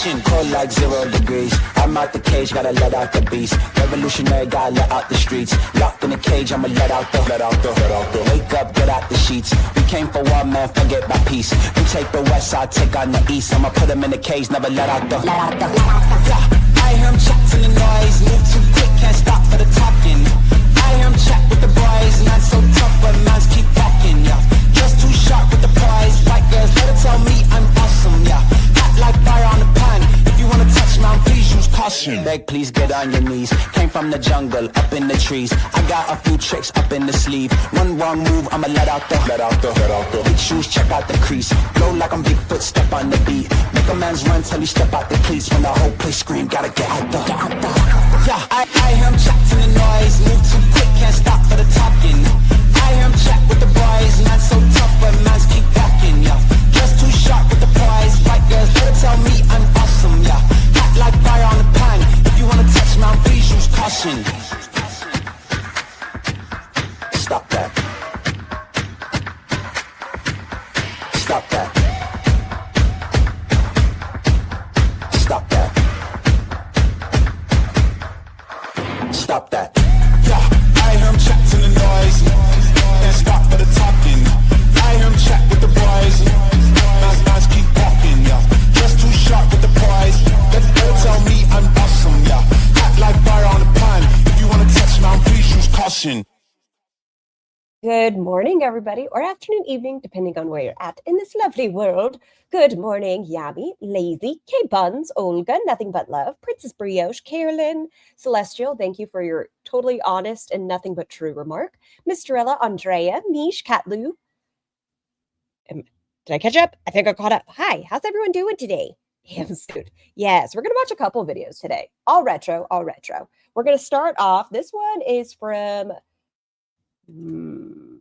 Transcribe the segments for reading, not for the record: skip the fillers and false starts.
caution, cold like 0 degrees. I'm out the cage, gotta let out the beast. Revolutionary, gotta let out the streets. Locked in a cage, I'ma let out the. Wake up, get out the sheets. We came for war, man, forget my peace. You take the west, I'll take on the east. I'ma put them in the cage, never let out the. Yeah, I hear him chat to the noise. Move too quick, can't stop for the talking. I hear him chat with the boys. Not so tough, but mans keep walking, yeah. Just too sharp with the prize. White girls, let her tell me I'm awesome, yeah. Hot like fire on the pan. If you wanna touch mine, please use caution. Beg, please get on your knees. Came from the jungle, up in the trees. I got a few tricks up in the sleeve. One wrong move, I'ma let out the. Big shoes, check out the crease. Blow like I'm Bigfoot, step on the beat. Make a man's run till he step out the cleats. When the whole place scream, gotta get out the. Yeah, I hear him chat to the noise. Move too quick, can't stop for the talking. I hear him chat with the boys. Not so tough, but mans keep walking, yeah. Just too sharp with the prize. White girls, let her tell me I'm awesome, yeah. Hot like fire on the pan. If you wanna touch mine, please use caution. Stop that. Stop that. Stop that. Stop that. Yeah, I hear him chat to the noise. Can't stop for the talking. I hear him chat with the boys. Nice keep walking, yeah. Just too sharp with the prize. Let her tell me I'm awesome, yeah. Hot like fire on the pan. If you wanna touch mine, please use caution. Good morning, everybody, or afternoon, evening, depending on where you're at in this lovely world. Good morning, Yami, Lazy, K-Buns, Olga, Nothing But Love, Princess Brioche, Carolyn, Celestial, thank you for your totally honest and nothing but true remark. Mistrella, Andrea, Mish, Catlu. Did I catch up? I think I caught up. Hi, how's everyone doing today? Hamsuit. Yes, we're going to watch a couple of videos today. All retro, all retro. We're going to start off. This one is from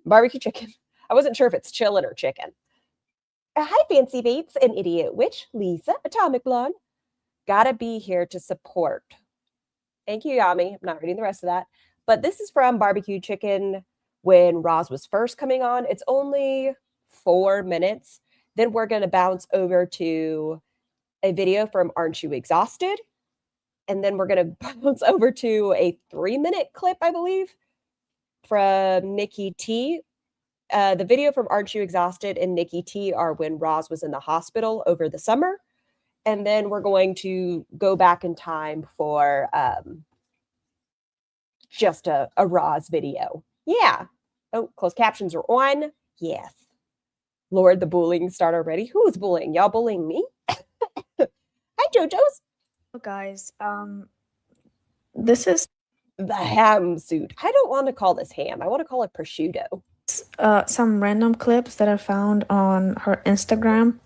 barbecue chicken. I wasn't sure if it's chillin' or chicken. Hi, Fancy Bates, an idiot witch, Lisa, Atomic Blonde. Gotta be here to support. Thank you, Yami. I'm not reading the rest of that. But this is from barbecue chicken when Roz was first coming on. It's only 4 minutes. Then we're going to bounce over to a video from Aren't You Exhausted? And then we're going to bounce over to a 3-minute clip, I believe, from Nikki T. The video from Aren't You Exhausted and Nikki T are when Roz was in the hospital over the summer. And then we're going to go back in time for just a Roz video. Yeah. Oh, closed captions are on. Yes. Lord, the bullying start already. Who's bullying? Y'all bullying me? Hi, JoJo's. Guys, this is the ham suit. I don't want to call this ham. I want to call it prosciutto. Some random clips that I found on her Instagram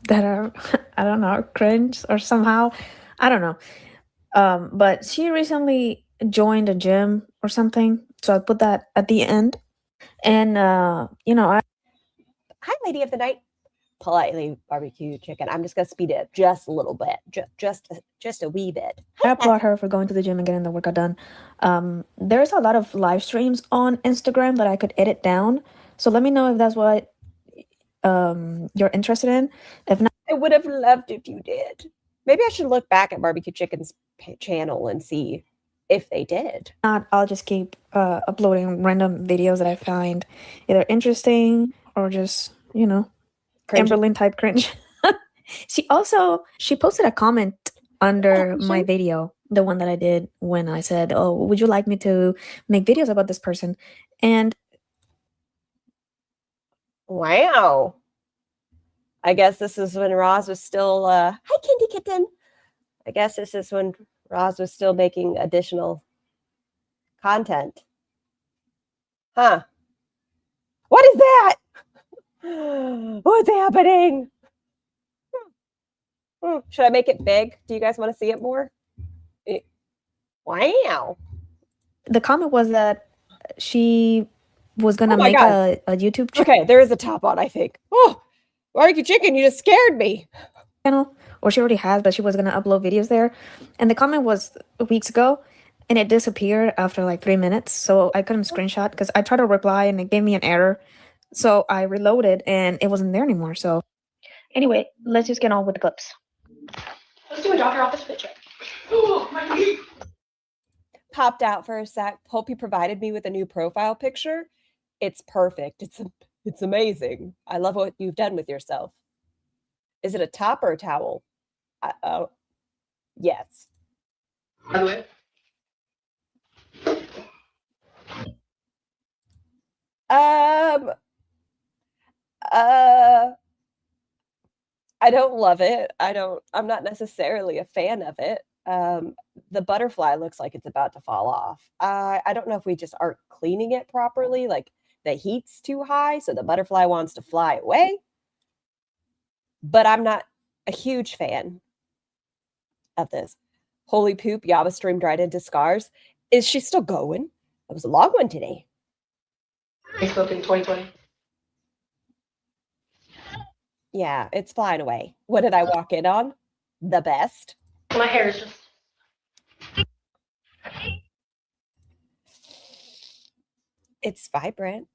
that are, I don't know, cringe or somehow, I don't know. But she recently joined a gym or something. So I put that at the end. And, you know, Hi, Lady of the Night. Politely barbecue chicken. I'm just gonna speed it up just a little bit, just a wee bit. I applaud her for going to the gym and getting the workout done. There's a lot of live streams on Instagram that I could edit down. So let me know if that's what you're interested in. If not, I would have loved if you did. Maybe I should look back at barbecue chicken's channel and see if they did. Not, I'll just keep uploading random videos that I find either interesting or just, you know, Amberlynn type cringe. She posted a comment under my video, the one that I did when I said, oh, would you like me to make videos about this person? And wow, I guess this is when Roz was still hi Candy Kitten. I guess this is when Roz was still making additional content. Huh. What is that? What's happening? Should I make it big? Do you guys want to see it more? Wow. The comment was that she was going to make a YouTube channel. Okay, there is a top on, I think. Oh, barbecue chicken, you just scared me. Or she already has, but she was going to upload videos there. And the comment was weeks ago, and it disappeared after like 3 minutes. So I couldn't screenshot because I tried to reply and it gave me an error. So I reloaded and it wasn't there anymore. So anyway, let's just get on with the clips. Let's do a doctor office picture. Oh, my knee. Popped out for a sec. Pulpy provided me with a new profile picture. It's perfect. It's amazing. I love what you've done with yourself. Is it a top or a towel? Oh, yes. By the way. I don't love it. I'm not necessarily a fan of it. The butterfly looks like it's about to fall off. I don't know if we just aren't cleaning it properly, like the heat's too high, so the butterfly wants to fly away. But I'm not a huge fan of this. Holy poop, Yaba stream dried into scars. Is she still going? It was a long one today. Facebook in 2020. Yeah, it's flying away. What did I walk in on? The best. My hair is just. It's vibrant.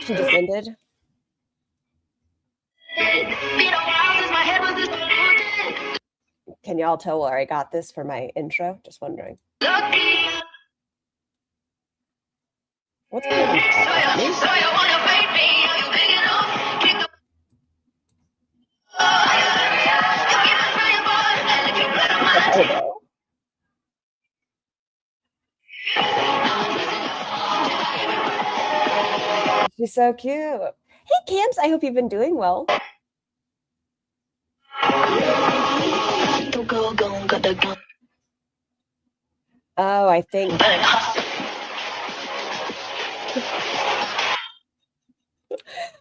She just ended. Can y'all tell where I got this for my intro? Just wondering. What's going on? She's so cute. Hey, Camps, I hope you've been doing well. Oh, I think.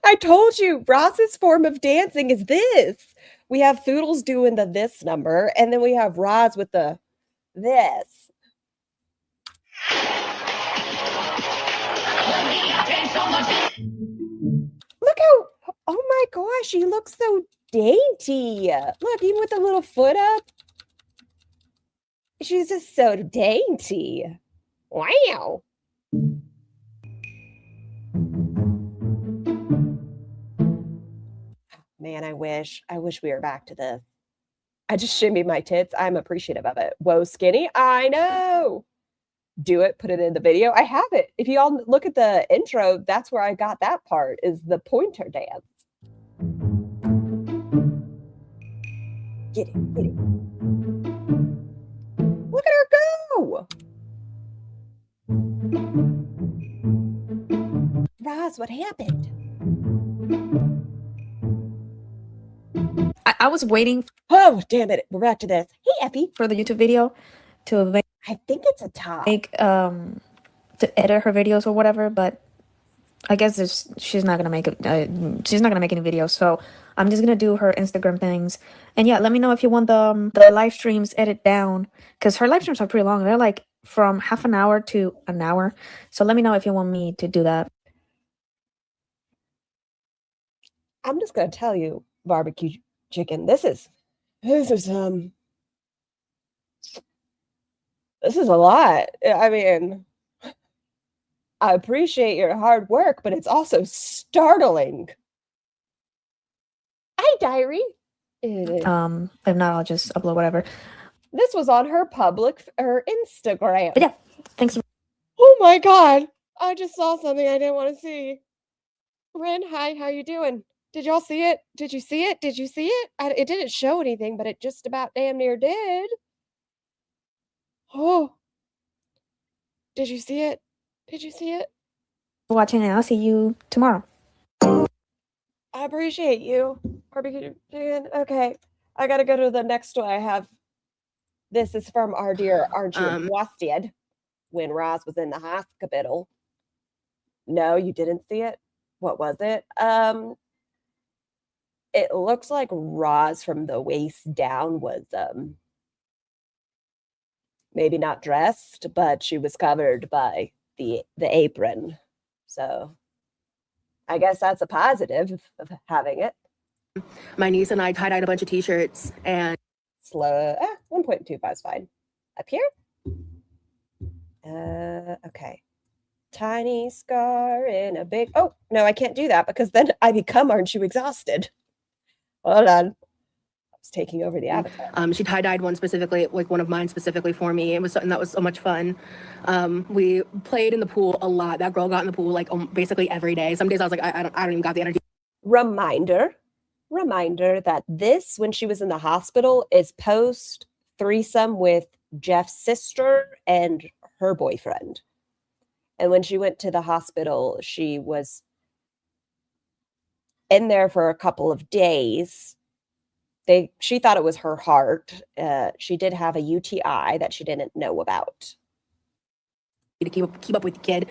I told you, Ross's form of dancing is this. We have Foodles doing the this number, and then we have Roz with the this. Look how, oh my gosh, she looks so dainty. Look, even with the little foot up. She's just so dainty. Wow. Man, I wish we were back to this. I just shimmied my tits. I'm appreciative of it. Whoa, skinny. I know. Do it. Put it in the video. I have it. If you all look at the intro, that's where I got that part, is the pointer dance. Get it. Get it. Look at her go. Roz, what happened? I was waiting. Oh, damn it. We're back to this. Hey, Effie. For the YouTube video to make, I think it's a top. To edit her videos or whatever, but I guess she's not gonna make it. She's not gonna make any videos, so I'm just gonna do her Instagram things. And yeah, let me know if you want the live streams edit down, because her live streams are pretty long. They're like from half an hour to an hour. So let me know if you want me to do that. I'm just gonna tell you, barbecue chicken. This is a lot. I mean, I appreciate your hard work, but it's also startling. Hi, diary. If not, I'll just upload whatever. This was on her Instagram. But yeah, thanks. Oh my god. I just saw something I didn't want to see. Ren, hi, how you doing? Did y'all see it? Did you see it? Did you see it? It didn't show anything, but it just about damn near did. Oh. Did you see it? Did you see it? Watching, and I'll see you tomorrow. I appreciate you. Barbecue chicken. Okay. I gotta go to the next one I have. This is from our dear Archie Wastad when Roz was in the hospital. No, you didn't see it? What was it? It looks like Roz from the waist down was maybe not dressed, but she was covered by the apron. So I guess that's a positive of having it. My niece and I tie-dyed a bunch of t-shirts and Slow 1.25 is fine. Up here? Okay. Tiny scar in a big, oh no, I can't do that because then I become, aren't you exhausted? Hold on. I was taking over the avatar. She tie-dyed one specifically, like one of mine specifically for me. It was something that was so much fun. We played in the pool a lot. That girl got in the pool like basically every day. Some days I was like, I don't even got the energy. Reminder that this, when she was in the hospital, is post threesome with Jeff's sister and her boyfriend. And when she went to the hospital, she was in there for a couple of days. She thought it was her heart. She did have a UTI that she didn't know about. To keep up with the kid.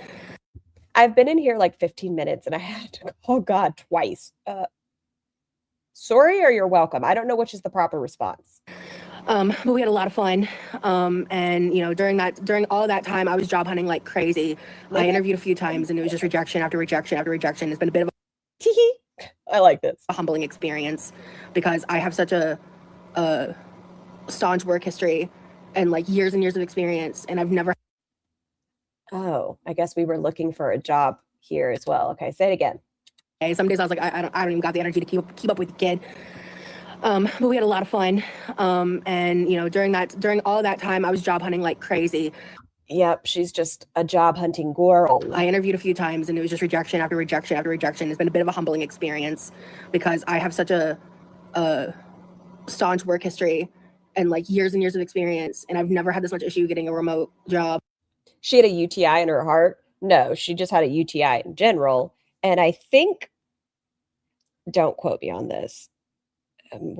I've been in here like 15 minutes and I had to, oh God, twice. Sorry or you're welcome. I don't know which is the proper response. But we had a lot of fun. And you know, during all that time, I was job hunting like crazy. I interviewed a few times and it was just rejection after rejection after rejection. It's been a bit of I like this. a humbling experience because I have such a staunch work history and like years and years of experience, and I've never. Oh, I guess we were looking for a job here as well. Okay, say it again. Some days I was like, I don't even got the energy to keep up with the kid. But we had a lot of fun. And you know, during all that time, I was job hunting like crazy. Yep, she's just a job hunting girl. I interviewed a few times and it was just rejection after rejection after rejection. It's been a bit of a humbling experience because I have such a staunch work history and like years and years of experience, and I've never had this much issue getting a remote job. She had a UTI in her heart. No, she just had a UTI in general. And I think, don't quote me on this, it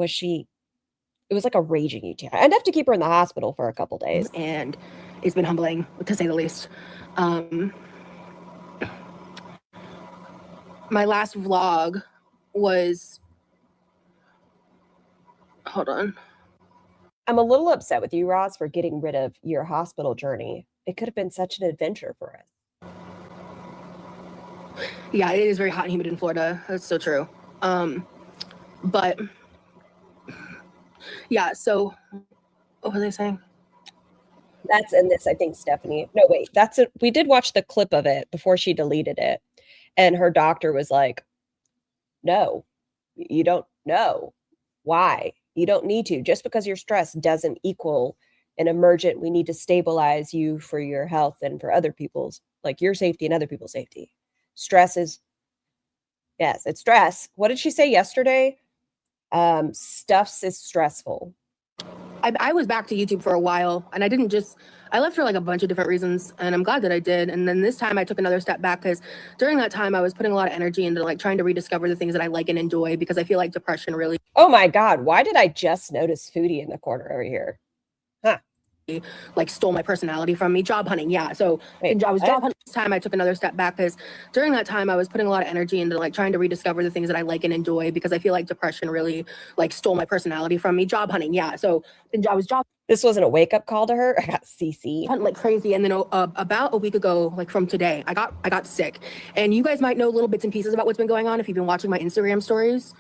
was like a raging UTI. I'd have to keep her in the hospital for a couple days. And it's been humbling, to say the least. My last vlog was, hold on. I'm a little upset with you, Roz, for getting rid of your hospital journey. It could have been such an adventure for us. Yeah, it is very hot and humid in Florida. That's so true. But yeah, so what was I saying? That's in this, I think, Stephanie. No, wait, that's it. We did watch the clip of it before she deleted it. And her doctor was like, no, you don't know. Why? You don't need to. Just because you're stressed doesn't equal an emergent. We need to stabilize you for your health and for other people's, like your safety and other people's safety. Stress is, yes, it's stress. What did she say yesterday? Stuffs is stressful. I was back to YouTube for a while, and I left for like a bunch of different reasons, and I'm glad that I did. And then this time I took another step back because during that time I was putting a lot of energy into like trying to rediscover the things that I like and enjoy, because I feel like depression really. Oh my God, why did I just notice Foodie in the corner over here? Huh. Like stole my personality from me. Job hunting, yeah. So Wait, I was job hunting this time. I took another step back because during that time I was putting a lot of energy into like trying to rediscover the things that I like and enjoy, because I feel like depression really like stole my personality from me. Job hunting, yeah. So I was job. This wasn't a wake up call to her. I got CC Like crazy, and then about a week ago, like from today, I got sick, and you guys might know little bits and pieces about what's been going on if you've been watching my Instagram stories.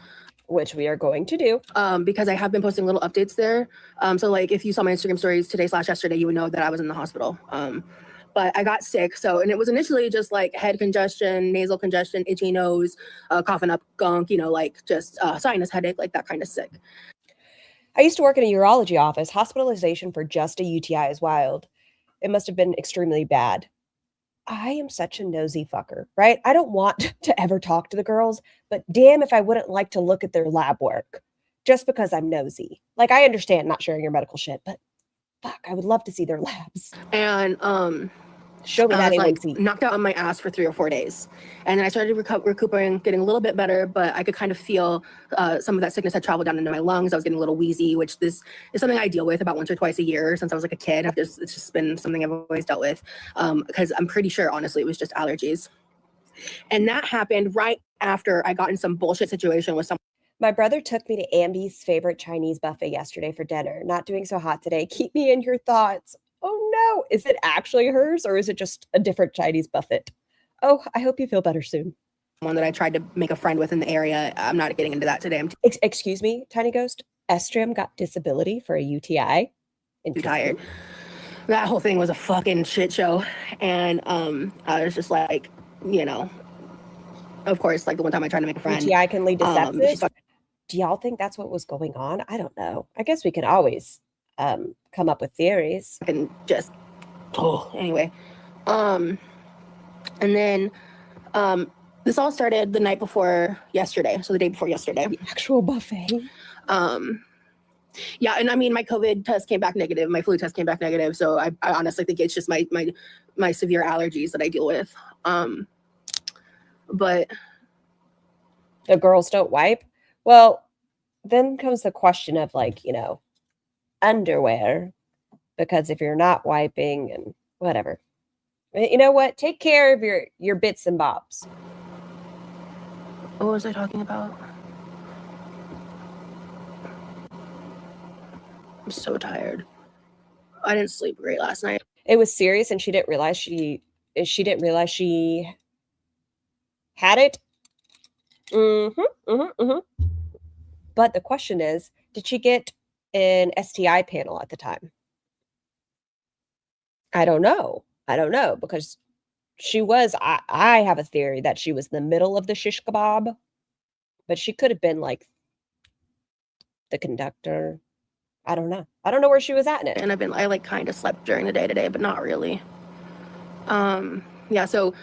Which we are going to do. Because I have been posting little updates there. So like if you saw my Instagram stories today/yesterday, you would know that I was in the hospital. But I got sick. And it was initially just like head congestion, nasal congestion, itchy nose, coughing up gunk, like just sinus headache, like that kind of sick. I used to work in a urology office. Hospitalization for just a UTI is wild. It must have been extremely bad. I am such a nosy fucker, right? I don't want to ever talk to the girls, but damn if I wouldn't like to look at their lab work just because I'm nosy. Like, I understand not sharing your medical shit, but fuck, I would love to see their labs. And show me that like A1C. knocked out on my ass for 3 or 4 days. And then I started recuperating, getting a little bit better, but I could kind of feel some of that sickness had traveled down into my lungs. I was getting a little wheezy, which this is something I deal with about once or twice a year since I was like a kid. It's just been something I've always dealt with, because I'm pretty sure, honestly, it was just allergies. And that happened right after I got in some bullshit situation with someone. My brother took me to Ambi's favorite Chinese buffet yesterday for dinner. Not doing so hot today. Keep me in your thoughts. Oh no, is it actually hers or is it just a different Chinese buffet? Oh, I hope you feel better soon. One that I tried to make a friend with in the area. I'm not getting into that today. I'm Excuse me, Tiny Ghost. Estram got disability for a UTI. too tired. That whole thing was a fucking shit show. And I was just like, of course, like the one time I tried to make a friend. UTI can lead to sepsis. do y'all think that's what was going on? I don't know. I guess we can always come up with theories. And just anyway. And then this all started the night before yesterday, so the day before yesterday. The actual buffet. Yeah, and I mean, my COVID test came back negative, my flu test came back negative, so I honestly think it's just my severe allergies that I deal with. But The girls don't wipe. Well, then comes the question of, like, underwear, because if you're not wiping and whatever, you know what? Take care of your bits and bobs. what was I talking about? I'm so tired. I didn't sleep great last night. It was serious, and she didn't realize she had it. But the question is, did she get an STI panel at the time? I don't know because she was. I have a theory that she was in the middle of the shish kebab, but she could have been like the conductor. I don't know where she was at in it. And I like kind of slept during the day today, but not really. Yeah, so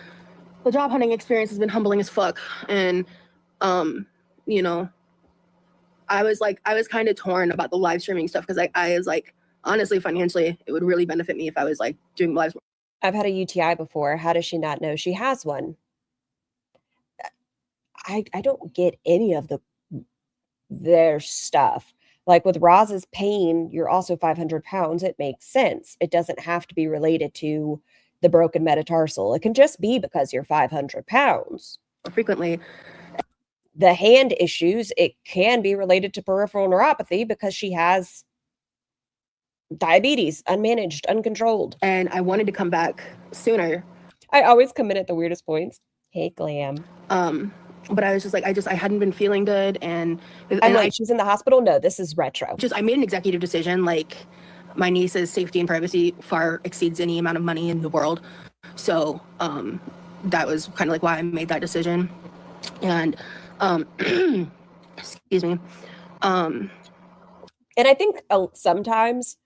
the job hunting experience has been humbling as fuck. And, you know, I was kind of torn about the live streaming stuff because I was like, honestly, financially, it would really benefit me if I was like doing live. I've had a UTI before. How does she not know she has one? I don't get any of their stuff. Like with Roz's pain, you're also 500 pounds. It makes sense. It doesn't have to be related to the broken metatarsal. It can just be because you're 500 pounds. Frequently. The hand issues, it can be related to peripheral neuropathy because she has diabetes, unmanaged, uncontrolled. And I wanted to come back sooner. I always come in at the weirdest points. Hey, Glam. But I was just like, I hadn't been feeling good. And I'm like, she's in the hospital? No, this is retro. I made an executive decision. Like, my niece's safety and privacy far exceeds any amount of money in the world. So that was kind of like why I made that decision. And excuse me. And I think sometimes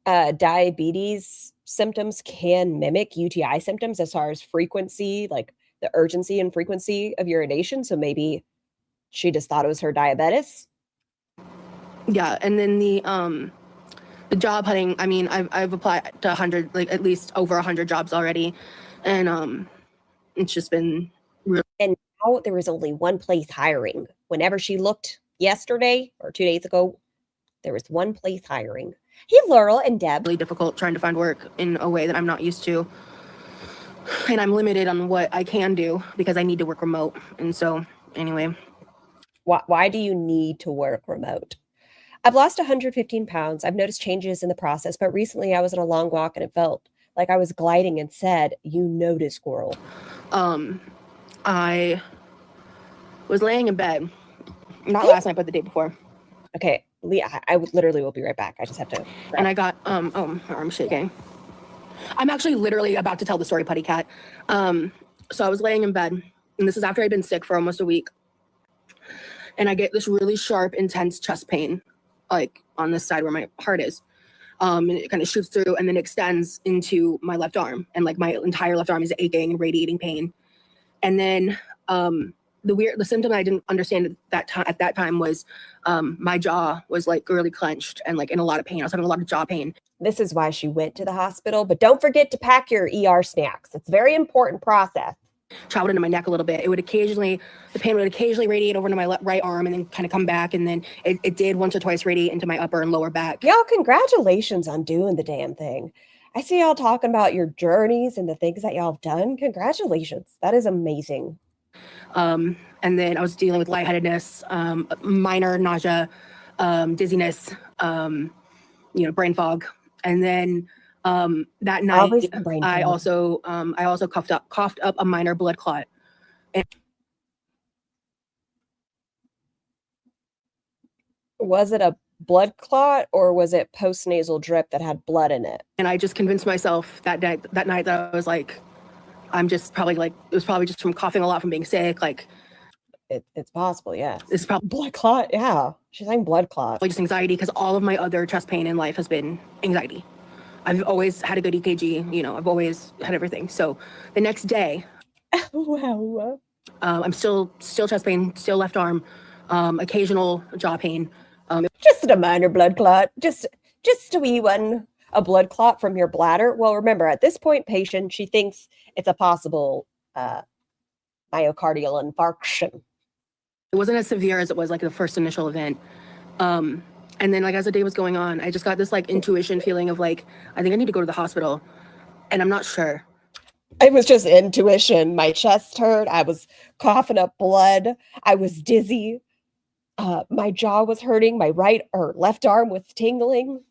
diabetes symptoms can mimic UTI symptoms as far as frequency, like the urgency and frequency of urination. So maybe she just thought it was her diabetes. Yeah, and then the job hunting. I mean, I've applied to 100, like at least over 100 jobs already, and it's just been really. And now there was only one place hiring. Whenever she looked yesterday or 2 days ago, there was one place hiring. Hey, Laurel and Deb. Really difficult trying to find work in a way that I'm not used to. And I'm limited on what I can do because I need to work remote. And so, anyway. Why do you need to work remote? I've lost 115 pounds. I've noticed changes in the process, but recently I was on a long walk and it felt like I was gliding and said, "You notice, squirrel." I was laying in bed, not last night, but the day before. Okay, Leah, I literally will be right back. I just have to. And I got, my arm's shaking. I'm actually literally about to tell the story, Putty Cat. So I was laying in bed, and this is after I'd been sick for almost a week. And I get this really sharp, intense chest pain, like on this side where my heart is. And it kind of shoots through and then extends into my left arm. And like my entire left arm is aching and radiating pain. And then the symptom I didn't understand at that time was my jaw was like really clenched and like in a lot of pain. I was having a lot of jaw pain. This is why she went to the hospital. But don't forget to pack your ER snacks. It's a very important process. Traveled into my neck a little bit. The pain would occasionally radiate over into my right arm and then kind of come back. And then it did once or twice radiate into my upper and lower back. Y'all, congratulations on doing the damn thing. I see y'all talking about your journeys and the things that y'all have done. Congratulations. That is amazing. And then I was dealing with lightheadedness, minor nausea, dizziness, brain fog. And then that night, I also coughed up a minor blood clot. Was it a blood clot or was it postnasal drip that had blood in it? And I just convinced myself that night that I was like, it was probably just from coughing a lot from being sick. Like, It's possible, yeah. This is probably Blood clot, yeah. She's saying blood clot. just anxiety because all of my other chest pain in life has been anxiety. I've always had a good EKG, you know, I've always had everything. So the next day, Wow. I'm still chest pain, still left arm, occasional jaw pain. Just a minor blood clot. Just a wee one. A blood clot from your bladder. Well, remember, at this point, patient, she thinks it's a possible myocardial infarction. It wasn't as severe as it was like the first initial event. And then like as the day was going on, I just got this like intuition feeling of like, I think I need to go to the hospital. And I'm not sure. It was just intuition. My chest hurt. I was coughing up blood. I was dizzy. My jaw was hurting. My right or left arm was tingling.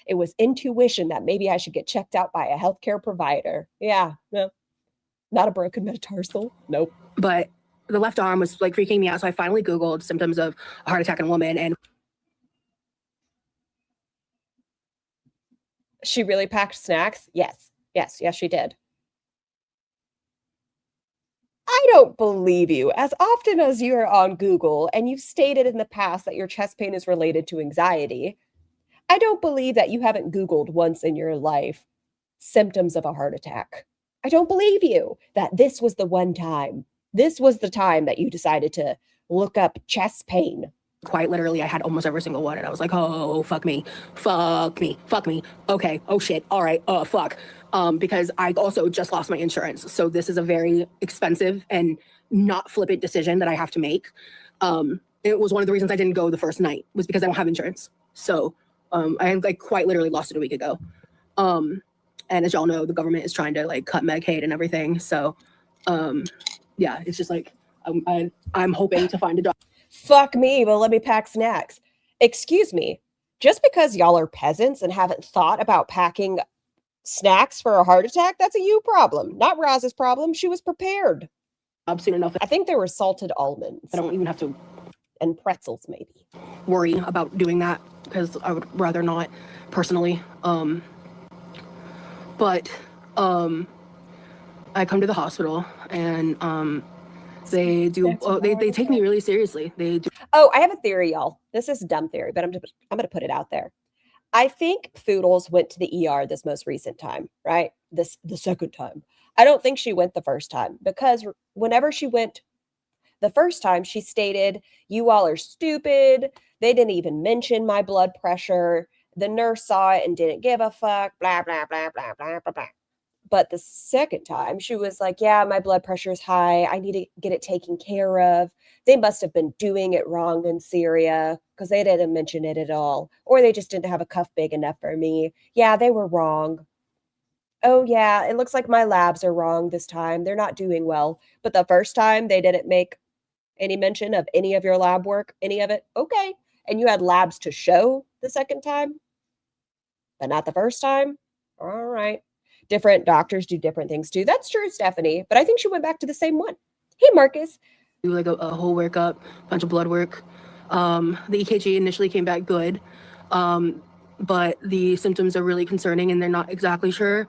It was intuition that maybe I should get checked out by a healthcare provider. Yeah, no, not a broken metatarsal. Nope. But the left arm was like freaking me out. So I finally Googled symptoms of a heart attack in a woman. And She really packed snacks? Yes, she did. I don't believe you. As often as you're on Google and you've stated in the past that your chest pain is related to anxiety, I don't believe that you haven't Googled once in your life symptoms of a heart attack. I don't believe you that this was the one time. This was the time that you decided to look up chest pain. quite literally, I had almost every single one. And I was like, oh, fuck me. Okay. Oh, shit. All right. Fuck. Because I also just lost my insurance. So this is a very expensive and not flippant decision that I have to make. It was one of the reasons I didn't go the first night was because I don't have insurance. So I like quite literally lost it a week ago. And as y'all know, the government is trying to like cut Medicaid and everything. So yeah, it's just like I'm hoping to find a doctor. Fuck me, but let me pack snacks. Excuse me, just because y'all are peasants and haven't thought about packing snacks for a heart attack, that's a you problem, not Roz's problem. She was prepared. Soon enough. I think there were salted almonds. I don't even have to and pretzels, maybe. worry about doing that because I would rather not personally. But I come to the hospital and they do. They take me really seriously. They do. Oh, I have a theory, y'all. This is a dumb theory, but I'm going to put it out there. I think Foodles went to the ER this most recent time, right? The second time. I don't think she went the first time because whenever she went the first time, she stated, "You all are stupid. They didn't even mention my blood pressure. The nurse saw it and didn't give a fuck, blah, blah, blah, blah, blah, blah, blah." But the second time, she was like, "Yeah, my blood pressure is high. I need to get it taken care of. They must have been doing it wrong in Syria because they didn't mention it at all. Or they just didn't have a cuff big enough for me. Yeah, they were wrong. Oh, yeah, it looks like my labs are wrong this time. They're not doing well. But the first time, they didn't make any mention of any of your lab work, any of it. Okay. And you had labs to show the second time, but not the first time. All right. Different doctors do different things too. That's true, Stephanie. But I think she went back to the same one. Hey, Marcus. Do like a whole workup, bunch of blood work. The EKG initially came back good, but the symptoms are really concerning and they're not exactly sure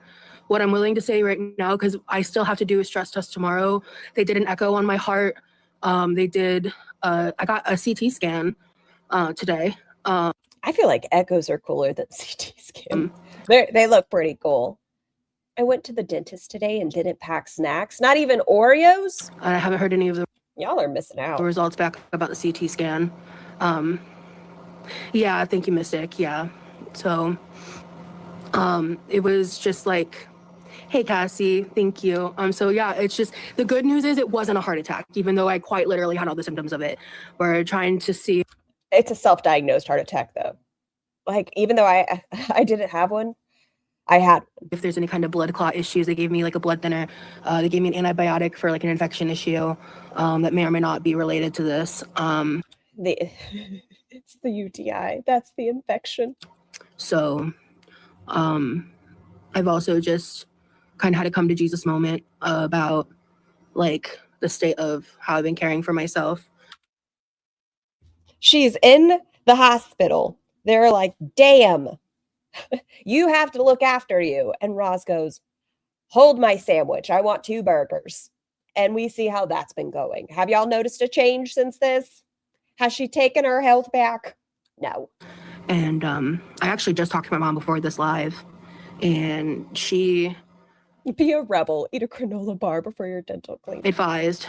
what I'm willing to say right now because I still have to do a stress test tomorrow. They did an echo on my heart. They did, I got a CT scan today. I feel like echoes are cooler than CT scans. They look pretty cool. I went to the dentist today and didn't pack snacks, not even Oreos. I haven't heard any of the Y'all are missing out. results back about the CT scan. Yeah, thank you, Mystic. Yeah. So it was just like, hey, Cassie, thank you. So yeah, it's just, the good news is it wasn't a heart attack, even though I quite literally had all the symptoms of it. We're trying to see. It's a self-diagnosed heart attack though. Like, even though I didn't have one, I had if there's any kind of blood clot issues. They gave me like a blood thinner. They gave me an antibiotic for like an infection issue that may or may not be related to this. It's the UTI. That's the infection. So I've also just kind of had a come to Jesus moment about like the state of how I've been caring for myself. She's in the hospital. They're like, "Damn, you have to look after you." And Roz goes, "Hold my sandwich. I want 2 burgers." and we see how that's been going. Have y'all noticed a change since this? Has she taken her health back? No. And I actually just talked to my mom before this live, and she Be a rebel. Eat a granola bar before your dental cleaning. advised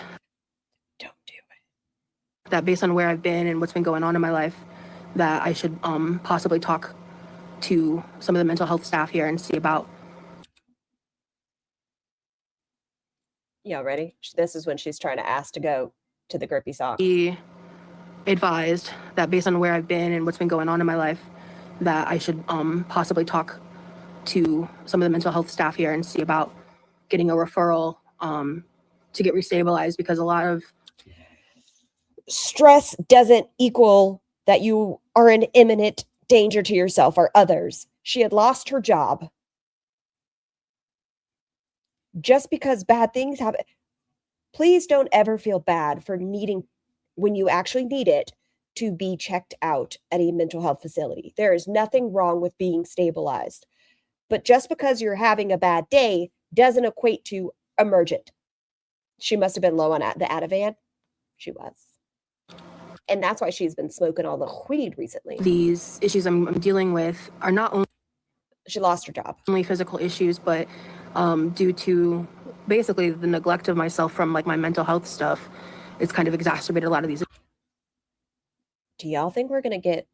Don't do it. that based on where I've been and what's been going on in my life, that I should possibly talk to some of the mental health staff here and see about. Y'all ready? This is when she's trying to ask to go to the grippy sock. She advised that based on where I've been and what's been going on in my life, that I should possibly talk to some of the mental health staff here and see about getting a referral to get restabilized, because a lot of Stress doesn't equal that you are in imminent danger to yourself or others. She had lost her job. Just because bad things happen, please don't ever feel bad for needing, when you actually need it, to be checked out at a mental health facility. There is nothing wrong with being stabilized. But just because you're having a bad day doesn't equate to emergent. She must have been low on the Ativan. She was. And that's why she's been smoking all the weed recently. these issues I'm dealing with are not She lost her job. only physical issues, but due to basically the neglect of myself from like my mental health stuff, it's kind of exacerbated a lot of these. Do y'all think we're going to get...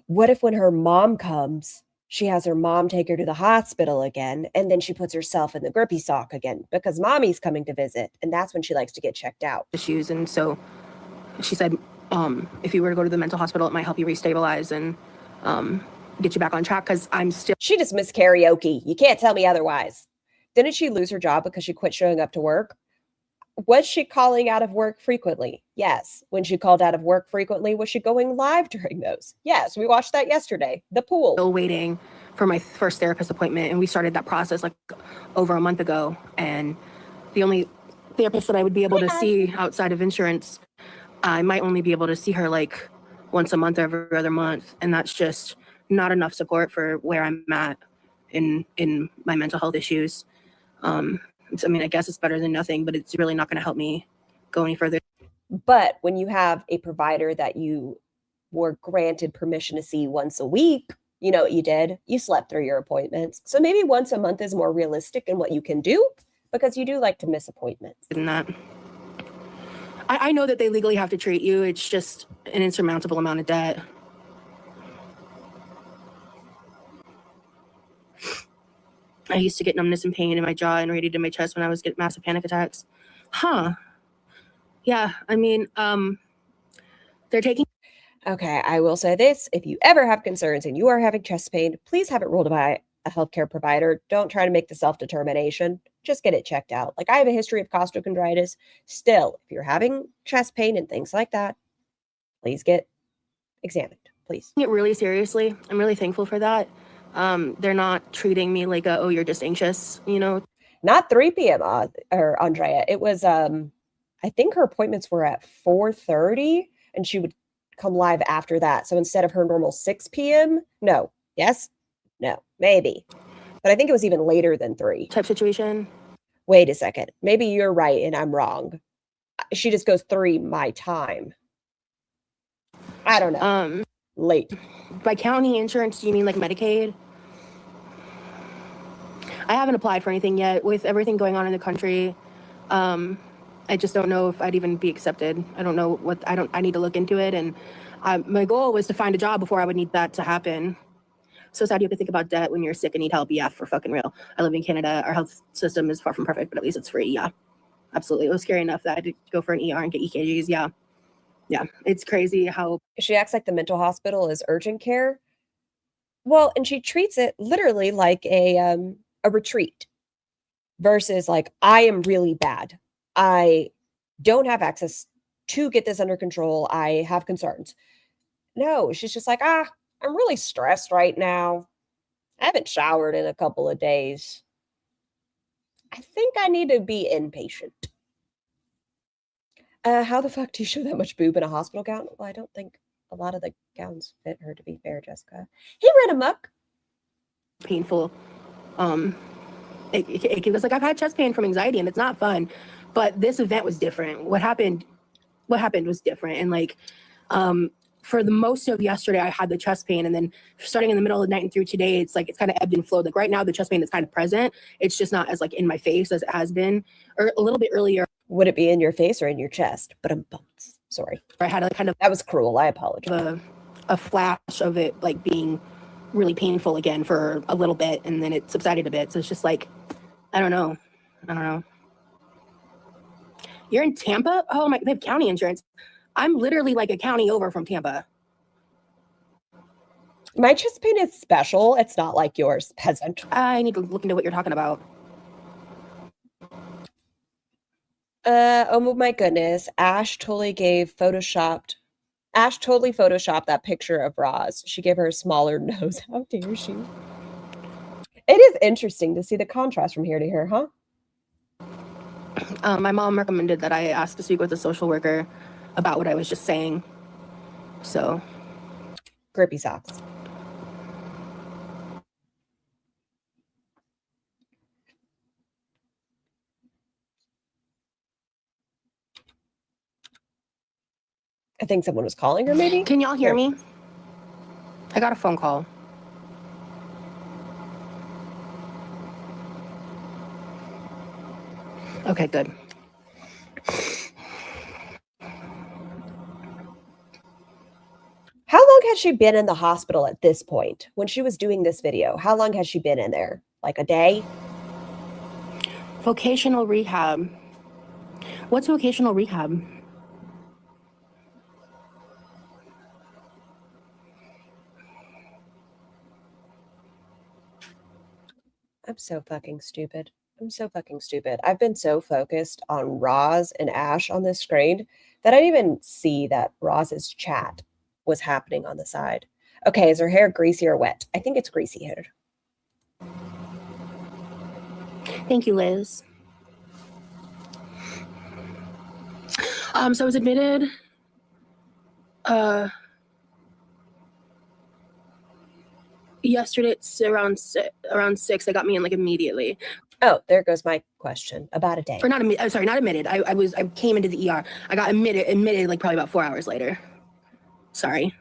What if when her mom comes, she has her mom take her to the hospital again, and then she puts herself in the grippy sock again because mommy's coming to visit, and that's when she likes to get checked out. Issues. And so she said, if you were to go to the mental hospital, it might help you restabilize and get you back on track, because I'm still. She just missed karaoke. You can't tell me otherwise. Didn't she lose her job because she quit showing up to work? Was she calling out of work frequently? Yes. When she called out of work frequently, was she going live during those? Yes. We watched that yesterday. The pool. Still waiting for my first therapist appointment, and we started that process like over a month ago. And the only therapist that I would be able to see outside of insurance, I might only be able to see her like once a month or every other month, and that's just not enough support for where I'm at in my mental health issues. I mean, I guess it's better than nothing, but it's really not going to help me go any further. But when you have a provider that you were granted permission to see once a week, you know what you did? You slept through your appointments. So maybe once a month is more realistic in what you can do, because you do like to miss appointments. Than that. I know that they legally have to treat you. It's just an insurmountable amount of debt. I used to get numbness and pain in my jaw and radiated in my chest when I was getting massive panic attacks. Huh. Yeah, I mean, they're taking. Okay, I will say this. If you ever have concerns and you are having chest pain, please have it ruled by a healthcare provider. Don't try to make the self-determination. Just get it checked out. Like, I have a history of costochondritis. Still, if you're having chest pain and things like that, please get examined, please. It really seriously. I'm really thankful for that. They're not treating me like oh, you're just anxious, you know. Not 3 p.m. Or Andrea. It was I think her appointments were at 4:30, and she would come live after that. So instead of her normal 6 p.m., no, yes, no, maybe. But I think it was even later than 3. Type situation. Wait a second. Maybe you're right and I'm wrong. She just goes 3 my time. I don't know. Late. By county insurance, do you mean like Medicaid? I haven't applied for anything yet. With everything going on in the country, I just don't know if I'd even be accepted. I don't know what, I need to look into it. And my goal was to find a job before I would need that to happen. So sad you have to think about debt when you're sick and need help. Yeah, for fucking real. I live in Canada. Our health system is far from perfect, but at least it's free. Yeah, absolutely. It was scary enough that I had to go for an ER and get EKGs. Yeah. Yeah, it's crazy how She acts like the mental hospital is urgent care. Well, and she treats it literally like a retreat versus like, I am really bad. I don't have access to get this under control. I have concerns. No, she's just like, I'm really stressed right now. I haven't showered in a couple of days. I think I need to be inpatient. How the fuck do you show that much boob in a hospital gown? Well, I don't think a lot of the gowns fit her, to be fair, Jessica. He ran amok. painful it was like I've had chest pain from anxiety, and it's not fun. But this event was different. What happened was different, and like for the most of yesterday, I had the chest pain, and then starting in the middle of the night and through today, it's like it's kind of ebbed and flowed. Like right now, the chest pain is kind of present. It's just not as like in my face as it has been, or a little bit earlier. Would it be in your face or in your chest? But I'm sorry. I had a kind of That was cruel. I apologize. a flash of it like being really painful again for a little bit, and then it subsided a bit. So it's just like, I don't know. You're in Tampa? Oh my, they have county insurance. I'm literally like a county over from Tampa. My chest pain is special. It's not like yours, peasant. I need to look into what you're talking about. Oh my goodness. Ash totally photoshopped that picture of Roz. She gave her a smaller nose. How dare she? It is interesting to see the contrast from here to here, huh? My mom recommended that I ask to speak with a social worker about what I was just saying. So. Grippy socks. I think someone was calling her, maybe? Can y'all hear me? I got a phone call. Okay, good. How long has she been in the hospital at this point? When she was doing this video, how long has she been in there? Like a day? Vocational rehab. What's vocational rehab? I'm so fucking stupid. I've been so focused on Roz and Ash on this screen that I didn't even see that Roz's chat was happening on the side. Okay, is her hair greasy or wet? I think it's greasy haired. Thank you, Liz. So I was admitted yesterday. It's around 6. They got me in like immediately. Oh, there goes my question about a day. Or not admitted. Sorry, not admitted. I came into the ER. I got admitted like probably about 4 hours later. Sorry.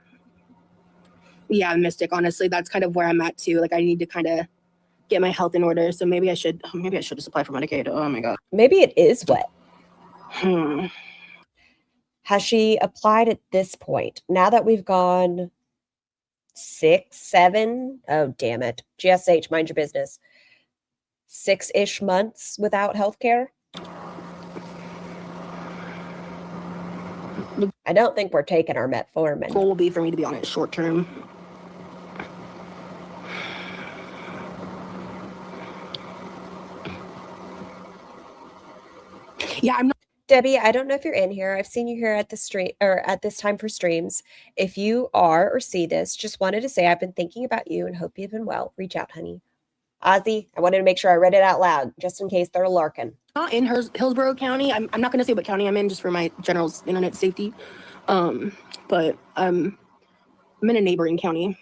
Yeah, Mystic. Honestly, that's kind of where I'm at too. Like I need to kind of get my health in order. So maybe I should just apply for Medicaid. Oh my god. Maybe it is wet. Hmm. Has she applied at this point? Now that we've gone 6, 7, oh damn it. GSH, mind your business. 6-ish months without healthcare? I don't think we're taking our metformin. Goal will be for me to be on it short term. Yeah, I'm not. Debbie, I don't know if you're in here. I've seen you here at the stream or at this time for streams. If you are or see this, just wanted to say I've been thinking about you and hope you've been well. Reach out, honey. Ozzy, I wanted to make sure I read it out loud just in case they're larking. Not in Hillsborough County. I'm not going to say what county I'm in just for my general internet safety. But I'm in a neighboring county.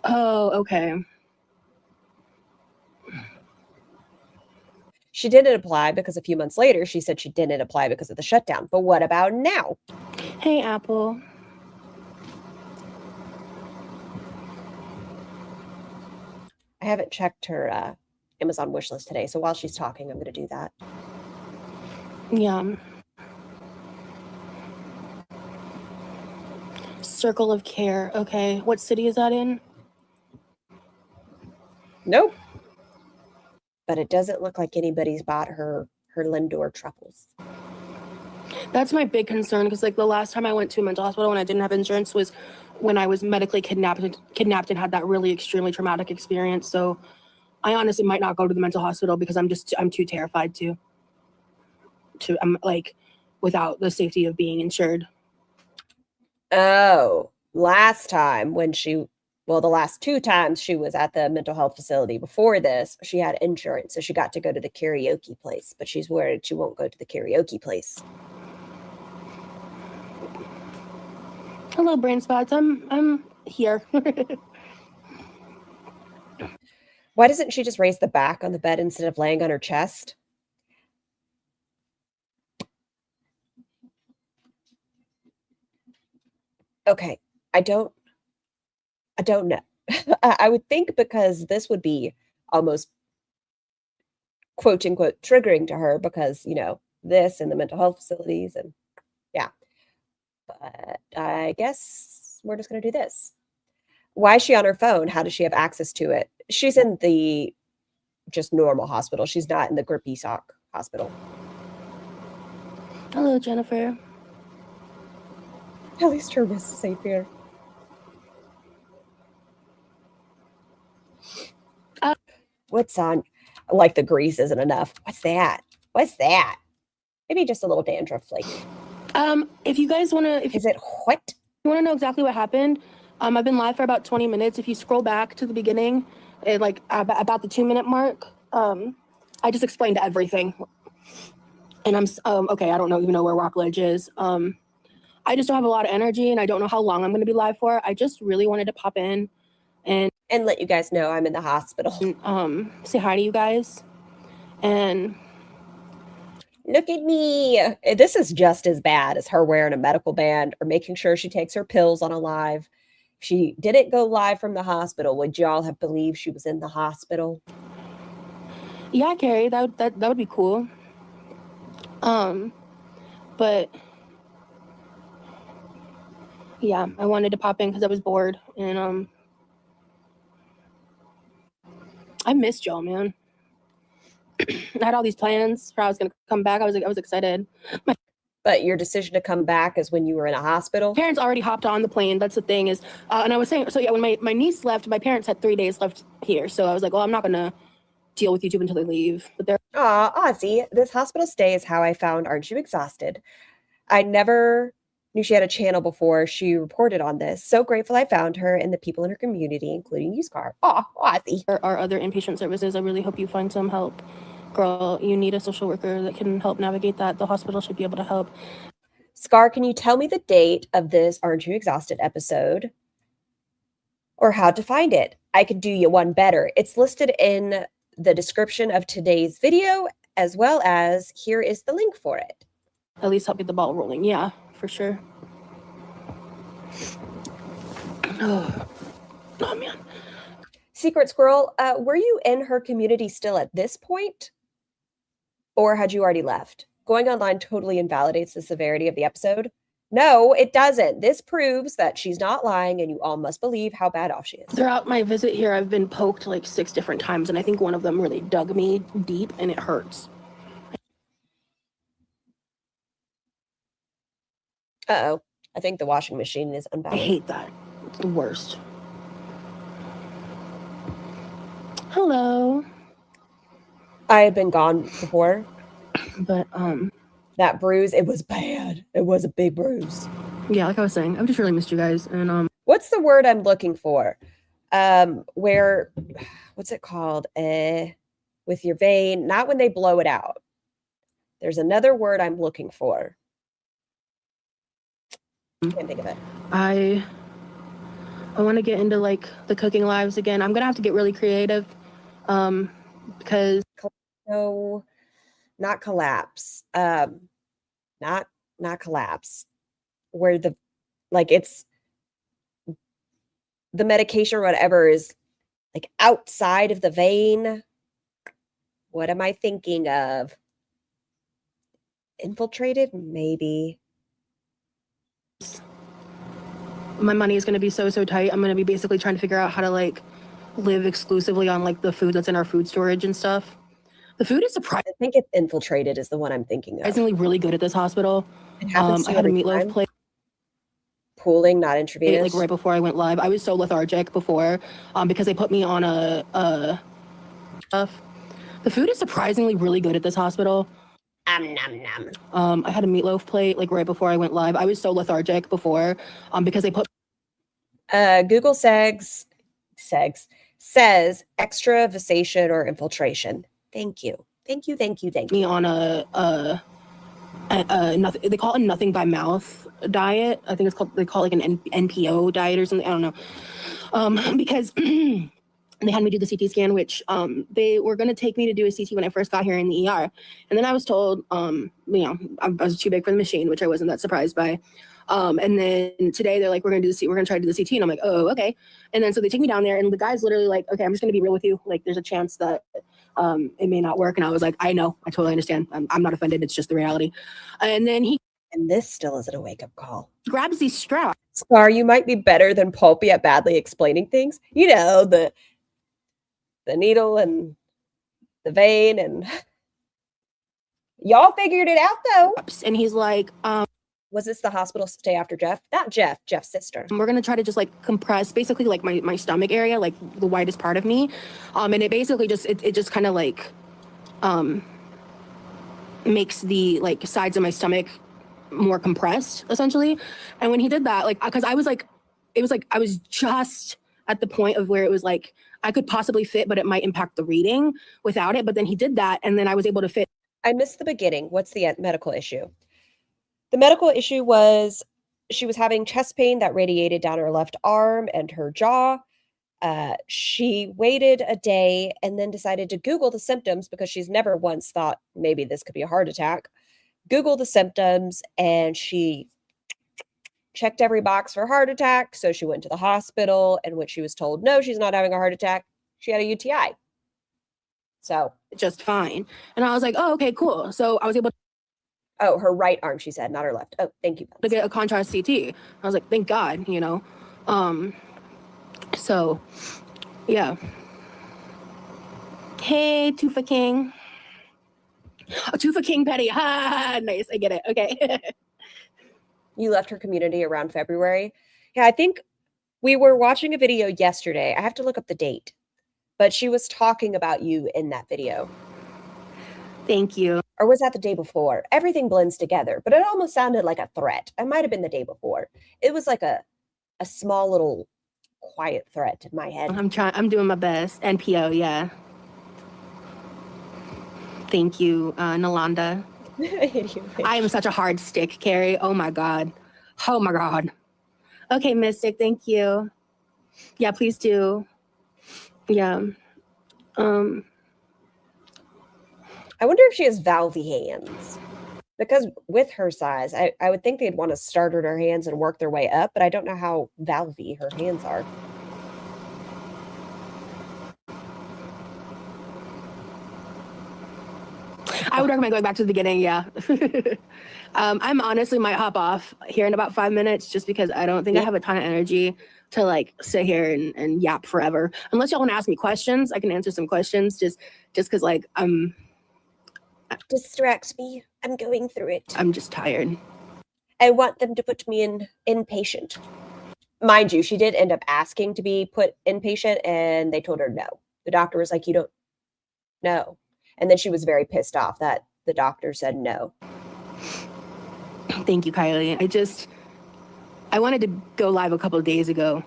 Oh, okay. She didn't apply because a few months later she said she didn't apply because of the shutdown. But what about now? Hey, Apple. I haven't checked her Amazon wish list today, so while she's talking, I'm going to do that. Yeah. Circle of Care. Okay. What city is that in? Nope. But it doesn't look like anybody's bought her Lindor truffles. That's my big concern because like the last time I went to a mental hospital when I didn't have insurance was when I was medically kidnapped and had that really extremely traumatic experience. So I honestly might not go to the mental hospital because I'm too terrified to I'm like without the safety of being insured. Oh, last time when the last 2 times she was at the mental health facility before this, she had insurance, so she got to go to the karaoke place, but she's worried she won't go to the karaoke place. Hello, brain spots. I'm here. Why doesn't she just raise the back on the bed instead of laying on her chest? Okay, I don't know. I would think because this would be almost quote unquote triggering to her because, this and the mental health facilities and yeah. But I guess we're just going to do this. Why is she on her phone? How does she have access to it? She's in the just normal hospital. She's not in the Grippy Sock hospital. Hello, Jennifer. At least her is safe here. What's on? Like the grease isn't enough. What's that? What's that? Maybe just a little dandruff flake. If you guys want to, if Is it what? you want to know exactly what happened, I've been live for about 20 minutes. If you scroll back to the beginning, like about the 2-minute mark, I just explained everything. And I'm okay. I don't even know where Rockledge is. I just don't have a lot of energy, and I don't know how long I'm going to be live for. I just really wanted to pop in and let you guys know I'm in the hospital. Say hi to you guys. And look at me. This is just as bad as her wearing a medical band or making sure she takes her pills on a live. If she didn't go live from the hospital, would y'all have believed she was in the hospital? Yeah, Carrie, that would be cool. But yeah, I wanted to pop in because I was bored, and I missed y'all, man. I had all these plans for how I was gonna come back. I was excited. But your decision to come back is when you were in a hospital? Parents already hopped on the plane. That's the thing is, and I was saying, so yeah, when my niece left, my parents had 3 days left here. So I was like, well, I'm not gonna deal with YouTube until they leave. But they're Ozzy, this hospital stay is how I found Aren't You Exhausted? I never knew she had a channel before she reported on this. So grateful I found her and the people in her community, including you, Scar. Ozzy. There are other inpatient services. I really hope you find some help. Girl, you need a social worker that can help navigate that. The hospital should be able to help. Scar, can you tell me the date of this Aren't You Exhausted episode? Or how to find it? I could do you one better. It's listed in the description of today's video, as well as here is the link for it. At least help get the ball rolling. Yeah, for sure. Oh man. Secret Squirrel, were you in her community still at this point? Or had you already left? Going online totally invalidates the severity of the episode. No, it doesn't. This proves that she's not lying and you all must believe how bad off she is. Throughout my visit here, I've been poked like 6 different times, and I think one of them really dug me deep, and it hurts. Uh-oh. I think the washing machine is I unbalanced. hate that. It's the worst. Hello. I had been gone before. But That bruise, it was bad. It was a big bruise. yeah, like I was saying, I've just really missed you guys, and What's the word I'm looking for? Where, what's it called? With your vein, not when they blow it out. There's another word I'm looking for. Can't think of it. I want to get into like the cooking lives again. I'm gonna have to get really creative, because No, not collapse. Not collapse. Where it's the medication or whatever is like outside of the vein. What am I thinking of? Infiltrated? Maybe. my money is gonna be so tight. I'm gonna be basically trying to figure out how to like live exclusively on like the food that's in our food storage and stuff. The food is I think it's infiltrated is the one I'm thinking of. surprisingly really good at this hospital. It happens to I you had a every meatloaf time? plate Pooling, not intravenous. like right before I went live. I was so lethargic before, because they put me on a stuff. The food is surprisingly really good at this hospital. Nom, nom. I had a meatloaf plate like right before I went live. I was so lethargic before, because they put Google says extravasation or infiltration. Thank you. me on a nothing. They call it a nothing by mouth diet. I think they call it like an NPO diet or something. I don't know. Because they had me do the CT scan, which they were going to take me to do a CT when I first got here in the ER. And then I was told, you know, I was too big for the machine, which I wasn't that surprised by. And then today they're like, we're going to try to do the CT. And I'm like, oh, okay. And then so they take me down there and the guy's literally like, okay, I'm just going to be real with you. Like, there's a chance that it may not work. And I was like, I know, I totally understand. I'm not offended. It's just the reality. And then he And this still isn't a wake-up call. grabs these straps. Scar, you might be better than Pulpy at badly explaining things. You know, the needle and the vein, and y'all figured it out though. And he's like, Was this the hospital stay after Jeff? Not Jeff, Jeff's sister. we're going to try to just like compress basically like my stomach area, like the widest part of me. And it basically just, it just kind of like makes the like sides of my stomach more compressed essentially. And when he did that, like, cause I was like, it was like, I was just at the point of where it was like, I could possibly fit, but it might impact the reading without it. But then he did that. And then I was able to fit. I missed the beginning. What's the medical issue? The medical issue was she was having chest pain that radiated down her left arm and her jaw. She waited a day and then decided to Google the symptoms because she's never once thought maybe this could be a heart attack. Google the symptoms and she checked every box for heart attack. So she went to the hospital, and when she was told, no, she's not having a heart attack, she had a UTI. So Just fine. And I was like, oh, okay, cool. So I was able oh, her right arm, she said, not her left. Oh, thank you. to get a contrast CT. I was like, thank God, you know. So yeah. Hey, Tufa King. Oh, Tufa King Petty. Ha, nice. I get it. Okay. You left her community around February. Yeah, I think we were watching a video yesterday. I have to look up the date, but she was talking about you in that video. Thank you. Or was that the day before? Everything blends together, but it almost sounded like a threat. It might have been the day before. It was like a small little quiet threat in my head. I'm doing my best. NPO, yeah. Thank you, Nalanda. I am such a hard stick, Carrie. Oh my God. Oh my God. Okay, Mystic, thank you. Yeah, please do. Yeah. I wonder if she has valvy hands. Because with her size, I would think they'd want to start at her hands and work their way up, but I don't know how valvy her hands are. I would recommend going back to the beginning, yeah. I'm honestly might hop off here in about 5 minutes just because I don't think I have a ton of energy to like sit here and yap forever. Unless y'all want to ask me questions, I can answer some questions just because like Distract me. I'm going through it. I'm just tired. I want them to put me in inpatient. Mind you, she did end up asking to be put inpatient and they told her no. The doctor was like, you don't know. And then she was very pissed off that the doctor said no. Thank you, Kylie. I wanted to go live a couple of days ago.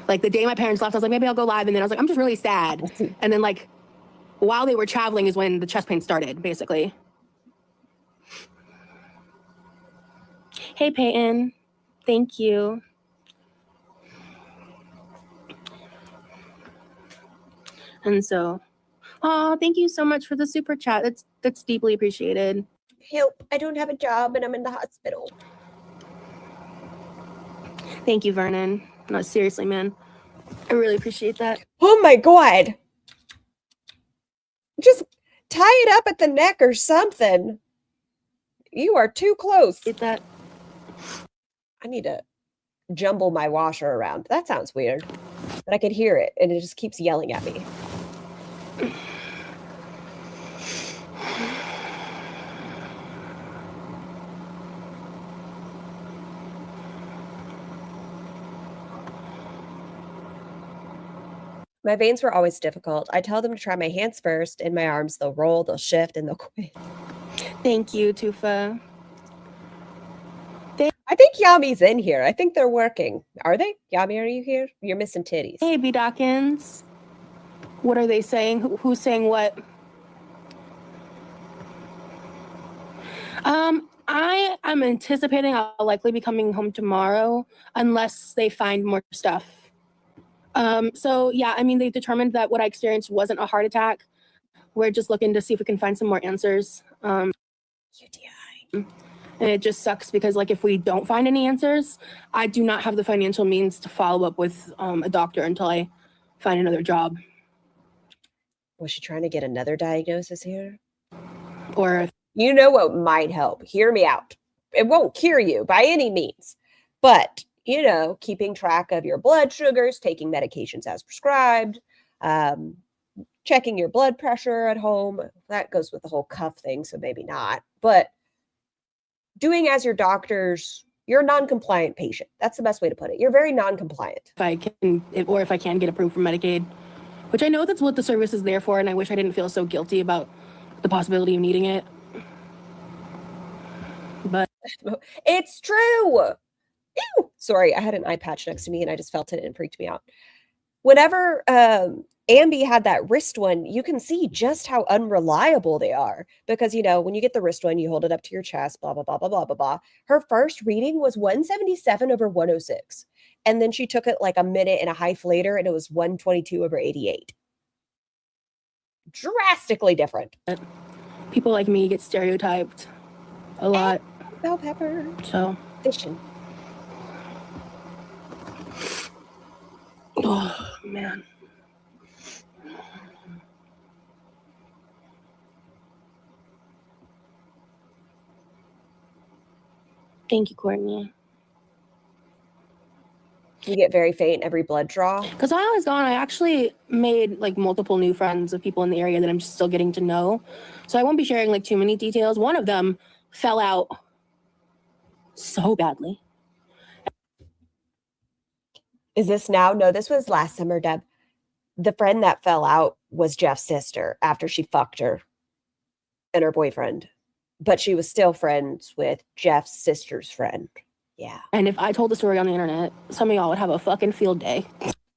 Like the day my parents left, I was like, maybe I'll go live. And then I was like, I'm just really sad. And then like while they were traveling is when the chest pain started, basically. Hey, Peyton. Thank you. And so, oh, thank you so much for the super chat. That's deeply appreciated. Help, I don't have a job and I'm in the hospital. Thank you, Vernon. No, seriously, man. I really appreciate that. Oh my God. Just tie it up at the neck or something. You are too close. Get that? I need to jumble my washer around. That sounds weird. But I could hear it and it just keeps yelling at me. My veins were always difficult. I tell them to try my hands first. In my arms, they'll roll, they'll shift, and they'll quit. Thank you, Tufa. I think Yami's in here. I think they're working. Are they? Yami, are you here? You're missing titties. Hey, B. Dawkins. What are they saying? Who's saying what? I am anticipating I'll likely be coming home tomorrow unless they find more stuff. So yeah, I mean, they determined that what I experienced wasn't a heart attack. We're just looking to see if we can find some more answers. UTI. And it just sucks because, like, if we don't find any answers, I do not have the financial means to follow up with a doctor until I find another job. Was she trying to get another diagnosis here? Or if You know what might help? Hear me out. It won't cure you by any means, but keeping track of your blood sugars, taking medications as prescribed, checking your blood pressure at home. That goes with the whole cuff thing, so maybe not. But doing as your doctors, you're a non-compliant patient. That's the best way to put it. You're very non-compliant. if I can get approved for Medicaid, which I know that's what the service is there for, and I wish I didn't feel so guilty about the possibility of needing it. But It's true. Ew. Sorry, I had an eye patch next to me and I just felt it and it freaked me out. Whenever Ambi had that wrist one, you can see just how unreliable they are because, when you get the wrist one, you hold it up to your chest, blah, blah, blah, blah, blah, blah, blah. Her first reading was 177/106. And then she took it like a minute and a half later and it was 122/88. Drastically different. people like me get stereotyped a lot. Bell pepper. So, Fishing. oh, man. Thank you, Courtney. You get very faint every blood draw. Because while I was gone, I actually made like multiple new friends of people in the area that I'm just still getting to know. So I won't be sharing like too many details. One of them fell out so badly. Is this now? No, this was last summer, Deb. The friend that fell out was Jeff's sister after she fucked her and her boyfriend. But she was still friends with Jeff's sister's friend. Yeah. And if I told the story on the internet, some of y'all would have a fucking field day.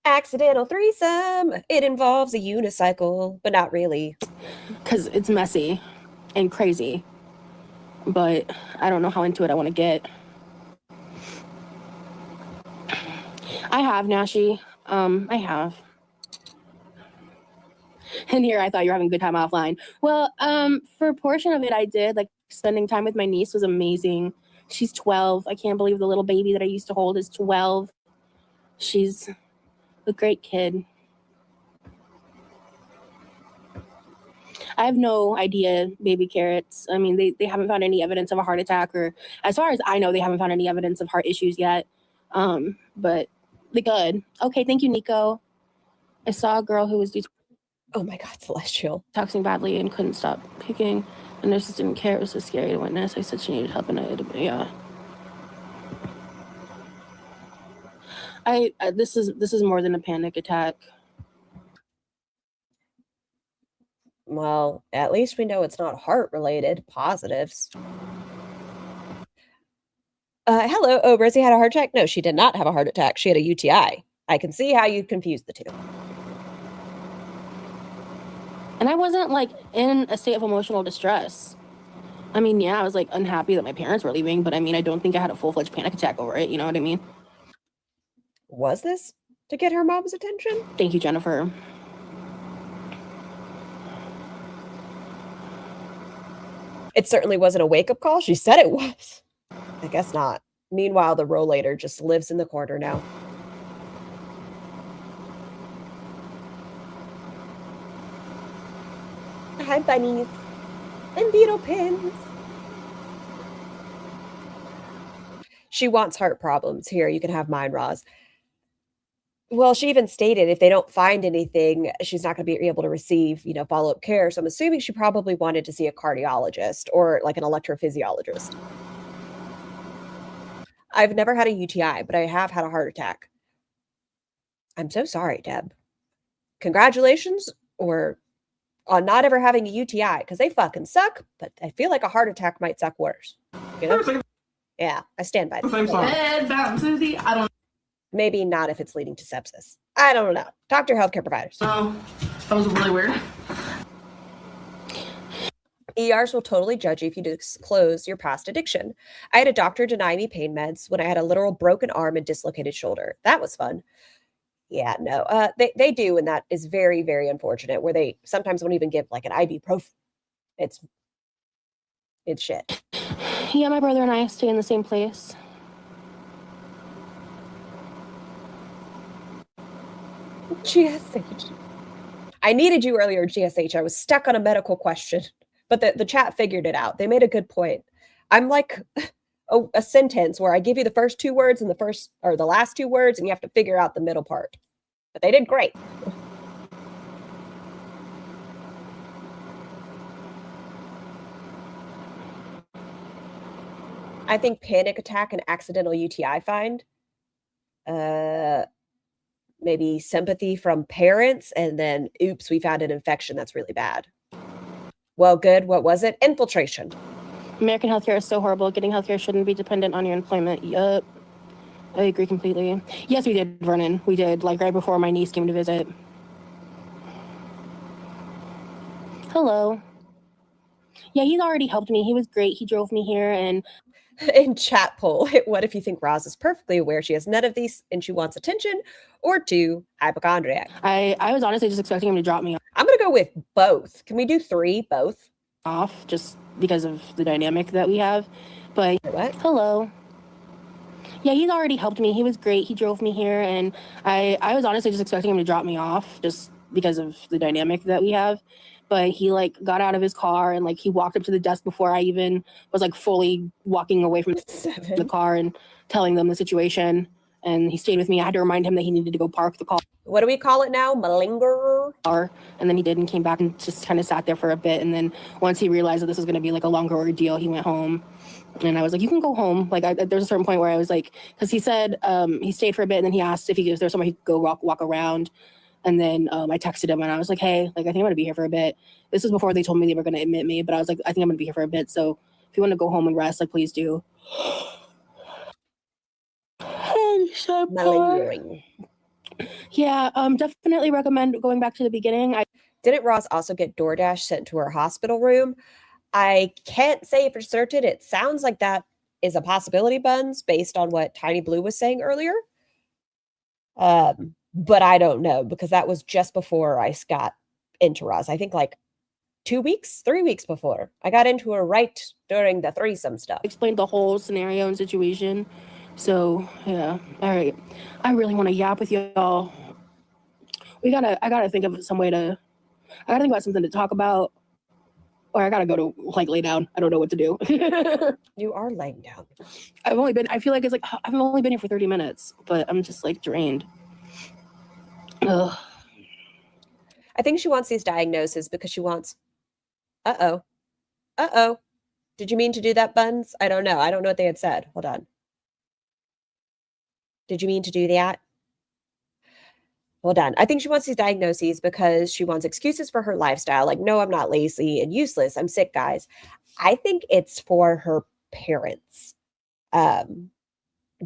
Accidental threesome. It involves a unicycle, but not really. Because it's messy and crazy. But I don't know how into it I want to get. I have, Nashi. I have. And here I thought you were having a good time offline. Well, for a portion of it I did. Like, spending time with my niece was amazing. She's 12. I can't believe the little baby that I used to hold is 12. She's a great kid. I have no idea, baby carrots. I mean, they haven't found any evidence of a heart attack, or as far as I know, they haven't found any evidence of heart issues yet. But they're good. Okay, thank you, Nico. I saw a girl who was Oh my God, Celestial. detoxing badly and couldn't stop puking. The nurses didn't care. It was so scary to witness. I said she needed help, and yeah. This is more than a panic attack. Well, at least we know it's not heart related. Positives. Hello. Oh, Rosie had a heart attack? No, she did not have a heart attack. She had a UTI. I can see how you confused the two. And I wasn't like in a state of emotional distress. I mean, yeah, I was like unhappy that my parents were leaving, but I mean, I don't think I had a full-fledged panic attack over it. You know what I mean? Was this to get her mom's attention? Thank you, Jennifer. It certainly wasn't a wake-up call. She said it was. I guess not. Meanwhile, the rollator just lives in the corner now. Hi, bunnies. And beetle pins. She wants heart problems. Here, you can have mine, Roz. Well, she even stated if they don't find anything, she's not going to be able to receive, follow-up care. So I'm assuming she probably wanted to see a cardiologist or like an electrophysiologist. I've never had a UTI, but I have had a heart attack. I'm so sorry, Deb. Congratulations on not ever having a UTI, because they fucking suck, but I feel like a heart attack might suck worse. Yeah, I stand by that. Maybe not if it's leading to sepsis. I don't know. Talk to your healthcare providers. Oh, that was really weird. ERs will totally judge you if you disclose your past addiction. I had a doctor deny me pain meds when I had a literal broken arm and dislocated shoulder. That was fun. Yeah, no, they do, and that is very, very unfortunate. Where they sometimes won't even give like an ibuprofen. It's shit. Yeah, my brother and I stay in the same place. GSH. I needed you earlier, GSH. I was stuck on a medical question, but the chat figured it out. They made a good point. I'm like a sentence where I give you the first two words and the last two words, and you have to figure out the middle part. But they did great. I think panic attack and accidental UTI find. Maybe sympathy from parents, and then oops, we found an infection that's really bad. Well, good. What was it? Infiltration. American healthcare is so horrible. Getting healthcare shouldn't be dependent on your employment. Yup. I agree completely. Yes, we did, Vernon. We did, like right before my niece came to visit. Hello. Yeah, he's already helped me. He was great. He drove me here, and In chat poll, what if you think Roz is perfectly aware she has none of these and she wants attention, or two, hypochondriac? I was honestly just expecting him to drop me I'm gonna go with both. Can we do three? Both? off just because of the dynamic that we have. But What? hello. Yeah, he's already helped me. He was great. He drove me here, and I was honestly just expecting him to drop me off just because of the dynamic that we have. But he like got out of his car and like he walked up to the desk before I even was like fully walking away from the 7. car and telling them the situation. And he stayed with me. I had to remind him that he needed to go park the car. What do we call it now? Malingerer? And then he did and came back and just kind of sat there for a bit. And then once he realized that this was going to be like a longer ordeal, he went home. And I was like, you can go home. Like, there's a certain point where I was like, because he said he stayed for a bit, and then he asked if there's somewhere he could go walk around. And then I texted him, and I was like, hey, like, I think I'm going to be here for a bit. This was before they told me they were going to admit me, but I was like, I think I'm going to be here for a bit. So if you want to go home and rest, like, please do. Malingering. Yeah, definitely recommend going back to the beginning. Didn't Roz also get DoorDash sent to her hospital room? I can't say for certain. It sounds like that is a possibility, Buns, based on what Tiny Blue was saying earlier. But I don't know, because that was just before I got into Roz. I think like 3 weeks before. I got into her right during the threesome stuff. Explained the whole scenario and situation. So yeah, all right. I really want to yap with y'all. I gotta think of some way to. I gotta think about something to talk about, or I gotta go to like lay down. I don't know what to do. You are laying down. I feel like it's like I've only been here for 30 minutes, but I'm just like drained. Ugh. I think she wants these diagnoses because she wants. Uh-oh. Did you mean to do that, Buns? I don't know. I don't know what they had said. Hold on. Did you mean to do that? Hold on. I think she wants these diagnoses because she wants excuses for her lifestyle. Like, no, I'm not lazy and useless. I'm sick, guys. I think it's for her parents.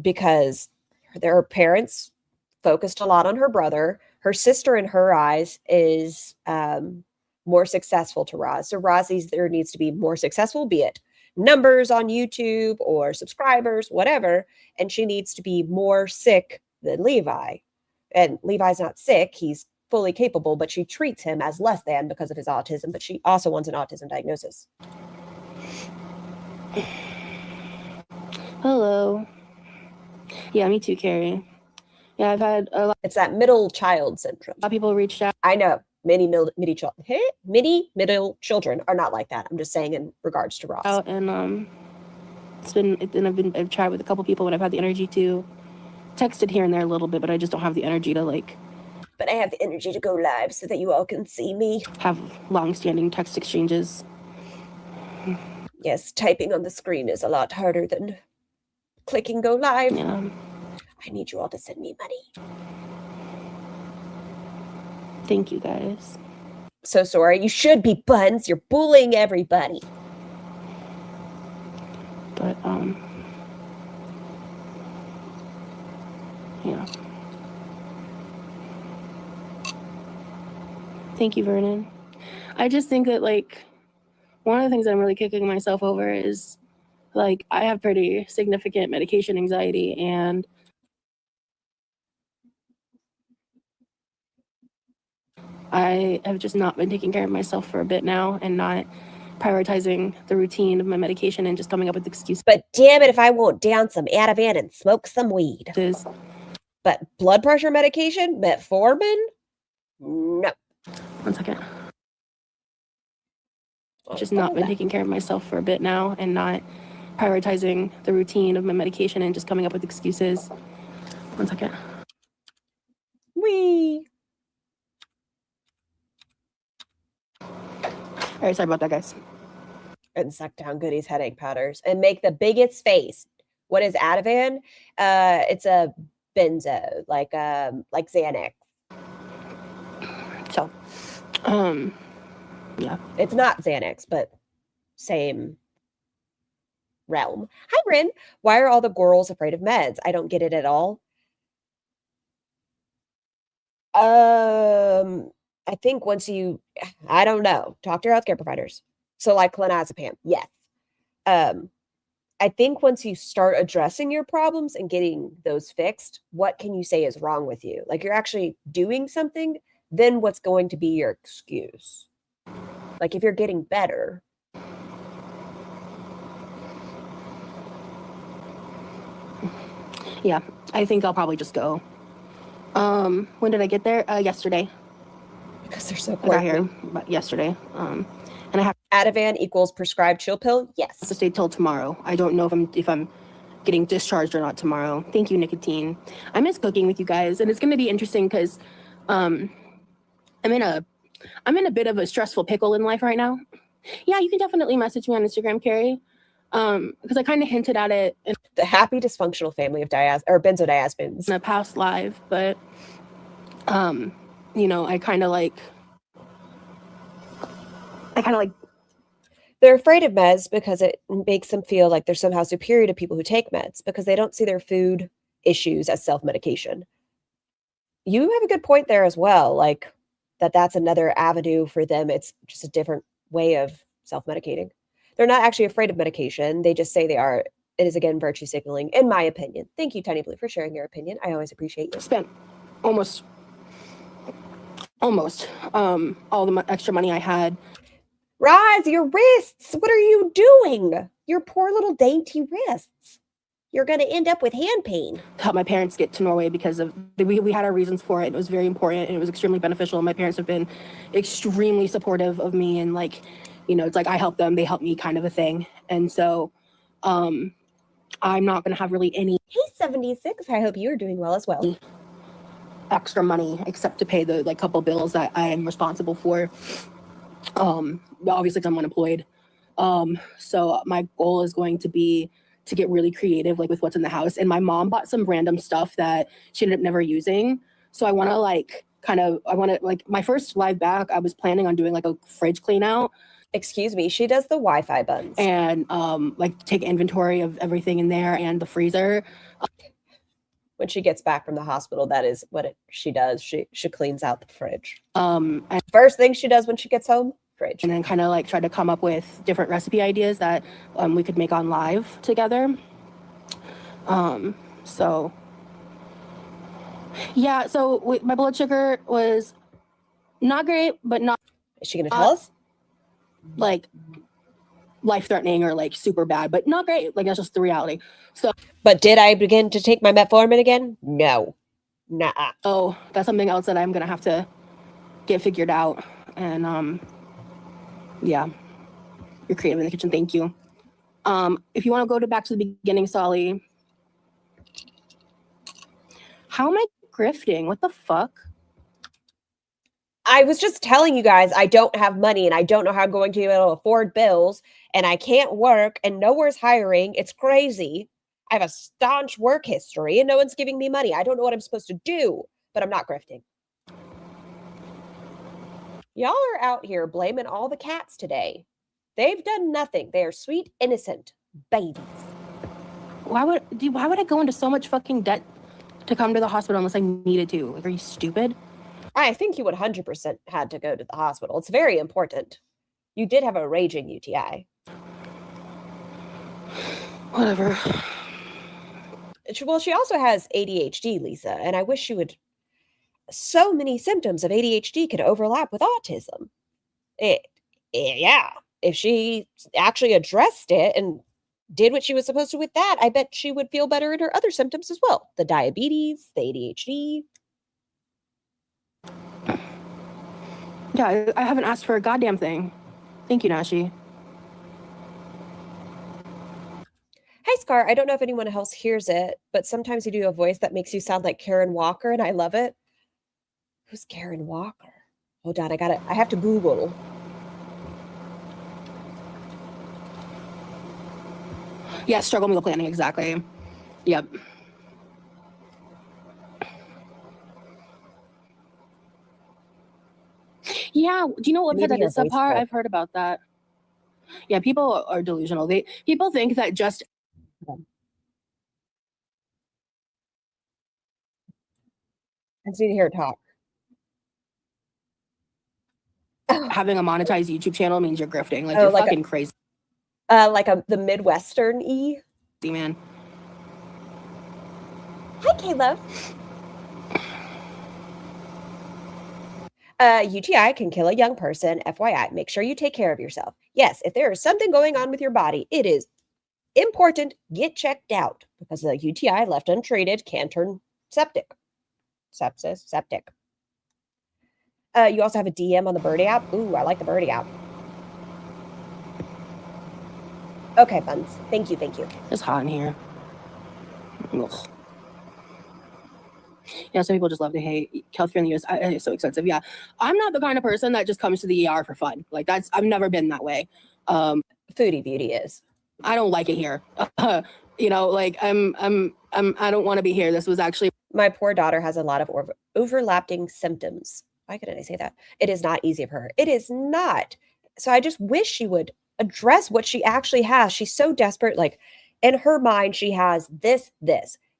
Because their parents focused a lot on her brother. Her sister, in her eyes, is more successful to Roz. So Roz there needs to be more successful, be it numbers on YouTube or subscribers, whatever. And she needs to be more sick than Levi. And Levi's not sick. He's fully capable, but she treats him as less than because of his autism. But she also wants an autism diagnosis. Hello. Yeah, me too, Carrie. Yeah, I've had a lot It's that middle child syndrome. of people reached out. I know many middle children are not like that. I'm just saying in regards to Ross. And I've tried with a couple people when I've had the energy to texted here and there a little bit, but I just don't have the energy to like. But I have the energy to go live so that you all can see me. Have long-standing text exchanges. Yes, typing on the screen is a lot harder than clicking go live. Yeah. I need you all to send me money. Thank you, guys. So sorry. You should be, Buns. You're bullying everybody. But yeah. Thank you, Vernon. I just think that like one of the things I'm really kicking myself over is like I have pretty significant medication anxiety, and I have just not been taking care of myself for a bit now and not prioritizing the routine of my medication and just coming up with excuses. But damn it if I won't down some Ativan and smoke some weed. But blood pressure medication? Metformin? No. 1 second. Just not been taking care of myself for a bit now and not prioritizing the routine of my medication and just coming up with excuses. 1 second. Wee. All right, sorry about that, guys. And suck down Goody's headache powders and make the biggest face. What is Ativan? It's a benzo, like Xanax. So, yeah. It's not Xanax, but same realm. Hi, Rin. Why are all the girls afraid of meds? I don't get it at all. I think once you, I don't know, talk to your healthcare providers. So like clonazepam, yes. I think once you start addressing your problems and getting those fixed, what can you say is wrong with you? Like you're actually doing something, then what's going to be your excuse? Like if you're getting better. Yeah, I think I'll probably just go. When did I get there? Yesterday. Because they're so I got here quirky. yesterday. And I have Ativan equals prescribed chill pill? Yes. to stay till tomorrow. I don't know if I'm getting discharged or not tomorrow. Thank you, nicotine. I miss cooking with you guys, and it's going to be interesting because I'm in a bit of a stressful pickle in life right now. Yeah, you can definitely message me on Instagram, Carrie, because I kind of hinted at it in The happy dysfunctional family of benzodiazepines. a past live, but you know, I kind of like They're afraid of meds because it makes them feel like they're somehow superior to people who take meds because they don't see their food issues as self-medication. You have a good point there as well, like that's another avenue for them. It's just a different way of self-medicating. They're not actually afraid of medication. They just say they are. It is, again, virtue signaling, in my opinion. Thank you, Tiny Blue, for sharing your opinion. I always appreciate you. spent almost all the extra money I had. Rise, your wrists. What are you doing? Your poor little dainty wrists. You're going to end up with hand pain. To help my parents get to Norway because of we had our reasons for it. It was very important and it was extremely beneficial. My parents have been extremely supportive of me and like, you know, it's like I help them, they help me kind of a thing. And so I'm not going to have really any Hey, 76. I hope you're doing well as well. extra money except to pay the like couple bills that I am responsible for. Obviously 'cause I'm unemployed. So my goal is going to be to get really creative, like with what's in the house. And my mom bought some random stuff that she ended up never using. So I want to like my first live back, I was planning on doing like a fridge clean out. Excuse me, she does the Wi-Fi buttons. And like take inventory of everything in there and the freezer. When she gets back from the hospital, that is what she does. She cleans out the fridge. And First thing she does when she gets home, fridge. and then kind of like try to come up with different recipe ideas that we could make on live together. So yeah, so my blood sugar was not great, but not Is she going to tell us? like life-threatening or like super bad, but not great. Like that's just the reality. So But did I begin to take my metformin again? No. Nuh-uh. oh, that's something else that I'm gonna have to get figured out. And yeah, you're creative in the kitchen. Thank you. If you want to go back to the beginning, Solly. How am I grifting? What the fuck? I was just telling you guys I don't have money and I don't know how I'm going to be able to afford bills and I can't work and nowhere's hiring. It's crazy. I have a staunch work history and no one's giving me money. I don't know what I'm supposed to do, but I'm not grifting. Y'all are out here blaming all the cats today. They've done nothing. They are sweet, innocent babies. Why would I go into so much fucking debt to come to the hospital unless I needed to? Like, are you stupid? I think you would 100% had to go to the hospital. It's very important. You did have a raging UTI. Whatever. Well, she also has ADHD, Lisa, and I wish she would. so many symptoms of ADHD could overlap with autism. Yeah, if she actually addressed it and did what she was supposed to with that, I bet she would feel better in her other symptoms as well. The diabetes, the ADHD. Yeah, I haven't asked for a goddamn thing. Thank you, Nashi. Hi, Scar. I don't know if anyone else hears it, but sometimes you do a voice that makes you sound like Karen Walker, and I love it. Who's Karen Walker? Hold on, I have to Google. Yeah, struggle meal planning, exactly. Yep. Yeah, do you know what I need website to that hear is voice subpar? clip. I've heard about that. Yeah, people are delusional. People think that just I just need to hear it talk. having a monetized YouTube channel means you're grifting. Like Oh, you're like fucking crazy, the Midwestern E. man. Hi, Caleb. UTI can kill a young person. FYI, make sure you take care of yourself. Yes, if there is something going on with your body, it is important. Get checked out because the UTI left untreated can turn septic. Sepsis, septic. You also have a DM on the Birdie app. Ooh, I like the Birdie app. Okay, Buns. Thank you, thank you. It's hot in here. Ugh. Yeah, some people just love to hate. Healthcare in the US is so expensive. Yeah, I'm not the kind of person that just comes to the ER for fun. Like I've never been that way. Foodie Beauty is. I don't like it here. You know, like I don't want to be here. This was actually My poor daughter has a lot of overlapping symptoms. Why couldn't I say that? It is not easy for her. It is not. So I just wish she would address what she actually has. She's so desperate. Like in her mind, she has this.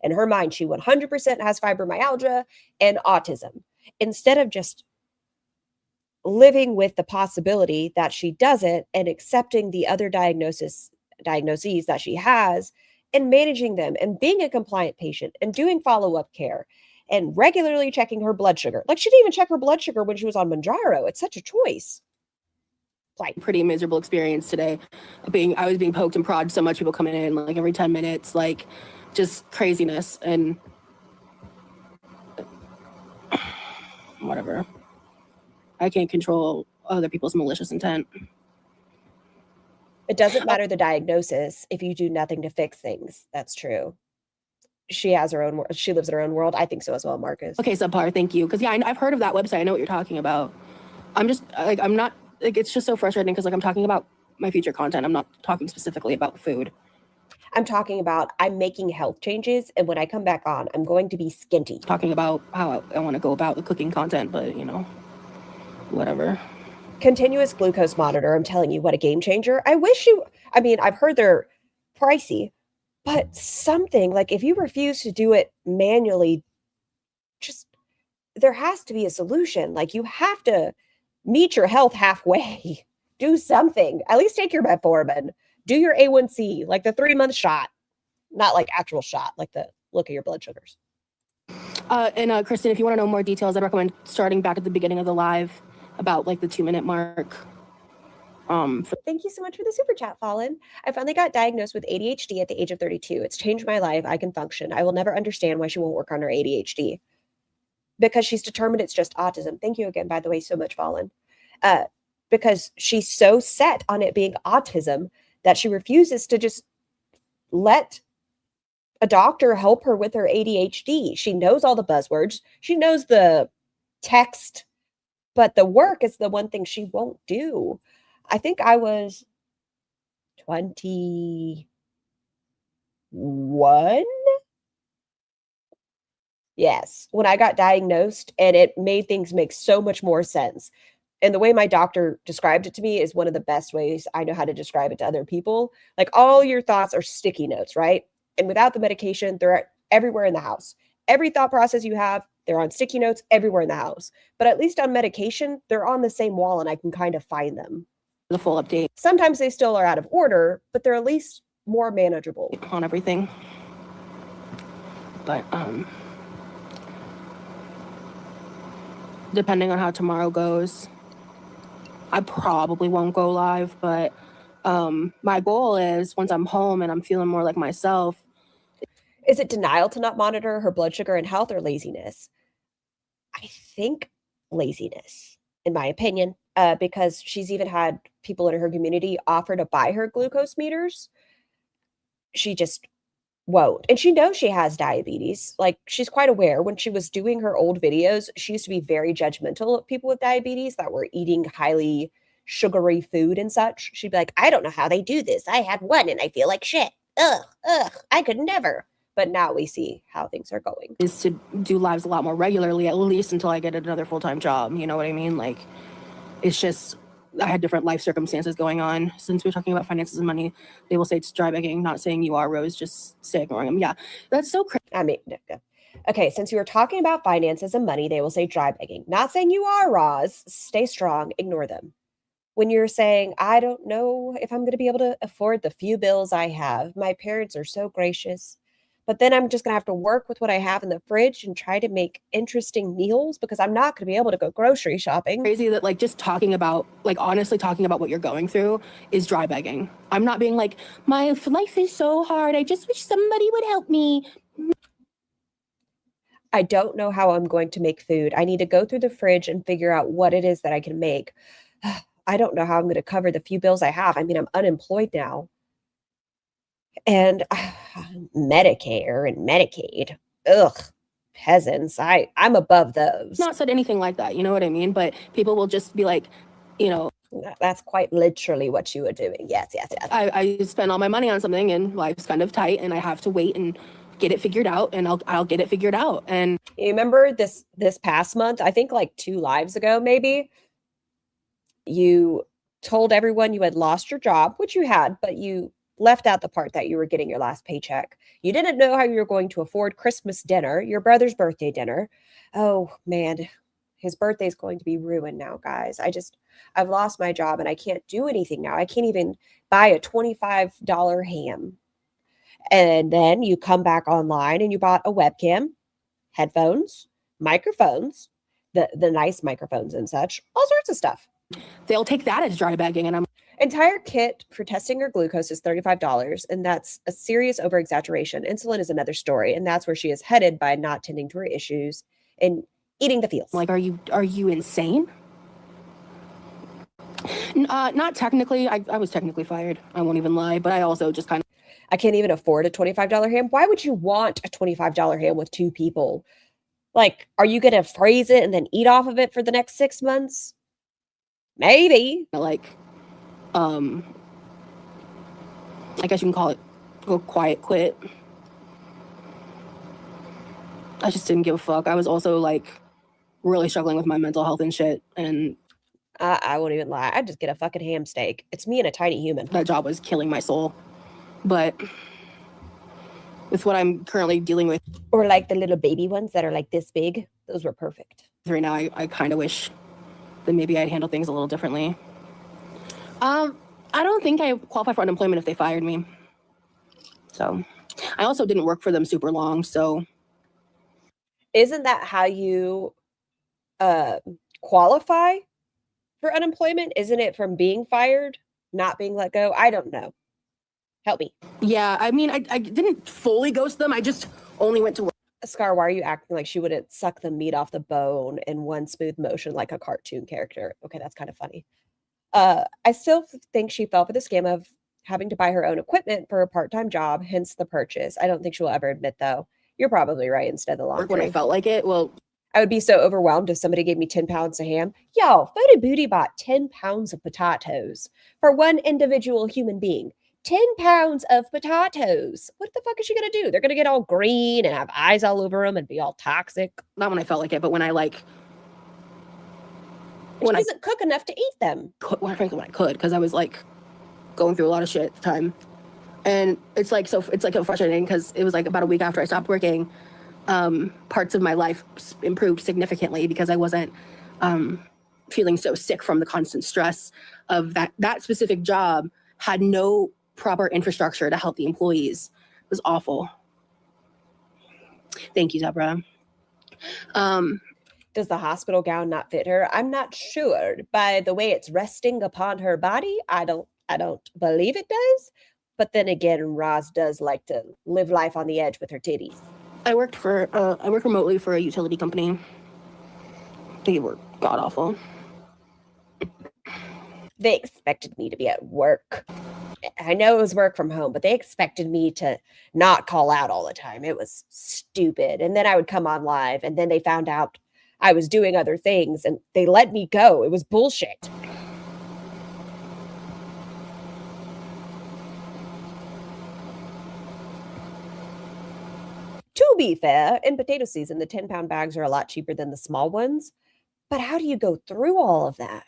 In her mind, she 100% has fibromyalgia and autism. Instead of just living with the possibility that she doesn't and accepting the other diagnoses that she has and managing them and being a compliant patient and doing follow-up care and regularly checking her blood sugar. Like she didn't even check her blood sugar when she was on Manjaro. It's such a choice. Like pretty miserable experience today. I was being poked and prodded so much, people coming in like every 10 minutes, like just craziness and whatever. I can't control other people's malicious intent. it doesn't matter the diagnosis if you do nothing to fix things. That's true. She has her own, she lives in her own world. I think so as well, Marcus. Okay, subpar, thank you. Because yeah, I've heard of that website. I know what you're talking about. I'm just like, I'm not like, it's just so frustrating because like I'm talking about my future content. I'm not talking specifically about food. I'm talking about I'm making health changes, and when I come back on, I'm going to be skinty. Talking about how I want to go about the cooking content, but you know, whatever. Continuous glucose monitor. I'm telling you, what a game changer. I mean, I've heard they're pricey, but something like if you refuse to do it manually, just there has to be a solution. Like you have to meet your health halfway. Do something. At least take your metformin. Do your A1C, like the 3-month shot, not like actual shot, like the look at your blood sugars. And Kristen, if you want to know more details, I'd recommend starting back at the beginning of the live about like the 2-minute mark. Thank you so much for the super chat, Fallen. I finally got diagnosed with ADHD at the age of 32. It's changed my life. I can function. I will never understand why she won't work on her ADHD because she's determined it's just autism. Thank you again, by the way, so much, Fallen. Because she's so set on it being autism that she refuses to just let a doctor help her with her ADHD. She knows all the buzzwords. She knows the text, but the work is the one thing she won't do. I think I was 21. Yes, when I got diagnosed, and it made things make so much more sense. And the way my doctor described it to me is one of the best ways I know how to describe it to other people. Like all your thoughts are sticky notes, right? And without the medication, they're everywhere in the house. Every thought process you have, they're on sticky notes everywhere in the house. But at least on medication, they're on the same wall and I can kind of find them. The full update. Sometimes they still are out of order, but they're at least more manageable on everything. But depending on how tomorrow goes. I probably won't go live, but my goal is once I'm home and I'm feeling more like myself. Is it denial to not monitor her blood sugar and health, or laziness? I think laziness, in my opinion, because she's even had people in her community offer to buy her glucose meters. She just won't. And she knows she has diabetes. Like, she's quite aware. When she was doing her old videos, she used to be very judgmental of people with diabetes that were eating highly sugary food and such. She'd be like, I don't know how they do this. I had one and I feel like shit. Ugh, I could never. But now we see how things are going. Is to do lives a lot more regularly, at least until I get another full-time job. You know what I mean? Like, it's just, I had different life circumstances going on. Since we're talking about finances and money, they will say it's dry begging, not saying you are, Rose, just stay ignoring them. Yeah, that's so crazy. I mean, okay, since you were talking about finances and money, they will say dry begging. Not saying you are, Roz. Stay strong, ignore them. When you're saying, I don't know if I'm going to be able to afford the few bills I have. My parents are so gracious. But then I'm just going to have to work with what I have in the fridge and try to make interesting meals because I'm not going to be able to go grocery shopping. Crazy that, like, just talking about, like, honestly talking about what you're going through is dry begging. I'm not being like, my life is so hard. I just wish somebody would help me. I don't know how I'm going to make food. I need to go through the fridge and figure out what it is that I can make. I don't know how I'm going to cover the few bills I have. I mean, I'm unemployed now. And Medicare and Medicaid. Ugh, peasants. I'm above those. Not said anything like that, you know what I mean? But people will just be like, you know, that's quite literally what you are doing. Yes. I spend all my money on something and life's kind of tight and I have to wait and get it figured out, and I'll get it figured out. And you remember this past month, I think like 2 lives ago, maybe, you told everyone you had lost your job, which you had, but you left out the part that you were getting your last paycheck. You didn't know how you were going to afford Christmas dinner, your brother's birthday dinner. Oh man, his birthday is going to be ruined now, guys. I've lost my job and I can't do anything now. I can't even buy a $25 ham. And then you come back online and you bought a webcam, headphones, microphones, the nice microphones and such, all sorts of stuff. They'll take that as dry begging, and I'm entire kit for testing your glucose is $35, and that's a serious over-exaggeration. Insulin is another story, and that's where she is headed by not tending to her issues and eating the feels. like, are you insane? Not technically. I was technically fired. I won't even lie, but I also just kind of, I can't even afford a $25 ham. Why would you want a $25 ham with 2 people? Like, are you going to freeze it and then eat off of it for the next 6 months? Maybe. like, I guess you can call it go quiet quit. I just didn't give a fuck. I was also like really struggling with my mental health and shit, and I won't even lie. I'd just get a fucking ham steak. It's me and a tiny human. that job was killing my soul. But with what I'm currently dealing with, Or like the little baby ones that are like this big. Those were perfect. right now, I kind of wish that maybe I'd handle things a little differently. I don't think I qualify for unemployment if they fired me. So I also didn't work for them super long. So Isn't that how you qualify for unemployment? Isn't it from being fired, not being let go? I don't know. Help me. yeah, I mean, I didn't fully ghost them. I just only went to work. Scar, why are you acting like she wouldn't suck the meat off the bone in one smooth motion like a cartoon character? Okay, that's kind of funny. I still think she fell for the scam of having to buy her own equipment for a part-time job, hence the purchase. I don't think she will ever admit, though. You're probably right instead of the When laundry. I felt like it. Well, I would be so overwhelmed if somebody gave me 10 pounds of ham. Yo, Photo Booty bought 10 pounds of potatoes for one individual human being. 10 pounds of potatoes. What the fuck is she going to do? They're going to get all green and have eyes all over them and be all toxic. not when I felt like it, but when I like, She doesn't cook enough to eat them. frankly, when I could, because I was like going through a lot of shit at the time. And it's like so frustrating because it was like about a week after I stopped working, parts of my life improved significantly because I wasn't feeling so sick from the constant stress of that specific job had no proper infrastructure to help the employees. It was awful. Thank you, Deborah. Does the hospital gown not fit her? I'm not sure. By the way it's resting upon her body, I don't believe it does. But then again, Roz does like to live life on the edge with her titties. I work remotely for a utility company. They were god awful. They expected me to be at work. I know it was work from home, but they expected me to not call out all the time. It was stupid. And then I would come on live, and then they found out I was doing other things, and they let me go. It was bullshit. To be fair, in potato season, the 10-pound bags are a lot cheaper than the small ones. But how do you go through all of that?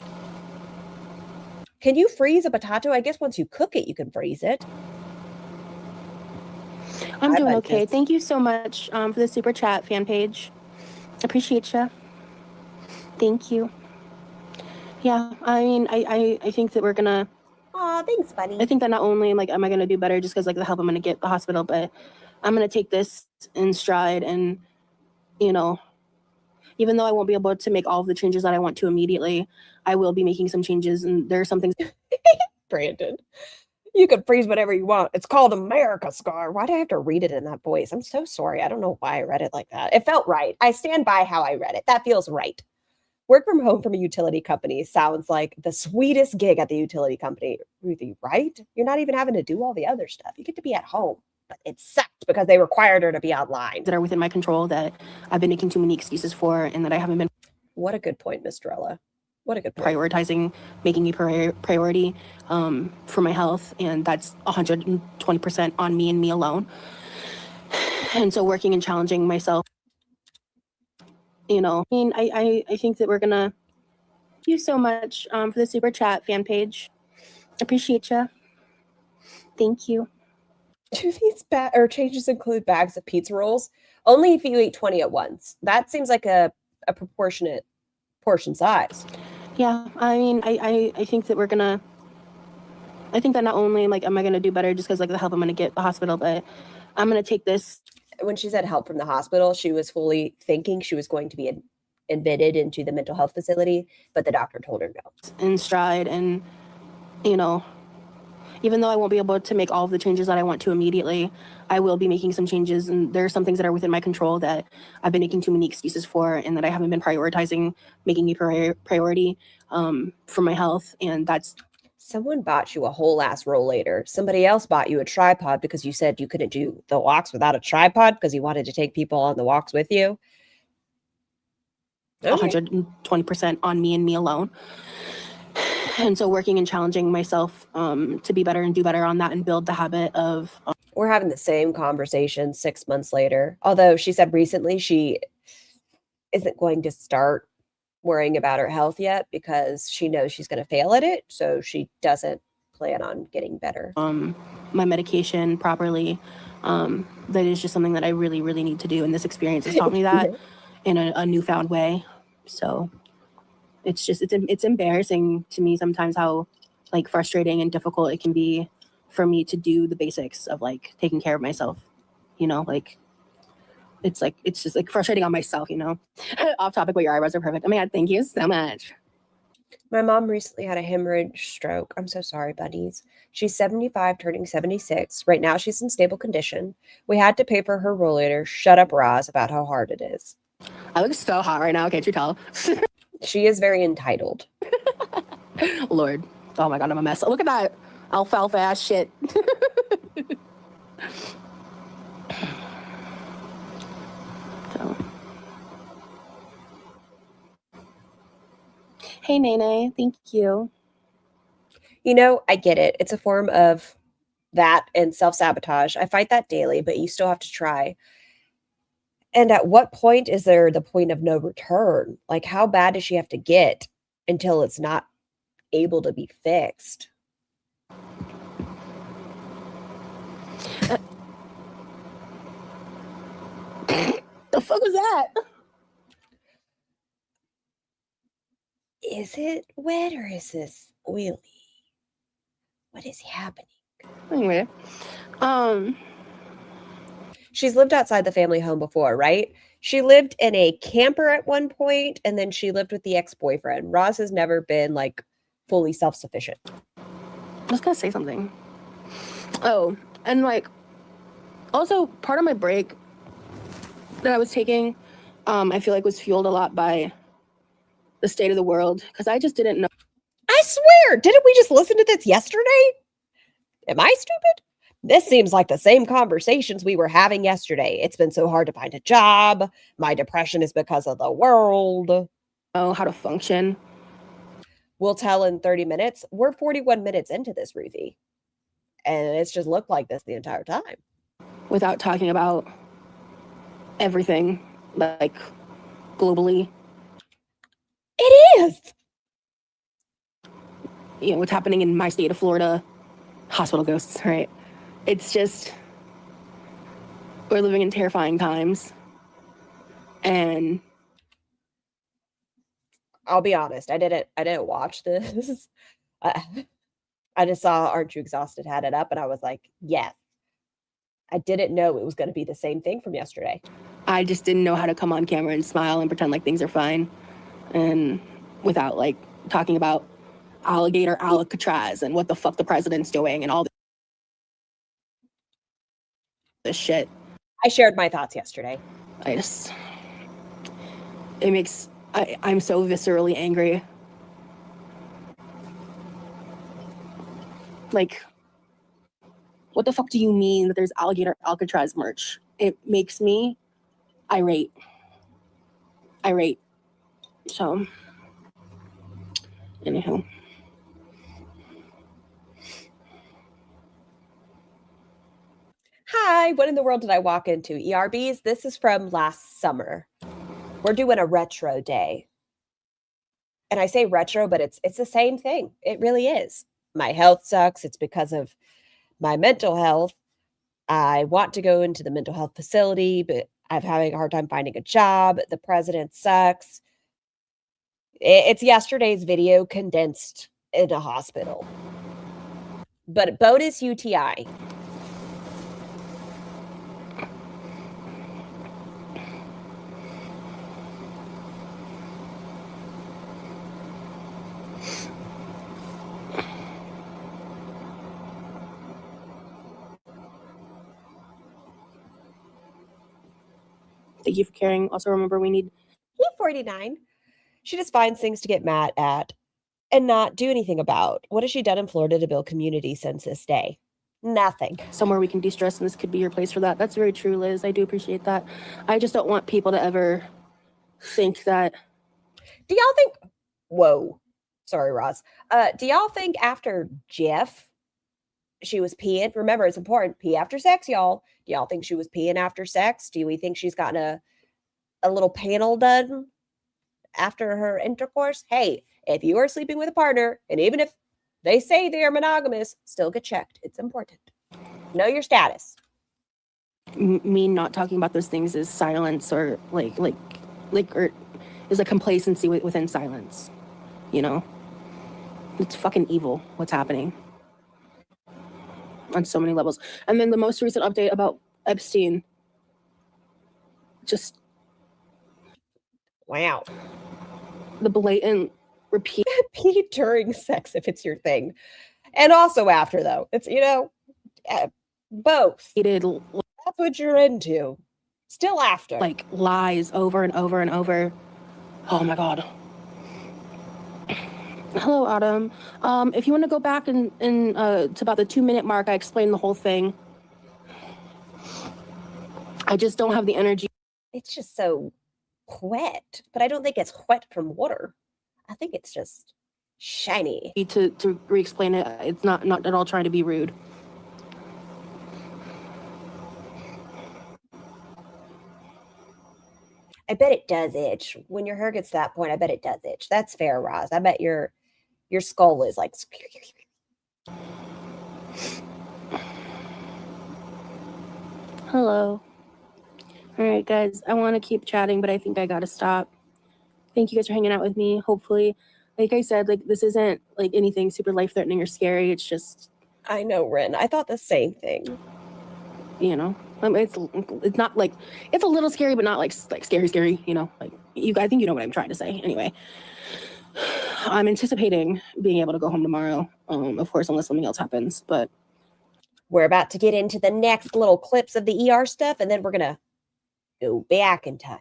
Can you freeze a potato? I guess once you cook it, you can freeze it. I'm Hi, doing okay. Bunches. Thank you so much for the super chat fan page. Appreciate you. Thank you. Yeah, I mean, I think that we're gonna. Aw, thanks, buddy. I think that not only like am I gonna do better just because like the help I'm gonna get at the hospital, but I'm gonna take this in stride, and you know, even though I won't be able to make all of the changes that I want to immediately, I will be making some changes, and there are some things. Brandon, you can freeze whatever you want. It's called America, Scar. Why do I have to read it in that voice? I'm so sorry. I don't know why I read it like that. It felt right. I stand by how I read it. That feels right. Work from home from a utility company sounds like the sweetest gig at the utility company, Ruthie, right? You're not even having to do all the other stuff. You get to be at home. But it sucked because they required her to be online. That are within my control that I've been making too many excuses for, and that I haven't been. What a good point, Mistrella. What a good point. Prioritizing making me priority for my health, and that's 120% on me and me alone. And so working and challenging myself, you know, I mean, I think that we're gonna. Thank you so much for the super chat fan page. Appreciate you. Thank you. Do these changes include bags of pizza rolls? Only if you eat 20 at once. That seems like a proportionate portion size. Yeah, I mean, I think that we're gonna. I think that not only like am I gonna do better just because like the help I'm gonna get at the hospital, but I'm gonna take this. When she said help from the hospital, she was fully thinking she was going to be admitted into the mental health facility, but the doctor told her no. In stride, and you know, even though I won't be able to make all of the changes that I want to immediately, I will be making some changes, and there are some things that are within my control that I've been making too many excuses for, and that I haven't been prioritizing making me priority for my health, and that's. Someone bought you a whole ass rollator. Somebody else bought you a tripod because you said you couldn't do the walks without a tripod because you wanted to take people on the walks with you. Okay. 120% on me and me alone. And so working and challenging myself to be better and do better on that and build the habit of. We're having the same conversation 6 months later. Although she said recently she isn't going to start worrying about her health yet because she knows she's going to fail at it. So she doesn't plan on getting better. My medication properly. That is just something that I really, really need to do. And this experience has taught me that in a newfound way. So it's just, it's embarrassing to me sometimes how like frustrating and difficult it can be for me to do the basics of like taking care of myself, you know, like it's just like frustrating on myself, you know. Off topic, but your eyebrows are perfect. Oh my God, thank you so much. My mom recently had a hemorrhage stroke. I'm so sorry, buddies. She's 75, turning 76. Right now, she's in stable condition. We had to pay for her rollator. Shut up, Roz, about how hard it is. I look so hot right now. Can't you tell? She is very entitled. Lord. Oh my God, I'm a mess. Look at that alfalfa ass shit. So. Hey, Nene. Thank you. You know, I get it. It's a form of that and self-sabotage. I fight that daily, but you still have to try. And at what point is there the point of no return? Like, how bad does she have to get until it's not able to be fixed? The fuck was that? Is it wet or is this oily? What is happening? Anyway, She's lived outside the family home before, right? She lived in a camper at one point, and then she lived with the ex-boyfriend. Roz has never been like fully self-sufficient. I was gonna say something. Oh, and like, also part of my break that I was taking, I feel like was fueled a lot by the state of the world, because I just didn't know. I swear, didn't we just listen to this yesterday? Am I stupid? This seems like the same conversations we were having yesterday. It's been so hard to find a job. My depression is because of the world. How to function. We'll tell in 30 minutes. We're 41 minutes into this, Ruthie. And it's just looked like this the entire time. Without talking about everything, like, globally. It is. You know, what's happening in my state of Florida. Hospital ghosts, right? It's just, we're living in terrifying times. And I'll be honest, I didn't watch this. I just saw Aren't You Exhausted had it up, and I was like, yes. I didn't know it was going to be the same thing from yesterday. I just didn't know how to come on camera and smile and pretend like things are fine, and without like talking about alligator Alcatraz and what the fuck the president's doing and all this shit. I shared my thoughts yesterday. I'm so viscerally angry. Like, what the fuck do you mean that there's alligator Alcatraz merch? It makes me irate. So, anywho. Hi, what in the world did I walk into? ERBs? This is from last summer. We're doing a retro day. And I say retro, but it's the same thing. It really is. My health sucks. It's because of my mental health. I want to go into the mental health facility, but I'm having a hard time finding a job. The president sucks. It's yesterday's video condensed in a hospital. But bonus UTI. Thank you for caring. Also, remember we need... E49. She just finds things to get mad at and not do anything about. What has she done in Florida to build community since this day? Nothing. Somewhere we can de-stress, and this could be your place for that. That's very true, Liz. I do appreciate that. I just don't want people to ever think that... Do y'all think... Whoa. Sorry, Roz. Do y'all think after Jeff, she was peeing? Remember, it's important. Pee after sex, y'all. Do y'all think she was peeing after sex? Do we think she's gotten a little panel done after her intercourse? Hey, if you are sleeping with a partner, and even if they say they are monogamous, still get checked. It's important. Know your status. Me not talking about those things is silence, or or is a complacency within silence. You know, it's fucking evil what's happening on so many levels. And then the most recent update about Epstein, just Wow. the blatant repeat. Pee during sex if it's your thing. And also after, though. It's, both. That's what you're into. Still after. Like lies over and over and over. Oh my God. Hello, Autumn. If you want to go back and to about the 2-minute mark, I explained the whole thing. I just don't have the energy. It's just so wet, but I don't think it's wet from water. I think it's just shiny. To re-explain it. It's not at all trying to be rude. I bet it does itch. When your hair gets to that point, I bet it does itch. That's fair, Roz. I bet your skull is like... Hello. All right, guys. I want to keep chatting, but I think I got to stop. Thank you guys for hanging out with me. Hopefully, like I said, like this isn't like anything super life-threatening or scary. It's just... I know, Rin. I thought the same thing. you know. It's not like, it's a little scary, but not like scary, you know. Like, I think you know what I'm trying to say. Anyway, I'm anticipating being able to go home tomorrow. Of course, unless something else happens. But We're about to get into the next little clips of the ER stuff, and then we're gonna go back in time.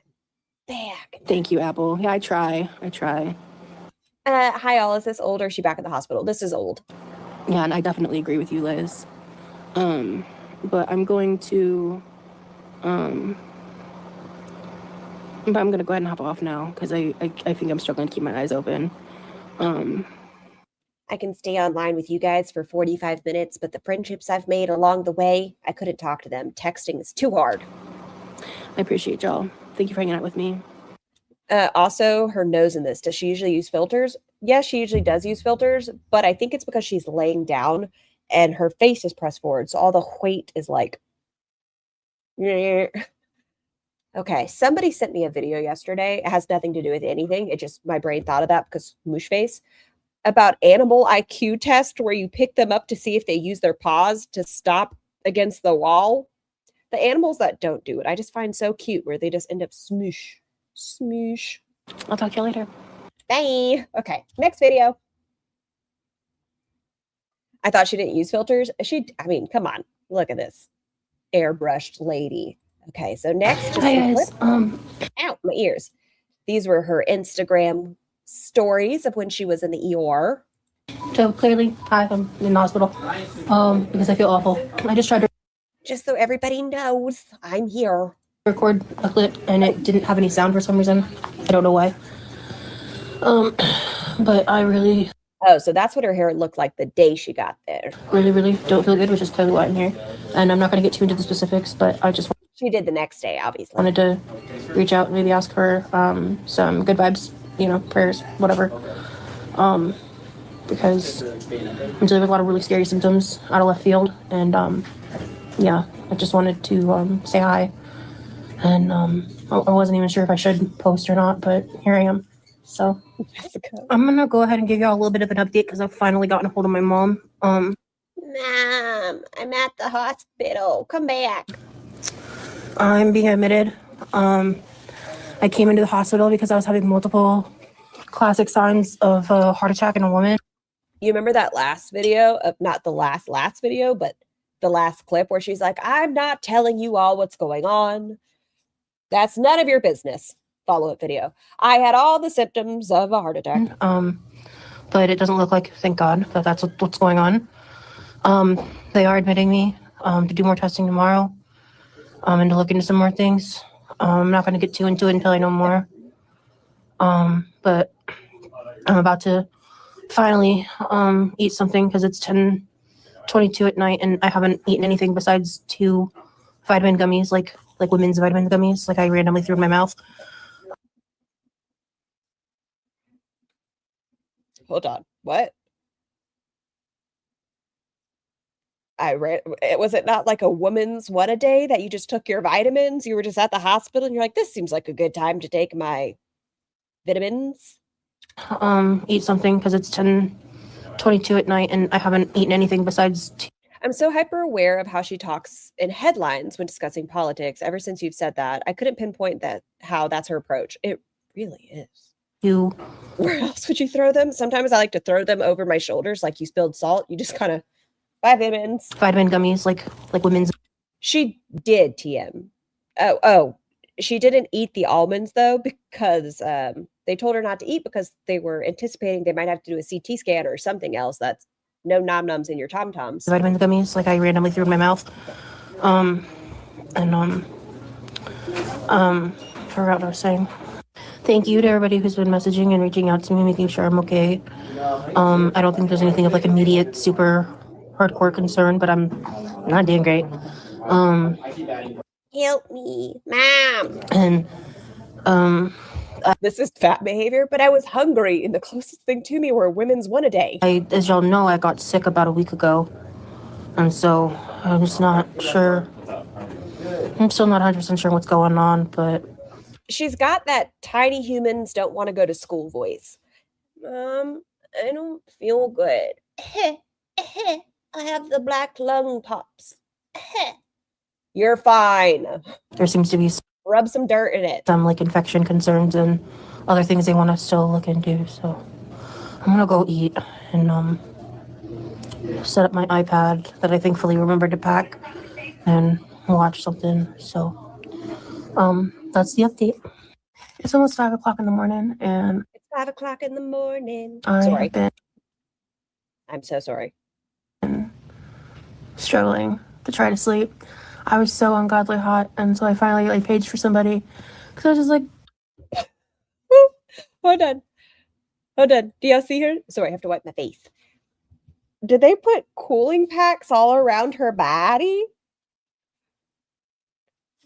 Thank you, Apple. Yeah, I try. Hi, all. Is this old or is she back at the hospital? This is old. Yeah, and I definitely agree with you, Liz. But I'm going to go ahead and hop off now because I think I'm struggling to keep my eyes open. I can stay online with you guys for 45 minutes, but the friendships I've made along the way, I couldn't talk to them. Texting is too hard. I appreciate y'all. Thank you for hanging out with me. Also, her nose in this. Does she usually use filters? Yes, she usually does use filters, but I think it's because she's laying down and her face is pressed forward. So all the weight is like... Okay, somebody sent me a video yesterday. It has nothing to do with anything. It just, my brain thought of that because moosh face. About animal IQ test where you pick them up to see if they use their paws to stop against the wall. The animals that don't do it, I just find so cute where they just end up smoosh. I'll talk to you later. Bye. Okay, next video. I thought she didn't use filters. I mean, come on. Look at this. Airbrushed lady. Okay, so next, just Hi, guys. Ow, my ears. These were her Instagram stories of when she was in the ER. So clearly, I'm in the hospital because I feel awful. I just tried to Just so everybody knows, I'm here. record a clip and it didn't have any sound for some reason. I don't know why. But I really, Oh, so that's what her hair looked like the day she got there. really don't feel good, which is clearly why I'm here. And I'm not going to get too into the specifics, but I just She did the next day, obviously. wanted to reach out and maybe ask for some good vibes, you know, prayers, whatever. Because I'm dealing with a lot of really scary symptoms out of left field. And yeah, I just wanted to say hi. And I wasn't even sure if I should post or not, but here I am. So I'm gonna go ahead and give y'all a little bit of an update because I've finally gotten a hold of my mom. Mom, I'm at the hospital. Come back. I'm being admitted. I came into the hospital because I was having multiple classic signs of a heart attack in a woman. You remember that last video of not the last video, but the last clip where she's like, I'm not telling you all what's going on. That's none of your business. Follow-up video. I had all the symptoms of a heart attack. But it doesn't look like, thank God, that that's what's going on. They are admitting me to do more testing tomorrow and to look into some more things. I'm not going to get too into it until I know more. But I'm about to finally eat something because it's 10:22 at night and I haven't eaten anything besides 2 vitamin gummies, like women's vitamin gummies, like I randomly threw in my mouth. Hold on. What? Was it not like a woman's one a day that you just took your vitamins? You were just at the hospital and you're like, this seems like a good time to take my vitamins. Eat something because it's 10:22 at night and I haven't eaten anything besides I'm so hyper aware of how she talks in headlines when discussing politics. Ever since you've said that, I couldn't pinpoint how that's her approach. It really is. Where else would you throw them? Sometimes I like to throw them over my shoulders like you spilled salt. You just kind of vitamins. Vitamin gummies, like women's. She did TM. Oh, she didn't eat the almonds though because they told her not to eat because they were anticipating they might have to do a CT scan or something else. That's no nom-noms in your tom-toms. Vitamin gummies, like I randomly threw in my mouth. Forgot what I was saying. Thank you to everybody who's been messaging and reaching out to me, making sure I'm okay. I don't think there's anything of like immediate, super hardcore concern, but I'm not doing great. Help me, Mom. And this is fat behavior, but I was hungry, and the closest thing to me were women's one a day. as y'all know, I got sick about a week ago, and so I'm just not sure. I'm still not 100% sure what's going on, but She's got that tiny humans don't want to go to school voice. I don't feel good. I have the black lung pops. You're fine. there seems to be Rub some dirt in it. some like infection concerns and other things they want to still look into. So I'm gonna go eat and set up my iPad that I thankfully remembered to pack and watch something. So that's the update. It's almost 5 o'clock in the morning and It's 5 o'clock in the morning. I Sorry. have been I'm so sorry. struggling to try to sleep. I was so ungodly hot, and so I finally like paged for somebody because I was just like, Hold on. Hold on. Do y'all see her? Sorry, I have to wipe my face. Did they put cooling packs all around her body?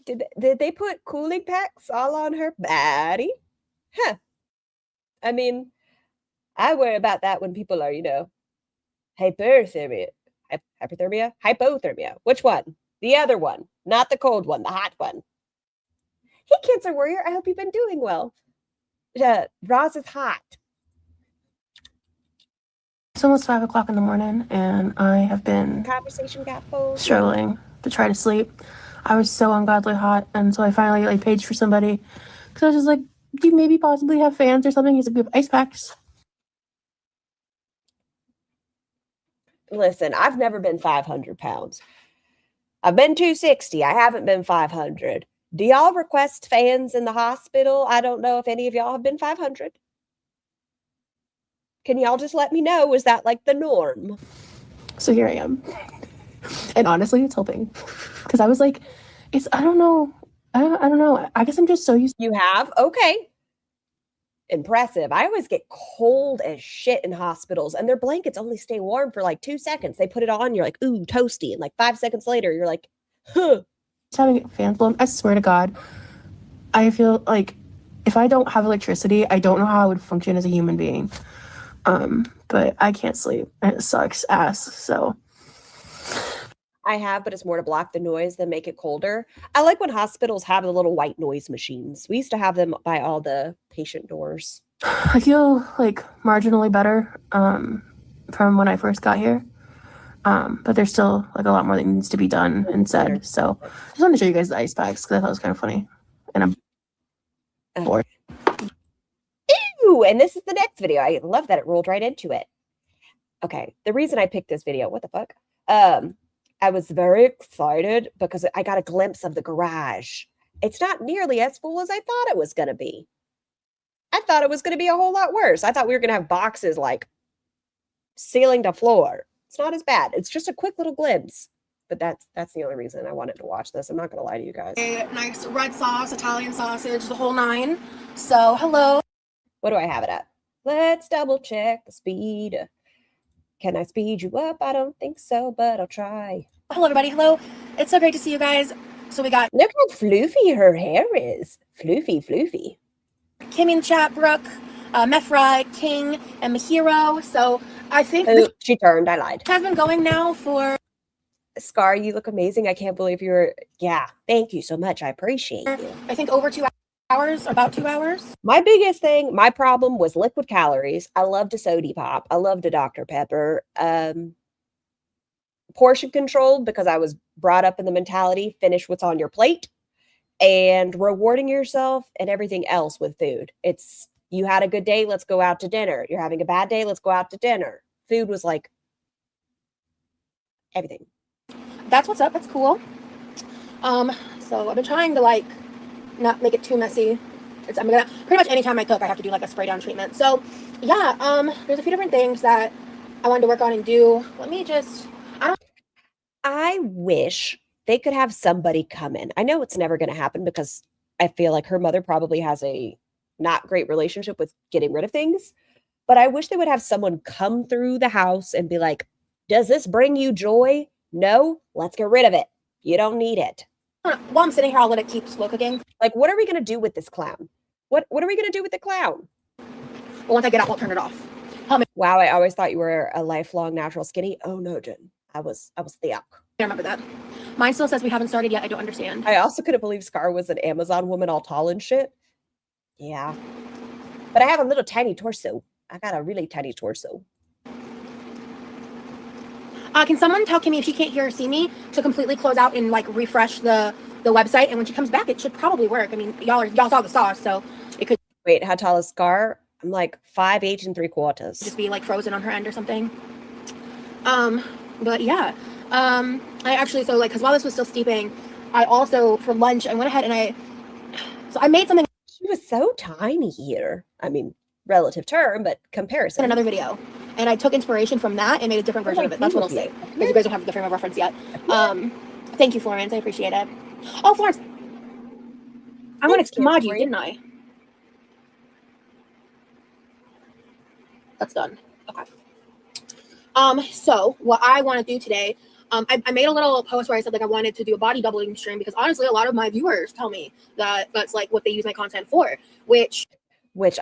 Did they put cooling packs all on her body? Huh. I mean, I worry about that when people are, hyperthermia. Hyperthermia? Hypothermia. Which one? The other one. Not the cold one, the hot one. Hey, Cancer Warrior, I hope you've been doing well. Roz is hot. it's almost 5 o'clock in the morning, and I have been Conversation got full. struggling to try to sleep. I was so ungodly hot, and so I finally like paged for somebody because I was just like, do you maybe possibly have fans or something? He's like, we have ice packs. Listen, I've never been 500 pounds. I've been 260. I haven't been 500. Do y'all request fans in the hospital? I don't know if any of y'all have been 500. Can y'all just let me know? Is that like the norm? So here I am. And honestly, it's helping. Because I was like, I don't know. I don't know. I guess I'm just so used You have? Okay. Impressive. I always get cold as shit in hospitals, and their blankets only stay warm for like 2 seconds. They put it on, you're like, ooh, toasty. And like 5 seconds later, you're like, huh. to having fans blown. I swear to God, I feel like if I don't have electricity, I don't know how I would function as a human being. But I can't sleep, and it sucks ass. So I have, but it's more to block the noise than make it colder. I like when hospitals have the little white noise machines. We used to have them by all the patient doors. I feel like marginally better from when I first got here. But there's still like a lot more that needs to be done and said. So I just wanted to show you guys the ice packs because I thought it was kind of funny. And I'm bored. Ooh, and this is the next video. I love that it rolled right into it. Okay, the reason I picked this video, what the fuck? I was very excited because I got a glimpse of the garage. It's not nearly as full as I thought it was going to be. I thought it was going to be a whole lot worse. I thought we were going to have boxes like ceiling to floor. It's not as bad. It's just a quick little glimpse. But that's the only reason I wanted to watch this. I'm not going to lie to you guys. A nice red sauce, Italian sausage, the whole nine. So hello. What do I have it at? Let's double check the speed. Can I speed you up? I don't think so, but I'll try. Hello, everybody. Hello. It's so great to see you guys. So we got Look how floofy her hair is. Floofy, floofy. Kimmy in chat, Brooke, Mefra, King, and Mahiro. So I think Oh, this she turned. I lied. has been going now for Scar, you look amazing. I can't believe you're. Yeah, thank you so much. I appreciate you. I think over 2 hours, about 2 hours. My biggest thing, my problem was liquid calories. I loved a soda pop. I loved a Dr. Pepper. Portion controlled because I was brought up in the mentality, finish what's on your plate, and rewarding yourself and everything else with food. It's you had a good day, let's go out to dinner. You're having a bad day, let's go out to dinner. Food was like everything. That's what's up. That's cool. So I've been trying to like not make it too messy. I'm gonna pretty much anytime I cook, I have to do like a spray down treatment. So yeah, there's a few different things that I wanted to work on and do. I wish they could have somebody come in. I know it's never going to happen because I feel like her mother probably has a not great relationship with getting rid of things. But I wish they would have someone come through the house and be like, does this bring you joy? No, let's get rid of it. You don't need it. While I'm sitting here, I'll let it keep slow cooking. Like, what are we going to do with this clown? What are we going to do with the clown? But once I get out, I'll turn it off. Wow, I always thought you were a lifelong natural skinny. Oh no, Jen. I was thick. I remember that. Mine still says we haven't started yet. I don't understand. I also couldn't believe Scar was an Amazon woman all tall and shit. Yeah. But I have a little tiny torso. I got a really tiny torso. Can someone tell Kimmy if she can't hear or see me to completely close out and like refresh the website? And when she comes back, it should probably work. I mean, y'all saw the sauce, so it could Wait, how tall is Scar? I'm like 5'8 3/4. just be like frozen on her end or something. But yeah, I actually, so like, because while this was still steeping, I also for lunch I went ahead and I made something She was so tiny here. I mean, relative term, but comparison. in another video, and I took inspiration from that and made a different version of it. That's what I'll say, because you guys don't have the frame of reference yet. Thank you, Florence. I appreciate it. Oh, Florence, I wanted to mod you, didn't I? That's done. Okay. So what I want to do today, I made a little post where I said like I wanted to do a body doubling stream because honestly, a lot of my viewers tell me that that's like what they use my content for, which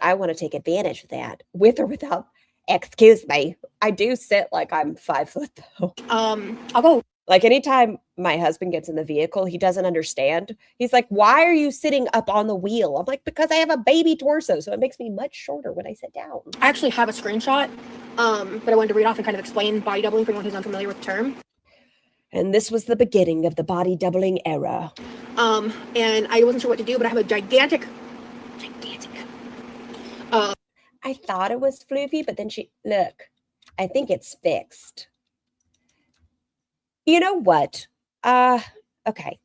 I want to take advantage of that, with or without. Excuse me, I do sit like I'm 5 foot though. I'll go. Like anytime my husband gets in the vehicle, he doesn't understand. He's like, "Why are you sitting up on the wheel?" I'm like, "Because I have a baby torso, so it makes me much shorter when I sit down." I actually have a screenshot, but I wanted to read off and kind of explain body doubling for anyone who's unfamiliar with the term. And this was the beginning of the body doubling era. And I wasn't sure what to do, but I have a gigantic. I thought it was floofy, but then look, I think it's fixed. You know what? Okay.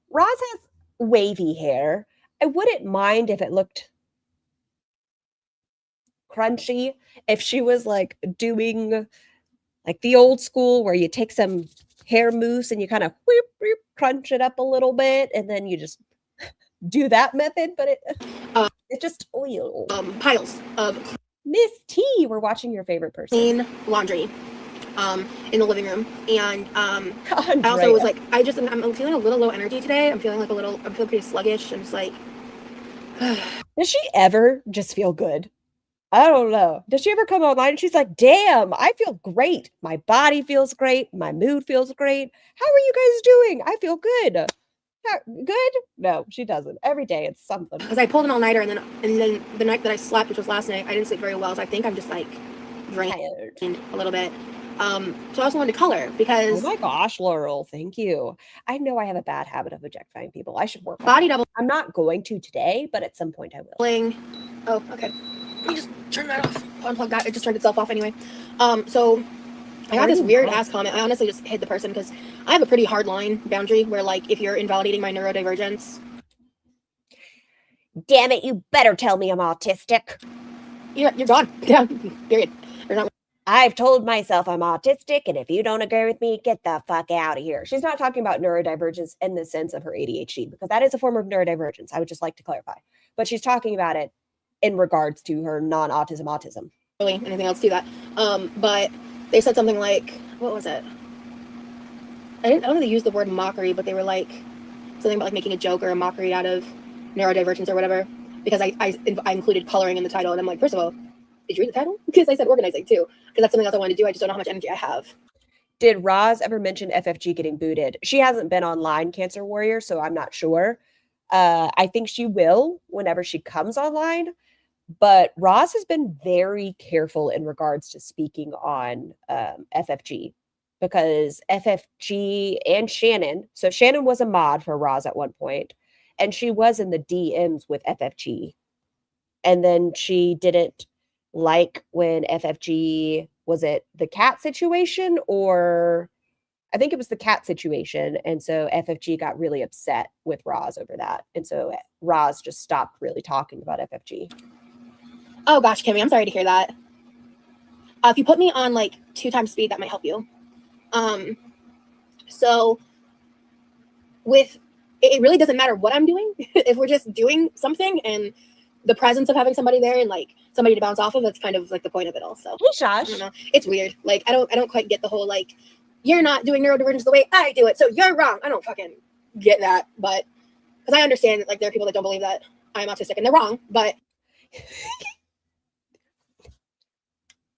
Roz has wavy hair. I wouldn't mind if it looked crunchy, if she was like doing like the old school where you take some hair mousse and you kind of crunch it up a little bit and then you just do that method, but it's just oil. Piles of Miss T, we're watching your favorite person. clean laundry in the living room, and I also was like, I'm feeling a little low energy today. I'm feeling pretty sluggish. I'm just like, does she ever just feel good? I don't know. Does she ever come online and she's like, damn, I feel great. My body feels great. My mood feels great. How are you guys doing? I feel good. Good? No, she doesn't. Every day it's something. Because I pulled an all-nighter, and then the night that I slept, which was last night, I didn't sleep very well, so I think I'm just like drained a little bit. So I also wanted to color because oh my gosh, Laurel, thank you. I know I have a bad habit of objectifying people. I should work on body it. double. I'm not going to today, but at some point I will. Oh, okay. Let me just turn that off. Unplug that. It just turned itself off anyway. So I got this weird ass comment. I honestly just hid the person because I have a pretty hard line boundary where, like, if you're invalidating my neurodivergence, damn it, you better tell me I'm autistic. You're gone. Yeah, period. I've told myself I'm autistic, and if you don't agree with me, get the fuck out of here. She's not talking about neurodivergence in the sense of her ADHD, because that is a form of neurodivergence. I would just like to clarify. But she's talking about it in regards to her non-autism autism. Really, anything else to that? But they said something like, what was it? I don't think they used the word mockery, but they were like something about like making a joke or a mockery out of neurodivergence or whatever. Because I included coloring in the title, and I'm like, first of all, did you read the title? Because I said organizing too, because that's something else I want to do. I just don't know how much energy I have. Did Roz ever mention FFG getting booted? She hasn't been online, Cancer Warrior, so I'm not sure. I think she will whenever she comes online. But Roz has been very careful in regards to speaking on FFG, because FFG and Shannon, so Shannon was a mod for Roz at one point, and she was in the DMs with FFG. And then she didn't like when FFG, was it the cat situation, or I think it was the cat situation. And so FFG got really upset with Roz over that. And so Roz just stopped really talking about FFG. Oh gosh, Kimmy, I'm sorry to hear that. If you put me on like 2 times speed, that might help you. So with it really doesn't matter what I'm doing. If we're just doing something and the presence of having somebody there and like somebody to bounce off of, that's kind of like the point of it all. So hey, Josh. I don't know. It's weird. Like I don't quite get the whole like you're not doing neurodivergence the way I do it, so you're wrong. I don't fucking get that, but because I understand that like there are people that don't believe that I'm autistic and they're wrong, but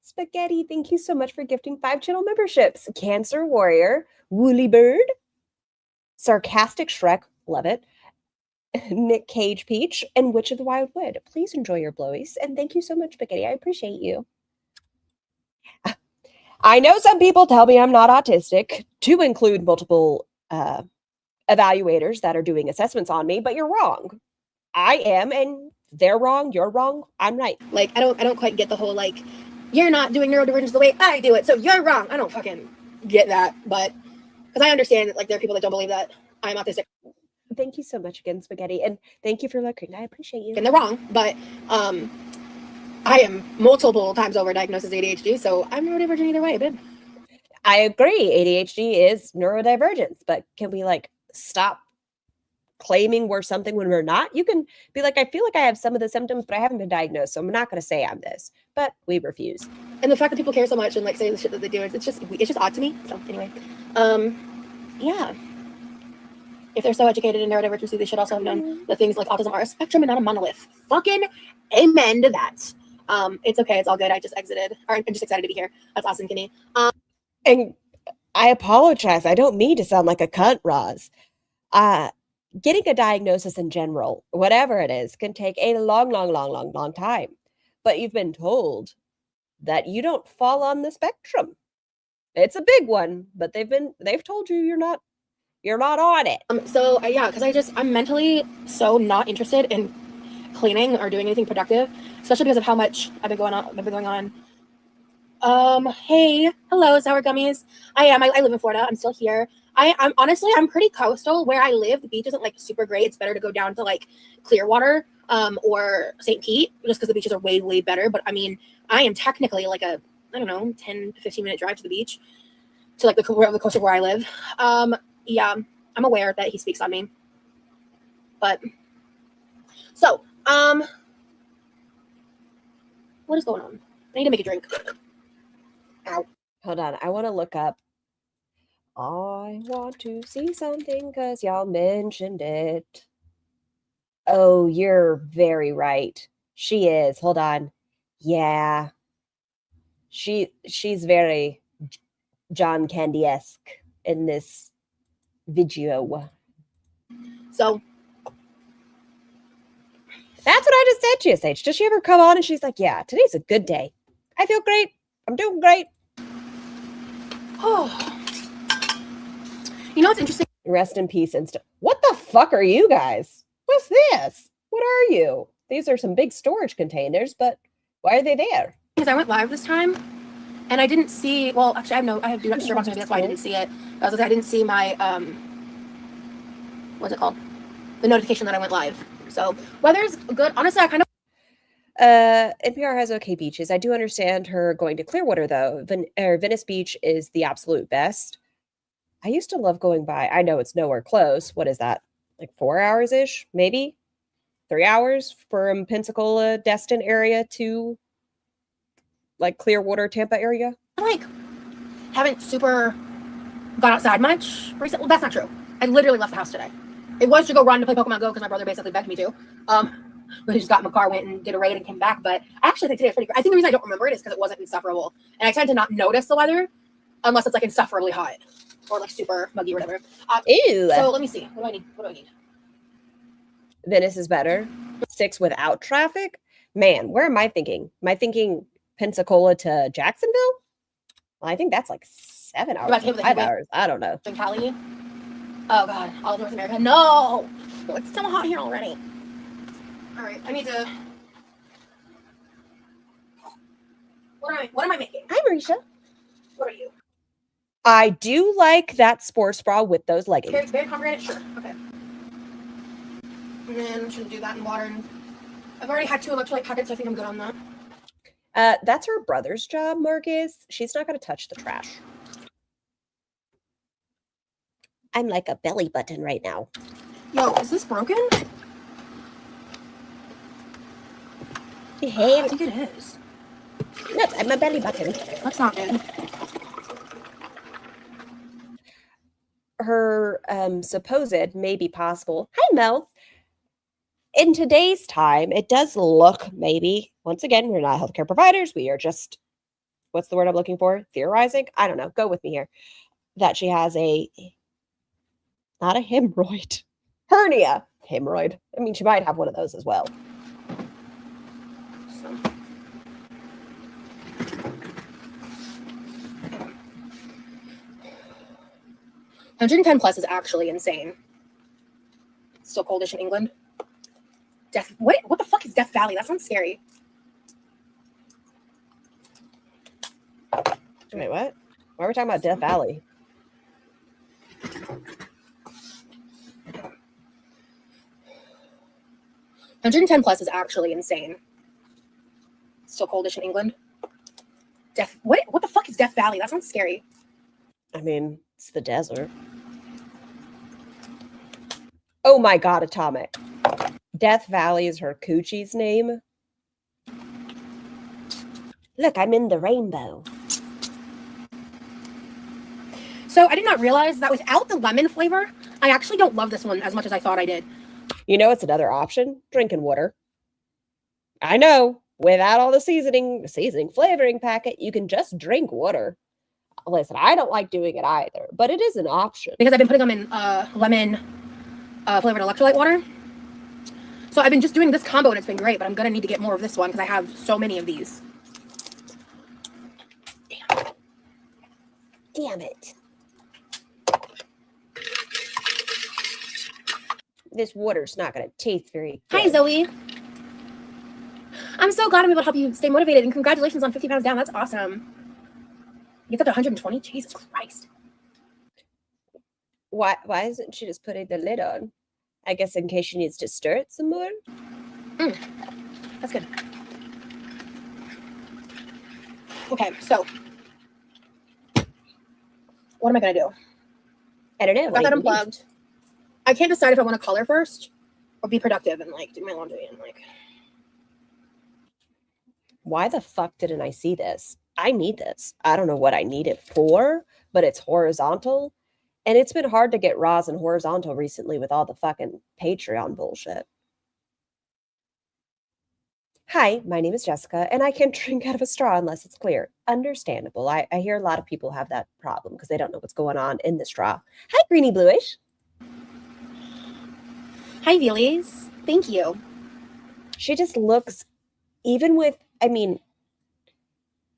Spaghetti, thank you so much for gifting 5 channel memberships. Cancer Warrior, Woolly Bird, Sarcastic Shrek, love it, Nick Cage Peach, and Witch of the Wildwood. Please enjoy your blowies, and thank you so much, Spaghetti. I appreciate you. I know some people tell me I'm not autistic, to include multiple evaluators that are doing assessments on me, but you're wrong. I am, and they're wrong, you're wrong, I'm right. Like, I don't quite get the whole, like, you're not doing neurodivergence the way I do it, so you're wrong. I don't fucking get that, but, because I understand that, like, there are people that don't believe that I'm autistic. Thank you so much again, Spaghetti, and thank you for looking. I appreciate you. And they're wrong, but, I am multiple times over diagnosed as ADHD, so I'm neurodivergent either way, babe. I agree, ADHD is neurodivergence, but can we, like, stop claiming we're something when we're not? You can be like, I feel like I have some of the symptoms, but I haven't been diagnosed, so I'm not going to say I'm this. But we refuse. And the fact that people care so much and like say the shit that they do, it's just odd to me. So anyway, yeah. If they're so educated in neurodivergency, they should also have known that things like autism are a spectrum and not a monolith. Fucking amen to that. It's okay. It's all good. I just exited. Or I'm just excited to be here. That's awesome, Kenny. And I apologize. I don't mean to sound like a cunt, Roz. Getting a diagnosis in general, whatever it is, can take a long time. But you've been told that you don't fall on the spectrum. It's a big one, but they've told you you're not on it. So yeah, because I'm mentally so not interested in cleaning or doing anything productive, especially because of how much I've been going on. Hey, hello, sour gummies. I live in Florida. I'm still here. I'm honestly, I'm pretty coastal where I live. The beach isn't like super great. It's better to go down to like Clearwater, or St. Pete, just because the beaches are way, way better. But I mean, I am technically like a, I don't know, 10 to 15 minute drive to the beach, to like the coast of where I live. Yeah, I'm aware that he speaks on me. But, so, what is going on? I need to make a drink. Ow. Hold on. I want to look up. I want to see something because y'all mentioned it. Oh, you're very right. She is. Hold on. Yeah. She's very John Candy-esque in this video. So that's what I just said to you, Sage. Does she ever come on and she's like, yeah, today's a good day. I feel great. I'm doing great. Oh. You know what's interesting? Rest in peace, What the fuck are you guys? What's this? What are you? These are some big storage containers, but why are they there? Because I went live this time and I didn't see, well, actually I have do not disturb on something, that's why I didn't see it. I didn't see my, what's it called? The notification that I went live. So weather's good. Honestly, I kind of. NPR has okay beaches. I do understand her going to Clearwater though. Venice Beach is the absolute best. I used to love going by. I know it's nowhere close. What is that? Like 4 hours-ish, maybe 3 hours from Pensacola, Destin area to like Clearwater, Tampa area. Like, haven't super gone outside much recently. Well, that's not true. I literally left the house today. It was to go run to play Pokemon Go because my brother basically begged me to. We just got in my car, went and did a raid and came back. But I actually think today was pretty great. I think the reason I don't remember it is because it wasn't insufferable. And I tend to not notice the weather unless it's like insufferably hot or like super muggy or whatever. Ew. So let me see. What do I need? Venice is better. 6 without traffic. Man, where am I thinking? Am I thinking Pensacola to Jacksonville? Well, I think that's like 7 hours, 5 hours. I don't know. In Cali? Oh God, all of North America. No, it's still hot here already. All right, I need to. What am I making? Hi, Marisha. What are you? I do like that sports bra with those leggings. Very pomegranate. Sure. Okay. And then I'm just gonna do that in water. And I've already had 2 electrolyte packets, so I think I'm good on that. That's her brother's job, Marcus. She's not going to touch the trash. I'm like a belly button right now. Yo, is this broken? Hey, I think it is. no, I'm a belly button. That's not good. Her supposed, maybe possible. Hi, Mel. In today's time, it does look maybe, once again, we're not healthcare providers. We are just, what's the word I'm looking for? Theorizing? I don't know. Go with me here. That she has not a hemorrhoid. Hernia. Hemorrhoid. I mean, she might have one of those as well. So. Okay. 110 plus is actually insane. It's still coldish in England. What the fuck is Death Valley? That sounds scary. Wait, what? Why are we talking about Death Valley? $110 plus is actually insane. It's still coldish in England. What the fuck is Death Valley? That sounds scary. I mean, it's the desert. Oh my god, Atomic. Death Valley is her coochie's name. Look, I'm in the rainbow. So I did not realize that without the lemon flavor, I actually don't love this one as much as I thought I did. You know, it's another option. Drinking water. I know. Without all the seasoning flavoring packet, you can just drink water. Listen, I don't like doing it either, but it is an option. Because I've been putting them in lemon flavored electrolyte water. So I've been just doing this combo and it's been great, but I'm going to need to get more of this one because I have so many of these. Damn it. This water's not going to taste very good. Hi, Zoe. I'm so glad I'm able to help you stay motivated, and congratulations on 50 pounds down. That's awesome. You get up to 120? Jesus Christ. Why isn't she just putting the lid on? I guess in case she needs to stir it some more. That's good. Okay, so what am I going to do? I don't know. Got that unplugged. I can't decide if I want to color first or be productive and like do my laundry and like. Why the fuck didn't I see this? I need this. I don't know what I need it for, but it's horizontal. And it's been hard to get raws and horizontal recently with all the fucking Patreon bullshit. Hi, my name is Jessica, and I can't drink out of a straw unless it's clear. Understandable. I hear a lot of people have that problem because they don't know what's going on in the straw. Hi, Greeny Bluish. Hi, Veelies. Thank you. She just looks, even with, I mean,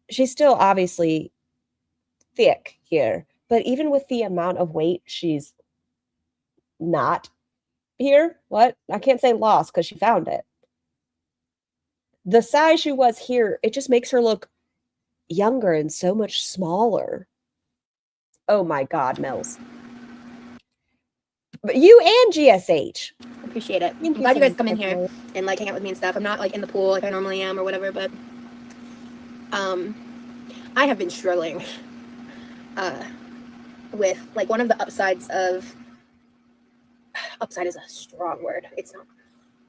she's still obviously thick here, but even with the amount of weight she's not here, what? I can't say lost because she found it. The size she was here, it just makes her look younger and so much smaller. Oh my God, Mills. But you and GSH. Appreciate it. I'm glad you guys come in here and like hang out with me and stuff. I'm not like in the pool like I normally am or whatever, but I have been struggling with like one of the upsides of upside is a strong word. It's not.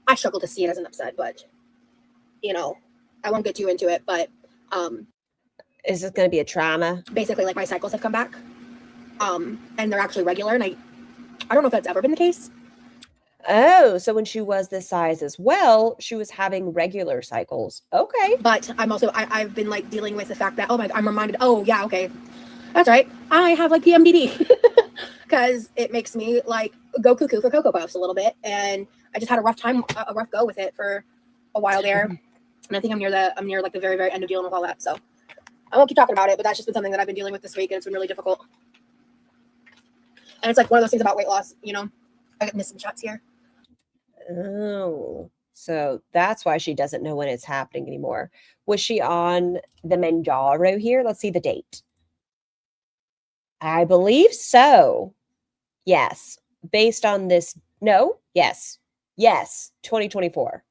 I struggle to see it as an upside, but you know, I won't get too into it, but is this going to be a trauma? Basically, like my cycles have come back, and they're actually regular, and I don't know if that's ever been the case. Oh, so when she was this size as well, she was having regular cycles. Okay. But I'm also, I've been like dealing with the fact that, oh my, I'm reminded, oh yeah, okay, that's right. I have like PMDD because it makes me like go cuckoo for Cocoa Puffs a little bit. And I just had a rough go with it for a while there. And I think I'm near like the very, very end of dealing with all that. So I won't keep talking about it, but that's just been something that I've been dealing with this week. And it's been really difficult. And it's like one of those things about weight loss, you know, I got missing shots here. Oh, so that's why she doesn't know when it's happening anymore. Was she on the Manjaro here? Let's see the date. I believe so. Yes. Based on this. No. Yes. Yes. 2024.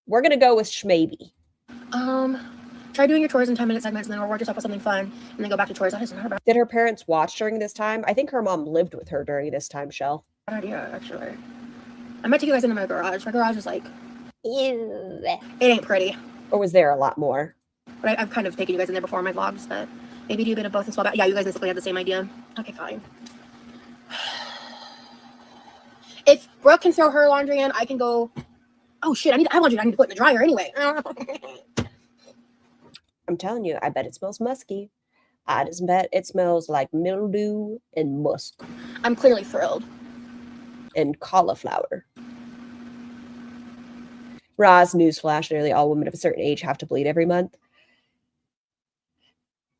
We're going to go with Shmaybe. Try doing your chores in 10-minute segments and then reward yourself with something fun and then go back to chores. That is not a bad Did her parents watch during this time? I think her mom lived with her during this time, Shell. idea, actually. I might take you guys into my garage. My garage is like, Ew. it ain't pretty. Or was there a lot more? But I've kind of taken you guys in there before in my vlogs, but maybe do a bit of both and swap out. Yeah, you guys basically have the same idea. Okay, fine. If Brooke can throw her laundry in, I can go. Oh shit, I have laundry I need to put in the dryer anyway. I'm telling you, I bet it smells musky. I just bet it smells like mildew and musk I'm clearly thrilled. and cauliflower. Roz, newsflash, nearly all women of a certain age have to bleed every month.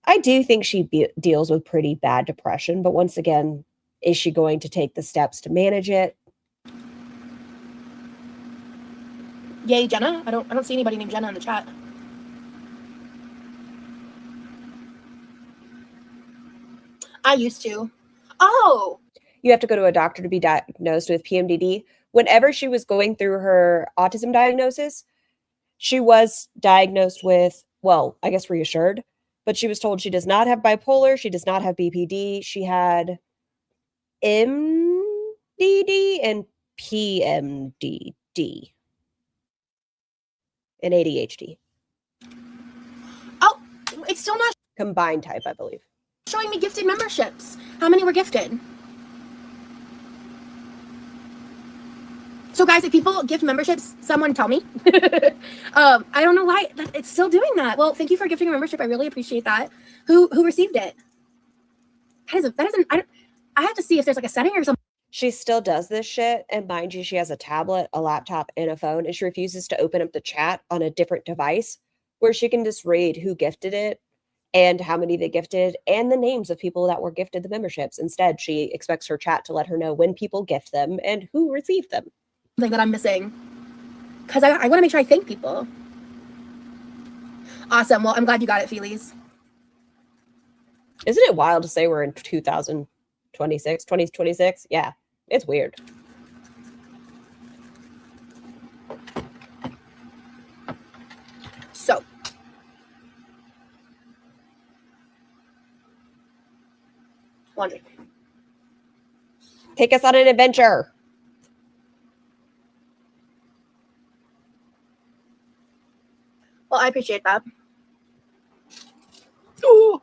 I do think she deals with pretty bad depression, but once again, Is she going to take the steps to manage it? Yay, Jenna. I don't see anybody named Jenna in the chat. I used to. Oh, You have to go to a doctor to be diagnosed with PMDD. Whenever she was going through her autism diagnosis, she was diagnosed with, well, I guess reassured, but she was told she does not have bipolar. She does not have BPD. She had MDD and PMDD and ADHD. oh, it's still not Combined type, I believe. showing me gifted memberships. How many were gifted? So guys, if people gift memberships, someone tell me. I don't know why it's still doing that. Well, thank you for gifting a membership. I really appreciate that. Who received it? I have to see if there's like a setting or something. She still does this shit. And mind you, she has a tablet, a laptop, and a phone. And she refuses to open up the chat on a different device where she can just read who gifted it and how many they gifted and the names of people that were gifted the memberships. Instead, she expects her chat to let her know when people gift them and who received them. That I'm missing. Because I want to make sure I thank people. Awesome. Well, I'm glad you got it, Feelies. Isn't it wild to say we're in 2026? Yeah, it's weird. So. Laundry. Take us on an adventure. Well, I appreciate that. Ooh.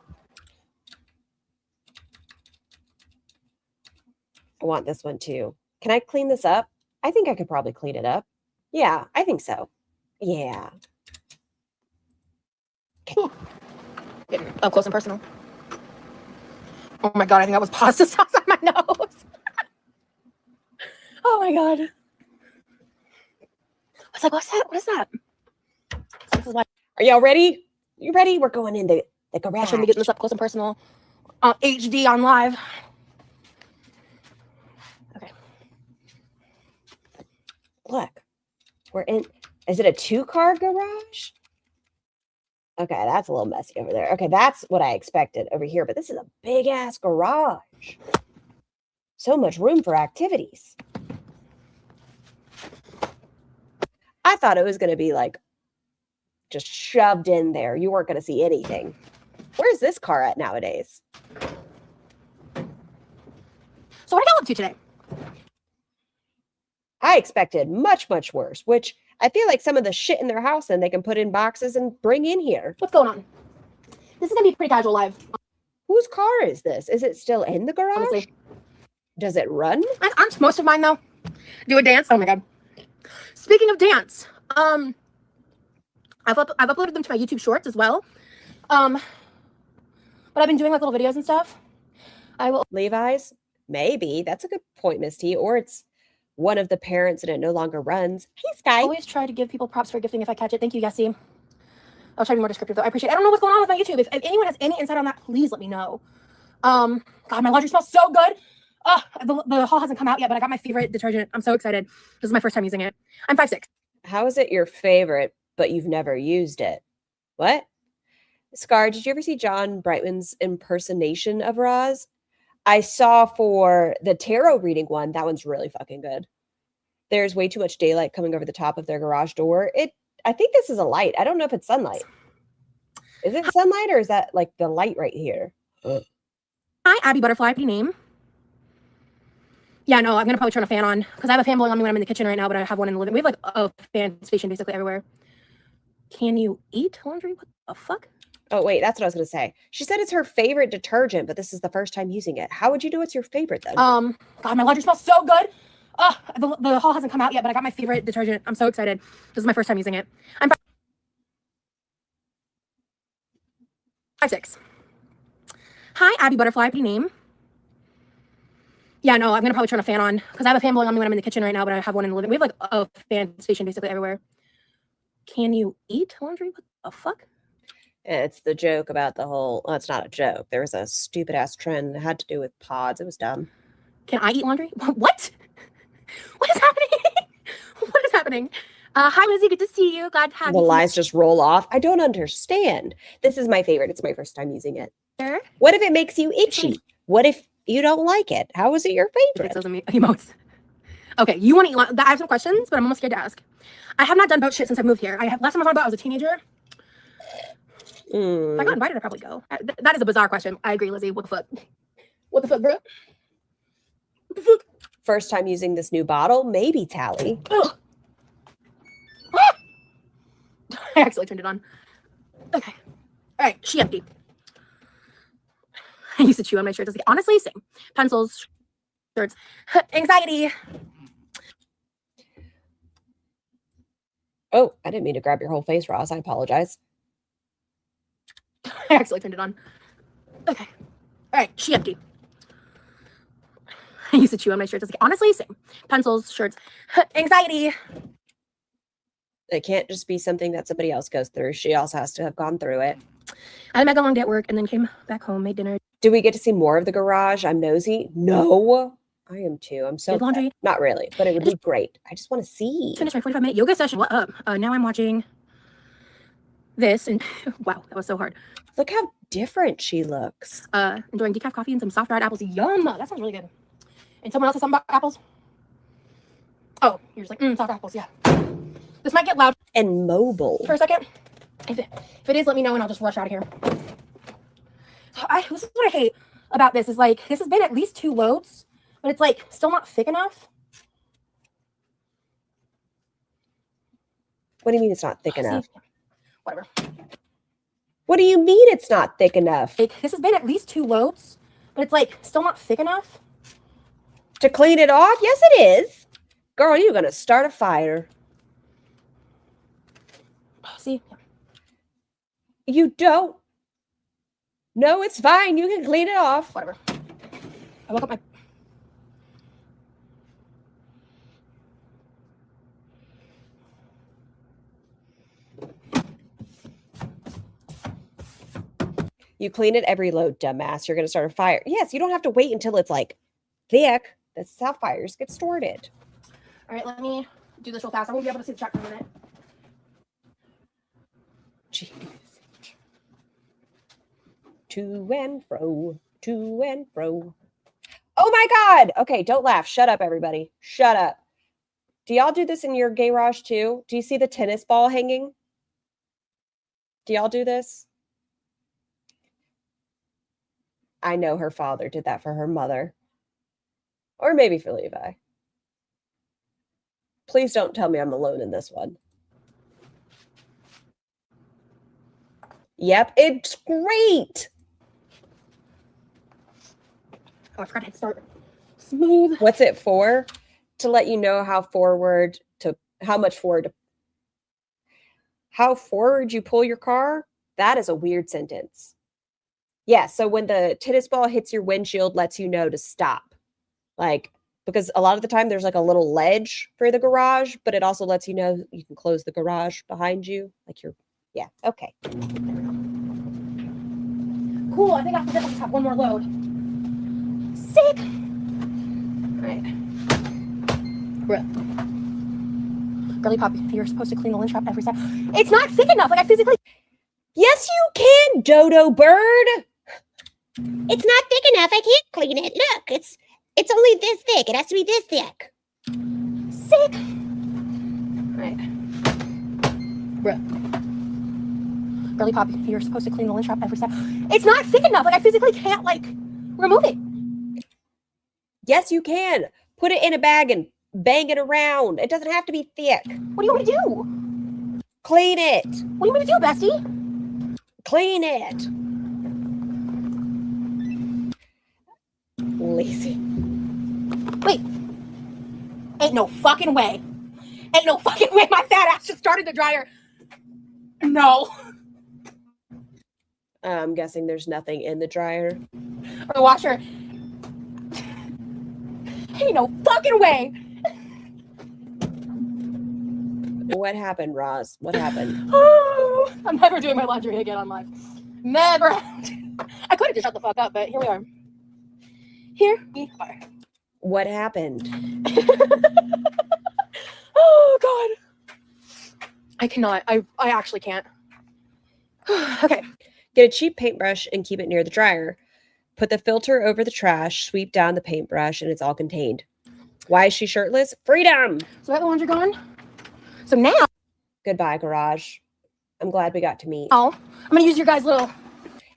I want this one too. Can I clean this up? I think I could probably clean it up. Yeah, I think so. Yeah. Okay. Getting up close and personal. Oh my god, I think that was pasta sauce on my nose. Oh my god. I was like, what's that? What is that? Are y'all ready? You ready? We're going in the garage. I shouldn't be getting this up close and personal. HD on live. Okay. Look, we're in. Is it a 2-car garage? Okay, that's a little messy over there. Okay, that's what I expected over here, but this is a big ass garage. So much room for activities. I thought it was going to be like just shoved in there. You weren't going to see anything. Where's this car at nowadays? So what did I up to today? I expected much, much worse, which I feel like some of the shit in their house then they can put in boxes and bring in here. What's going on? This is going to be pretty casual live. Whose car is this? Is it still in the garage? Honestly. Does it run? Aren't most of mine though? Do a dance? Oh my god. Speaking of dance, I've uploaded them to my YouTube shorts as well. But I've been doing like little videos and stuff. I will. Levi's? Maybe. That's a good point, Miss T. Or it's one of the parents and it no longer runs. Hey, Sky. Always try to give people props for gifting if I catch it. Thank you, Yessie. I'll try to be more descriptive though. I appreciate it. I don't know what's going on with my YouTube. If anyone has any insight on that, please let me know. God, my laundry smells so good. The haul hasn't come out yet, but I got my favorite detergent. I'm so excited. This is my first time using it. I'm 5'6". How is it your favorite, but you've never used it? What? Scar, did you ever see John Brightman's impersonation of Roz? I saw for the tarot reading one. That one's really fucking good. There's way too much daylight coming over the top of their garage door. I think this is a light. I don't know if it's sunlight. Is it sunlight or is that like the light right here? Hi, Abby Butterfly. Pretty name. Yeah, no, I'm gonna probably turn a fan on because I have a fan blowing on me when I'm in the kitchen right now, but I have one in the living. We have like a fan station basically everywhere. Can you eat laundry? What the fuck? Oh, wait, that's what I was going to say. She said it's her favorite detergent, but this is the first time using it. How would you know it's your favorite then? God, my laundry smells so good. The haul hasn't come out yet, but I got my favorite detergent. I'm so excited. This is my first time using it. I'm 5'6". Hi, Abby Butterfly. Pretty name. Yeah, no, I'm gonna probably turn a fan on because I have a fan blowing on me when I'm in the kitchen right now, but I have one in the living. We have like a fan station basically everywhere. Can you eat laundry? What the fuck? It's the joke about the whole, well, it's not a joke. There was a stupid ass trend that had to do with pods. It was dumb. Can I eat laundry? What? What is happening? What is happening? Hi, Lizzie. Good to see you. Glad to have The you lies just roll off. I don't understand. This is my favorite. It's my first time using it. here. What if it makes you itchy? What if you don't like it? How is it your Fix favorite? those emotes. Okay, you want to eat? I have some questions, but I'm almost scared to ask. I have not done boat shit since I moved here. Last time I thought about it, I was a teenager. If I got invited, I'd probably go. That is a bizarre question. I agree, Lizzie. What the fuck? What the fuck, bro? What the fuck? First time using this new bottle? Maybe, Tally. Ugh. Ah! I actually turned it on. Okay. All right, she empty. I used to chew on my shirt. Honestly, same. Pencils, shirts, anxiety. Oh, I didn't mean to grab your whole face, Ross. I apologize. I actually turned it on. Okay. All right, she empty. I used to chew on my shirt. Honestly, same. Pencils, shirts, anxiety. It can't just be something that somebody else goes through. She also has to have gone through it. I had a mega long day at work and then came back home, made dinner, Do we get to see more of the garage? I'm nosy. No, I am too. I'm so did laundry, not really, but it would be great. I just want to see. finished my 45-minute yoga session. What up? Now I'm watching this and wow, that was so hard. Look how different she looks. Enjoying decaf coffee and some soft dried apples. Yum! That sounds really good. And someone else has something about apples? Oh, you're just like, soft apples, yeah. This might get loud And mobile. for a second. If it is, let me know and I'll just rush out of here. This is what I hate about this is like, this has been at least 2 loads, but it's like still not thick enough. What do you mean it's not thick See? enough? Whatever. What do you mean it's not thick enough? Like, this has been at least 2 loads, but it's like still not thick enough. To clean it off? Yes, it is. Girl, you're going to start a fire. See? You don't. No, it's fine. You can clean it off. Whatever. I woke up my... You clean it every load, dumbass. You're going to start a fire. Yes, you don't have to wait until it's like thick. That's how fires get started. All right, let me do this real fast. I won't be able to see the truck for a minute. Jeez. To and fro, to and fro. Oh my God. Okay, don't laugh. Shut up, everybody. Shut up. Do y'all do this in your garage too? Do you see the tennis ball hanging? Do y'all do this? I know her father did that for her mother. Or maybe for Levi. Please don't tell me I'm alone in this one. Yep, it's great. Oh, I forgot to hit start. Smooth. What's it for? To let you know how forward you pull your car. That is a weird sentence. Yeah, so when the tennis ball hits your windshield, lets you know to stop. Like, because a lot of the time there's like a little ledge for the garage, but it also lets you know you can close the garage behind you. Like yeah, okay. Cool, I think I just have one more load. Sick. All right. Girly pop, you're supposed to clean the lint trap every step. It's not thick enough. Like I physically. Yes, you can, dodo bird. It's not thick enough. I can't clean it. Look, it's only this thick. It has to be this thick. Sick. All right. Girly pop, you're supposed to clean the lint trap every step. It's not thick enough. Like I physically can't like remove it. Yes, you can. Put it in a bag and bang it around. It doesn't have to be thick. What do you want me to do? Clean it. What do you want me to do, bestie? Clean it. Lazy. Wait. Ain't no fucking way. Ain't no fucking way my fat ass just started the dryer. No. I'm guessing there's nothing in the dryer. Or the washer. Ain't no fucking way. What happened, Roz? What happened? Oh, I'm never doing my laundry again on live. Never. I could have just shut the fuck up, but here we are. Here we are. What happened? Oh God. I cannot. I actually can't. Okay. Get a cheap paintbrush and keep it near the dryer. Put the filter over the trash, sweep down the paintbrush, and it's all contained. Why is she shirtless? Freedom! So I got the laundry going. So now, Goodbye, garage. I'm glad we got to meet. I'm gonna use your guys' little.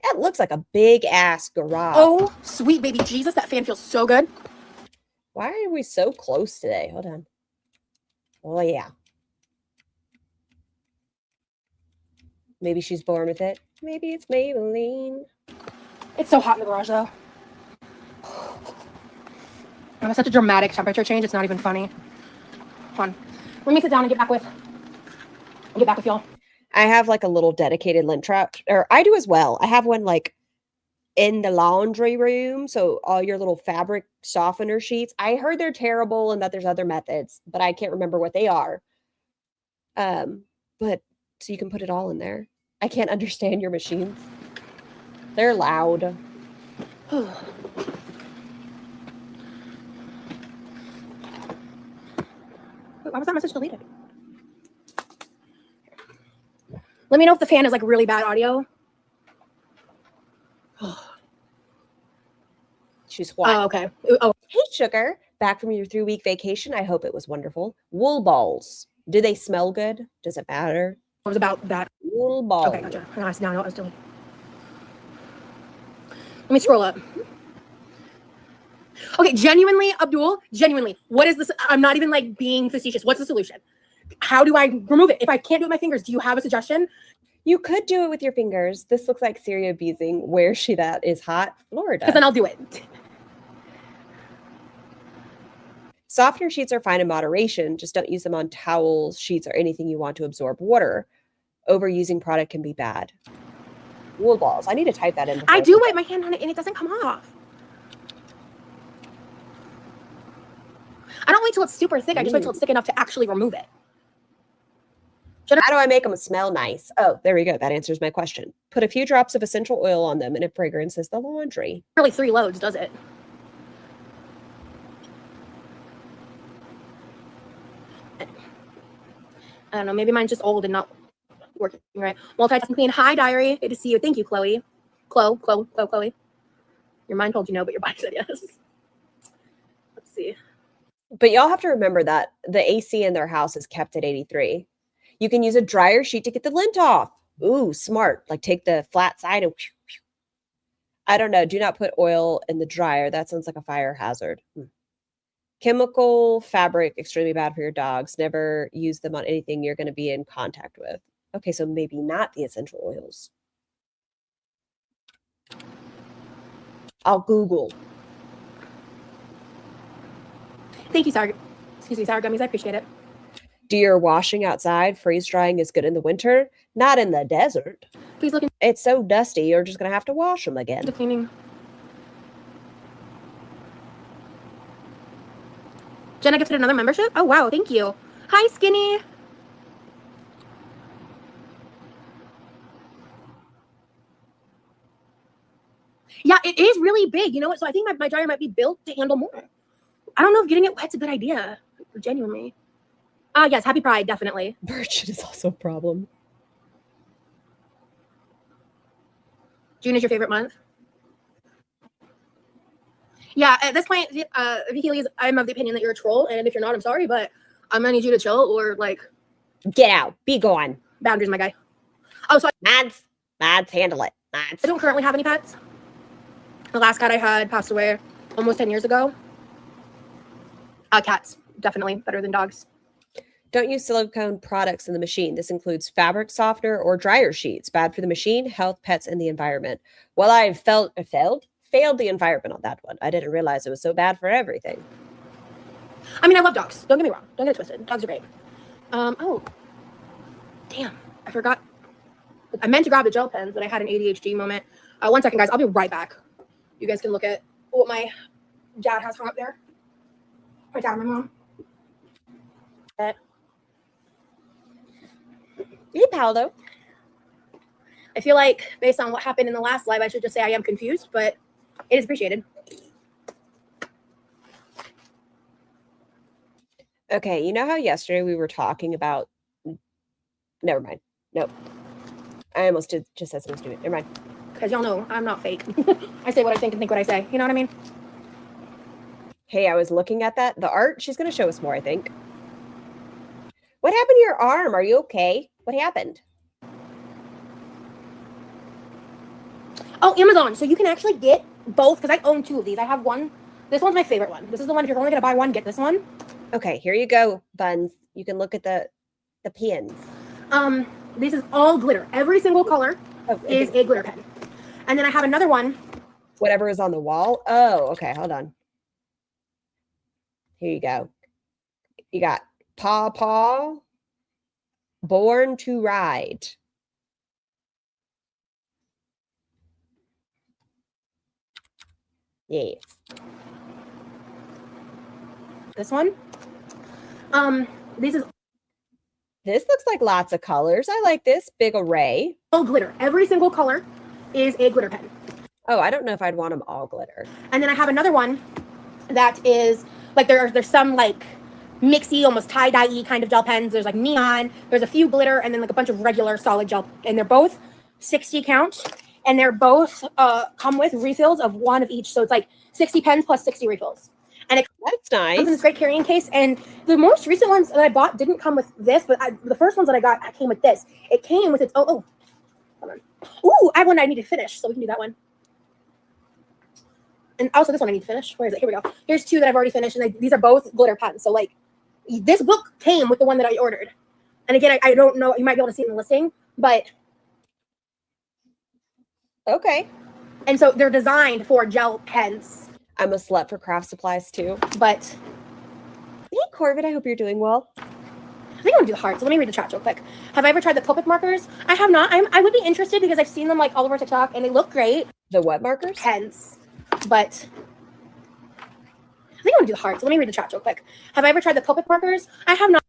That looks like a big ass garage. Oh, sweet baby Jesus, that fan feels so good. Why are we so close today? Hold on. Oh, yeah. Maybe she's born with it. Maybe it's Maybelline. It's so hot in the garage though. It was such a dramatic temperature change. It's not even funny. Hold on. Let me sit down and get back with y'all. I have like a little dedicated lint trap, or I do as well. I have one like in the laundry room. So all your little fabric softener sheets. I heard they're terrible and that there's other methods, but I can't remember what they are. But so you can put it all in there. I can't understand your machines. They're loud. Why was that message deleted? Let me know if the fan is like really bad audio. She's white. Oh, okay. Oh, Hey, sugar. Back from your 3-week vacation. I hope it was wonderful. Wool balls. Do they smell good? Does it matter? it was about that. Wool balls. Okay, gotcha. Now I know what I was doing. Let me scroll up. Okay, genuinely, Abdul, what is this? I'm not even like being facetious. What's the solution? How do I remove it? If I can't do it with my fingers, do you have a suggestion? You could do it with your fingers. This looks like Syria Beezing. Where she that is hot? Florida. Because then I'll do it. Softener sheets are fine in moderation. Just don't use them on towels, sheets, or anything you want to absorb water. Overusing product can be bad. Wool balls. I need to type that in. I do wipe my hand on it and it doesn't come off. I don't wait till it's super thick. I just wait till it's thick enough to actually remove it. How do I make them smell nice? Oh, there we go. That answers my question. Put a few drops of essential oil on them and it fragrances the laundry. Really 3 loads, does it? I don't know. Maybe mine's just old and not working right. Multitasking queen. Hi, diary. Good to see you. Thank you, Chloe. Chloe. Your mind told you no, but your body said yes. Let's see. But y'all have to remember that the AC in their house is kept at 83. You can use a dryer sheet to get the lint off. Ooh, smart. Like take the flat side and I don't know. Do not put oil in the dryer. That sounds like a fire hazard. Chemical fabric, extremely bad for your dogs. Never use them on anything you're going to be in contact with. Okay, so maybe not the essential oils. I'll Google. Thank you, Sour. Excuse me, Sour Gummies. I appreciate it. Do your washing outside. Freeze drying is good in the winter. Not in the desert. Please look into It's so dusty, you're just going to have to wash them again. cleaning. Jenna gifted another membership. Oh, wow. Thank you. Hi, Skinny. Yeah, it is really big. You know what? So I think my dryer might be built to handle more. I don't know if getting it wet's a good idea. Genuinely. Yes. Happy Pride. Definitely. Birch is also a problem. June is your favorite month? Yeah, at this point, Vicky Lee, I'm of the opinion that you're a troll, and if you're not, I'm sorry, but I'm gonna need you to chill or like Get out. Be gone. boundaries, my guy. Oh, so Mads, handle it. Mads. I don't currently have any pets. The last cat I had passed away almost 10 years ago. Cats, definitely better than dogs. Don't use silicone products in the machine. This includes fabric softener or dryer sheets. Bad for the machine, health, pets, and the environment. Well, I failed the environment on that one. I didn't realize it was so bad for everything. I mean, I love dogs. Don't get me wrong. Don't get it twisted. Dogs are great. Oh, damn. I forgot. I meant to grab the gel pens, but I had an ADHD moment. 1 second, guys. I'll be right back. You guys can look at what my dad has hung up there. My dad and my mom. Hey, Paolo. I feel like based on what happened in the last live, I should just say I am confused, but it is appreciated. Okay, you know how yesterday we were talking about. Never mind. Nope. I almost just said something stupid. Never mind. Because y'all know I'm not fake. I say what I think and think what I say. You know what I mean? Hey, I was looking at that. The art, she's going to show us more, I think. What happened to your arm? Are you okay? What happened? Oh, Amazon. So you can actually get both because I own 2 of these. I have one. This one's my favorite one. This is the one if you're only going to buy one, get this one. Okay, here you go, Buns. You can look at the pins. This is all glitter. Every single color is a glitter pen. And then I have another one. Whatever is on the wall. Oh, okay. Hold on. Here you go. You got Paw Paw, Born to Ride. Yes. This one. This looks like lots of colors. I like this big array. All glitter. Every single color is a glitter pen. Oh, I don't know if I'd want them all glitter. And then I have another one that is like there's some like mixy, almost tie-dye-y kind of gel pens. There's like neon. There's a few glitter and then like a bunch of regular solid gel. And they're both 60 count. And they're both come with refills of 1 of each. So it's like 60 pens plus 60 refills. And it That's nice. comes in this great carrying case. And the most recent ones that I bought didn't come with this, but the first ones that I got came with this. It came with its hold on. Ooh, I have one I need to finish, so we can do that one. And also this one I need to finish. Where is it? Here we go. Here's 2 that I've already finished, and these are both glitter pens. So like, this book came with the one that I ordered. And again, I don't know. You might be able to see it in the listing, but Okay. and so they're designed for gel pens. I'm a slut for craft supplies too. But Hey, Corbin, I hope you're doing well. I think I'm gonna do the heart. So let me read the chat real quick. Have I ever tried the Copic markers? I have not. I would be interested because I've seen them like all over TikTok and they look great. The what markers? Pens, but I think I'm gonna do the heart. So let me read the chat real quick. Have I ever tried the Copic markers? I have not.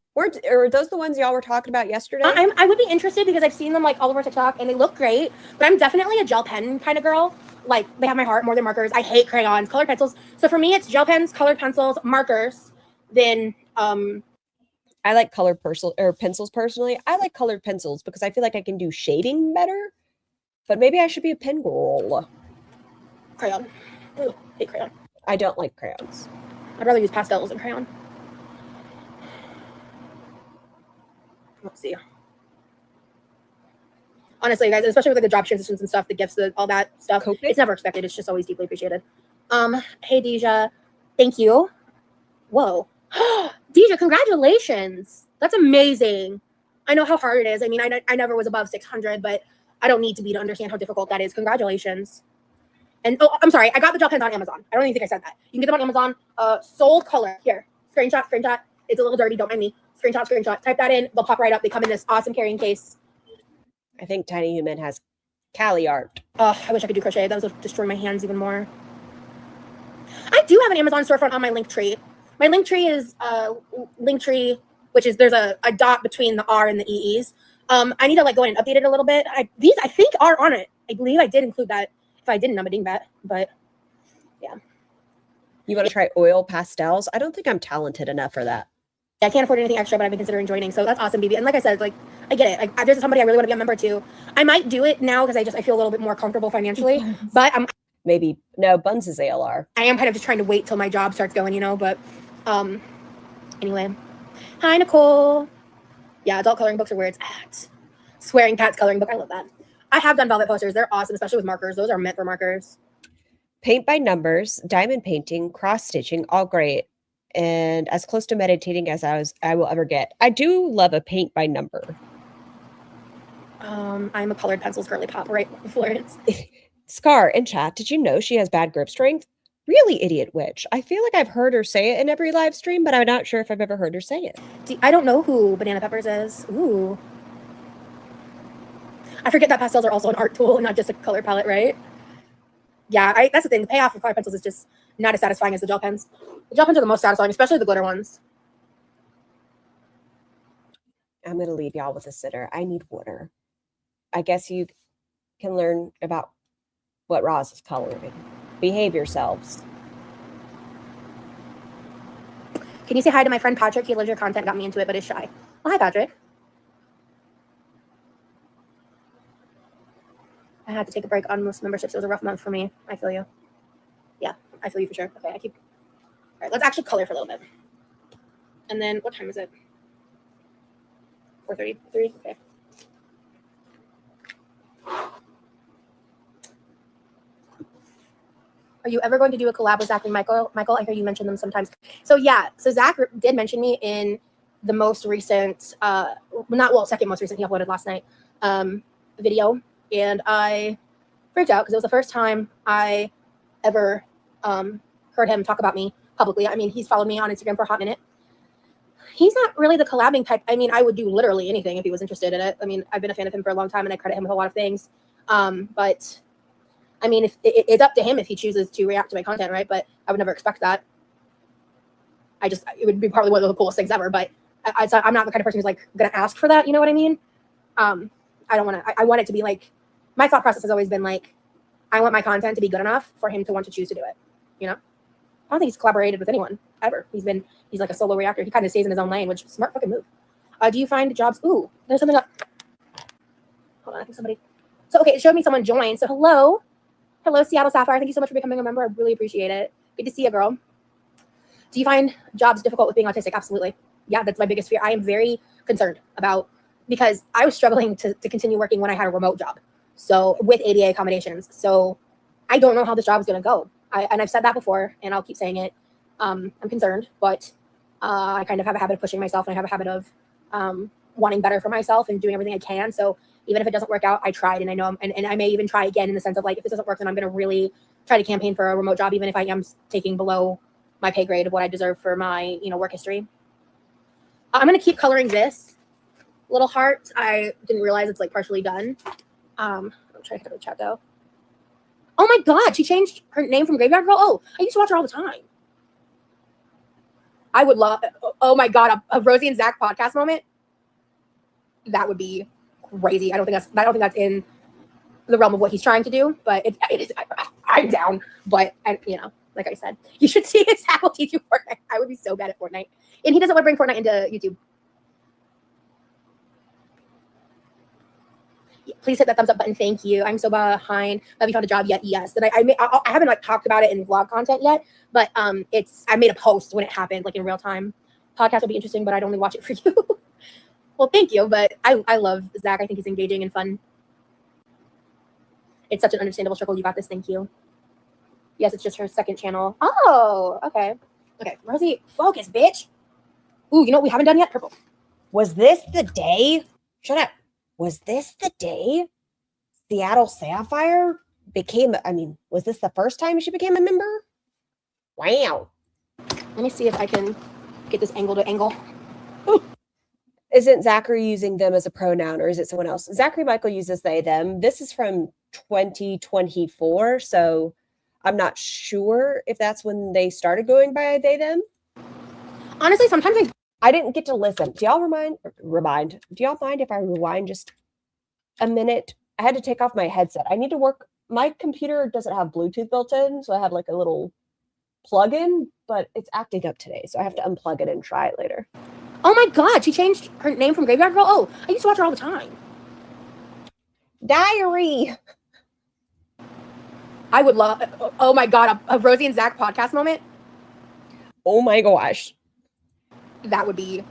Are those the ones y'all were talking about yesterday? I would be interested because I've seen them like all over TikTok and they look great. But I'm definitely a gel pen kind of girl. Like they have my heart more than markers. I hate crayons, colored pencils. So for me, it's gel pens, colored pencils, markers. Then I like colored pencils personally. I like colored pencils because I feel like I can do shading better. But maybe I should be a pen girl. crayon. Ooh, hate crayon. I don't like crayons. I'd rather use pastels than crayon. Let's see. Honestly, guys, especially with like the job transitions and stuff, the gifts, all that stuff, Copic? it's never expected. It's just always deeply appreciated. Hey, Deja. Thank you. Whoa. Deja, congratulations. That's amazing. I know how hard it is. I mean, I never was above 600, but I don't need to be to understand how difficult that is. Congratulations. And, oh, I'm sorry. I got the gel pens on Amazon. I don't even think I said that. You can get them on Amazon. Sold color. Here. Screenshot. It's a little dirty. Don't mind me. Screenshot. Type that in. They'll pop right up. They come in this awesome carrying case. I think Tiny Human has Cali art. I wish I could do crochet. That would destroy my hands even more. I do have an Amazon storefront on my Linktree. My Linktree is Linktree, which is there's a dot between the R and the EEs. I need to like go in and update it a little bit. These I think are on it. I believe I did include that. If I didn't, I'm a dingbat. But yeah. You want to try oil pastels? I don't think I'm talented enough for that. I can't afford anything extra, but I've been considering joining. So that's awesome, BB. And like I said, like I get it. Like there's somebody I really want to be a member to. I might do it now because I feel a little bit more comfortable financially. But Maybe no Buns is ALR. I am kind of just trying to wait till my job starts going, you know. But anyway, hi Nicole. Yeah, adult coloring books are where it's at. Swearing Cats coloring book. I love that. I have done velvet posters. They're awesome, especially with markers. Those are meant for markers. Paint by numbers, diamond painting, cross stitching, all great. And as close to meditating as I will ever get. I do love a paint by number. I'm a colored pencils girly pop, right, Florence? Scar in chat, did you know she has bad grip strength? Really, idiot witch. I feel like I've heard her say it in every live stream, but I'm not sure if I've ever heard her say it. I don't know who Banana Peppers is. Ooh. I forget that pastels are also an art tool and not just a color palette, right? Yeah, that's the thing. The payoff for colored pencils is just not as satisfying as the gel pens. The gel pens are the most satisfying, especially the glitter ones. I'm going to leave y'all with a sitter. I need water. I guess you can learn about what Roz is coloring. Behave yourselves. Can you say hi to my friend Patrick? He loves your content, got me into it, but is shy. Well, hi, Patrick. I had to take a break on most memberships. It was a rough month for me. I feel you. Yeah, I feel you for sure. Okay, all right, let's actually color for a little bit. And then, what time is it? 4:33, okay. Are you ever going to do a collab with Zach and Michael? Michael, I hear you mention them sometimes. So yeah, so Zach did mention me in the most recent, second most recent, he uploaded last night, video. And I freaked out because it was the first time I ever heard him talk about me publicly. I mean, he's followed me on Instagram for a hot minute. He's not really the collabing type. I mean, I would do literally anything if he was interested in it. I mean, I've been a fan of him for a long time and I credit him with a lot of things. But I mean, if it's up to him if he chooses to react to my content, right? But I would never expect that. It would be probably one of the coolest things ever. But I'm not the kind of person who's like going to ask for that. You know what I mean? I don't want to. I want it to be like, my thought process has always been like, I want my content to be good enough for him to want to choose to do it. You know, I don't think he's collaborated with anyone ever. He's like a solo reactor. He kind of stays in his own lane, which is a smart fucking move. Do you find jobs? Ooh, there's something up. Hold on, I think somebody. So okay, it showed me someone joined. So hello, Seattle Sapphire. Thank you so much for becoming a member. I really appreciate it. Good to see you, girl. Do you find jobs difficult with being autistic? Absolutely. Yeah, that's my biggest fear. I am very concerned about, because I was struggling to continue working when I had a remote job. So with ADA accommodations. So I don't know how this job is going to go. And I've said that before, and I'll keep saying it. I'm concerned, but I kind of have a habit of pushing myself, and I have a habit of wanting better for myself and doing everything I can. So even if it doesn't work out, I tried, and I know, and I may even try again, in the sense of like, if this doesn't work, then I'm going to really try to campaign for a remote job, even if I am taking below my pay grade of what I deserve for my, work history. I'm going to keep coloring this little heart. I didn't realize it's like partially done. I'm trying to get the chat though. Oh my God, she changed her name from Graveyard Girl. Oh, I used to watch her all the time. I would love, oh my God, a Rosie and Zach podcast moment. That would be crazy. I don't think that's in the realm of what he's trying to do, but it is. I'm down. But like I said, you should see his Zach will teach you Fortnite. I would be so bad at Fortnite, and he doesn't want to bring Fortnite into YouTube. Please hit that thumbs up button. Thank you. I'm so behind. Have you found a job yet? Yes. And I haven't like talked about it in vlog content yet, but I made a post when it happened, like in real time. Podcast will be interesting, but I'd only watch it for you. Well, thank you. But I love Zach. I think he's engaging and fun. It's such an understandable struggle. You got this. Thank you. Yes, it's just her second channel. Oh, okay. Okay, Rosie, focus, bitch. Ooh, you know what we haven't done yet? Purple. Was this the day? Shut up. Was this the day Seattle Sapphire became, was this the first time she became a member? Wow. Let me see if I can get this angle to angle. Ooh. Isn't Zachary using them as a pronoun, or is it someone else? Zachary Michael uses they, them. This is from 2024, so I'm not sure if that's when they started going by they, them. Honestly, sometimes I didn't get to listen. Do y'all mind? Do y'all mind if I rewind just a minute? I had to take off my headset. I need to work. My computer doesn't have Bluetooth built in, so I have like a little plug-in, but it's acting up today, so I have to unplug it and try it later. Oh my God, she changed her name from Graveyard Girl. Oh, I used to watch her all the time. Diary. I would love. Oh my God, a Rosie and Zach podcast moment. Oh my gosh. That would be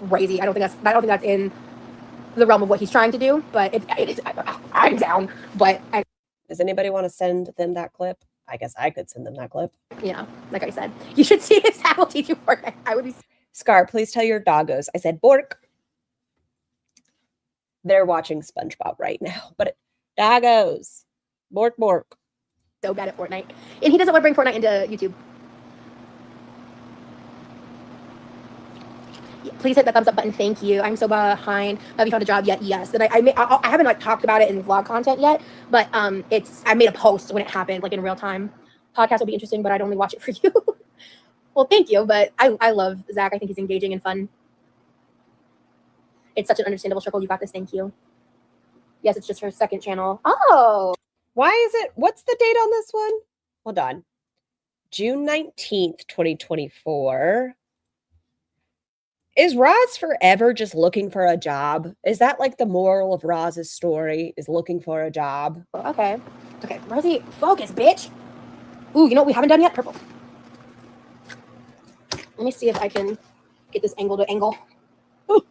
crazy. I don't think that's in the realm of what he's trying to do, but it is. I'm down. But does anybody want to send them that clip? I guess I could send them that clip. Like I said, you should see his Zach will teach you Fortnite. I would be. Scar, please tell your doggos. I said Bork. They're watching SpongeBob right now, but doggos, Bork Bork. So bad at Fortnite, and he doesn't want to bring Fortnite into YouTube. Please hit that thumbs up button. Thank you. I'm so behind. Have you found a job yet? Yes. And I haven't like talked about it in vlog content yet, but I made a post when it happened, like in real time. Podcast will be interesting, but I'd only watch it for you. Well, thank you. But I love Zach. I think he's engaging and fun. It's such an understandable struggle. You got this. Thank you. Yes, it's just her second channel. Oh. Why is it? What's the date on this one? Hold on. June 19th, 2024. Is Roz forever just looking for a job? Is that like the moral of Roz's story? Is looking for a job? Okay. Okay, Rosie, focus, bitch. Ooh, you know what we haven't done yet? Purple. Let me see if I can get this angle to angle. Ooh.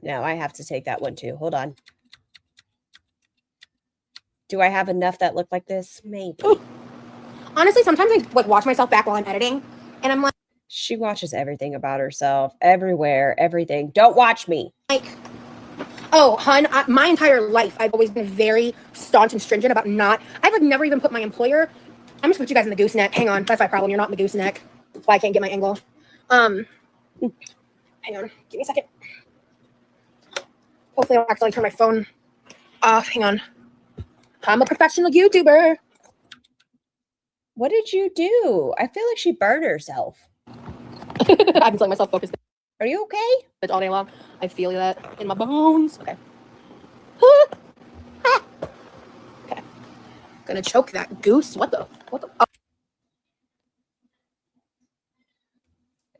No, I have to take that one too. Hold on. Do I have enough that look like this? Maybe. Ooh. Honestly, sometimes I like watch myself back while I'm editing, and I'm she watches everything about herself, everywhere, everything. Don't watch me. Like, oh, hun, my entire life, I've always been very staunch and stringent about not. I've like never even put my employer. I'm just put you guys in the gooseneck. Hang on, that's my problem. You're not in the gooseneck. That's why I can't get my angle. Hang on, give me a second. Hopefully, I don't accidentally turn my phone off. Hang on. I'm a professional YouTuber. What did you do? I feel like she burned herself. I've been telling myself focus. Are you okay? It's all day long. I feel that in my bones. Okay. Okay. Gonna choke that goose. What the? Oh.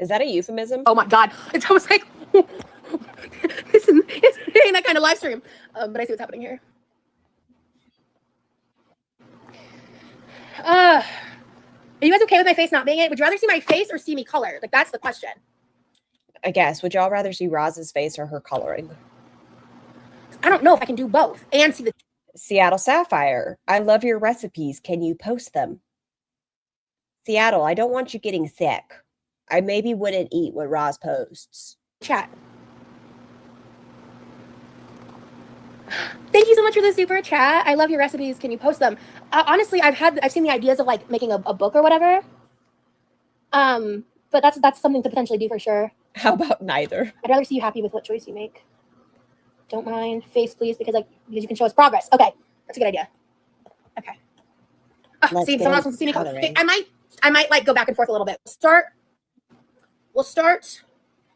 Is that a euphemism? Oh my god! It's almost like this ain't that kind of live stream. But I see what's happening here. Are you guys okay with my face not being it? Would you rather see my face or see me colored? Like that's the question. I guess. Would y'all rather see Roz's face or her coloring? I don't know if I can do both and see the Seattle Sapphire. I love your recipes. Can you post them? Seattle, I don't want you getting sick. I maybe wouldn't eat what Roz posts. chat. Thank you so much for the super chat. I love your recipes. Can you post them? Honestly, I've seen the ideas of like making a book or whatever. But that's something to potentially do for sure. How about neither? I'd rather see you happy with what choice you make. Don't mind face, please, because you can show us progress. Okay, that's a good idea. Okay. See, someone else wants to see me color. Okay, I might like go back and forth a little bit. We'll start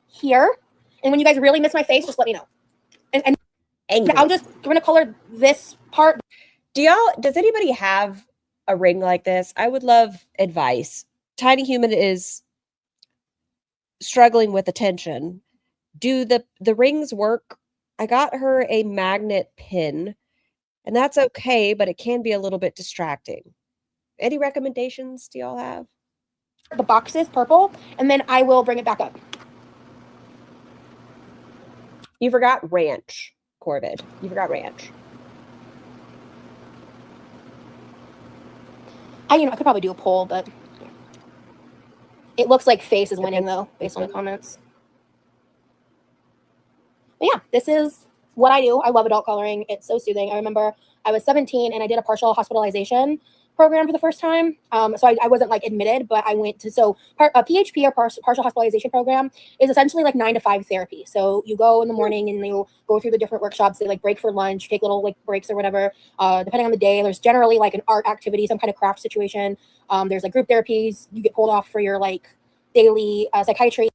here, and when you guys really miss my face, just let me know. And we're gonna color this part. Does anybody have a ring like this? I would love advice. Tiny Human is struggling with attention. Do the rings work? I got her a magnet pin, and that's okay, but it can be a little bit distracting. Any recommendations do y'all have? The box is purple, and then I will bring it back up. You forgot ranch, Corvid. You forgot ranch. I could probably do a poll, but it looks like face is winning though, based on the comments. But yeah, this is what I do. I love adult coloring. It's so soothing. I remember I was 17 and I did a partial hospitalization program for the first time. So I wasn't like admitted, but I went to, a PHP or partial hospitalization program is essentially like 9 to 5 therapy. So you go in the morning and you go through the different workshops. They like break for lunch, take little like breaks or whatever, depending on the day. There's generally like an art activity, some kind of craft situation. There's like group therapies. You get pulled off for your like daily psychiatry.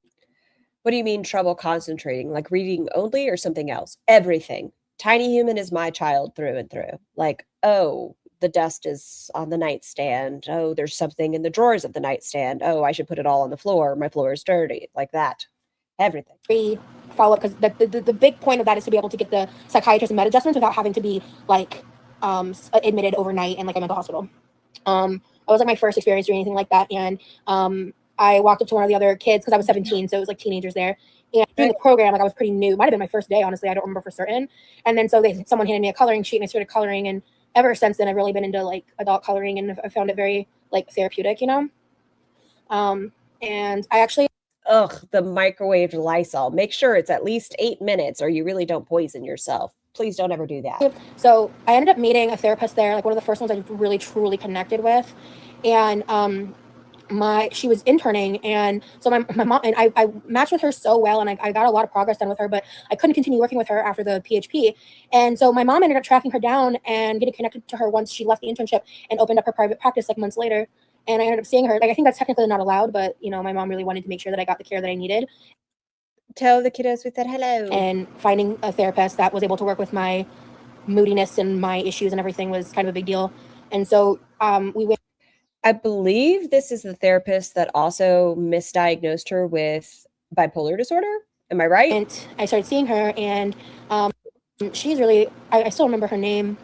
What do you mean trouble concentrating? Like reading only or something else? Everything. Tiny Human is my child through and through. Like, oh, the dust is on the nightstand. Oh, there's something in the drawers of the nightstand. Oh, I should put it all on the floor. My floor is dirty. Like that. Everything. Follow up, because the big point of that is to be able to get the psychiatrist and med adjustments without having to be like admitted overnight in like a mental hospital. It was like my first experience doing anything like that, and I walked up to one of the other kids because I was 17, so it was like teenagers there. And doing the program, like I was pretty new. It might have been my first day, honestly. I don't remember for certain. And then someone handed me a coloring sheet, and I started coloring. And ever since then, I've really been into like adult coloring, and I found it very like therapeutic, And I actually the microwaved Lysol. Make sure it's at least 8 minutes, or you really don't poison yourself. Please don't ever do that. So I ended up meeting a therapist there, like one of the first ones I really truly connected with, and she was interning, and so my mom and I matched with her so well, and I got a lot of progress done with her, but I couldn't continue working with her after the PHP. And so my mom ended up tracking her down and getting connected to her once she left the internship and opened up her private practice like months later. And I ended up seeing her. Like, I think that's technically not allowed, but my mom really wanted to make sure that I got the care that I needed. Tell the kiddos we said hello. And finding a therapist that was able to work with my moodiness and my issues and everything was kind of a big deal. And so we went. I believe this is the therapist that also misdiagnosed her with bipolar disorder. Am I right? And I started seeing her, and she's really, I still remember her name.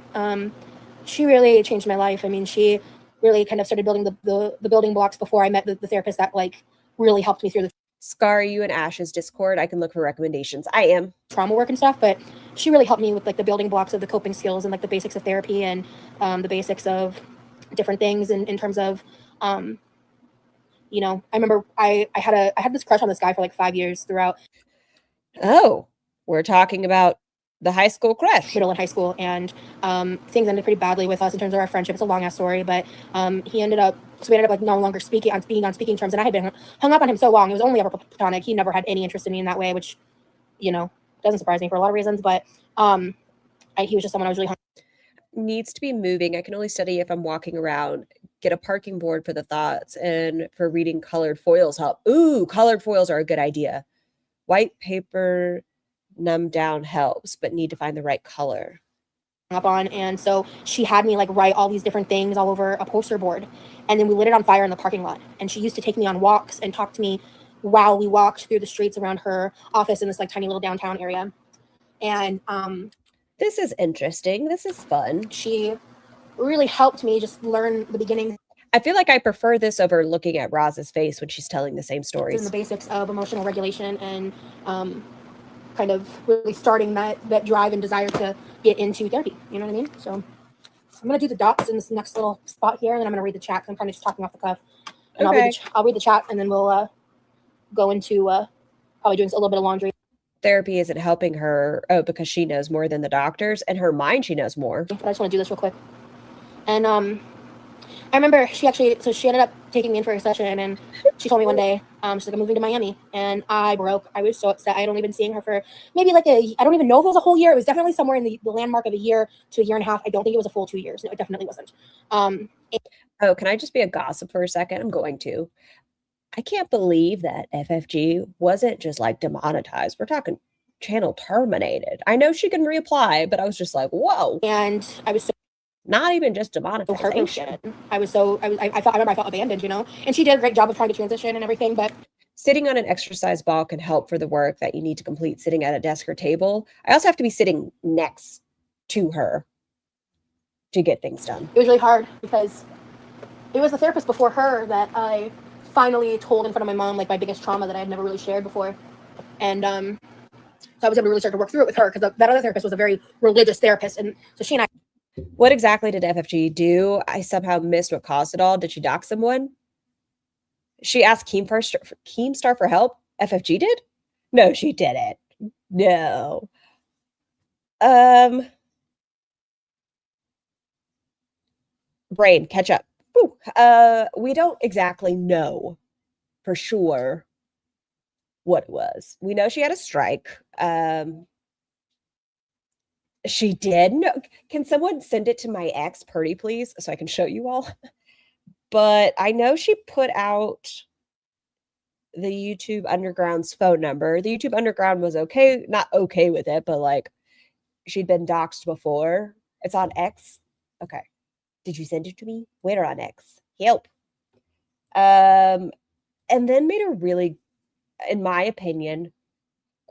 She really changed my life. I mean, she really kind of started building the building blocks before I met the therapist that like really helped me through the Scar, are you in Ash's Discord? I can look for recommendations. I am. trauma work and stuff, but she really helped me with like the building blocks of the coping skills and like the basics of therapy and the basics of different things in terms of you know, I remember I had this crush on this guy for like 5 years throughout Oh, we're talking about the high school crush. middle and high school, and things ended pretty badly with us in terms of our friendship. It's a long ass story, but we ended up like no longer being on speaking terms, and I had been hung up on him so long. It was only ever platonic. He never had any interest in me in that way, which, you know, doesn't surprise me for a lot of reasons, but he was just someone I was really hung Needs to be moving. I can only study if I'm walking around. Get a parking board for the thoughts, and for reading colored foils help. Ooh, colored foils are a good idea. White paper numb down helps, but need to find the right color. up on. And so she had me like write all these different things all over a poster board, and then we lit it on fire in the parking lot. And she used to take me on walks and talk to me while we walked through the streets around her office in this like tiny little downtown area. And This is interesting. This is fun. she really helped me just learn the beginnings I feel like I prefer this over looking at Roz's face when she's telling the same and stories. the basics of emotional regulation, and kind of really starting that drive and desire to get into therapy. You know what I mean? So I'm gonna do the dots in this next little spot here, and then I'm gonna read the chat. I'm kind of just talking off the cuff, and Okay. I'll read the chat, and then we'll go into probably doing a little bit of laundry. Therapy isn't helping her. Oh, because she knows more than the doctors. In her mind, she knows more. But I just want to do this real quick. And I remember she ended up taking me in for a session, and she told me one day, she's like, I'm moving to Miami. And I broke. I was so upset. I had only been seeing her for maybe like I don't even know if it was a whole year. It was definitely somewhere in the landmark of a year to a year and a half. I don't think it was a full 2 years. No, it definitely wasn't. Oh, can I just be a gossip for a second? I'm going to. I can't believe that FFG wasn't just like demonetized. We're talking channel terminated. I know she can reapply, but I was just like, whoa. And I was so Not even just demonetization. heartbroken. I remember I felt abandoned, you know, and she did a great job of trying to transition and everything, but Sitting on an exercise ball can help for the work that you need to complete sitting at a desk or table. I also have to be sitting next to her to get things done. it was really hard because it was the therapist before her that I finally told in front of my mom like my biggest trauma that I had never really shared before. And so I was able to really start to work through it with her, because that other therapist was a very religious therapist, and so she and I What exactly did FFG do? I somehow missed what caused it all. Did she dox someone? She asked Keemstar for help? FFG did? No, she didn't. No. Brain, catch up. Whew. We don't exactly know for sure what it was. We know she had a strike. She did. No, can someone send it to my ex, Purdy, please, so I can show you all? But I know she put out the YouTube Underground's phone number. The YouTube Underground was okay, not okay with it, but like she'd been doxxed before. It's on X. Okay. Did you send it to me? Where on X? Help. And then made a really, in my opinion,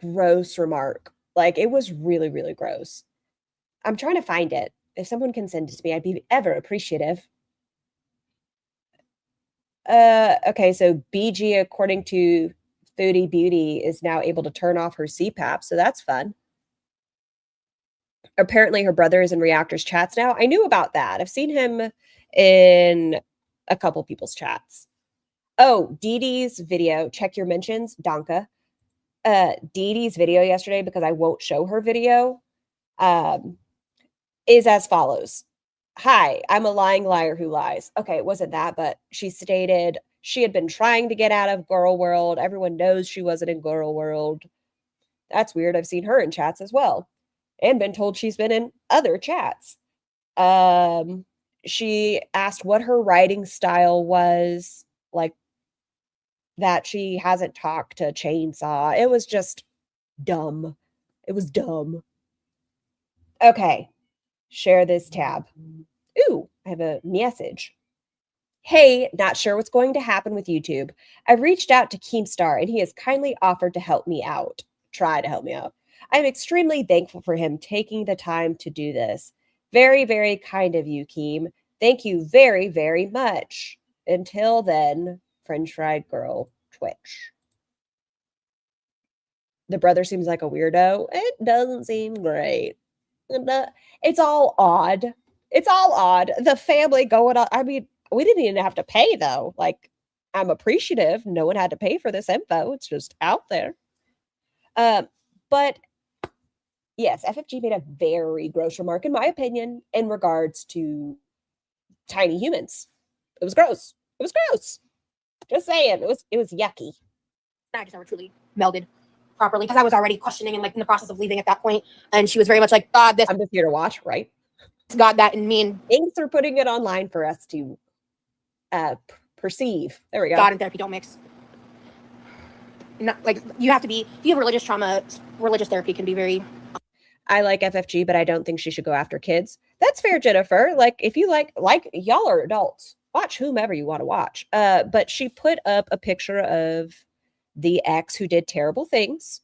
gross remark. Like it was really, really gross. I'm trying to find it. If someone can send it to me, I'd be ever appreciative. Okay, so BG, according to Foodie Beauty, is now able to turn off her CPAP, so that's fun. Apparently her brother is in Reactor's chats now. I knew about that. I've seen him in a couple people's chats. Oh, Dee Dee's video, check your mentions, Donka. Dee Dee's video yesterday, because I won't show her video, is as follows. Hi, I'm a lying liar who lies. Okay, it wasn't that, but she stated she had been trying to get out of Girl World. Everyone knows she wasn't in Girl World. That's weird. I've seen her in chats as well and been told she's been in other chats. She asked what her writing style was, like that she hasn't talked to Chainsaw. It was just dumb. It was dumb. Okay, share this tab. Ooh, I have a message. Hey, not sure what's going to happen with YouTube. I've reached out to Keemstar and he has kindly offered to help me out. Try to help me out. I'm extremely thankful for him taking the time to do this. Very, very kind of you, Keem. Thank you very, very much. Until then, French Fried Girl Twitch. The brother seems like a weirdo. It doesn't seem great. It's all odd. It's all odd. The family going on. I mean, we didn't even have to pay though. Like, I'm appreciative. No one had to pay for this info. It's just out there. But yes, FFG made a very gross remark, in my opinion, in regards to tiny humans. It was gross. It was gross. Just saying. It was yucky. I just never truly melded properly because I was already questioning and like in the process of leaving at that point, and she was very much like, God, this I'm just here to watch, right? God, that, and me, and Thanks for putting it online for us to perceive. There we go. God and therapy don't mix. Not like you have to be. If you have religious trauma, religious therapy can be very. I like FFG, but I don't think she should go after kids. That's fair, Jennifer. Like, if you like y'all are adults. Watch whomever you want to watch. But she put up a picture of the ex who did terrible things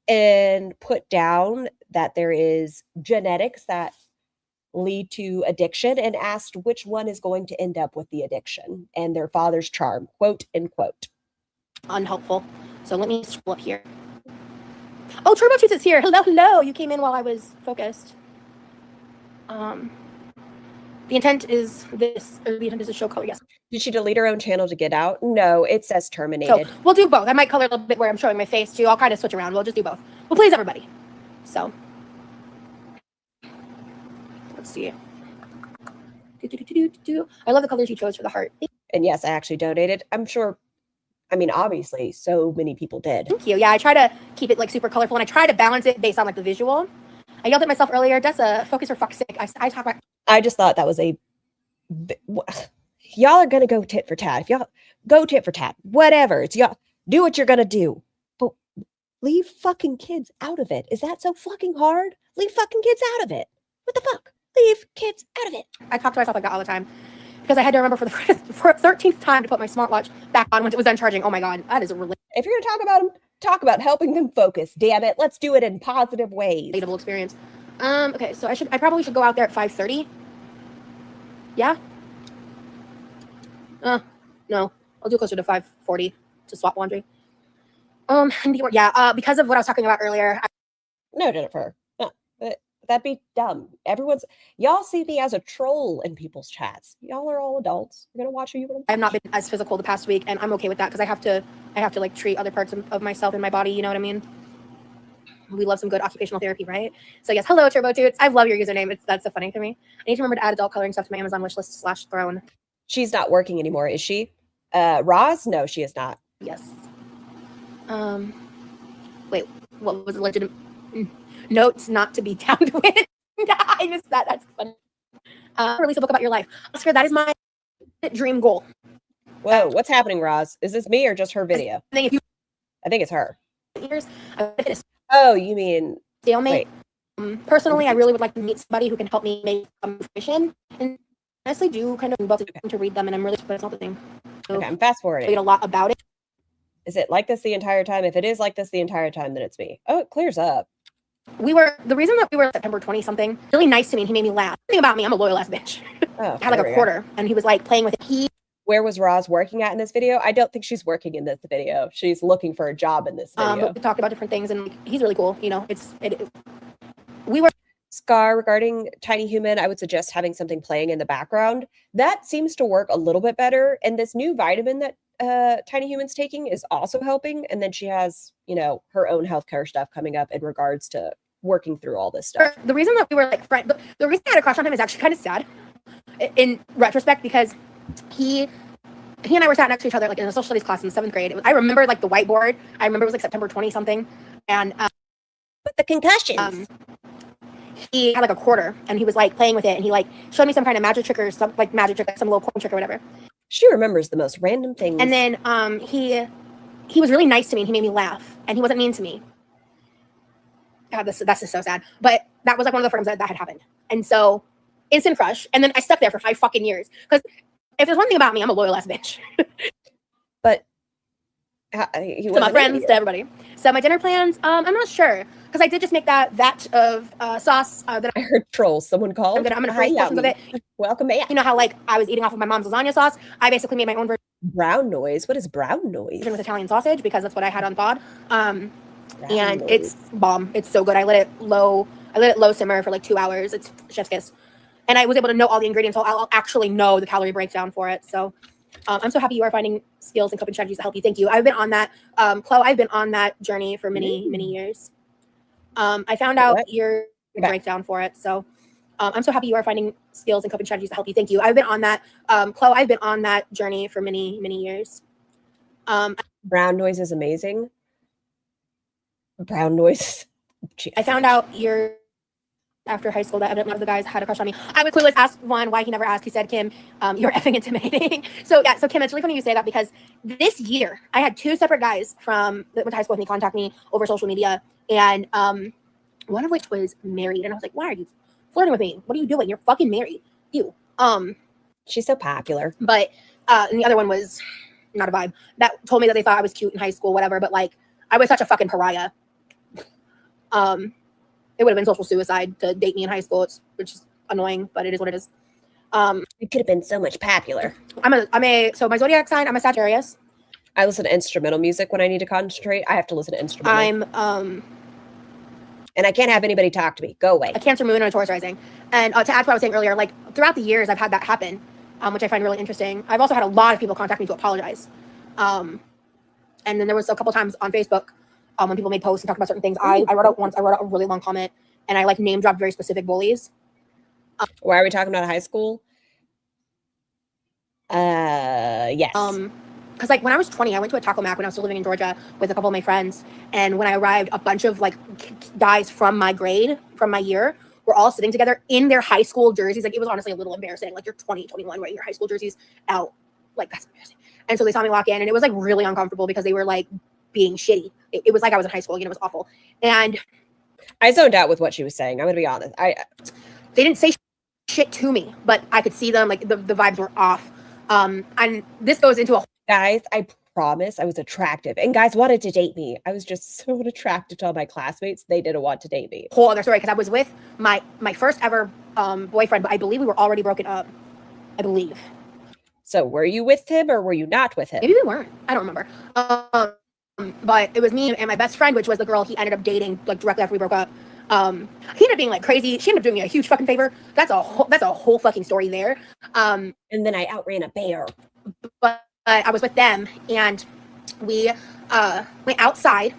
and put down that there is genetics that lead to addiction and asked which one is going to end up with the addiction and their father's charm, quote unquote. Unhelpful. So let me scroll up here. Oh, Turbo Toots is here. Hello, hello. You came in while I was focused. The intent is this, or the intent is to show color, yes. Did she delete her own channel to get out? No, it says terminated. So we'll do both. I might color a little bit where I'm showing my face too. I'll kind of switch around. We'll just do both. We'll please everybody. So let's see. I love the colors you chose for the heart. And yes, I actually donated. I'm sure, I mean, obviously, so many people did. Thank you. Yeah, I try to keep it like super colorful, and I try to balance it based on like the visual. I yelled at myself earlier. Dessa, focus for fuck's sake. I talk about. I just thought that was y'all are gonna go tit for tat. If y'all go tit for tat, whatever. It's y'all. Do what you're gonna do, but leave fucking kids out of it. Is that so fucking hard? Leave fucking kids out of it. What the fuck? Leave kids out of it. I talk to myself like that all the time because I had to remember for the 13th time to put my smartwatch back on once it was done charging. Oh my god, that is a If you're gonna talk about them, talk about helping them focus. Damn it, let's do it in positive ways. relatable experience. Okay, so I probably should go out there at 5:30. Yeah. No, I'll do closer to 5:40 to swap laundry. Because of what I was talking about earlier. No, Jennifer. No, that'd be dumb. Y'all see me as a troll in people's chats. Y'all are all adults. You're gonna watch who you want. I have not been as physical the past week, and I'm okay with that because I have to like treat other parts of myself and my body. You know what I mean? We love some good occupational therapy, right? So yes, hello Turbo Toots. I love your username. That's so funny to me. I need to remember to add adult coloring stuff to my Amazon wishlist / throne. She's not working anymore, is she? Roz? No, she is not. Yes. Wait, what was the legitimate notes not to be downed with? I missed that. That's funny. Release a book about your life. Oscar, that is my dream goal. Whoa, what's happening, Roz? Is this me or just her video? I think if you I think it's her. years, I would hit a Oh, you mean stalemate. Personally, I really would like to meet somebody who can help me make some information. And honestly, do kind of both to read them, and I'm really, but it's not the thing. So okay, I'm fast I forwarding. read a lot about it. Is it like this the entire time? If it is like this the entire time, then it's me. Oh, it clears up. The reason that we were September 20 something, really nice to me, and he made me laugh. The thing about me, I'm a loyal ass bitch. Oh, I had like a quarter, and he was like playing with it. Where was Roz working at in this video? I don't think she's working in this video. She's looking for a job in this video. We talked about different things, and he's really cool. You know, we were. Scar, regarding Tiny Human, I would suggest having something playing in the background. That seems to work a little bit better. And this new vitamin that Tiny Human's taking is also helping. And then she has, her own healthcare stuff coming up in regards to working through all this stuff. The reason that we were like friends, the reason I had a crush on him is actually kind of sad in retrospect, because he and I were sat next to each other like in a social studies class in the 7th grade. I remember like the whiteboard. I remember it was like September 20 something, and But the concussions. He had like a quarter, and he was like playing with it, and he like showed me some kind of magic trick or some little coin trick or whatever. She remembers the most random things. And then he was really nice to me, and he made me laugh, and he wasn't mean to me. God, that's just so sad. But that was like one of the firms that had happened, and so instant crush. And then I stuck there for 5 fucking years because if there's one thing about me, I'm a loyal ass bitch. But he To my wasn't friends, here. to everybody. So my dinner plans, I'm not sure because I did just make that vat of sauce that I heard trolls. Someone called. I'm gonna Hi, freeze portions of Yummy. it. Welcome back. You know how like I was eating off of my mom's lasagna sauce? I basically made my own Brown noise. What is brown noise? version with Italian sausage because that's what I had on thawed. Brown And noise. it's bomb. It's so good. I let it low simmer for like 2 hours. It's chef's kiss. And I was able to know all the ingredients, so I'll actually know the calorie breakdown for it. So I'm so happy you are finding skills and coping strategies to help you. Thank you. I've been on that, Chloe, I've been on that journey for many years. I found out What? your Okay. breakdown for it. So I'm so happy you are finding skills and coping strategies to help you. Thank you. I've been on that, Chloe, I've been on that journey for many years. Brown noise is amazing. Brown noise. I found out after high school that evidently one of the guys had a crush on me. I was clueless. Asked one why he never asked. He said, Kim, you're effing intimidating. So yeah, so Kim, it's really funny you say that because this year I had 2 separate guys that went to high school with me contact me over social media, and one of which was married, and I was like, why are you flirting with me? What are you doing? You're fucking married. You. She's so popular. But and the other one was not a vibe. That told me that they thought I was cute in high school, whatever. But like, I was such a fucking pariah. It would have been social suicide to date me in high school, which is annoying, but it is what it is. It could have been so much popular. So my zodiac sign, I'm a Sagittarius. I listen to instrumental music when I need to concentrate. I have to listen to instrumental. And I can't have anybody talk to me. Go away. A Cancer moon and a Taurus rising. And to add to what I was saying earlier, like throughout the years, I've had that happen, which I find really interesting. I've also had a lot of people contact me to apologize. And then there was a couple times on Facebook when people made posts and talked about certain things. I wrote out a really long comment, and I like name dropped very specific bullies. Why are we talking about high school? Yes. Because like when I was 20, I went to a Taco Mac when I was still living in Georgia with a couple of my friends. And when I arrived, a bunch of like guys from my grade, from my year, were all sitting together in their high school jerseys. Like it was honestly a little embarrassing. Like you're 20, 21, wearing your high school jerseys out. Like that's embarrassing. And so they saw me walk in, and it was like really uncomfortable because they were like being shitty. It was like I was in high school again. It was awful. And I zoned out with what she was saying. I'm gonna be honest. They didn't say shit to me, but I could see them. Like the vibes were off. And this goes into a Guys, I promise I was attractive, and guys wanted to date me. I was just so attracted to all my classmates. They didn't want to date me. whole other story because I was with my first ever boyfriend, but I believe we were already broken up. I believe. So were you with him or were you not with him? Maybe we weren't. I don't remember. But it was me and my best friend, which was the girl he ended up dating like directly after we broke up. He ended up being like crazy. She ended up doing me a huge fucking favor. That's a whole fucking story there. And then I outran a bear. But I was with them, and we went outside,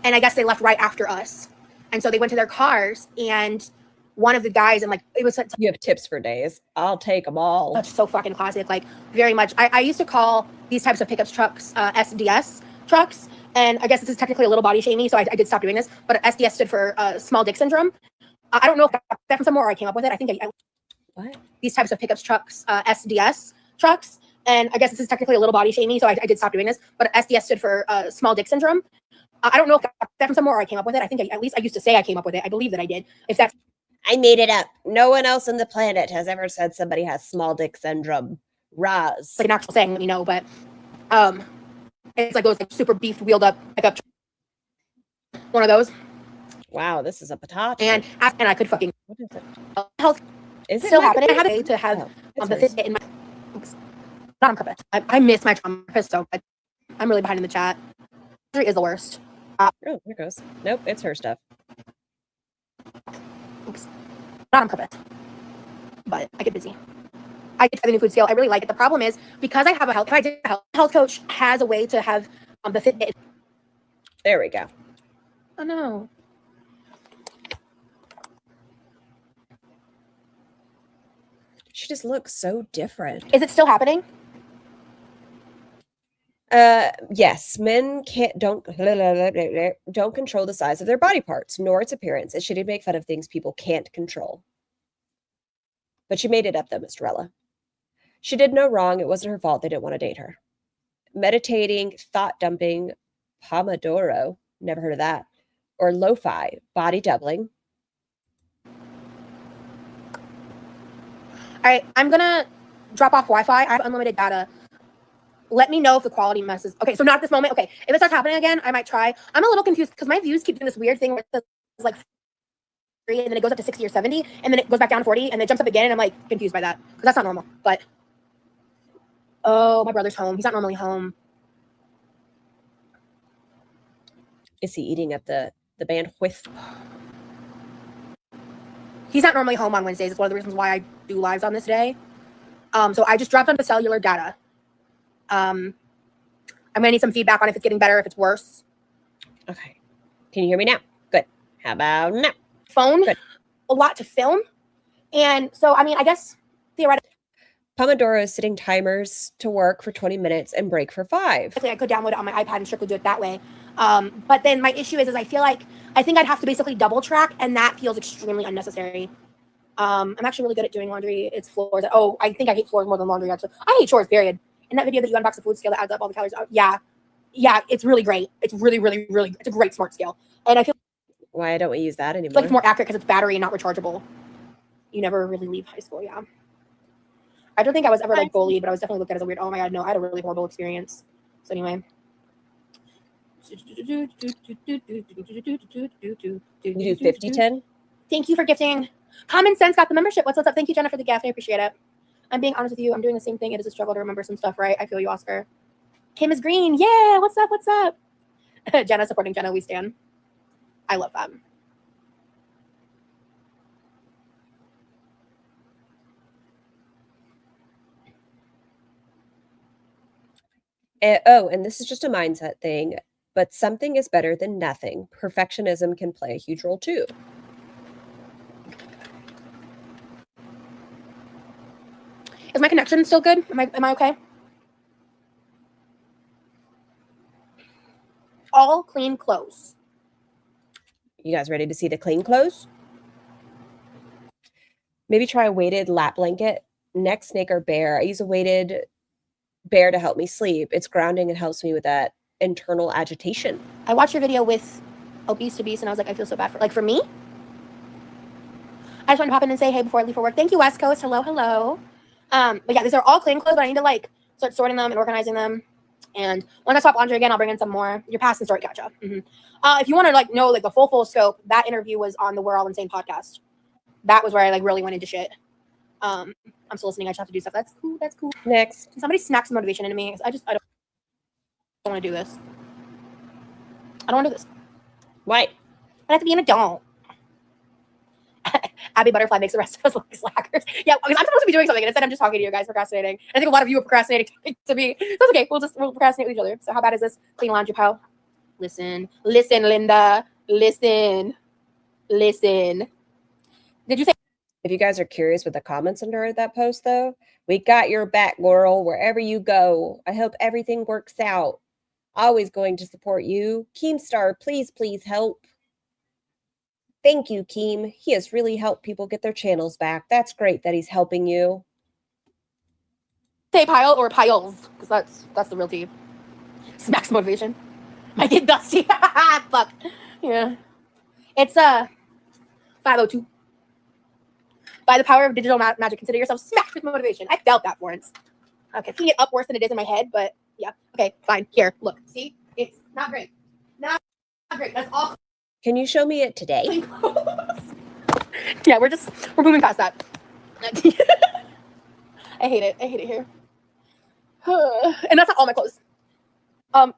and I guess they left right after us. And so they went to their cars, and one of the guys, and like it was such You have tips for days. I'll take them all. so fucking classic, like very much. I used to call these types of pickups trucks SDS trucks, and I guess this is technically a little body shaming, so I did stop doing this. But SDS stood for small dick syndrome. I don't know if I got that from somewhere or I came up with it. I think What? these types of pickups trucks, SDS trucks. And I guess this is technically a little body shaming, so I did stop doing this. But SDS stood for small dick syndrome. I don't know if I got that from somewhere or I came up with it. I think at least I used to say I came up with it. I believe that I did. If that's I made it up. No one else on the planet has ever said somebody has small dick syndrome. Roz. like an actual saying, let me know. But it's like those like super beefed, wheeled up pickup truck. One of those. Wow, this is a potato. And I could fucking what is it? health Is it still my happening. I potato? have a way to have Oh, the that's Fitbit in my. Oops. Not on purpose. I miss my purpose, so I'm really behind in the chat. Surgery is the worst. Oh, there it goes. Nope, it's her stuff. Oops. Not on purpose. But I get busy. I get the new food scale. I really like it. The problem is because I have if I did a health coach has a way to have the Fitbit. There we go. Oh no. She just looks so different. Is it still happening? Yes, men don't control the size of their body parts nor its appearance. It's shitty to make fun of things people can't control. But she made it up though, Mistrella. She did no wrong. It wasn't her fault. They didn't want to date her. Meditating, thought dumping, Pomodoro, never heard of that, or lo-fi, body doubling. All right, I'm gonna drop off Wi-Fi. I have unlimited data. Let me know if the quality messes. Okay, so not at this moment. Okay, if it starts happening again, I might try. I'm a little confused because my views keep doing this weird thing where it's like 3 and then it goes up to 60 or 70 and then it goes back down to 40 and then it jumps up again and I'm like confused by that because that's not normal. But oh, my brother's home. He's not normally home. Is he eating at the bandwidth? He's not normally home on Wednesdays. It's one of the reasons why I do lives on this day. So I just dropped onto cellular data. I'm gonna need some feedback on if it's getting better, if it's worse. Okay. Can you hear me now? Good. How about now? Phone, Good. a lot to film. And so, I mean, I guess theoretically, Pomodoro is setting timers to work for 20 minutes and break for 5. I could download it on my iPad and strictly do it that way. But then my issue is I feel like I think I'd have to basically double track, and that feels extremely unnecessary. I'm actually really good at doing laundry. It's floors. Oh, I think I hate floors more than laundry, actually. I hate chores, period. In that video that you unbox the food scale that adds up all the calories. Yeah, it's really great. It's really, really, really, it's a great smart scale. And I feel Why don't we use that anymore? like it's more accurate because it's battery and not rechargeable. You never really leave high school, yeah. I don't think I was ever like bullied, but I was definitely looked at as a weird, oh my God, no, I had a really horrible experience. So anyway. You do 50-10? Thank you for gifting. Common Sense got the membership. What's up? Thank you, Jenna, for the gift. I appreciate it. I'm being honest with you. I'm doing the same thing. It is a struggle to remember some stuff, right? I feel you, Oscar. Kim is green. Yeah. What's up? What's up? Jenna supporting Jenna. We stand. I love that. And this is just a mindset thing, but something is better than nothing. Perfectionism can play a huge role too. Is my connection still good? Am I okay? All clean clothes. You guys ready to see the clean clothes? Maybe try a weighted lap blanket. Neck, snake, or bear. I use a weighted bear to help me sleep. It's grounding and helps me with that internal agitation. I watched your video with Obese to Beast and I was like, I feel so bad for me. I just wanted to pop in and say hey before I leave for work. Thank you, West Coast. Hello, hello. But yeah, these are all clean clothes, but I need to like start sorting them and organizing them. And once I swap laundry again, I'll bring in some more. Your past and story, gotcha. If you want to like know like the full scope, that interview was on the We're All Insane podcast. That was where I like really went into shit. I'm still listening. I just have to do stuff. That's cool. That's cool. Next. Can somebody snack some motivation into me? I don't want to do this. I don't want to do this. Why? I have to be an adult. Abby Butterfly makes the rest of us look like slackers. Yeah, because I'm supposed to be doing something, and instead I'm just talking to you guys, procrastinating. And I think a lot of you are procrastinating to me. So it's okay. We'll procrastinate with each other. So how bad is this? Clean laundry pile. Listen, Linda. Listen. Did you say? If you guys are curious with the comments under that post, though, we got your back, girl, wherever you go. I hope everything works out. Always going to support you. Keemstar, please help. Thank you, Keem. He has really helped people get their channels back. That's great that he's helping you. Say pile or piles, because that's the real tea. Smacks motivation. My kid Dusty. Fuck. Yeah. It's 5:02. By the power of digital magic, consider yourself smacked with motivation. I felt that once. Okay, seeing it up worse than it is in my head, but yeah. Okay, fine. Here, look. See? It's not great. Not great. That's all. Can you show me it today? Yeah, we're moving past that. I hate it here. And that's not all my clothes. And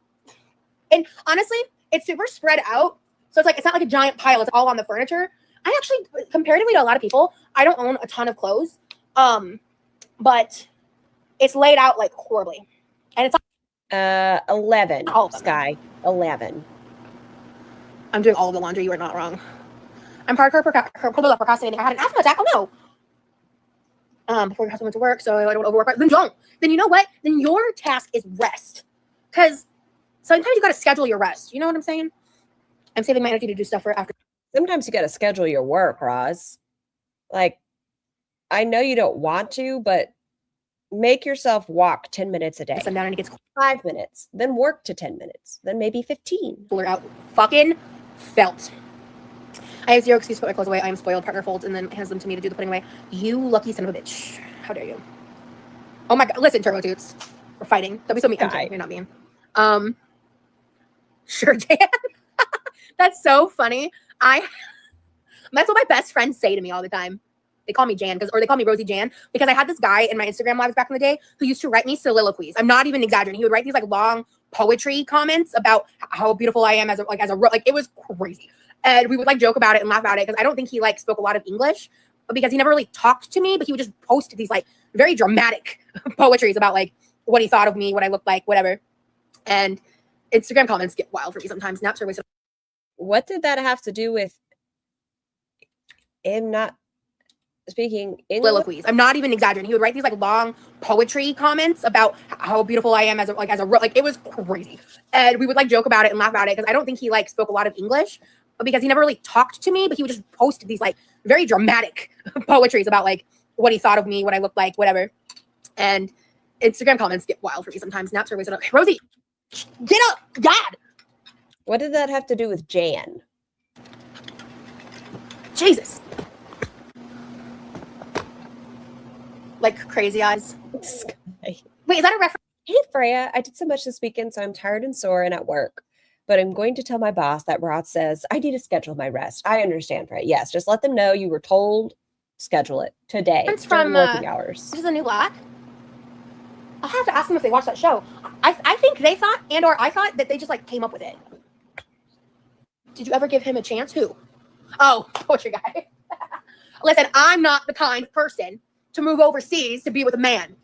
honestly, it's super spread out. So it's not like a giant pile. It's all on the furniture. I actually, comparatively to a lot of people, I don't own a ton of clothes. But it's laid out like horribly. And it's 11, all of them. Sky. 11. I'm doing all of the laundry. You are not wrong. I'm hardcore procrastinating. I had an asthma attack. Oh no. Before we have to went to work, so I don't overwork. Then don't. Then you know what? Then your task is rest. Because sometimes you got to schedule your rest. You know what I'm saying? I'm saving my energy to do stuff for after. Sometimes you got to schedule your work, Roz. Like, I know you don't want to, but make yourself walk 10 minutes a day. Sundown and it gets 5 minutes, then work to 10 minutes, then maybe 15. cooler out. Fucking felt. I have zero excuse to put my clothes away. I am spoiled. Partner folds and then hands them to me to do the putting away. You lucky son of a bitch. How dare you? Oh my god! Listen, Turbo Toots, we're fighting. Don't be so mean. I'm Guy. kidding, you're not mean. Sure, Jan. That's so funny. That's what my best friends say to me all the time. They call me Jan or they call me Rosie Jan because I had this guy in my Instagram lives back in the day who used to write me soliloquies. I'm not even exaggerating. He would write these like long poetry comments about how beautiful I am as it was crazy. And we would like joke about it and laugh about it because I don't think he like spoke a lot of English, but because he never really talked to me, but he would just post these like very dramatic poetries about like what he thought of me, what I looked like, whatever. And Instagram comments get wild for me sometimes. Snaps are wasted. What did that have to do with him not speaking English? Soliloquies. I'm not even exaggerating. He would write these like long poetry comments about how beautiful I am it was crazy. And we would like joke about it and laugh about it because I don't think he like spoke a lot of English, but because he never really talked to me, but he would just post these like very dramatic poetries about like what he thought of me, what I looked like, whatever. And Instagram comments get wild for me sometimes. Snaps are wasted. Rosie, get up, God. What did that have to do with Jan? Jesus. Like crazy eyes. This guy. Wait, is that a reference? Hey, Freya, I did so much this weekend, so I'm tired and sore and at work. But I'm going to tell my boss that Rod says I need to schedule my rest. I understand, Freya. Yes, just let them know you were told. Schedule it today. It's during from working hours. This is a New Black. I'll have to ask them if they watched that show. I think they thought, or I thought that they just like came up with it. Did you ever give him a chance? Who? Oh, poetry guy. Listen, I'm not the kind of person to move overseas to be with a man.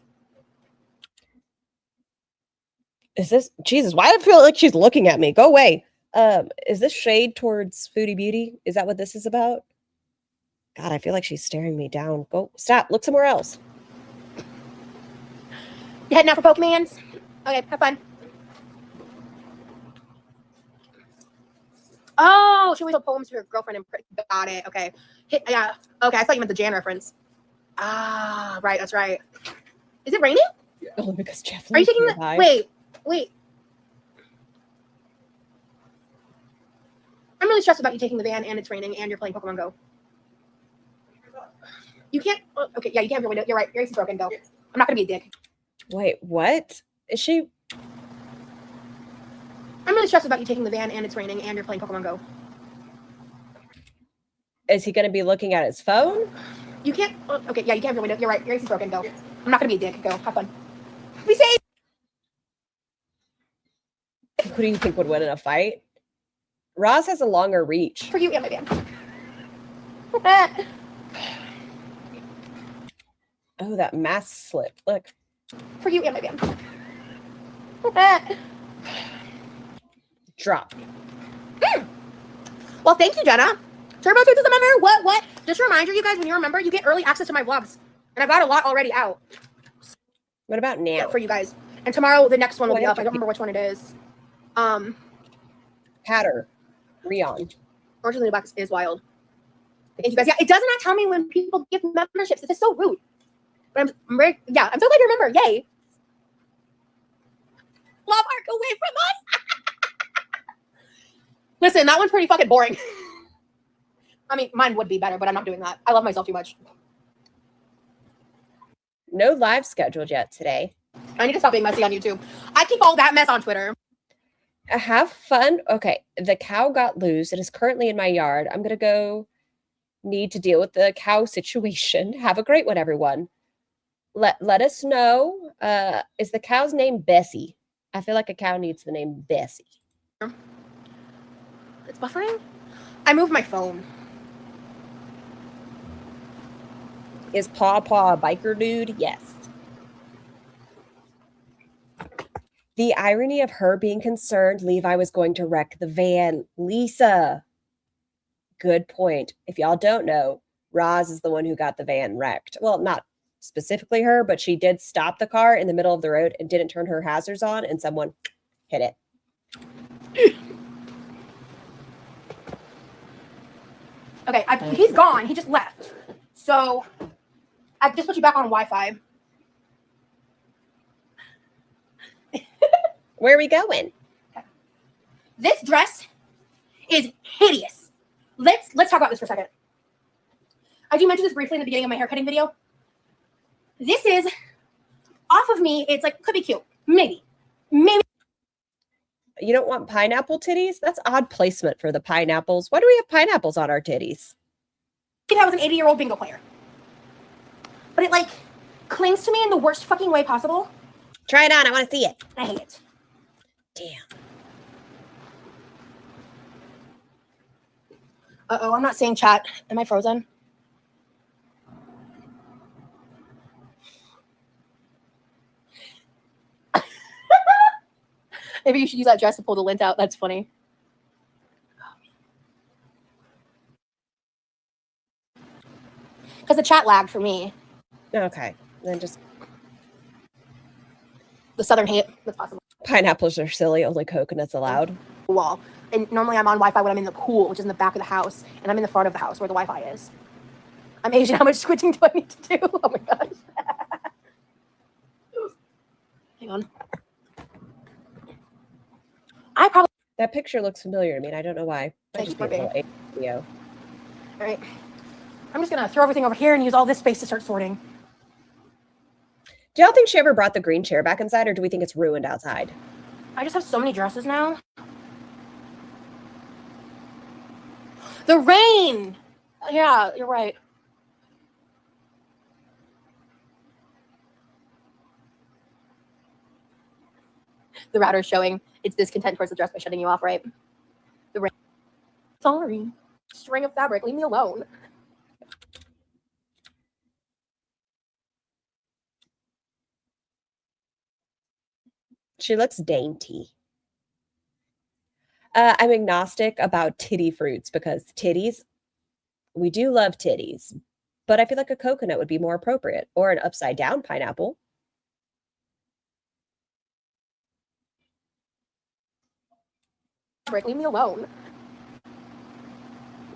Is this Jesus? Why do I feel like she's looking at me? Go away. Is this shade towards Foodie Beauty? Is that what this is about? God, I feel like she's staring me down. Go stop. Look somewhere else. You heading out for Pokemans? Okay, have fun. Oh, she always told poems to her girlfriend and got it. Okay. Yeah. Okay, I thought you meant the Jan reference. Ah, right. That's right. Is it raining? Only because Jeff. Are you taking the? Wait. I'm really stressed about you taking the van and it's raining and you're playing Pokemon Go. You can't. Oh, okay, yeah, you can't have your window. You're right. Your AC's broken. Go. I'm not gonna be a dick. Wait, what? Is she? I'm really stressed about you taking the van and it's raining and you're playing Pokemon Go. Is he going to be looking at his phone? You can't. Oh, okay, yeah, you can't have your window. You're right. Your AC's broken. Go. I'm not gonna be a dick. Go. Have fun. Be safe. Who do you think would win in a fight? Roz has a longer reach. For you and my van. Oh, that mask slip. Look. For you and my van. Drop. Well, thank you, Jenna. Turbo Toots is a member. What? Just a reminder, you guys, when you remember, you get early access to my vlogs. And I've got a lot already out. What about now? For you guys. And tomorrow, the next one will Well, be I up. I have don't to remember which one it is. Hatter. Rion. Orange is the New Black is wild. Thank you guys. Yeah, it does not tell me when people give memberships. This is so rude. But I'm so glad you remember. Yay. Love Arc away from us. Listen, that one's pretty fucking boring. I mean, mine would be better, but I'm not doing that. I love myself too much. No live scheduled yet today. I need to stop being messy on YouTube. I keep all that mess on Twitter. Have fun. Okay, the cow got loose. It is currently in my yard. I'm going to need to deal with the cow situation. Have a great one, everyone. Let us know. Is the cow's name Bessie? I feel like a cow needs the name Bessie. It's buffering? I moved my phone. Is Paw a biker dude? Yes. The irony of her being concerned Levi was going to wreck the van. Lisa. Good point. If y'all don't know, Roz is the one who got the van wrecked. Well, not specifically her, but she did stop the car in the middle of the road and didn't turn her hazards on, and someone hit it. Okay, he's gone. He just left. So I just put you back on Wi-Fi. Where are we going? This dress is hideous. Let's talk about this for a second. I do mention this briefly in the beginning of my haircutting video. This is off of me, it's like, could be cute. Maybe. You don't want pineapple titties? That's odd placement for the pineapples. Why do we have pineapples on our titties? Maybe I was an 80-year-old bingo player. But it, like, clings to me in the worst fucking way possible. Try it on. I want to see it. I hate it. Damn. Uh-oh, I'm not seeing chat. Am I frozen? Maybe you should use that dress to pull the lint out. That's funny. Because the chat lagged for me. Okay. Then just The southern hate. That's possible. pineapples are silly. Only coconuts allowed. Wall. And normally I'm on Wi-Fi when I'm in the pool, which is in the back of the house, and I'm in the front of the house where the Wi-Fi is. I'm Asian. How much switching do I need to do? Oh my gosh. Hang on. I probably. That picture looks familiar to me, and I don't know why. Thank Just you, be a babe. little video. All right. I'm just gonna throw everything over here and use all this space to start sorting. Do y'all think she ever brought the green chair back inside, or do we think it's ruined outside? I just have so many dresses now. The rain. Yeah, you're right. The router is showing its discontent towards the dress by shutting you off, right? The rain. Sorry. String of fabric. Leave me alone. She looks dainty. I'm agnostic about titty fruits because titties, we do love titties, but I feel like a coconut would be more appropriate, or an upside down pineapple. Fabric. Leave me alone.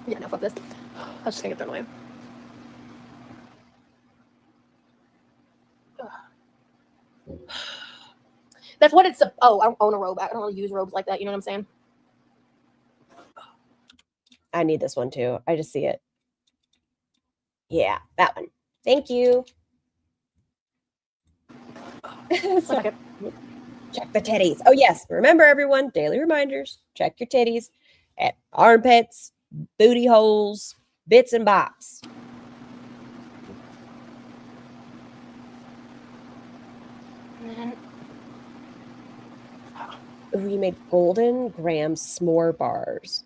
Yeah, no, fuck this. I was just gonna get thrown away. That's what it's. Oh, I don't own a robe. I don't really use robes like that. You know what I'm saying? I need this one too. I just see it. Yeah, that one. Thank you. So, Okay. check the titties. Oh, yes. Remember, everyone, daily reminders. Check your titties at armpits, booty holes, bits and bops. And then, We made golden graham s'more bars.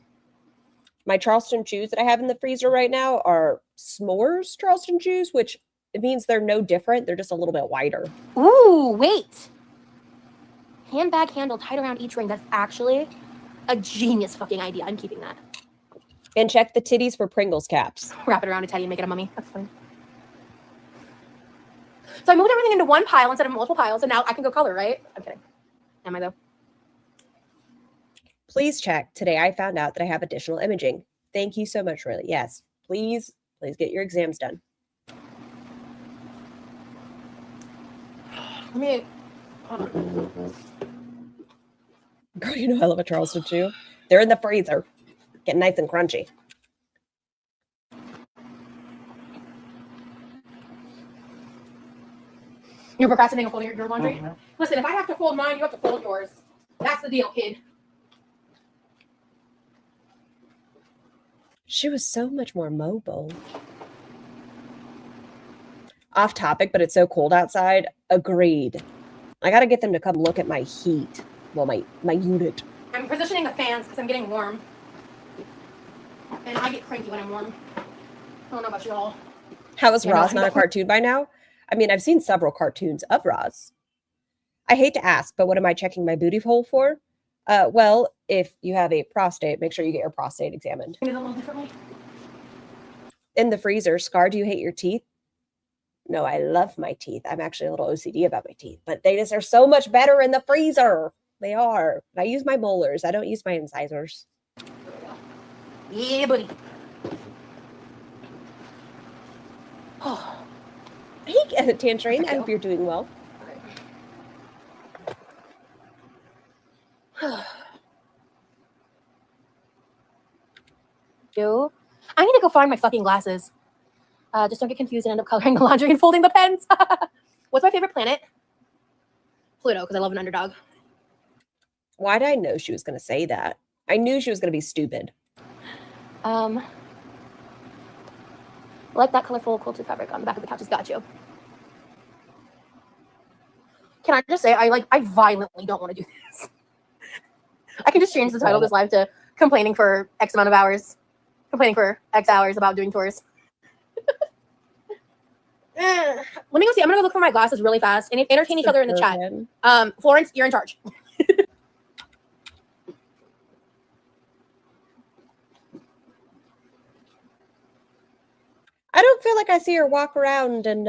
My Charleston chews that I have in the freezer right now are s'mores Charleston chews, which it means they're no different. They're just a little bit wider. ooh, wait. Handbag handle tied around each ring. That's actually a genius fucking idea. I'm keeping that. And check the titties for Pringles caps. Wrap it around a teddy and make it a mummy. That's fine. So I moved everything into one pile instead of multiple piles, and now I can go color, right? I'm kidding. Am I though? Please check. Today I found out that I have additional imaging. Thank you so much, really. Yes, please get your exams done. Let me. Hold on. Girl, you know I love a Charleston chew. They're in the freezer. Getting nice and crunchy. You're procrastinating on folding your laundry? Listen, if I have to fold mine, you have to fold yours. That's the deal, kid. She was so much more mobile. Off topic, but it's so cold outside. Agreed. I gotta get them to come look at my heat. Well, my unit. I'm positioning the fans because I'm getting warm. And I get cranky when I'm warm. I don't know about y'all. How is Yeah, no, Roz I not a don't- cartoon by now? I mean, I've seen several cartoons of Roz. I hate to ask, but what am I checking my booty hole for? Well, if you have a prostate, make sure you get your prostate examined. Do it a little differently. In the freezer, Scar, do you hate your teeth? No, I love my teeth. I'm actually a little OCD about my teeth, but they just are so much better in the freezer. They are. I use my molars. I don't use my incisors. Yeah, buddy. Oh. Hey, Tangerine, I hope you're doing well. Do I need to go find my fucking glasses? Just don't get confused and end up coloring the laundry and folding the pens. What's my favorite planet? Pluto, because I love an underdog. Why did I know she was going to say that? I knew she was going to be stupid. I like that colorful quilted fabric on the back of the couch. It's got you. Can I just say, I violently don't want to do this. I can just change the title of this live to complaining for X amount of hours. Complaining for X hours about doing tours. Let me go see. I'm going to go look for my glasses really fast and entertain each other in the chat. Florence, you're in charge. I don't feel like I see her walk around in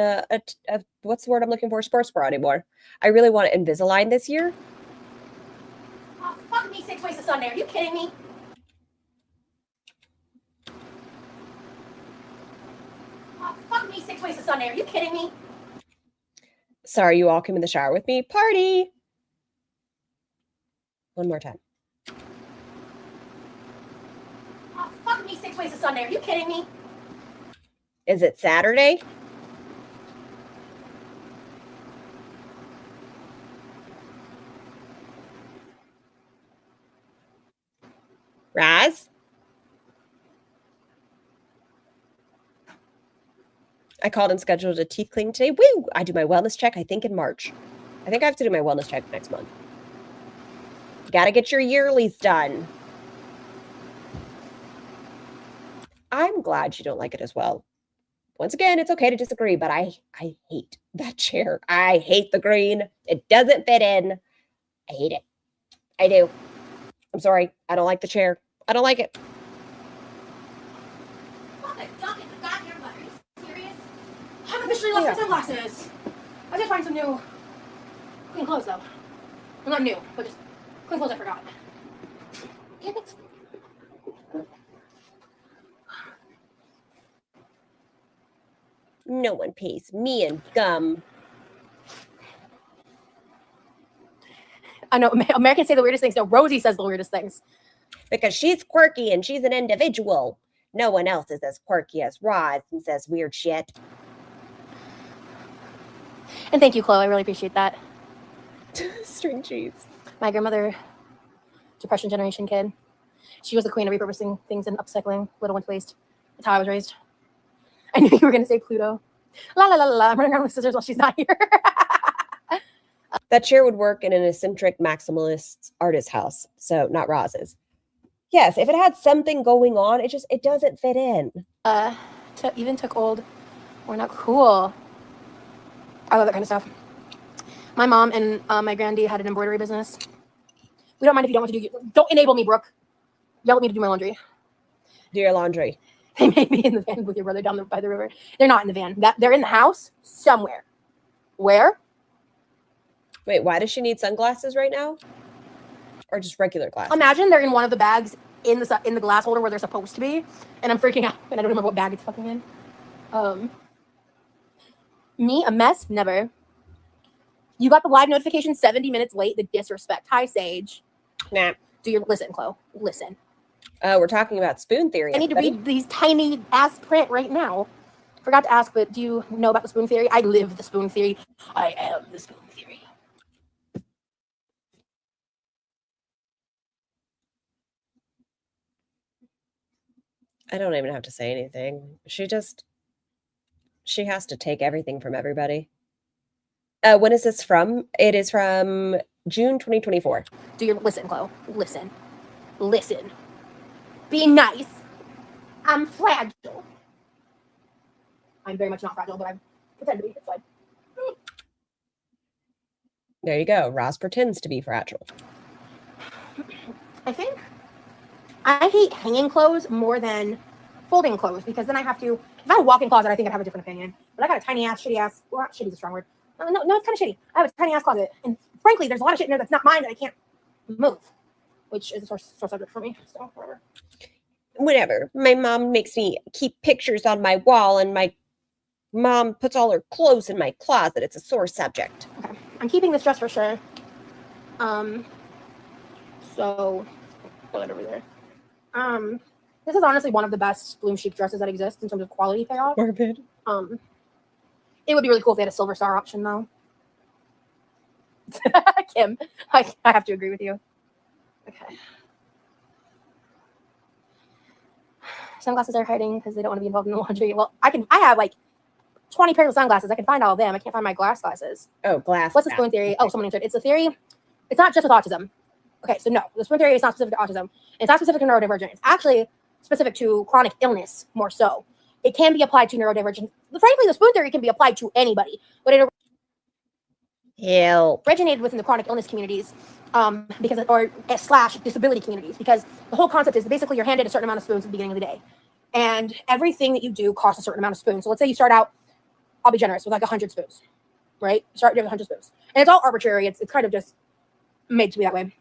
what's the word I'm looking for? Sports bra anymore. I really want Invisalign this year. Oh, fuck me 6 ways to Sunday. Are you kidding me? Oh, fuck me 6 ways to Sunday. Are you kidding me? Sorry, you all came in the shower with me. Party! One more time. Oh, fuck me 6 ways to Sunday. Are you kidding me? Is it Saturday? Raz? I called and scheduled a teeth cleaning today. Woo! I do my wellness check, I think, in March. I think I have to do my wellness check next month. You gotta get your yearlies done. I'm glad you don't like it as well. Once again, it's okay to disagree, but I hate that chair. I hate the green. It doesn't fit in. I hate it. I do. I'm sorry. I don't like the chair. I don't like it. I've officially lost my sunglasses. I did find some new clean clothes though. Well, not new, but just clean clothes I forgot. Damn it. No one pays me in gum. I know Americans say the weirdest things. No, Rosie says the weirdest things. Because she's quirky and she's an individual. No one else is as quirky as Roz and says weird shit. And thank you, Chloe. I really appreciate that. String cheese. My grandmother, Depression generation kid. She was the queen of repurposing things and upcycling little one's waste. That's how I was raised. I knew you were going to say Pluto. La la la la. I'm running around with scissors while she's not here. That chair would work in an eccentric maximalist artist house. So not Roz's. Yes, if it had something going on, it doesn't fit in. Even took old or not cool. I love that kind of stuff. My mom and my granddad had an embroidery business. We don't mind if you don't want to do. Don't enable me, Brooke. Yell at me to do my laundry. Do your laundry. They made me in the van with your brother down by the river. They're not in the van. They're in the house somewhere. Where? Wait, why does she need sunglasses right now? Or just regular glasses? Imagine they're in one of the bags in the glass holder where they're supposed to be, and I'm freaking out, and I don't remember what bag it's fucking in. Me, a mess? Never. You got the live notification 70 minutes late. The disrespect. Hi, Sage. Nah. Listen, Chloe. Listen. We're talking about spoon theory. I need to read these tiny ass print right now. Forgot to ask, but do you know about the spoon theory? I live the spoon theory. I am the spoon theory. I don't even have to say anything. She has to take everything from everybody. When is this from? It is from June 2024. Listen, Chloe. Listen. Be nice. I'm fragile. I'm very much not fragile, but I pretend to be. It's fine. There you go. Roz pretends to be fragile. I think I hate hanging clothes more than folding clothes because then I have to. If I had a walk-in closet, I think I'd have a different opinion. But I got a tiny ass, shitty ass. Well, not shitty is a strong word. No, it's kind of shitty. I have a tiny ass closet, and frankly, there's a lot of shit in there that's not mine that I can't move, which is a sore subject for me. So whatever. Whatever. My mom makes me keep pictures on my wall, and my mom puts all her clothes in my closet. It's a sore subject. Okay, I'm keeping this dress for sure. So put it over there. This is honestly one of the best Bloom Chic dresses that exist in terms of quality payoff. Morbid. It would be really cool if they had a silver star option though. Kim, I have to agree with you. Okay. Sunglasses are hiding because they don't want to be involved in the laundry. Well, I have like 20 pairs of sunglasses. I can find all of them. I can't find my glasses. Oh, glass. What's the spoon theory? Oh, someone answered. It's a theory. It's not just with autism. Okay, so no, the spoon theory is not specific to autism. It's not specific to neurodivergent. It's actually specific to chronic illness more so. It can be applied to neurodivergent. Frankly, the spoon theory can be applied to anybody, but it originated within the chronic illness communities, / disability communities, because the whole concept is basically you're handed a certain amount of spoons at the beginning of the day, and everything that you do costs a certain amount of spoons. So let's say you start out, I'll be generous, with like 100 spoons, right? Start with 100 spoons, and it's all arbitrary. It's kind of just made to be that way.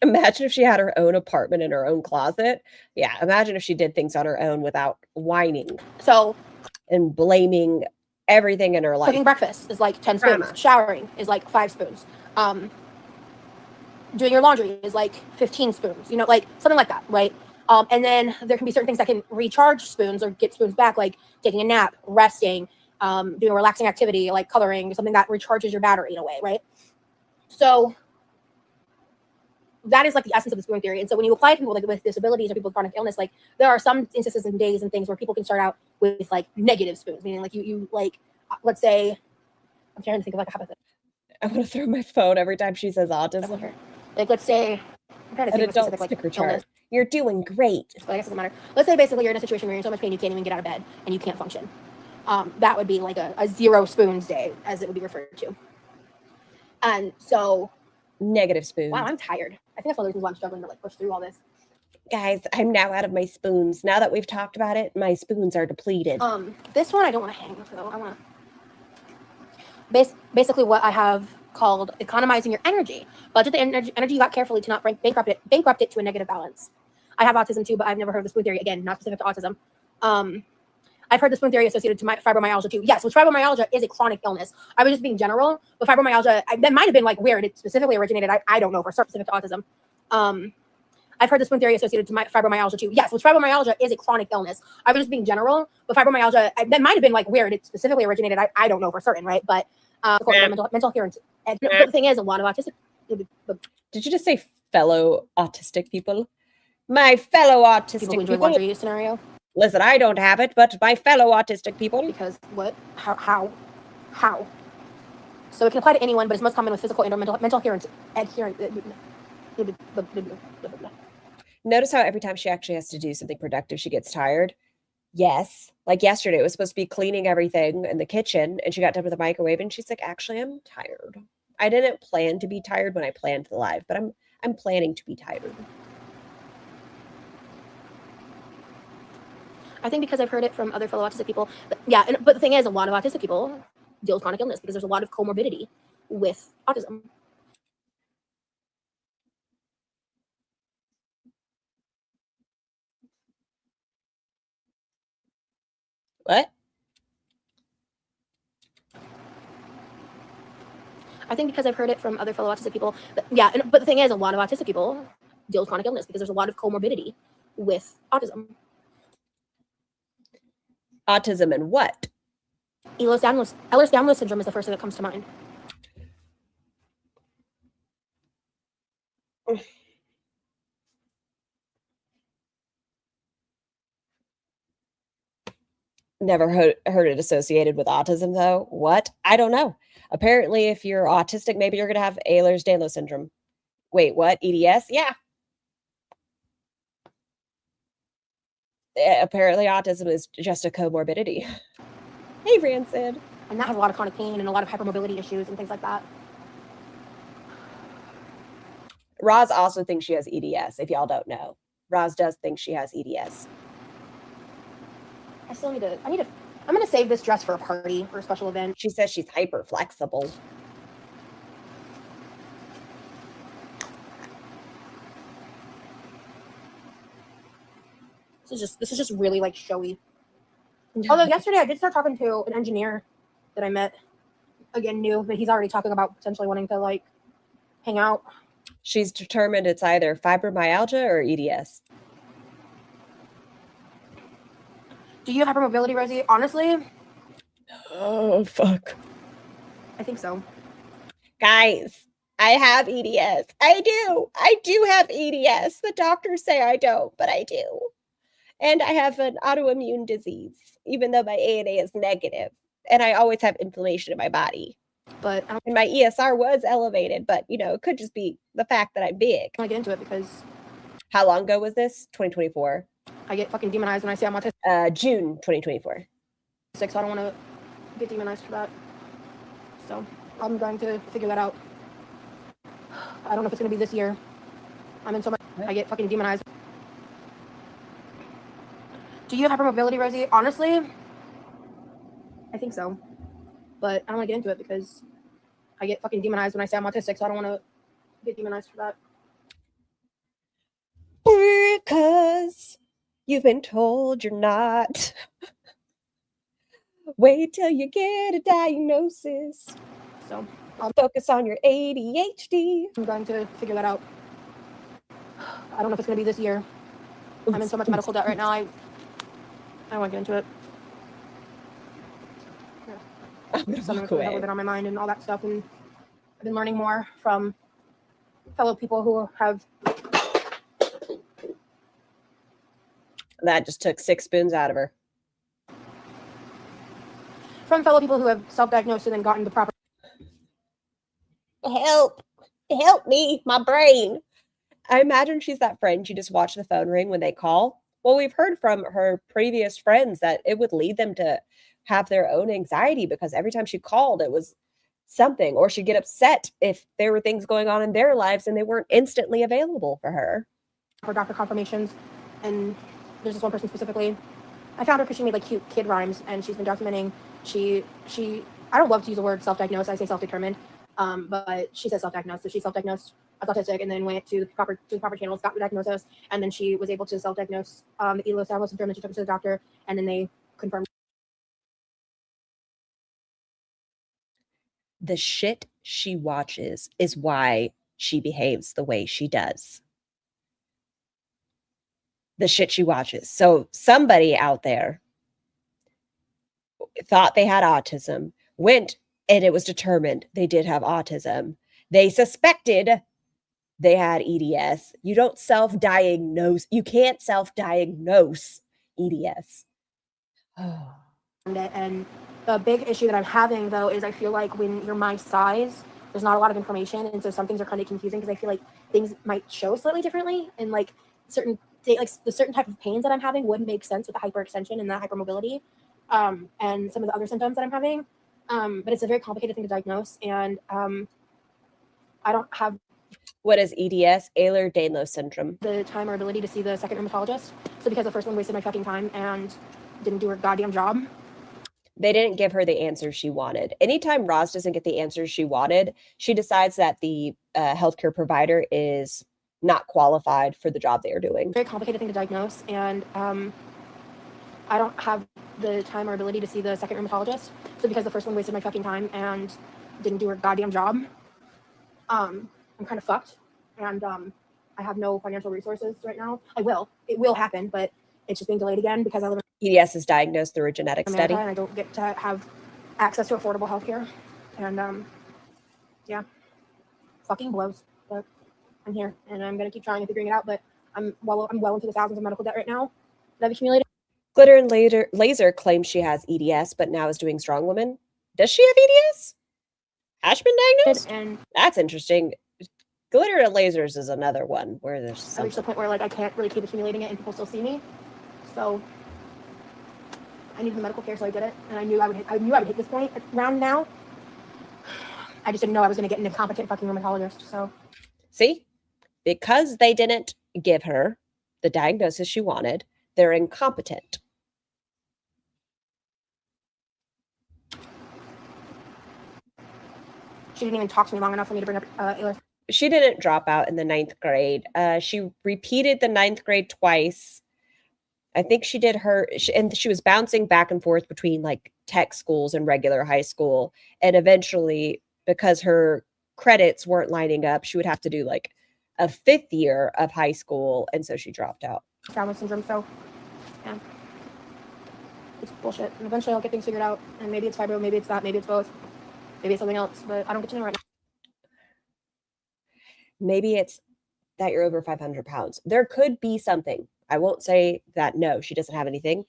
Imagine if she had her own apartment and her own closet. Yeah, imagine if she did things on her own without whining So and blaming everything in her life. cooking breakfast is like 10 spoons. Grandma. Showering is like 5 spoons. Doing your laundry is like 15 spoons. You know, like something like that, right? And then there can be certain things that can recharge spoons or get spoons back, like taking a nap, resting, doing a relaxing activity like coloring, something that recharges your battery in a way, right? So that is like the essence of the spoon theory. And so when you apply it to people like with disabilities or people with chronic illness, like there are some instances and days and things where people can start out with like negative spoons, meaning like you like, let's say, I'm trying to think of like a hypothetical. I want to throw my phone every time she says autism. Like let's say, I'm trying to An think of a adult specific like sticker chart. illness. You're doing great. But I guess it doesn't matter. Let's say basically you're in a situation where you're in so much pain you can't even get out of bed and you can't function. That would be like a 0 spoons day, as it would be referred to. And so, Negative spoons. wow, I'm tired. I think that's one of the reasons why I'm struggling to like push through all this. Guys, I'm now out of my spoons. Now that we've talked about it, my spoons are depleted. This one I don't want to hang, so I want to basically what I have called economizing your energy. Budget the energy you got carefully to not bankrupt it to a negative balance. I have autism too, but I've never heard of the spoon theory. Again, not specific to autism. I've heard the spoon theory associated to my fibromyalgia too. Yes, which fibromyalgia is a chronic illness. I was just being general, but fibromyalgia, that might have been like where it specifically originated. I don't know for specific to autism. I've heard the spoon theory associated to my fibromyalgia too. Yes, which fibromyalgia is a chronic illness. I was just being general, but fibromyalgia, that might have been like where it specifically originated. I don't know for certain, right? But mental hearing. But the thing is, a lot of autistic. Did you just say fellow autistic people? My fellow autistic People who enjoy people. laundry scenario. Listen, I don't have it, but my fellow autistic people. Because what? How? So it can apply to anyone, but it's most common with physical and mental adherence. Notice how every time she actually has to do something productive, she gets tired. Yes. Like yesterday, it was supposed to be cleaning everything in the kitchen, and she got done with the microwave, and she's like, actually, I'm tired. I didn't plan to be tired when I planned the live, but I'm planning to be tired. I think because I've heard it from other fellow autistic people. But the thing is, a lot of autistic people deal with chronic illness because there's a lot of comorbidity with autism. What? I think because I've heard it from other fellow autistic people. But the thing is, a lot of autistic people deal with chronic illness because there's a lot of comorbidity with autism. Autism and what? Ehlers-Danlos syndrome is the first thing that comes to mind. Never heard it associated with autism, though. What? I don't know. Apparently, if you're autistic, maybe you're going to have Ehlers-Danlos syndrome. Wait, what? EDS? Yeah. Apparently, autism is just a comorbidity. Hey, Rancid. And that has a lot of chronic pain and a lot of hypermobility issues and things like that. Roz also thinks she has EDS, if y'all don't know. Roz does think she has EDS. I'm going to save this dress for a party or a special event. She says she's hyper flexible. This is just really like showy. Although yesterday I did start talking to an engineer that I met. Again, new, but he's already talking about potentially wanting to like hang out. She's determined it's either fibromyalgia or EDS. Do you have hypermobility, Rosie? Honestly, Oh, fuck. I think so. Guys, I have EDS. I do. I do have EDS. The doctors say I don't, but I do. And I have an autoimmune disease, even though my ANA is negative. And I always have inflammation in my body. But I don't And my ESR was elevated, but it could just be the fact that I'm big. want to get into it because How long ago was this? 2024. I get fucking demonized when I say I'm autistic. June 2024. So I don't want to get demonized for that. So I'm going to figure that out. I don't know if it's going to be this year. I'm in so much. I get fucking demonized. Do you have hypermobility, Rosie? Honestly, I think so. But I don't want to get into it because I get fucking demonized when I say I'm autistic. So I don't want to get demonized for that. Because you've been told you're not. Wait till you get a diagnosis. So Focus on your ADHD. I'm going to figure that out. I don't know if it's going to be this year. I'm in so much medical debt right now. I don't want to get into it. I'm gonna Something walk that's away. been on my mind and all that stuff. And I've been learning more from fellow people who have. That just took 6 spoons out of her. From fellow people who have self-diagnosed and then gotten the proper. Help me, my brain. I imagine she's that friend you just watch the phone ring when they call. Well, we've heard from her previous friends that it would lead them to have their own anxiety because every time she called, it was something, or she'd get upset if there were things going on in their lives and they weren't instantly available for her. For doctor confirmations, and there's this one person specifically. I found her because she made like cute kid rhymes, and she's been documenting. She I don't love to use the word self-diagnosed. I say self-determined, but she says self-diagnosed. So she self-diagnosed as autistic, and then went to the proper channels, got the diagnosis, and then she was able to self-diagnose the Ehlers-Danlos syndrome. And she took it to the doctor, and then they confirmed. The shit she watches is why she behaves the way she does. The shit she watches. So somebody out there thought they had autism, went and it was determined they did have autism. They suspected they had EDS. You don't self-diagnose. You can't self-diagnose EDS. Oh. And the big issue that I'm having though is I feel like when you're my size, there's not a lot of information, and so some things are kind of confusing because I feel like things might show slightly differently, and like the certain type of pains that I'm having wouldn't make sense with the hyperextension and the hypermobility, and some of the other symptoms that I'm having. But it's a very complicated thing to diagnose, and I don't have What is EDS? Ehlers-Danlos syndrome. the time or ability to see the second rheumatologist. So because the first one wasted my fucking time and didn't do her goddamn job. They didn't give her the answers she wanted. Anytime Roz doesn't get the answers she wanted, she decides that the healthcare provider is not qualified for the job they are doing. Very complicated thing to diagnose, and I don't have the time or ability to see the second rheumatologist. So because the first one wasted my fucking time and didn't do her goddamn job, I'm kind of fucked, and I have no financial resources right now. It will happen, but it's just being delayed again because I live EDS is diagnosed through a genetic in America study. and I don't get to have access to affordable healthcare, and yeah, fucking blows. But I'm here, and I'm gonna keep trying and figuring it out. But I'm well into the thousands of medical debt right now that I've accumulated. Glitter and Laser claims she has EDS, but now is doing Strong Woman. Does she have EDS? Has she been diagnosed? And That's interesting. Glitter and Lasers is another one where there's I reached the something. point where like I can't really keep accumulating it, and people still see me. So I needed the medical care, so I did it, and I knew I would hit this point around now. I just didn't know I was gonna get an incompetent fucking rheumatologist. So See? Because they didn't give her the diagnosis she wanted, they're incompetent. she didn't even talk to me long enough for me to bring up Ehlers. She didn't drop out in the 9th grade. She repeated the 9th grade twice. I think she did and she was bouncing back and forth between like tech schools and regular high school. And eventually, because her credits weren't lining up, she would have to do like a 5th year of high school. And so she dropped out. Down syndrome. So yeah, it's bullshit. And eventually I'll get things figured out. And maybe it's fibro, maybe it's that, maybe it's both, maybe it's something else. But I don't get to know right Maybe it's that you're over 500 pounds. There could be something. I won't say that no, she doesn't have anything,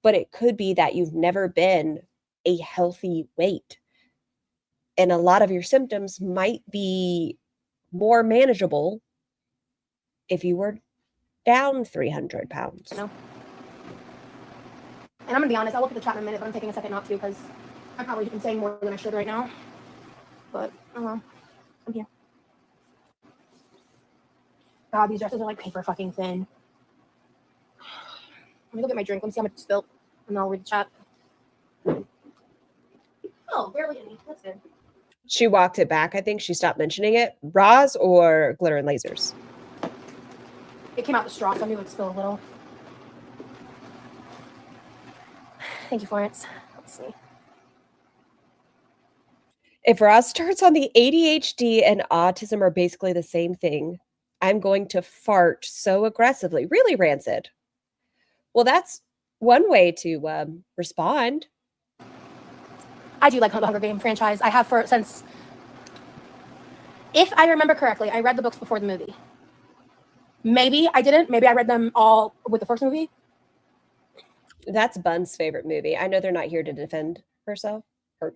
but it could be that you've never been a healthy weight. And a lot of your symptoms might be more manageable if you were down 300 pounds. No. And I'm gonna be honest, I'll look at the chat in a minute, but I'm taking a second not to because I probably am saying more than I should right now. But I'm here. God, these dresses are like paper fucking thin. Let me go get my drink. Let me see how much it's spilt, and then I'll read the chat. Oh, barely any. That's good. She walked it back. I think she stopped mentioning it. Roz or glitter and lasers? It came out the straw, so I knew it would spill a little. Thank you, Florence. Let's see. If Roz starts on the ADHD and autism are basically the same thing, I'm going to fart so aggressively. Really rancid. Well, that's one way to respond. I do like the Hunger Game franchise. I have since, if I remember correctly, I read the books before the movie. Maybe I didn't. Maybe I read them all with the first movie. That's Bun's favorite movie. I know they're not here to defend themselves, but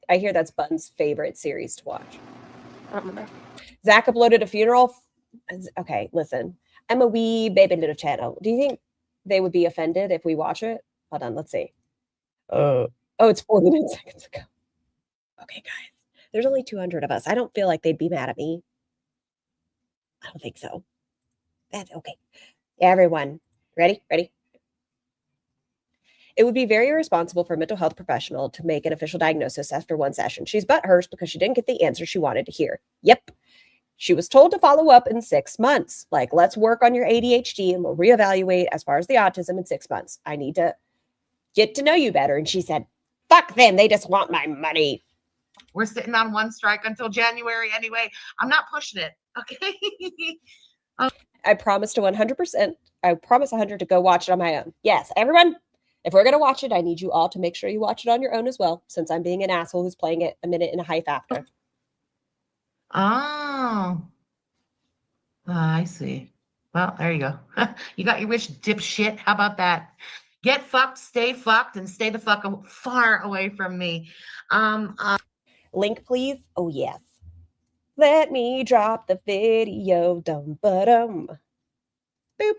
I hear that's Bun's favorite series to watch. I don't remember. Zach uploaded a funeral. Okay, listen. I'm a wee baby little channel. Do you think they would be offended if we watch it? Hold on, let's see. Oh, it's 49 seconds ago. Okay, guys. There's only 200 of us. I don't feel like they'd be mad at me. I don't think so. That's okay. Everyone, ready? It would be very irresponsible for a mental health professional to make an official diagnosis after one session. She's butthurt because she didn't get the answer she wanted to hear. Yep. She was told to follow up in 6 months. Like, let's work on your ADHD and we'll reevaluate as far as the autism in 6 months. I need to get to know you better. And she said, fuck them. They just want my money. We're sitting on one strike until January anyway. I'm not pushing it. Okay. I promise to 100%. I promise 100 to go watch it on my own. Yes, everyone, if we're going to watch it, I need you all to make sure you watch it on your own as well, since I'm being an asshole who's playing it a minute and a half after. Oh, I see. Well, there you go. You got your wish, dipshit. How about that? Get fucked, stay fucked, and stay the fuck far away from me. Link, please. Oh, yes. Let me drop the video. Dum-ba-dum. Boop.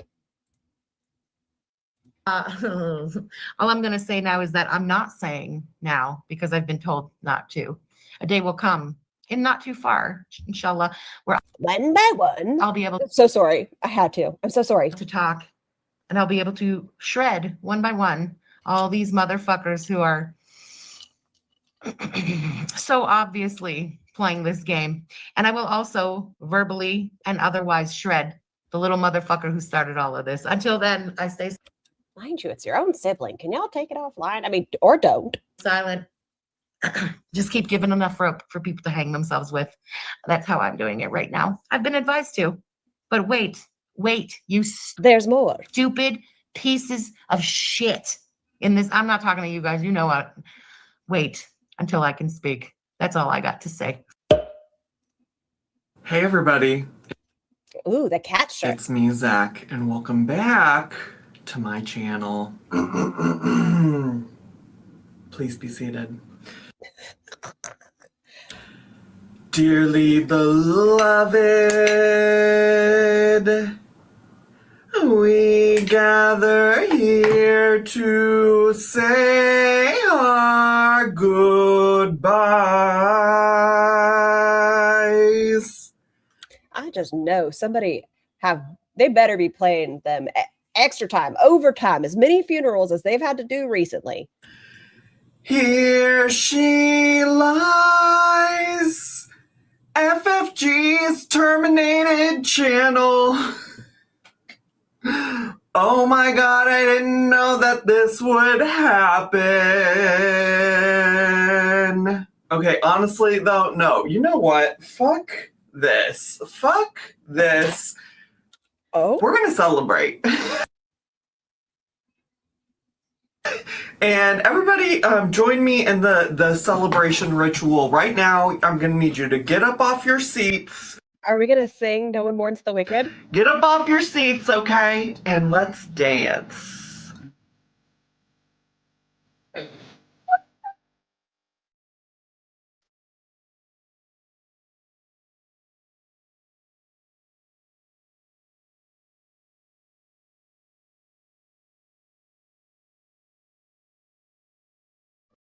All I'm going to say now is that I'm not saying now because I've been told not to. A day will come and not too far, inshallah, where One by one. I'll be able I'm so sorry. I had to. I'm so sorry. to talk and I'll be able to shred one by one all these motherfuckers who are so obviously playing this game. And I will also verbally and otherwise shred the little motherfucker who started all of this. Until then, I stay Mind you, it's your own sibling. Can y'all take it offline? I mean, or don't. silent. Just keep giving enough rope for people to hang themselves with. That's how I'm doing it right now. I've been advised to. But wait, you There's more. stupid pieces of shit in this. I'm not talking to you guys. You know what? Wait until I can speak. That's all I got to say. Hey everybody, Ooh, the cat shirt. it's me, Zach, and welcome back to my channel. Please be seated. Dearly beloved, we gather here to say our goodbyes. I just know they better be playing them extra time, overtime, as many funerals as they've had to do recently. Here she lies, FFG's terminated channel. Oh my god, I didn't know that this would happen. Okay, honestly though, no. You know what? Fuck this. Oh, We're gonna celebrate. And everybody, join me in the celebration ritual. Right now, I'm gonna need you to get up off your seats. Are we gonna sing No One Mourns the Wicked? Get up off your seats, okay? And let's dance.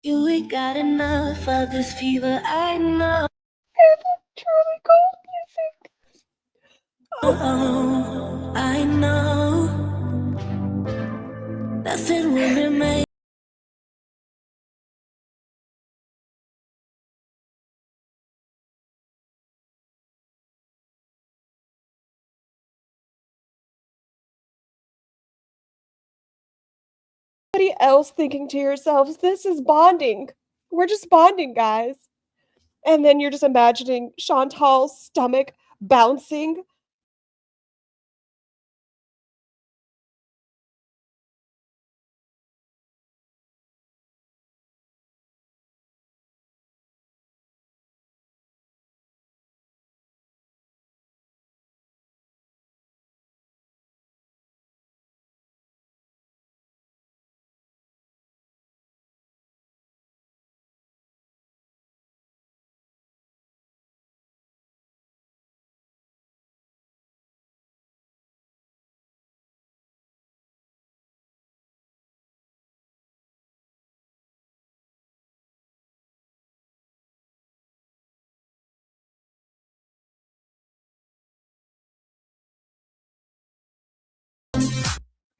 You ain't got enough of this fever, I know. Charlie Gold music. Oh, I know. Nothing will remain. Somebody else thinking to yourselves, this is bonding. We're just bonding, guys. And then you're just imagining Chantal's stomach bouncing.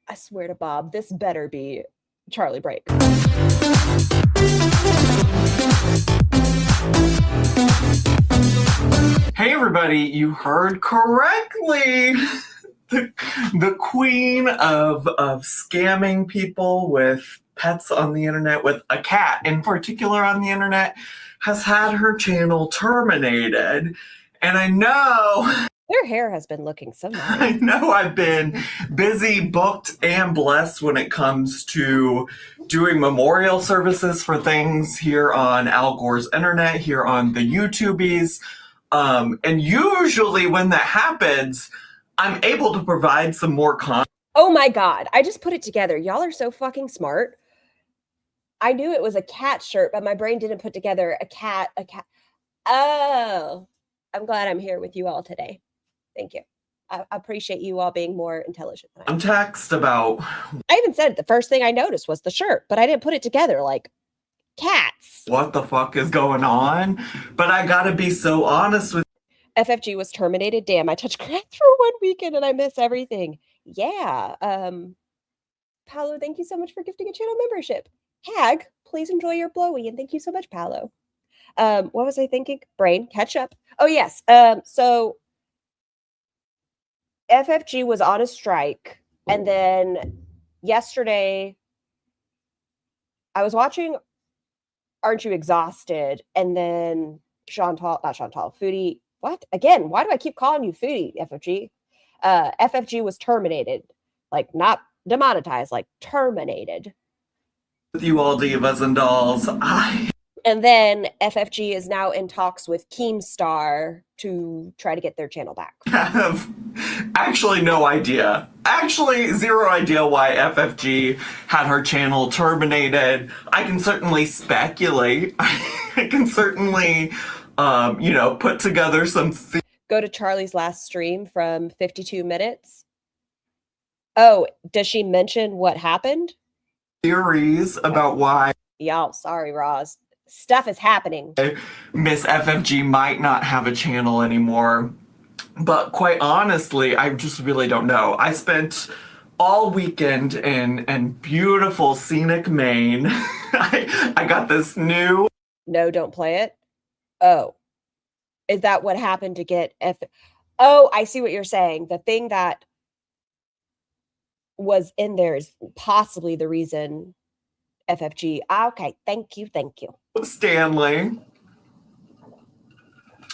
I swear to Bob, this better be Charlie Break. Hey everybody, you heard correctly. The queen of scamming people with pets on the internet, with a cat in particular on the internet, has had her channel terminated. And I know Their hair has been looking so nice. I know I've been busy, booked, and blessed when it comes to doing memorial services for things here on Al Gore's internet, here on the YouTubies. And usually when that happens, I'm able to provide some more content. Oh my God, I just put it together. Y'all are so fucking smart. I knew it was a cat shirt, but my brain didn't put together a cat. Oh, I'm glad I'm here with you all today. Thank you. I appreciate you all being more intelligent than I am. Text about. I even said the first thing I noticed was the shirt, but I didn't put it together like cats. What the fuck is going on? But I gotta be so honest with FFG was terminated. Damn, I touched grass for 1 weekend and I miss everything. Yeah. Paolo, thank you so much for gifting a channel membership. Hag, please enjoy your blowy, and thank you so much, Paolo. What was I thinking? Brain, catch up. Oh yes. So FFG was on a strike, and then yesterday I was watching Aren't You Exhausted? And then Foodie. What? Again, why do I keep calling you Foodie, FFG? FFG was terminated. Like, not demonetized, like terminated. you all divas and dolls. And then FFG is now in talks with Keemstar to try to get their channel back. Have actually no idea. Actually, zero idea why FFG had her channel terminated. I can certainly speculate. I can certainly, put together some Go to Charlie's last stream from 52 minutes. Oh, does she mention what happened? theories about why Y'all, sorry, Roz. Stuff is happening. Miss FFG might not have a channel anymore. But quite honestly, I just really don't know. I spent all weekend in beautiful scenic Maine. I got this new. No, don't play it. Oh, is that what happened to get Oh, I see what you're saying. The thing that was in there is possibly the reason FFG. Okay, thank you. Stanley.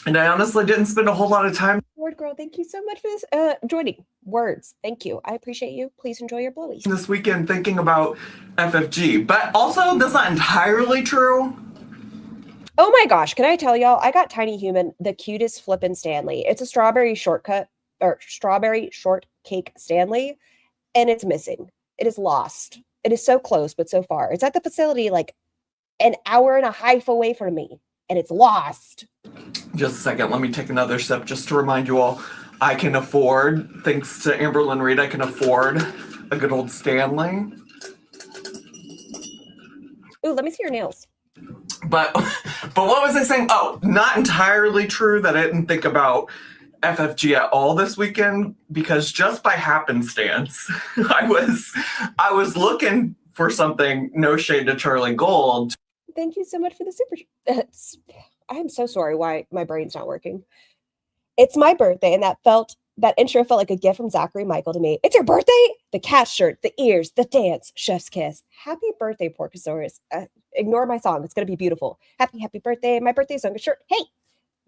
And I honestly didn't spend a whole lot of time Word girl, thank you so much for this joining. Words, thank you. I appreciate you. Please enjoy your blowies. this weekend thinking about FFG, but also that's not entirely true. Oh my gosh, can I tell y'all? I got Tiny Human, the cutest flippin' Stanley. It's a strawberry shortcake Stanley, and it's missing. It is lost. It is so close, but so far. It's at the facility like an hour and a half away from me, and it's lost. Just a second, let me take another sip just to remind you all, I can afford, thanks to Amberlynn Reed, I can afford a good old Stanley. Ooh, let me see your nails. But what was I saying? Oh, not entirely true that I didn't think about FFG at all this weekend, because just by happenstance, I was looking for something, no shade to Charlie Gold. Thank you so much for the super. I am so sorry why my brain's not working. It's my birthday, and that intro felt like a gift from Zachary Michael to me. It's your birthday? The cat shirt, the ears, the dance, chef's kiss. Happy birthday, Porcosaurus. Ignore my song. It's going to be beautiful. Happy birthday. My birthday song is shirt. Hey,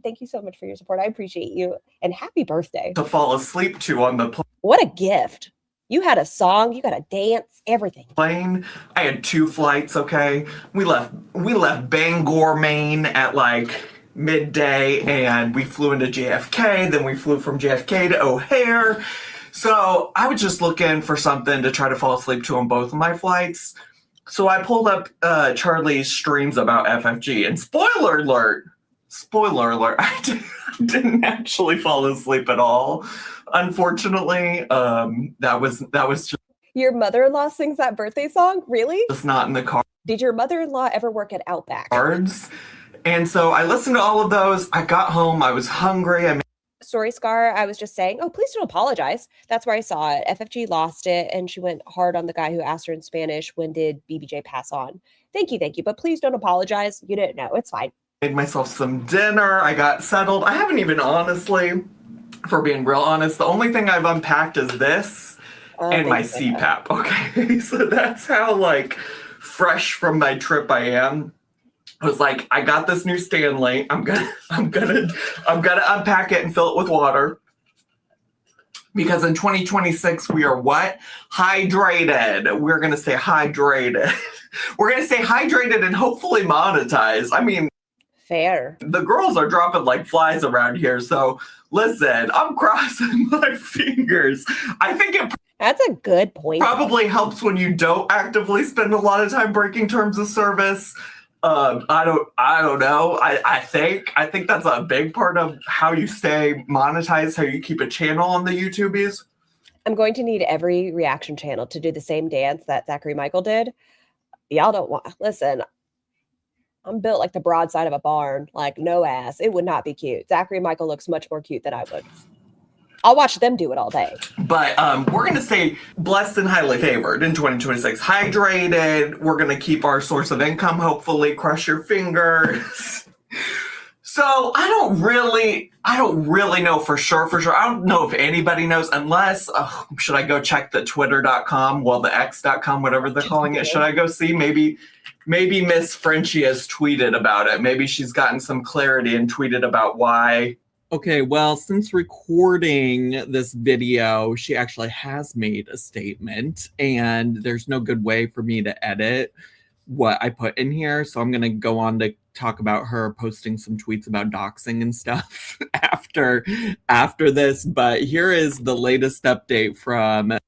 thank you so much for your support. I appreciate you. And happy birthday. To fall asleep to on the What a gift. You had a song, you got a dance, everything. plane. I had 2 flights, okay? We left Bangor, Maine at like midday, and we flew into JFK, then we flew from JFK to O'Hare. So I was just looking for something to try to fall asleep to on both of my flights. So I pulled up Charlie's streams about FFG, and spoiler alert, I didn't actually fall asleep at all. Unfortunately, that was just Your mother-in-law sings that birthday song? Really? not in the Did your mother-in-law ever work at Outback? cards. And so I listened to all of those. I got home, I was hungry. Story Scar, I was just saying, oh, please don't apologize. That's where I saw it. FFG lost it, and she went hard on the guy who asked her in Spanish, when did BBJ pass on? Thank you, but please don't apologize. You didn't know. It's fine. Made myself some dinner. I got settled. I haven't even, honestly, for being real honest, the only thing I've unpacked is this and my CPAP. Okay, so that's how like fresh from my trip I am. I was like, I got this new Stanley. I'm gonna unpack it and fill it with water. Because in 2026, we are what? Hydrated. We're gonna stay hydrated. We're gonna stay hydrated and hopefully monetize. I mean, fair. The girls are dropping like flies around here. So listen, I'm crossing my fingers. I think that's a good point. Probably helps when you don't actively spend a lot of time breaking terms of service. I don't know. I think that's a big part of how you stay monetized, how you keep a channel on the YouTubies. I'm going to need every reaction channel to do the same dance that Zachary Michael did. Y'all don't want, listen, I'm built like the broadside of a barn, like no ass. It would not be cute. Zachary Michael looks much more cute than I would. I'll watch them do it all day. But we're going to stay blessed and highly favored in 2026. Hydrated. We're going to keep our source of income, hopefully. Crush your fingers. So I don't really know for sure. I don't know if anybody knows, unless, should I go check the twitter.com? Well, the x.com, whatever they're calling it. Should I go see? Maybe Miss Frenchie has tweeted about it. Maybe she's gotten some clarity and tweeted about why. Okay, well, since recording this video, she actually has made a statement, and there's no good way for me to edit what I put in here. So I'm going to go on to talk about her posting some tweets about doxing and stuff after this. But here is the latest update from...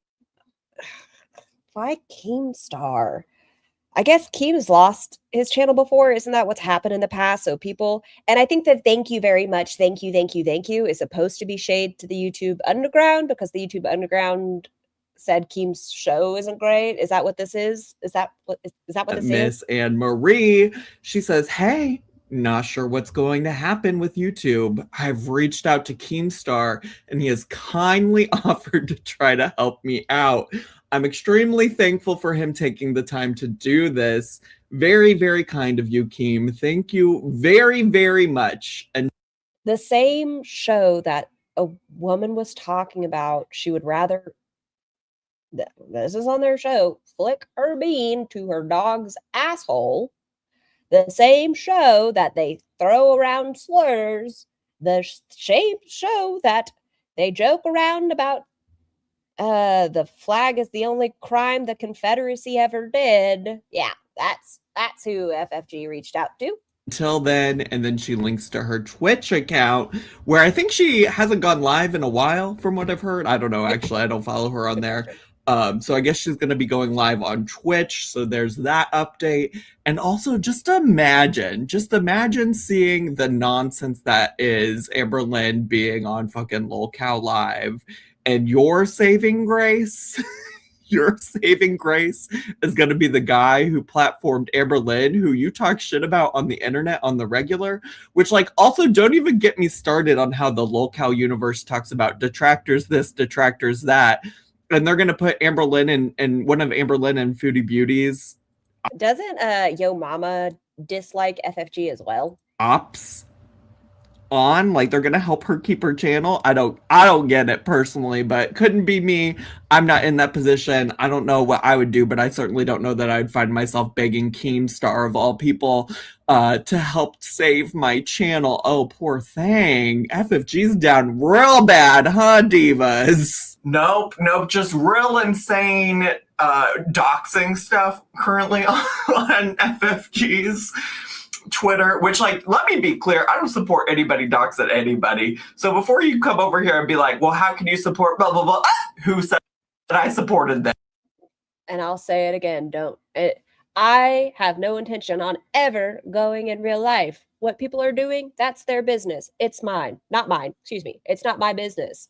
Why Keemstar? I guess Keem's lost his channel before. Isn't that what's happened in the past? So people, and I think that thank you very much, thank you is supposed to be shade to the YouTube Underground, because the YouTube Underground said Keem's show isn't great. Is that what this is? Is that what this is? Miss Anne Marie, she says, hey, not sure what's going to happen with YouTube. I've reached out to Keemstar, and he has kindly offered to try to help me out. I'm extremely thankful for him taking the time to do this. Very, very kind of you, Keem. Thank you very, very much. And the same show that a woman was talking about, she would rather, this is on their show, flick her bean to her dog's asshole. The same show that they throw around slurs the same show that they joke around about the flag is the only crime the Confederacy ever did. Yeah, that's who FFG reached out to. Until then, and then she links to her Twitch account, where I think she hasn't gone live in a while, from what I've heard. I don't know, actually, I don't follow her on there. So I guess she's going to be going live on Twitch, so there's that update. And also, just imagine seeing the nonsense that is Amberlynn being on fucking LolCow Live, and your saving grace... Your saving grace is going to be the guy who platformed Amberlynn, who you talk shit about on the internet on the regular, which, like, also don't even get me started on how the LolCow universe talks about detractors this, detractors that, and they're going to put Amberlynn in one of Amberlynn and Foodie Beauty's Doesn't Yo Mama dislike FFG as well? ops on, like they're gonna help her keep her channel. I don't get it personally, but couldn't be me. I'm not in that position. I don't know what I would do, but I certainly don't know that I'd find myself begging Keemstar of all people to help save my channel. Oh, poor thing. FFG's down real bad, huh, divas? Nope, just real insane doxing stuff currently on FFG's Twitter, which, like, let me be clear, I don't support anybody doxing anybody. So before you come over here and be like, well, how can you support blah, blah, blah, who said that I supported them? And I'll say it again, I have no intention on ever going in real life. What people are doing, that's their business. It's mine. Not mine. Excuse me. It's not my business.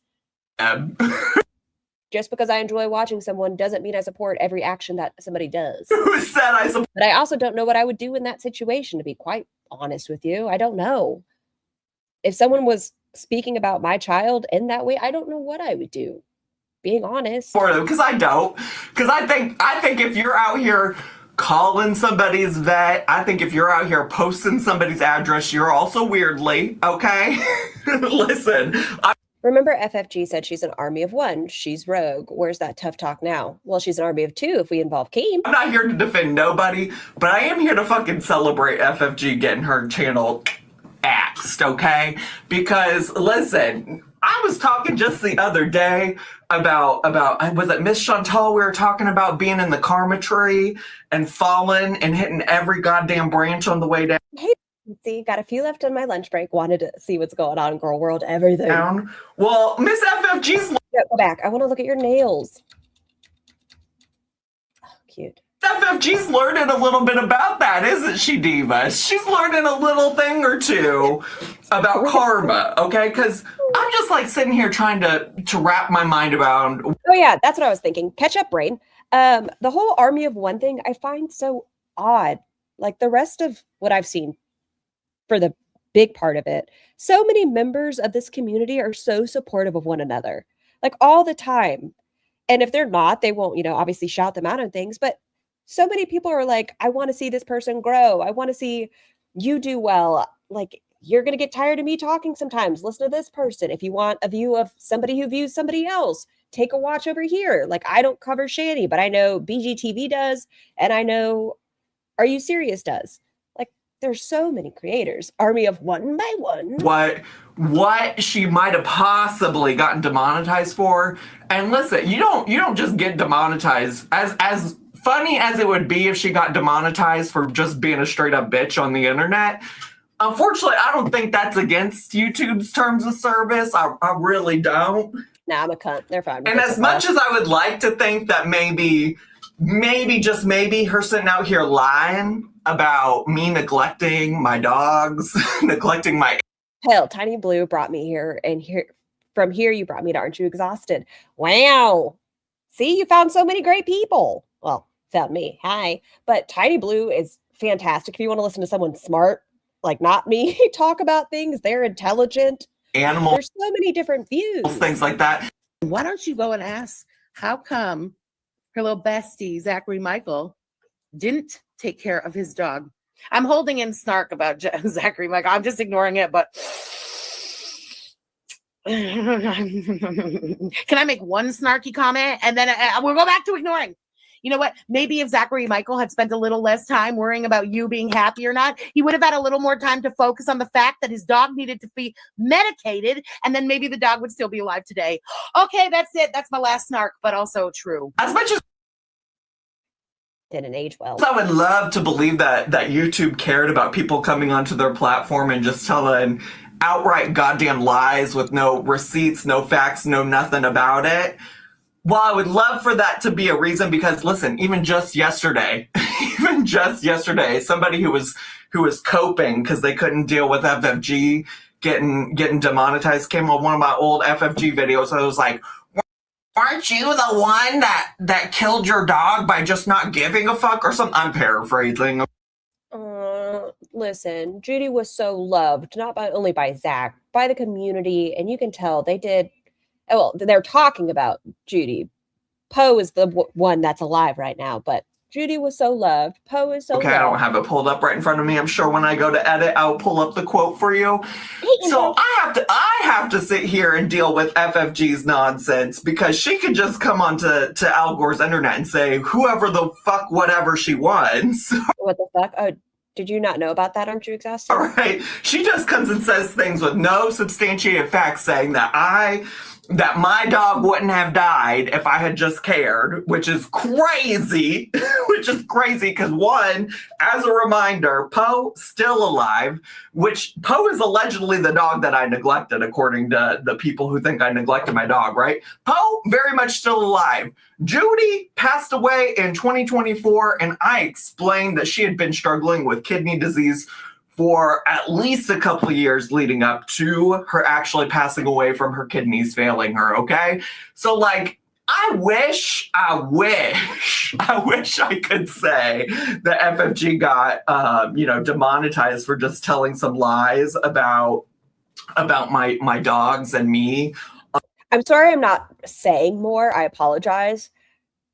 Just because I enjoy watching someone doesn't mean I support every action that somebody does. Who said I support? But I also don't know what I would do in that situation, to be quite honest with you. I don't know. If someone was speaking about my child in that way, I don't know what I would do. Being honest. For them, because I don't. Because I think if you're out here calling somebody's vet, I think if you're out here posting somebody's address, you're also weirdly, okay? Listen, Remember, FFG said she's an army of one. She's rogue. Where's that tough talk now? Well, she's an army of two if we involve Keem. I'm not here to defend nobody, but I am here to fucking celebrate FFG getting her channel axed, okay? Because, listen, I was talking just the other day about was it Miss Chantal? We were talking about being in the karma tree and falling and hitting every goddamn branch on the way down. Hey, see, got a few left on my lunch break. Wanted to see what's going on, girl world, everything. Well, Miss FFG's... Go back. I want to look at your nails. Oh, cute. FFG's learning a little bit about that, isn't she, Diva? She's learning a little thing or two about karma, okay? Because I'm just, like, sitting here trying to wrap my mind around... Oh, yeah, that's what I was thinking. Catch up, brain. The whole army of one thing I find so odd. Like, the rest of what I've seen for the big part of it, so many members of this community are so supportive of one another, like all the time. And if they're not, they won't, obviously shout them out on things. But so many people are like, I want to see this person grow. I want to see you do well. Like, you're going to get tired of me talking sometimes. Listen to this person. If you want a view of somebody who views somebody else, take a watch over here. Like, I don't cover Shanny, but I know BGTV does. And I know Are You Serious does. There's so many creators. Army of one by one. What she might have possibly gotten demonetized for. And listen, you don't just get demonetized. As funny as it would be if she got demonetized for just being a straight up bitch on the internet, unfortunately, I don't think that's against YouTube's terms of service. I really don't. Nah, I'm a cunt. They're fine. And as much as I would like to think that maybe just maybe her sitting out here lying about me neglecting my dogs, neglecting my... Hell, Tiny Blue brought me here, and from here you brought me to Aren't You Exhausted? Wow. See, you found so many great people. Well, found me. Hi. But Tiny Blue is fantastic. If you want to listen to someone smart, like not me, talk about things, they're intelligent. Animals. There's so many different views. Things like that. Why don't you go and ask how come her little bestie, Zachary Michael, didn't take care of his dog? I'm holding in snark about Zachary Michael. I'm just ignoring it, but can I make one snarky comment and then we'll go back to ignoring? You know what? Maybe if Zachary Michael had spent a little less time worrying about you being happy or not, he would have had a little more time to focus on the fact that his dog needed to be medicated, and then maybe the dog would still be alive today. Okay, that's it. That's my last snark, but also true. As much as Didn't age well. I would love to believe that YouTube cared about people coming onto their platform and just telling outright goddamn lies with no receipts, no facts, no nothing about it. Well, I would love for that to be a reason, because listen, even just yesterday, somebody who was coping because they couldn't deal with FFG getting demonetized came on one of my old FFG videos. I was like, "Aren't you the one that killed your dog by just not giving a fuck?" or something? I'm paraphrasing. Listen, Judy was so loved, not only by Zach, by the community, and you can tell they did. Well, they're talking about Judy. Poe is the one that's alive right now, but Judy was so loved. Poe is so okay, loved. I don't have it pulled up right in front of me. I'm sure when I go to edit, I'll pull up the quote for you. So I have to sit here and deal with FFG's nonsense, because she could just come onto Al Gore's internet and say whoever the fuck whatever she wants. What the fuck? Oh, did you not know about that? Aren't you exhausted? All right. She just comes and says things with no substantiated facts, saying that my dog wouldn't have died if I had just cared, which is crazy. Because one, as a reminder, Poe still alive, which Poe is allegedly the dog that I neglected, according to the people who think I neglected my dog, right? Poe very much still alive. Judy passed away in 2024, and I explained that she had been struggling with kidney disease for at least a couple of years leading up to her actually passing away from her kidneys failing her, okay? So, like, I wish I could say that FFG got, demonetized for just telling some lies about my dogs and me. I'm sorry I'm not saying more. I apologize.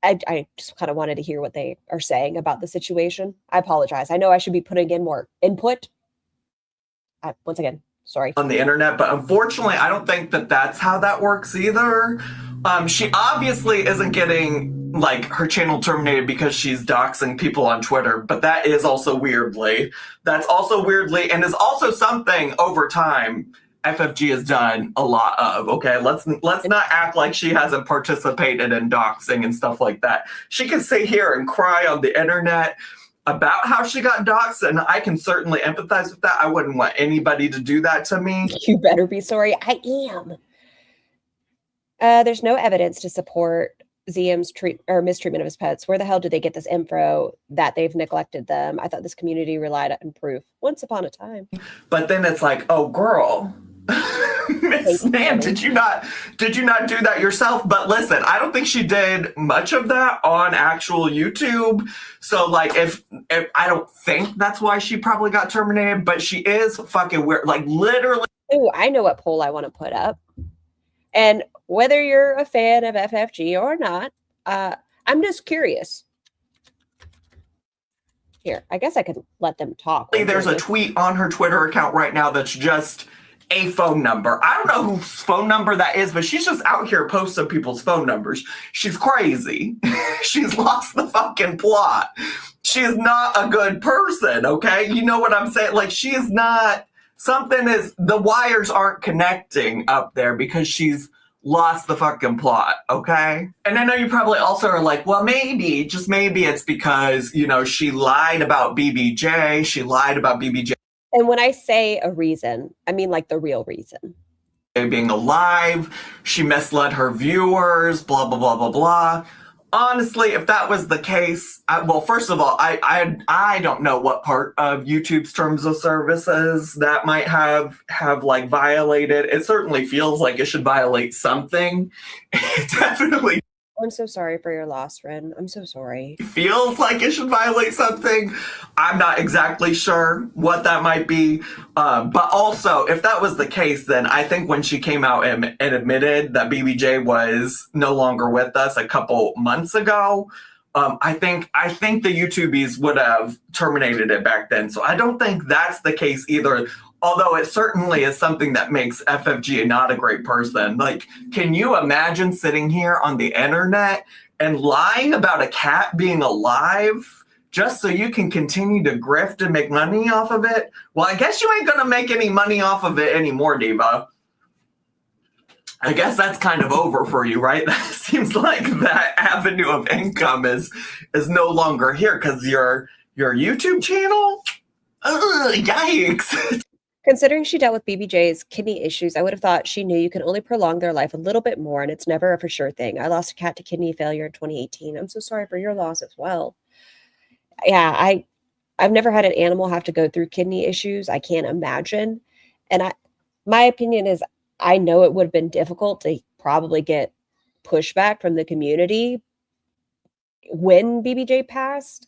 I just kind of wanted to hear what they are saying about the situation. I apologize. I know I should be putting in more input. Once again, sorry. On the internet, but unfortunately, I don't think that that's how that works either. She obviously isn't getting, like, her channel terminated because she's doxing people on Twitter, but that is also weirdly, and is also something over time FFG has done a lot of, okay? Let's not act like she hasn't participated in doxing and stuff like that. She can sit here and cry on the internet about how she got doxed, and I can certainly empathize with that. I wouldn't want anybody to do that to me. You better be sorry. I am. There's no evidence to support ZM's mistreatment of his pets. Where the hell did they get this info that they've neglected them? I thought this community relied on proof once upon a time. But then it's like, oh, girl. Miss Ma'am, did you not do that yourself? But listen, I don't think she did much of that on actual YouTube. So, like, if I don't think that's why she probably got terminated, but she is fucking weird. Like, literally. Ooh, I know what poll I want to put up. And whether you're a fan of FFG or not, I'm just curious. Here, I guess I could let them talk. There's a tweet on her Twitter account right now that's just a phone number. I don't know whose phone number that is, but she's just out here posting people's phone numbers. She's crazy. She's lost the fucking plot. She is not a good person, okay? You know what I'm saying? Like, she is not, the wires aren't connecting up there because she's lost the fucking plot, okay? And I know you probably also are like, well, maybe, just maybe it's because, she lied about BBJ. She lied about BBJ. And when I say a reason, I mean like the real reason. Being alive, she misled her viewers, blah, blah, blah, blah, blah. Honestly, if that was the case, well, first of all, I don't know what part of YouTube's terms of services that might have like violated. It certainly feels like it should violate something. It definitely. I'm so sorry for your loss, Ren. I'm so sorry. Feels like it should violate something. I'm not exactly sure what that might be. But also, if that was the case, then I think when she came out and admitted that BBJ was no longer with us a couple months ago, I think the YouTubies would have terminated it back then. So I don't think that's the case either. Although it certainly is something that makes FFG not a great person. Like, can you imagine sitting here on the internet and lying about a cat being alive just so you can continue to grift and make money off of it? Well, I guess you ain't gonna make any money off of it anymore, Diva. I guess that's kind of over for you, right? That seems like that avenue of income is no longer here because your YouTube channel? Ugh, yikes. Considering she dealt with BBJ's kidney issues, I would have thought she knew you can only prolong their life a little bit more, and it's never a for sure thing. I lost a cat to kidney failure in 2018. I'm so sorry for your loss as well. Yeah, I've never had an animal have to go through kidney issues. I can't imagine. And my opinion is I know it would have been difficult to probably get pushback from the community when BBJ passed,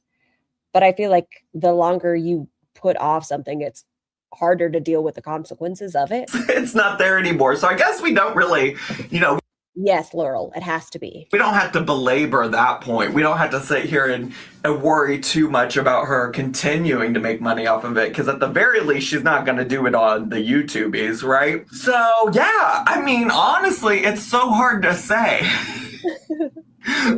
but I feel like the longer you put off something, it's harder to deal with the consequences of it. It's not there anymore. So I guess we don't really, Yes, Laurel, it has to be. we don't have to belabor that point. We don't have to sit here and worry too much about her continuing to make money off of it, because at the very least, she's not going to do it on the YouTubies, right? So, yeah, I mean, honestly, it's so hard to say.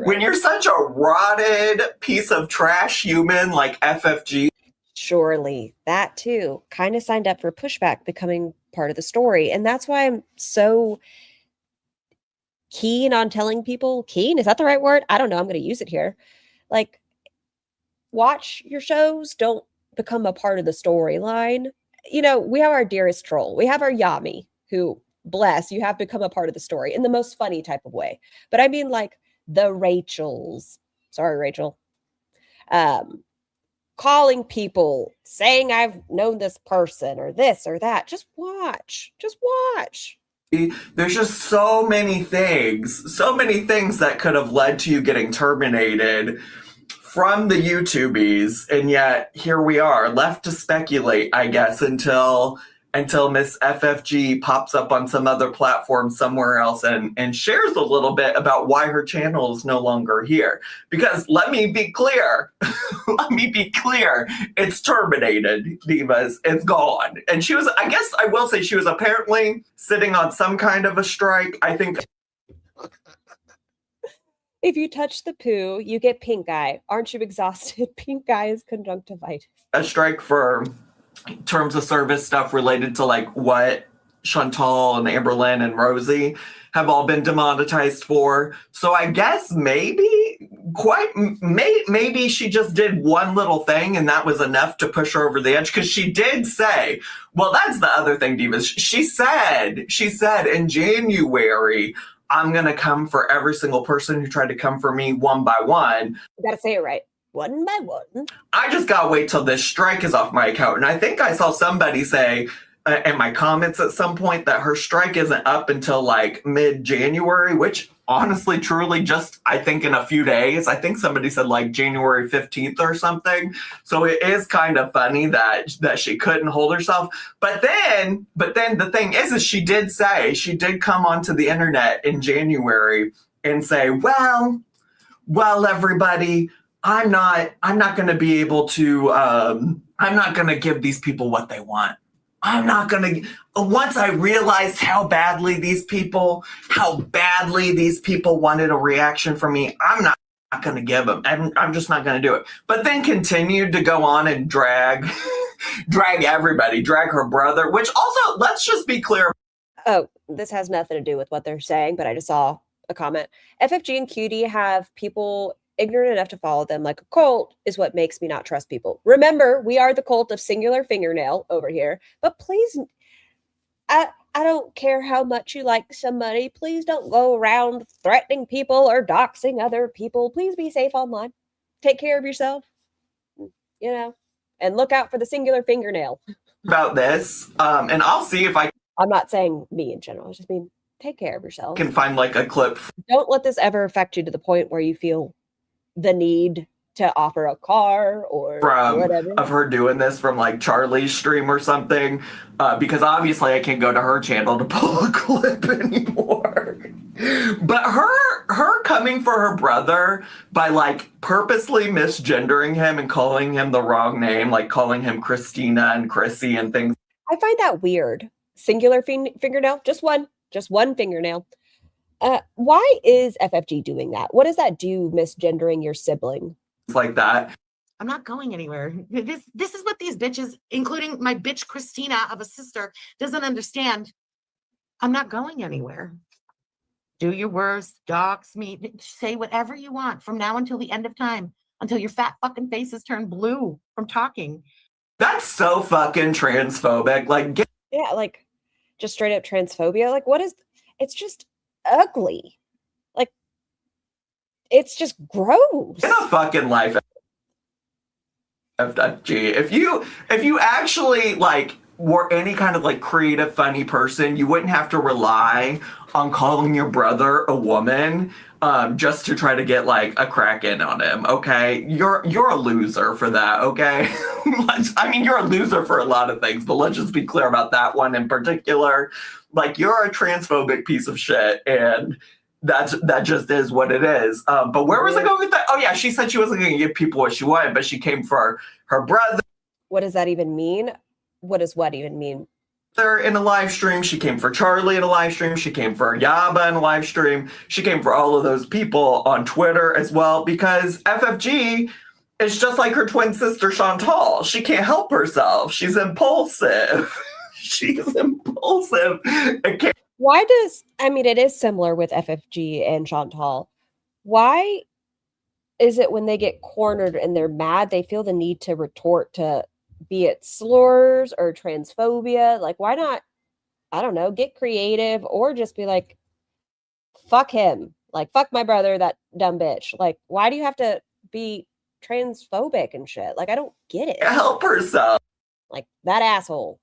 When you're such a rotted piece of trash human like FFG. Surely that too kind of signed up for pushback becoming part of the story. And that's why I'm so keen on telling people, keen, is that the right word? I don't know. I'm going to use it here. Like, watch your shows. Don't become a part of the storyline. We have our dearest troll. We have our Yami, who, bless, you have become a part of the story in the most funny type of way. But I mean, like, the Rachels. Sorry, Rachel. Calling people, saying I've known this person or this or that. Just watch. Just watch. There's just so many things that could have led to you getting terminated from the YouTubies, and yet here we are, left to speculate, I guess, until Miss FFG pops up on some other platform somewhere else and shares a little bit about why her channel is no longer here. Because let me be clear, it's terminated, Divas, it's gone. And she was, I guess I will say, she was apparently sitting on some kind of a strike, I think. If you touch the poo, you get pink eye. Aren't you exhausted? Pink eye is conjunctivitis. A strike for terms of service stuff related to like what Chantal and Amberlynn and Rosie have all been demonetized for. So I guess maybe she just did one little thing and that was enough to push her over the edge. Because she did say, well, that's the other thing, Divas. She said in January, I'm going to come for every single person who tried to come for me one by one. You got to say it right. One by one. I just gotta wait till this strike is off my account. And I think I saw somebody say in my comments at some point that her strike isn't up until like mid-January, which honestly, truly just, I think in a few days. I think somebody said like January 15th or something. So it is kind of funny that she couldn't hold herself. But then the thing is she did come onto the internet in January and say, well, everybody, I'm not going to be able to, I'm not going to give these people what they want. Once I realized how badly these people wanted a reaction from me, I'm not going to give them. I'm just not going to do it. But then continued to go on and drag everybody, drag her brother, which also, let's just be clear. Oh, this has nothing to do with what they're saying, but I just saw a comment. FFG and Cutie have people ignorant enough to follow them like a cult is what makes me not trust people. Remember, we are the cult of singular fingernail over here. But please, I don't care how much you like somebody. Please don't go around threatening people or doxing other people. Please be safe online. Take care of yourself, and look out for the singular fingernail. About this, and I'll see if I'm not saying me in general. I just mean take care of yourself. Can find like a clip. Don't let this ever affect you to the point where you feel the need to offer a car or whatever. Of her doing this from like Charlie's stream or something, because obviously I can't go to her channel to pull a clip anymore. But her coming for her brother by like purposely misgendering him and calling him the wrong name, like calling him Christina and Chrissy and things. I find that weird. Singular fingernail, just one fingernail. Why is FFG doing that? What does that do, misgendering your sibling? like that. I'm not going anywhere. This is what these bitches, including my bitch Christina of a sister, doesn't understand. I'm not going anywhere. Do your worst, dox me, say whatever you want from now until the end of time, until your fat fucking faces turn blue from talking. That's so fucking transphobic. Like, Yeah, like just straight up transphobia. Like, what is? It's just ugly. Like, it's just gross. get a fucking life, FFG. If you actually like were any kind of like creative, funny person, you wouldn't have to rely on calling your brother a woman just to try to get like a crack in on him. Okay, you're a loser for that. Okay, I mean you're a loser for a lot of things, but let's just be clear about that one in particular. Like you're a transphobic piece of shit, and that just is what it is. But where was I going with that? Oh yeah, she said she wasn't going to give people what she wanted, but she came for her brother. What does that even mean? What does what even mean? In a live stream, she came for Charlie in a live stream, she came for Yaba in a live stream, she came for all of those people on Twitter as well, because FFG is just like her twin sister Chantal. She can't help herself. She's impulsive. She's impulsive. Why does, I mean, it is similar with FFG and Chantal. Why is it when they get cornered and they're mad, they feel the need to retort to, be it slurs or transphobia? Like, why not, I don't know, get creative or just be like, fuck him. Like, fuck my brother, that dumb bitch. Like, why do you have to be transphobic and shit? Like, I don't get it. Help herself. Like, that asshole.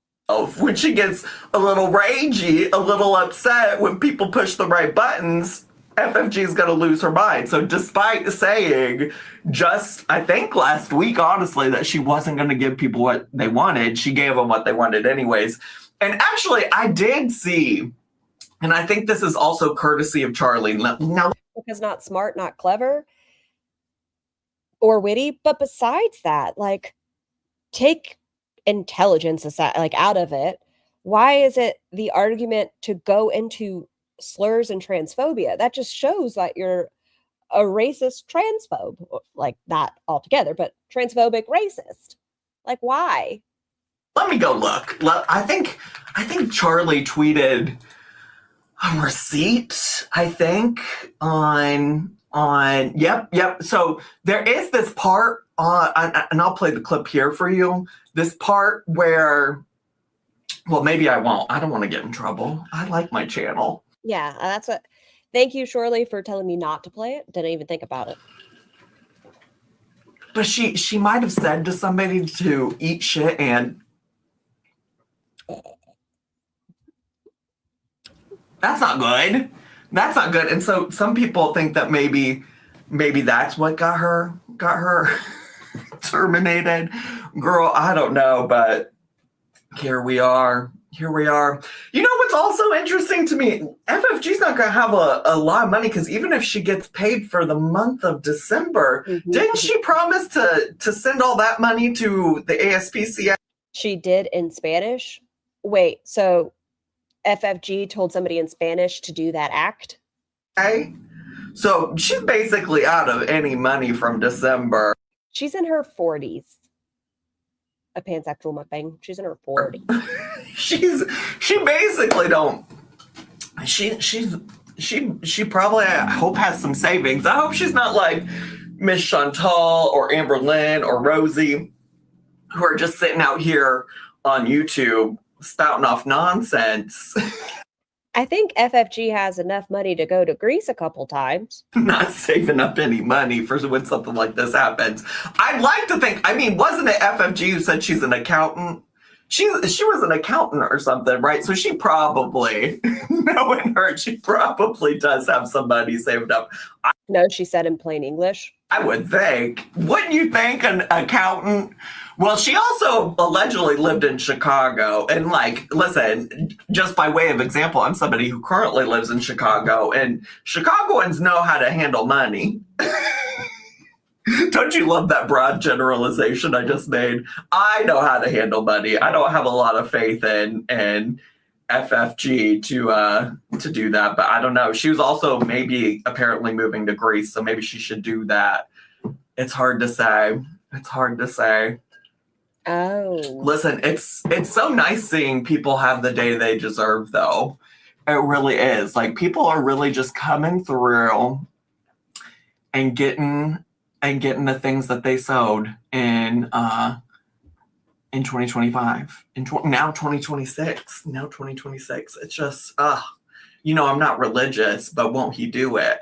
When she gets a little ragey, a little upset when people push the right buttons, FFG is going to lose her mind. So despite saying just, I think last week, honestly, that she wasn't going to give people what they wanted, she gave them what they wanted anyways. And actually, I did see, and I think this is also courtesy of Charlie. Now, because not smart, not clever or witty. But besides that, like, take intelligence aside, like out of it. Why is it the argument to go into slurs and transphobia? That just shows that you're a racist transphobe. Like, not altogether, but transphobic racist. Like, why? Let me go look. I think Charlie tweeted a receipt, I think, on yep. So there is this part and I'll play the clip here for you. This part where, well, maybe I won't. I don't want to get in trouble. I like my channel. Yeah, that's what. Thank you, Shirley, for telling me not to play it. Didn't even think about it. But she might have said to somebody to eat shit and that's not good. That's not good. And so some people think that maybe that's what got her terminated. Girl, I don't know, but here we are. You know what's also interesting to me? FFG's not going to have a lot of money because even if she gets paid for the month of December, didn't she promise to send all that money to the ASPCA? She did in Spanish. Wait, so FFG told somebody in Spanish to do that act? Okay. So she's basically out of any money from December. She's in her 40s. A pansexual mukbang. She's in her 40s. she basically don't. She probably, I hope, has some savings. I hope she's not like Miss Chantal or Amber Lynn or Rosie, who are just sitting out here on YouTube spouting off nonsense. I think FFG has enough money to go to Greece a couple times. Not saving up any money for when something like this happens. I'd like to think, I mean, wasn't it FFG who said she's an accountant? She was an accountant or something, right? So she probably, knowing her, she probably does have some money saved up. No, she said in plain English. I would think. Wouldn't you think an accountant? Well, she also allegedly lived in Chicago. And like, listen, just by way of example, I'm somebody who currently lives in Chicago, and Chicagoans know how to handle money. Don't you love that broad generalization I just made? I know how to handle money. I don't have a lot of faith in FFG to do that, but I don't know. She was also maybe apparently moving to Greece, so maybe she should do that. It's hard to say. It's hard to say. Oh. Listen, it's so nice seeing people have the day they deserve, though. It really is. Like, people are really just coming through and getting the things that they sowed in 2025, now 2026, now 2026. It's just I'm not religious, but won't he do it?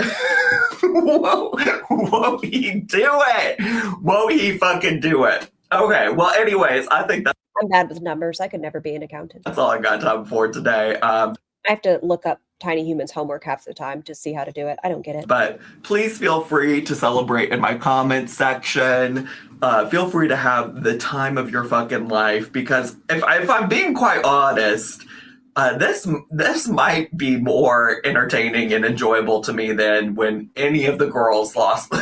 won't he do it? Won't he fucking do it? Okay, well, anyways, I think I'm bad with numbers. I could never be an accountant. that's all I got time for today. I have to look up Tiny Humans homework half the time to see how to do it. I don't get it. But please feel free to celebrate in my comments section. Feel free to have the time of your fucking life, because if I'm being quite honest, this might be more entertaining and enjoyable to me than when any of the girls lost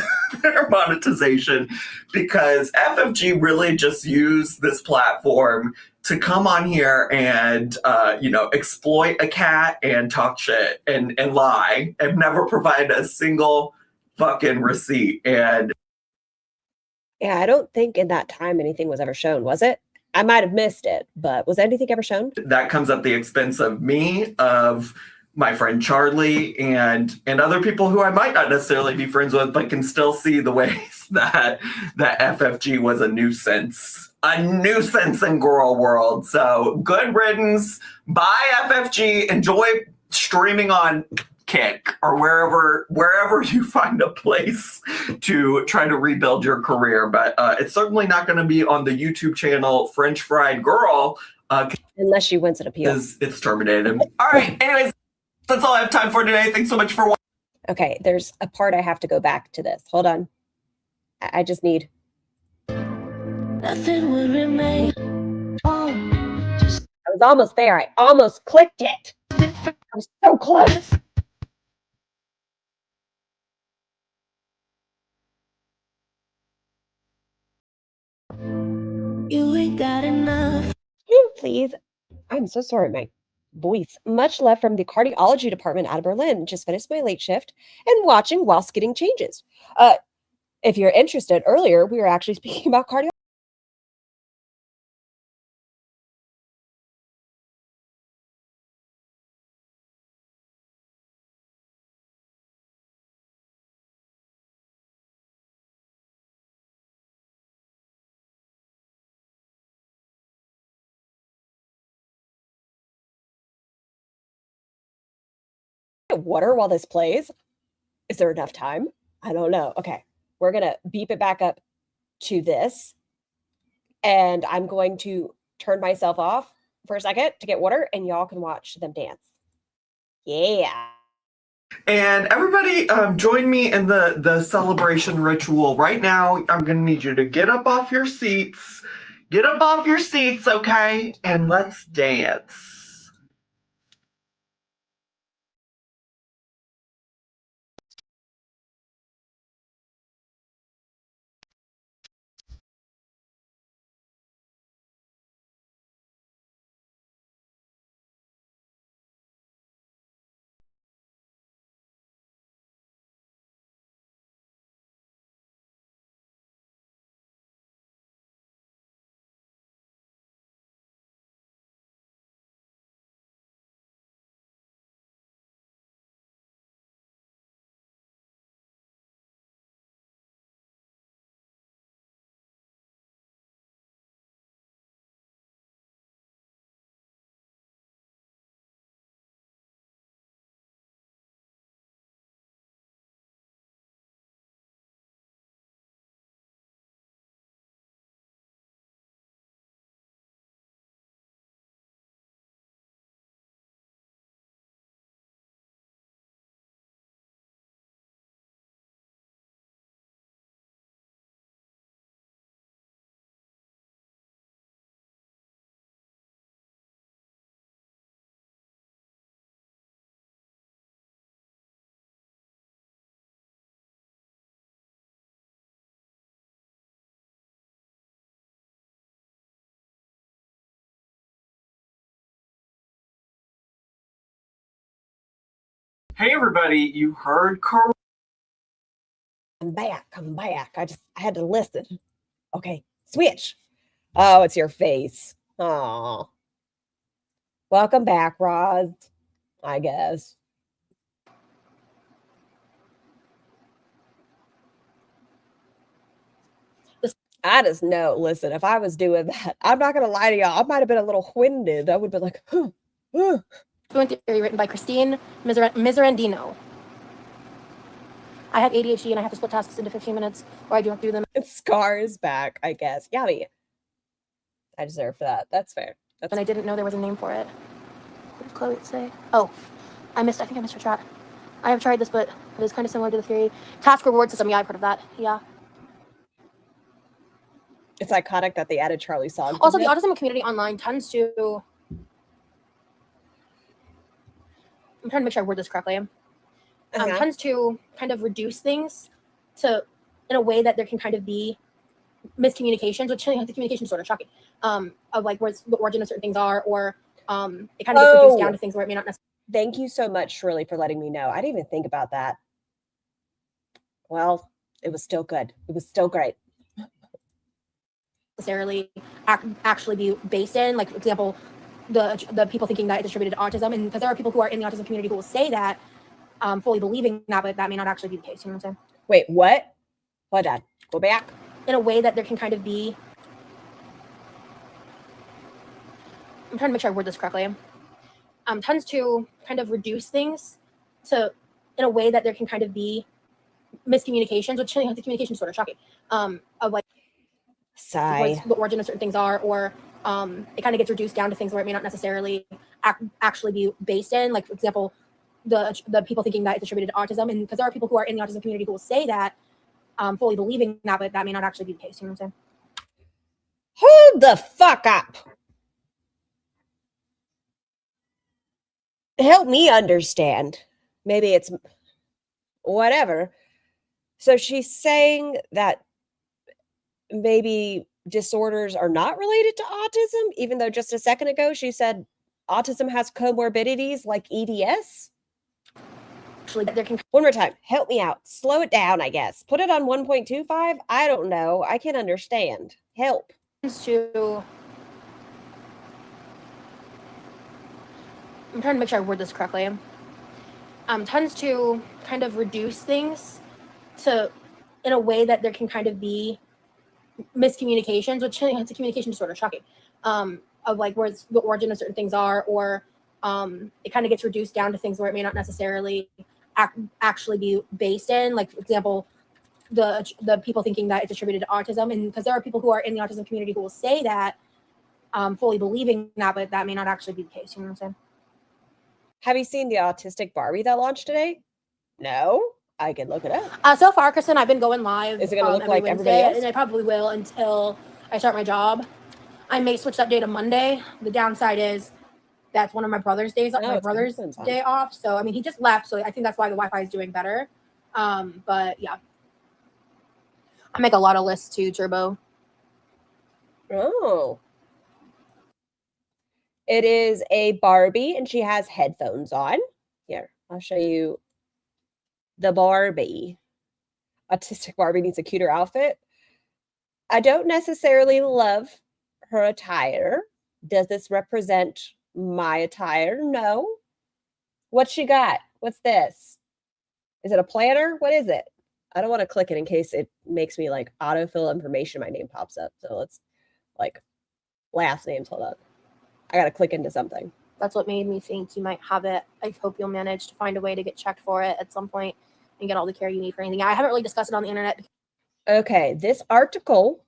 their monetization, because FFG really just used this platform to come on here and exploit a cat and talk shit and lie and never provide a single fucking receipt. And yeah, I don't think in that time anything was ever shown, was it? I might have missed it, but was anything ever shown? that comes at the expense of me, of my friend Charlie, and other people who I might not necessarily be friends with, but can still see the ways that FFG was a nuisance in girl world. So good riddance. Bye, FFG. Enjoy streaming on Kick or wherever you find a place to try to rebuild your career. But it's certainly not going to be on the YouTube channel French Fried Girl. Unless she wins an appeal. It's terminated. All right. Anyways, that's all I have time for today. Thanks so much for watching. Okay, there's a part I have to go back to this. Hold on. I just need. Nothing would remain. I was almost there. I almost clicked it. I was so close. You ain't got enough. Please. I'm so sorry, my voice. Much love from the cardiology department out of Berlin. Just finished my late shift and watching whilst getting changes. If you're interested, earlier we were actually speaking about cardiology. Water while this plays. Is there enough time? I don't know. Okay, we're gonna beep it back up to this, and I'm going to turn myself off for a second to get water, and y'all can watch them dance. Yeah. And everybody, join me in the celebration ritual. Right now, I'm going to need you to get up off your seats. Get up off your seats, okay? And let's dance. Hey everybody, you heard correct. I'm back. I had to listen. Okay, switch. Oh, it's your face. Oh. Welcome back, Roz, I guess. I just know, listen, if I was doing that, I'm not going to lie to y'all. I might have been a little winded. I would have been like, Fluent Theory written by Christine Miserandino. I have ADHD and I have to split tasks into 15 minutes or I don't do them. Scar is back, I guess. Yummy. I deserve that. That's fair. And I didn't know there was a name for it. What did Chloe say? Oh, I think I missed her chat. I have tried this, but it is kind of similar to the theory. Task reward system. Yeah, I've heard of that. Yeah. It's iconic that they added Charlie Song. Also, the autism community online tends to... I'm trying to make sure I word this correctly. Tends to kind of reduce things to in a way that there can kind of be miscommunications, which the communication is sort of shocking, of like where the origin of certain things are, or it kind of gets reduced down to things where it may not necessarily. Thank you so much, Shirley, for letting me know. I didn't even think about that. Well, it was still good. It was still great. Necessarily actually be based in, like, for example, the people thinking that it's attributed to autism, and because there are people who are in the autism community who will say that, fully believing that, but that may not actually be the case. You know what I'm saying? Wait, what? Hold on. Go back. In a way that there can kind of be... I'm trying to make sure I word this correctly. Tends to kind of reduce things to in a way that there can kind of be miscommunications, which the communication is sort of shocking, of like where the origin of certain things are, or it kind of gets reduced down to things where it may not necessarily actually be based in, like, for example, the people thinking that it's attributed to autism, and because there are people who are in the autism community who will say that, fully believing that, but that may not actually be the case. You know what I'm saying? Hold the fuck up. Help me understand. Maybe it's whatever. So she's saying that maybe disorders are not related to autism, even though just a second ago she said autism has comorbidities like EDS. Actually, there can... One more time. Help me out. Slow it down, I guess. Put it on 1.25. I don't know. I can't understand. Help. I'm trying to make sure I word this correctly. Tends to kind of reduce things to in a way that there can kind of be miscommunications, which the communication is sort of shocking, of like where the origin of certain things are, or it kind of gets reduced down to things where it may not necessarily actually be based in, like, for example, the people thinking that it's attributed to autism, and because there are people who are in the autism community who will say that, fully believing that, but that may not actually be the case. You know what I'm saying? Have you seen the autistic Barbie that launched today? No? I can look it up. So far, Kristen, I've been going live. Is it going to look every like Wednesday, everybody else? and I probably will until I start my job. I may switch that day to Monday. The downside is that's one of my brother's days, my brother's day off. So, I mean, he just left, so I think that's why the Wi-Fi is doing better. But yeah, I make a lot of lists too, Turbo. Oh. It is a Barbie, and she has headphones on. Here, I'll show you the Barbie. Autistic Barbie needs a cuter outfit. I don't necessarily love her attire. Does this represent my attire? No. What's she got? What's this? Is it a planner? What is it? I don't want to click it in case it makes me like autofill information. My name pops up. So let's like last names. Hold up. I got to click into something. That's what made me think you might have it. I hope you'll manage to find a way to get checked for it at some point and get all the care you need for anything. I haven't really discussed it on the internet. Okay, this article,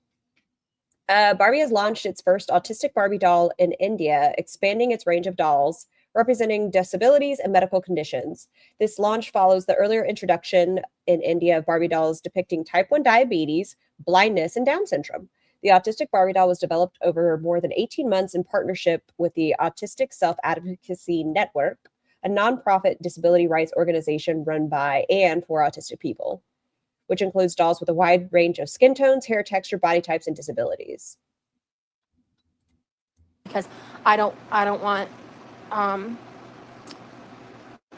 Barbie has launched its first autistic Barbie doll in India, expanding its range of dolls representing disabilities and medical conditions. This launch follows the earlier introduction in India of Barbie dolls depicting type 1 diabetes, blindness, and Down syndrome. The autistic Barbie doll was developed over more than 18 months in partnership with the Autistic Self-Advocacy Network, a nonprofit disability rights organization run by and for autistic people, which includes dolls with a wide range of skin tones, hair texture, body types, and disabilities. Because I don't want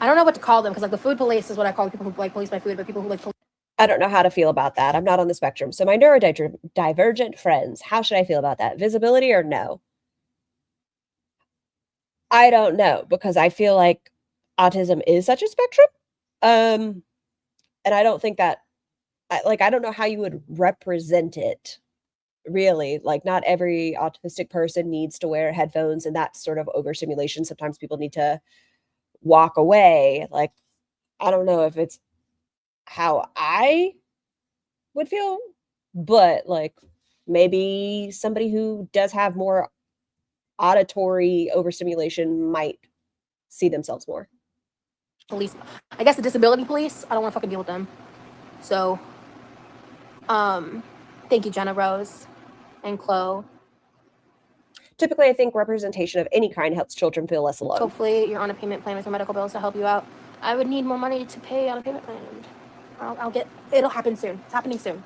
I don't know what to call them because like the food police is what I call people who like police my food, but people who like I don't know how to feel about that. I'm not on the spectrum. So my neurodivergent friends, how should I feel about that? Visibility or no? I don't know because I feel like autism is such a spectrum. And I don't think that I don't know how you would represent it really. Like not every autistic person needs to wear headphones and that sort of overstimulation. Sometimes people need to walk away. Like I don't know if it's how I would feel, but like maybe somebody who does have more auditory overstimulation might see themselves more. police. I guess the disability police. I don't want to fucking deal with them. So, thank you, Jenna Rose and Chloe. Typically, I think representation of any kind helps children feel less alone. Hopefully, you're on a payment plan with your medical bills to help you out. I would need more money to pay on a payment plan. I'll get. It'll happen soon. It's happening soon.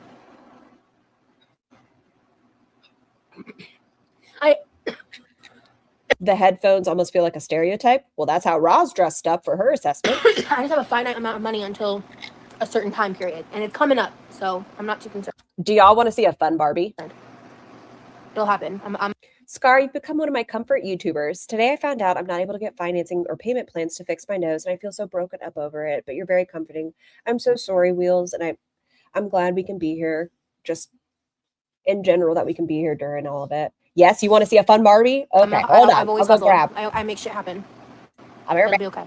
The headphones almost feel like a stereotype. Well, that's how Roz dressed up for her assessment. I just have a finite amount of money until a certain time period, and it's coming up, so I'm not too concerned. Do y'all want to see a fun Barbie? It'll happen. Scar, you've become one of my comfort YouTubers. Today I found out I'm not able to get financing or payment plans to fix my nose, and I feel so broken up over it, but you're very comforting. I'm so sorry, Wheels, and I'm glad we can be here, just in general, that we can be here during all of it. Yes, you want to see a fun Barbie? Okay, hold on. I've always I'll go hustled. grab. I make shit happen. It'll be okay.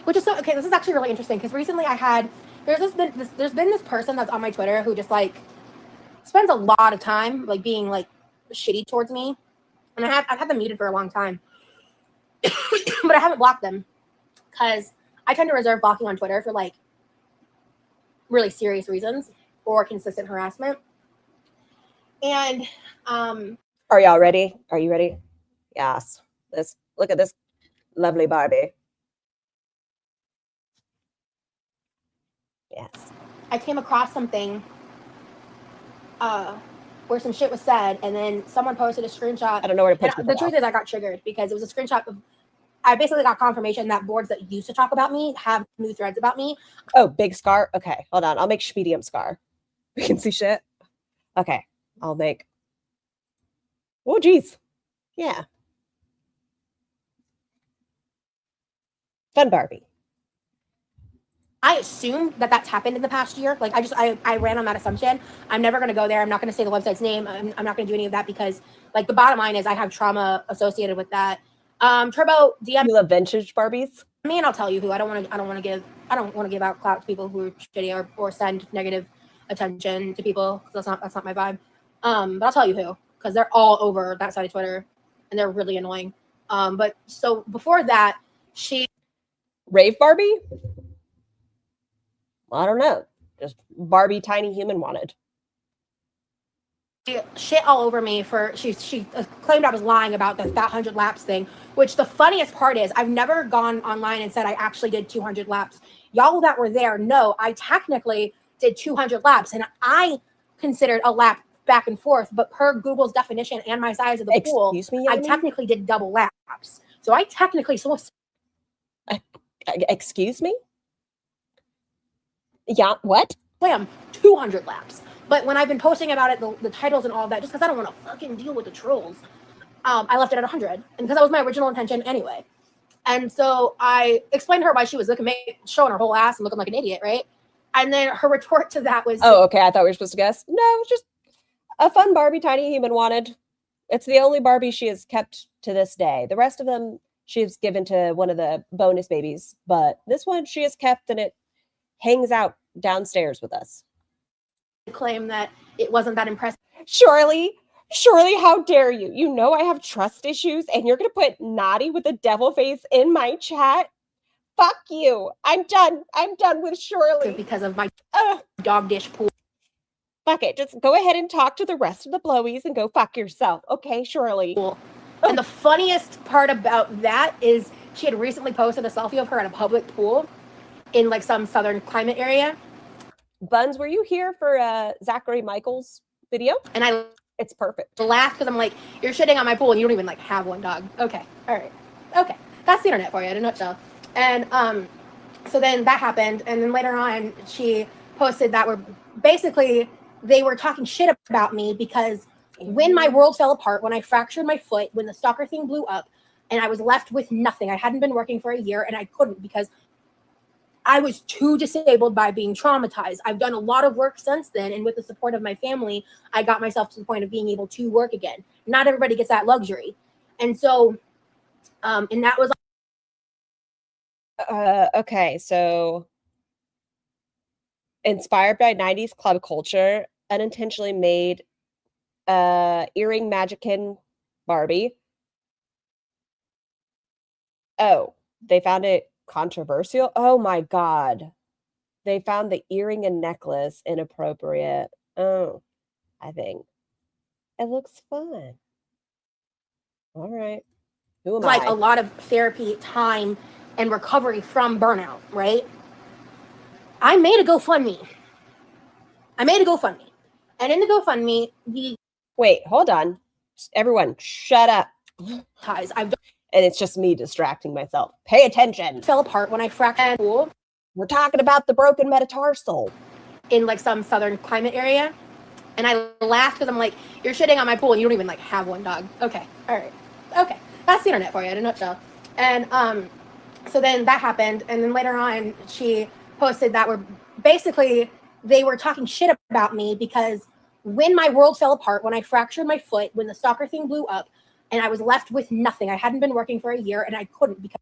Which is so okay. This is actually really interesting because recently there's been this person that's on my Twitter who just like spends a lot of time like being like shitty towards me, and I've had them muted for a long time, but I haven't blocked them because I tend to reserve blocking on Twitter for like really serious reasons or consistent harassment. And are y'all ready? Are you ready? Yes. Look at this lovely Barbie. Yes. I came across something where some shit was said, and then someone posted a screenshot. I don't know where to put the truth is, I got triggered because it was a screenshot of. I basically got confirmation that boards that used to talk about me have new threads about me. Oh, big Scar. Okay, hold on. I'll make medium Scar. We can see shit. Okay, I'll make. Oh, geez. Yeah. Fun Barbie. I assume that that's happened in the past year. Like I ran on that assumption. I'm never going to go there. I'm not going to say the website's name. I'm not going to do any of that because like the bottom line is I have trauma associated with that. Turbo DM. You love vintage Barbies? I mean, I'll tell you who. I don't want to give out clout to people who are shitty or send negative attention to people. That's not my vibe. But I'll tell you who because they're all over that side of Twitter and they're really annoying. But so before that, Rave Barbie? I don't know. Just Barbie tiny human wanted. Shit all over me for she claimed I was lying about that 100 laps thing, which the funniest part is I've never gone online and said I actually did 200 laps. Y'all that were there know I technically did 200 laps and I considered a lap back and forth, but per Google's definition and my size of the pool, I technically did double laps. So I technically excuse me? Yeah, what? Slam 200 laps. But when I've been posting about it, the titles and all of that, just because I don't want to fucking deal with the trolls, I left it at 100. And because that was my original intention anyway. And so I explained to her why she was showing her whole ass and looking like an idiot, right? And then her retort to that was... Oh, okay. I thought we were supposed to guess. No, it's just a fun Barbie tiny human wanted. It's the only Barbie she has kept to this day. The rest of them she has given to one of the bonus babies. But this one she has kept and it hangs out downstairs with us. Claim that it wasn't that impressive. Shirley, how dare you? You know I have trust issues and you're going to put naughty with a devil face in my chat? Fuck you. I'm done. I'm done with Shirley. Because of my dog dish pool. Fuck it. Just go ahead and talk to the rest of the blowies and go fuck yourself. Okay, Shirley. Cool. And the funniest part about that is she had recently posted a selfie of her at a public pool in like some southern climate area. Buns, were you here for Zachary Michael's video? And it's perfect. Laugh because I'm like, you're shitting on my pool and you don't even like have one, dog. Okay. All right. Okay. That's the internet for you in a nutshell. And so then that happened. And then later on, she posted that basically they were talking shit about me because when my world fell apart, when I fractured my foot, when the stalker thing blew up, and I was left with nothing. I hadn't been working for a year and I couldn't because I was too disabled by being traumatized. I've done a lot of work since then. And with the support of my family, I got myself to the point of being able to work again. Not everybody gets that luxury. And so, and that was. Okay, so inspired by 90s club culture, unintentionally made earring magickin Barbie. Oh, they found it controversial. Oh my God. They found the earring and necklace inappropriate. Oh, I think it looks fun. All right. Who am like I? a lot of therapy, time, and recovery from burnout, right? I made a GoFundMe. And in the GoFundMe, Wait, hold on. Everyone, shut up. I've done And it's just me distracting myself. Pay attention. fell apart when I fractured We're talking about the broken metatarsal. in like some southern climate area. And I laughed because I'm like, you're shitting on my pool and you don't even like have one, dog. Okay, all right. Okay, that's the internet for you in a nutshell. And so then that happened. And then later on, she posted that basically they were talking shit about me because when my world fell apart, when I fractured my foot, when the stalker thing blew up, and I was left with nothing. I hadn't been working for a year and I couldn't because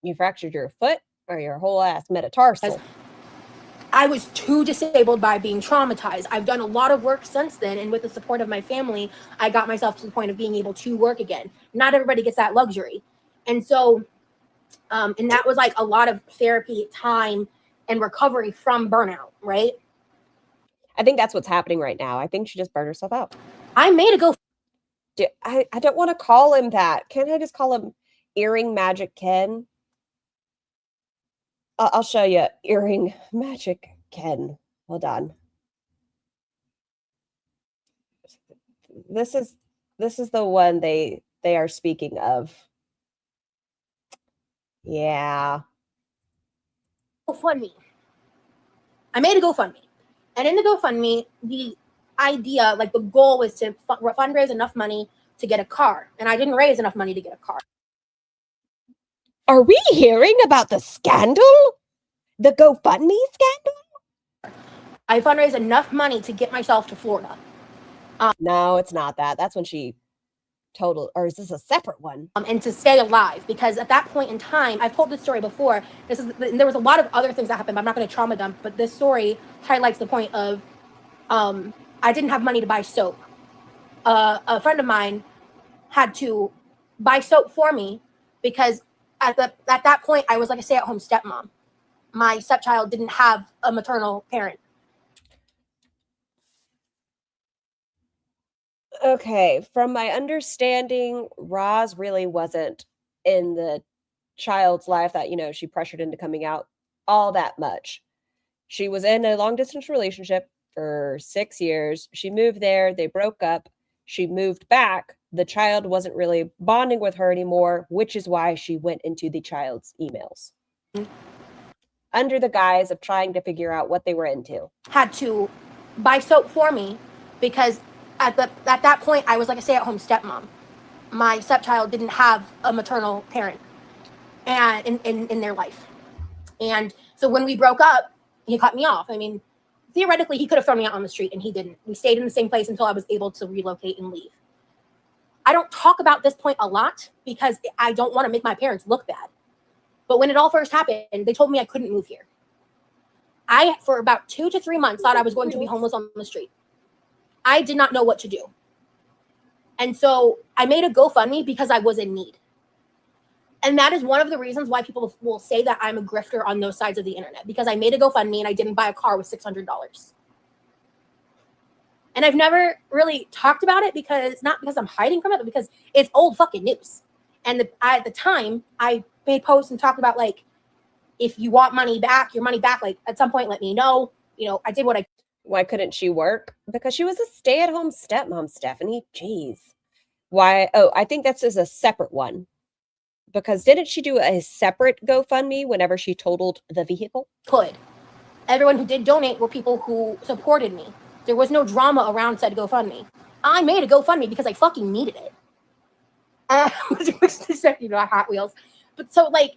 You fractured your foot or your whole ass metatarsal? I was too disabled by being traumatized. I've done a lot of work since then. And with the support of my family, I got myself to the point of being able to work again. Not everybody gets that luxury. And so, and that was like a lot of therapy, time, and recovery from burnout, right? I think that's what's happening right now. I think she just burned herself out. I made a I don't want to call him that. Can't I just call him Earring Magic Ken? I'll show you Earring Magic Ken. Hold on. This is the one they are speaking of. Yeah. GoFundMe. I made a GoFundMe. And in the GoFundMe, the idea, like the goal was to fundraise enough money to get a car. And I didn't raise enough money to get a car. Are we hearing about the scandal? The GoFundMe scandal? I fundraised enough money to get myself to Florida. No, it's not that. That's when she or is this a separate one? And to stay alive, because at that point in time, I've told this story before. There was a lot of other things that happened, but I'm not going to trauma dump. But this story highlights the point of I didn't have money to buy soap. A friend of mine had to buy soap for me because at that point I was like a stay-at-home stepmom. My stepchild didn't have a maternal parent. Okay, from my understanding, Roz really wasn't in the child's life that, she pressured into coming out all that much. She was in a long distance relationship for 6 years. She moved there, they broke up. She moved back. The child wasn't really bonding with her anymore, which is why she went into the child's emails. Under the guise of trying to figure out what they were into. Had to buy soap for me because at that point I was like a stay-at-home stepmom. My stepchild didn't have a maternal parent and in their life. And so when we broke up, he cut me off. I mean, theoretically he could have thrown me out on the street and he didn't. We stayed in the same place until I was able to relocate and leave. I don't talk about this point a lot because I don't want to make my parents look bad. But when it all first happened, they told me I couldn't move here. I, for about 2 to 3 months, thought I was going to be homeless on the street. I did not know what to do. And so I made a GoFundMe because I was in need. And that is one of the reasons why people will say that I'm a grifter on those sides of the internet, because I made a GoFundMe and I didn't buy a car with $600. And I've never really talked about it not because I'm hiding from it, but because it's old fucking news. And at the time, I made posts and talked about, like, if you want money back, your money back, like, at some point, let me know. I did what I... Why couldn't she work? Because she was a stay-at-home stepmom, Stephanie. Jeez. Why? Oh, I think that's just a separate one. Because didn't she do a separate GoFundMe whenever she totaled the vehicle? Could. Everyone who did donate were people who supported me. There was no drama around said GoFundMe. I made a GoFundMe because I fucking needed it. You know, Hot Wheels. But so, like,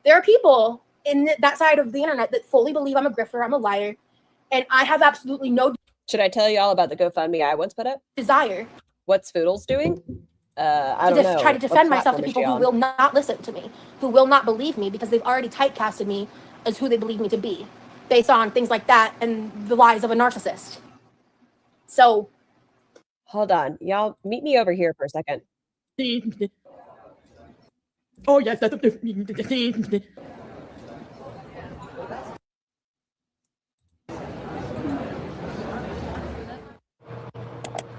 there are people in that side of the internet that fully believe I'm a grifter, I'm a liar, and I have absolutely no Should I tell you all about the GoFundMe I once put up? desire What's Foodles doing? I don't know. try to defend What myself to platform is people she who on? will not listen to me, who will not believe me because they've already typecasted me as who they believe me to be, based on things like that and the lies of a narcissist. So, Hold on. Y'all meet me over here for a second. Oh, yes, that's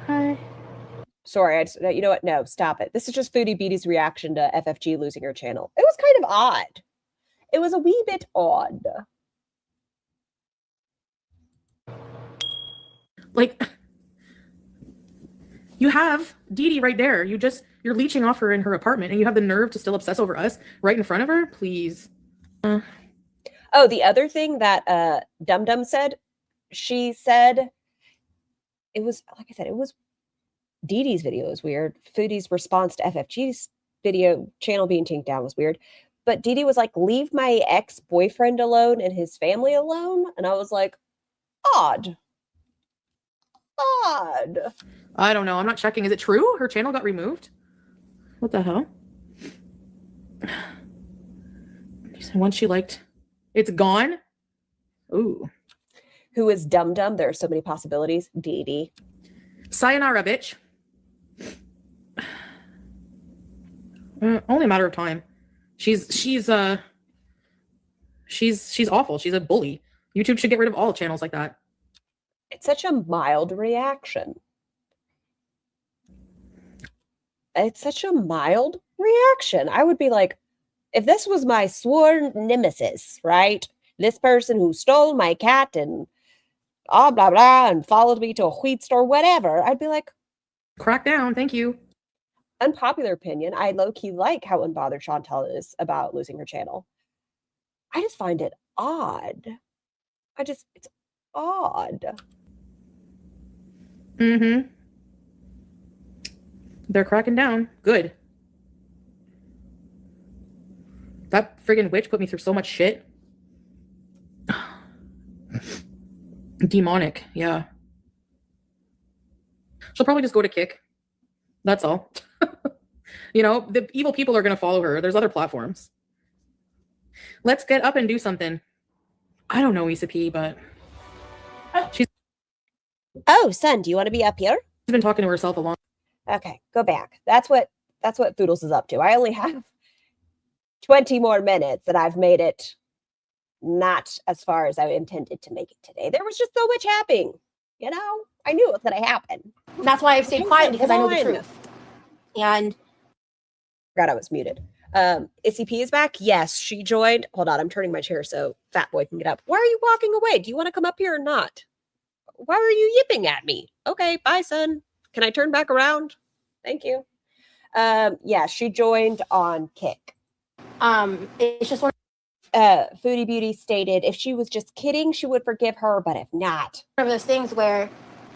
Hi. Sorry, you know what? No, stop it. This is just Foodie Beauty's reaction to FFG losing her channel. It was kind of odd. It was a wee bit odd. like you have Dee Dee right there. You're leeching off her in her apartment, and you have the nerve to still obsess over us right in front of her. Please. Oh, the other thing that Dum Dum said, she said it was, like I said, it was Dee Dee's video was weird. Foodie's response to FFG's video channel being taken down was weird. But Dee Dee was like, leave my ex-boyfriend alone and his family alone. And I was like, odd. Odd. I don't know. I'm not checking. Is it true? Her channel got removed? What the hell? Once she liked, it's gone. Ooh. Who is Dum Dum? There are so many possibilities. Dee Dee. Sayonara, bitch. Only a matter of time. She's awful. She's a bully. YouTube should get rid of all channels like that. It's such a mild reaction. It's such a mild reaction. I would be like, if this was my sworn nemesis, right? This person who stole my cat and blah, blah, blah, and followed me to a wheat store, whatever, I'd be like, crack down, thank you. Unpopular opinion, I low-key like how unbothered Chantal is about losing her channel. I just find it odd. It's odd. Mm-hmm. They're cracking down. Good. That friggin' witch put me through so much shit. Demonic, yeah. She'll probably just go to Kick. That's all. You know, the evil people are going to follow her. There's other platforms. Let's get up and do something. I don't know Issa P, but she's Oh, son, do you want to be up here? been talking to herself a long. Okay, go back. That's what Foodles is up to. I only have 20 more minutes and I've made it not as far as I intended to make it today. There was just so much happening. You know, I knew it was going to happen. that's why I've stayed quiet, because I know the truth. And forgot I was muted. Issy P is back. Yes, she joined. Hold on, I'm turning my chair so Fat Boy can get up. Why are you walking away? Do you want to come up here or not? Why are you yipping at me? Okay, bye, son. Can I turn back around? Thank you. Yeah, she joined on Kick. it's just one Foodie Beauty stated if she was just kidding, she would forgive her, but if not. of those things where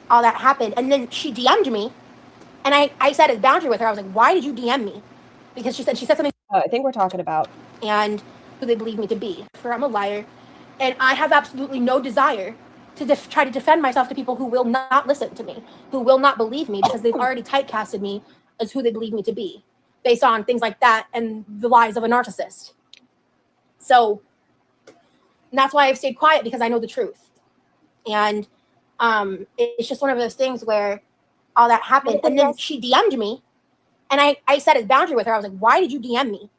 all that happened, and then she DM'd me, and I set a boundary with her. I was like, why did you DM me? Because she said something. I think we're talking about. And who they believe me to be. For I'm a liar, and I have absolutely no desire to try to defend myself to people who will not listen to me, who will not believe me because they've already typecasted me as who they believe me to be, based on things like that and the lies of a narcissist. So that's why I've stayed quiet, because I know the truth. And it's just one of those things where all that happened, and then she DM'd me, and I set a boundary with her. I was like, why did you DM me?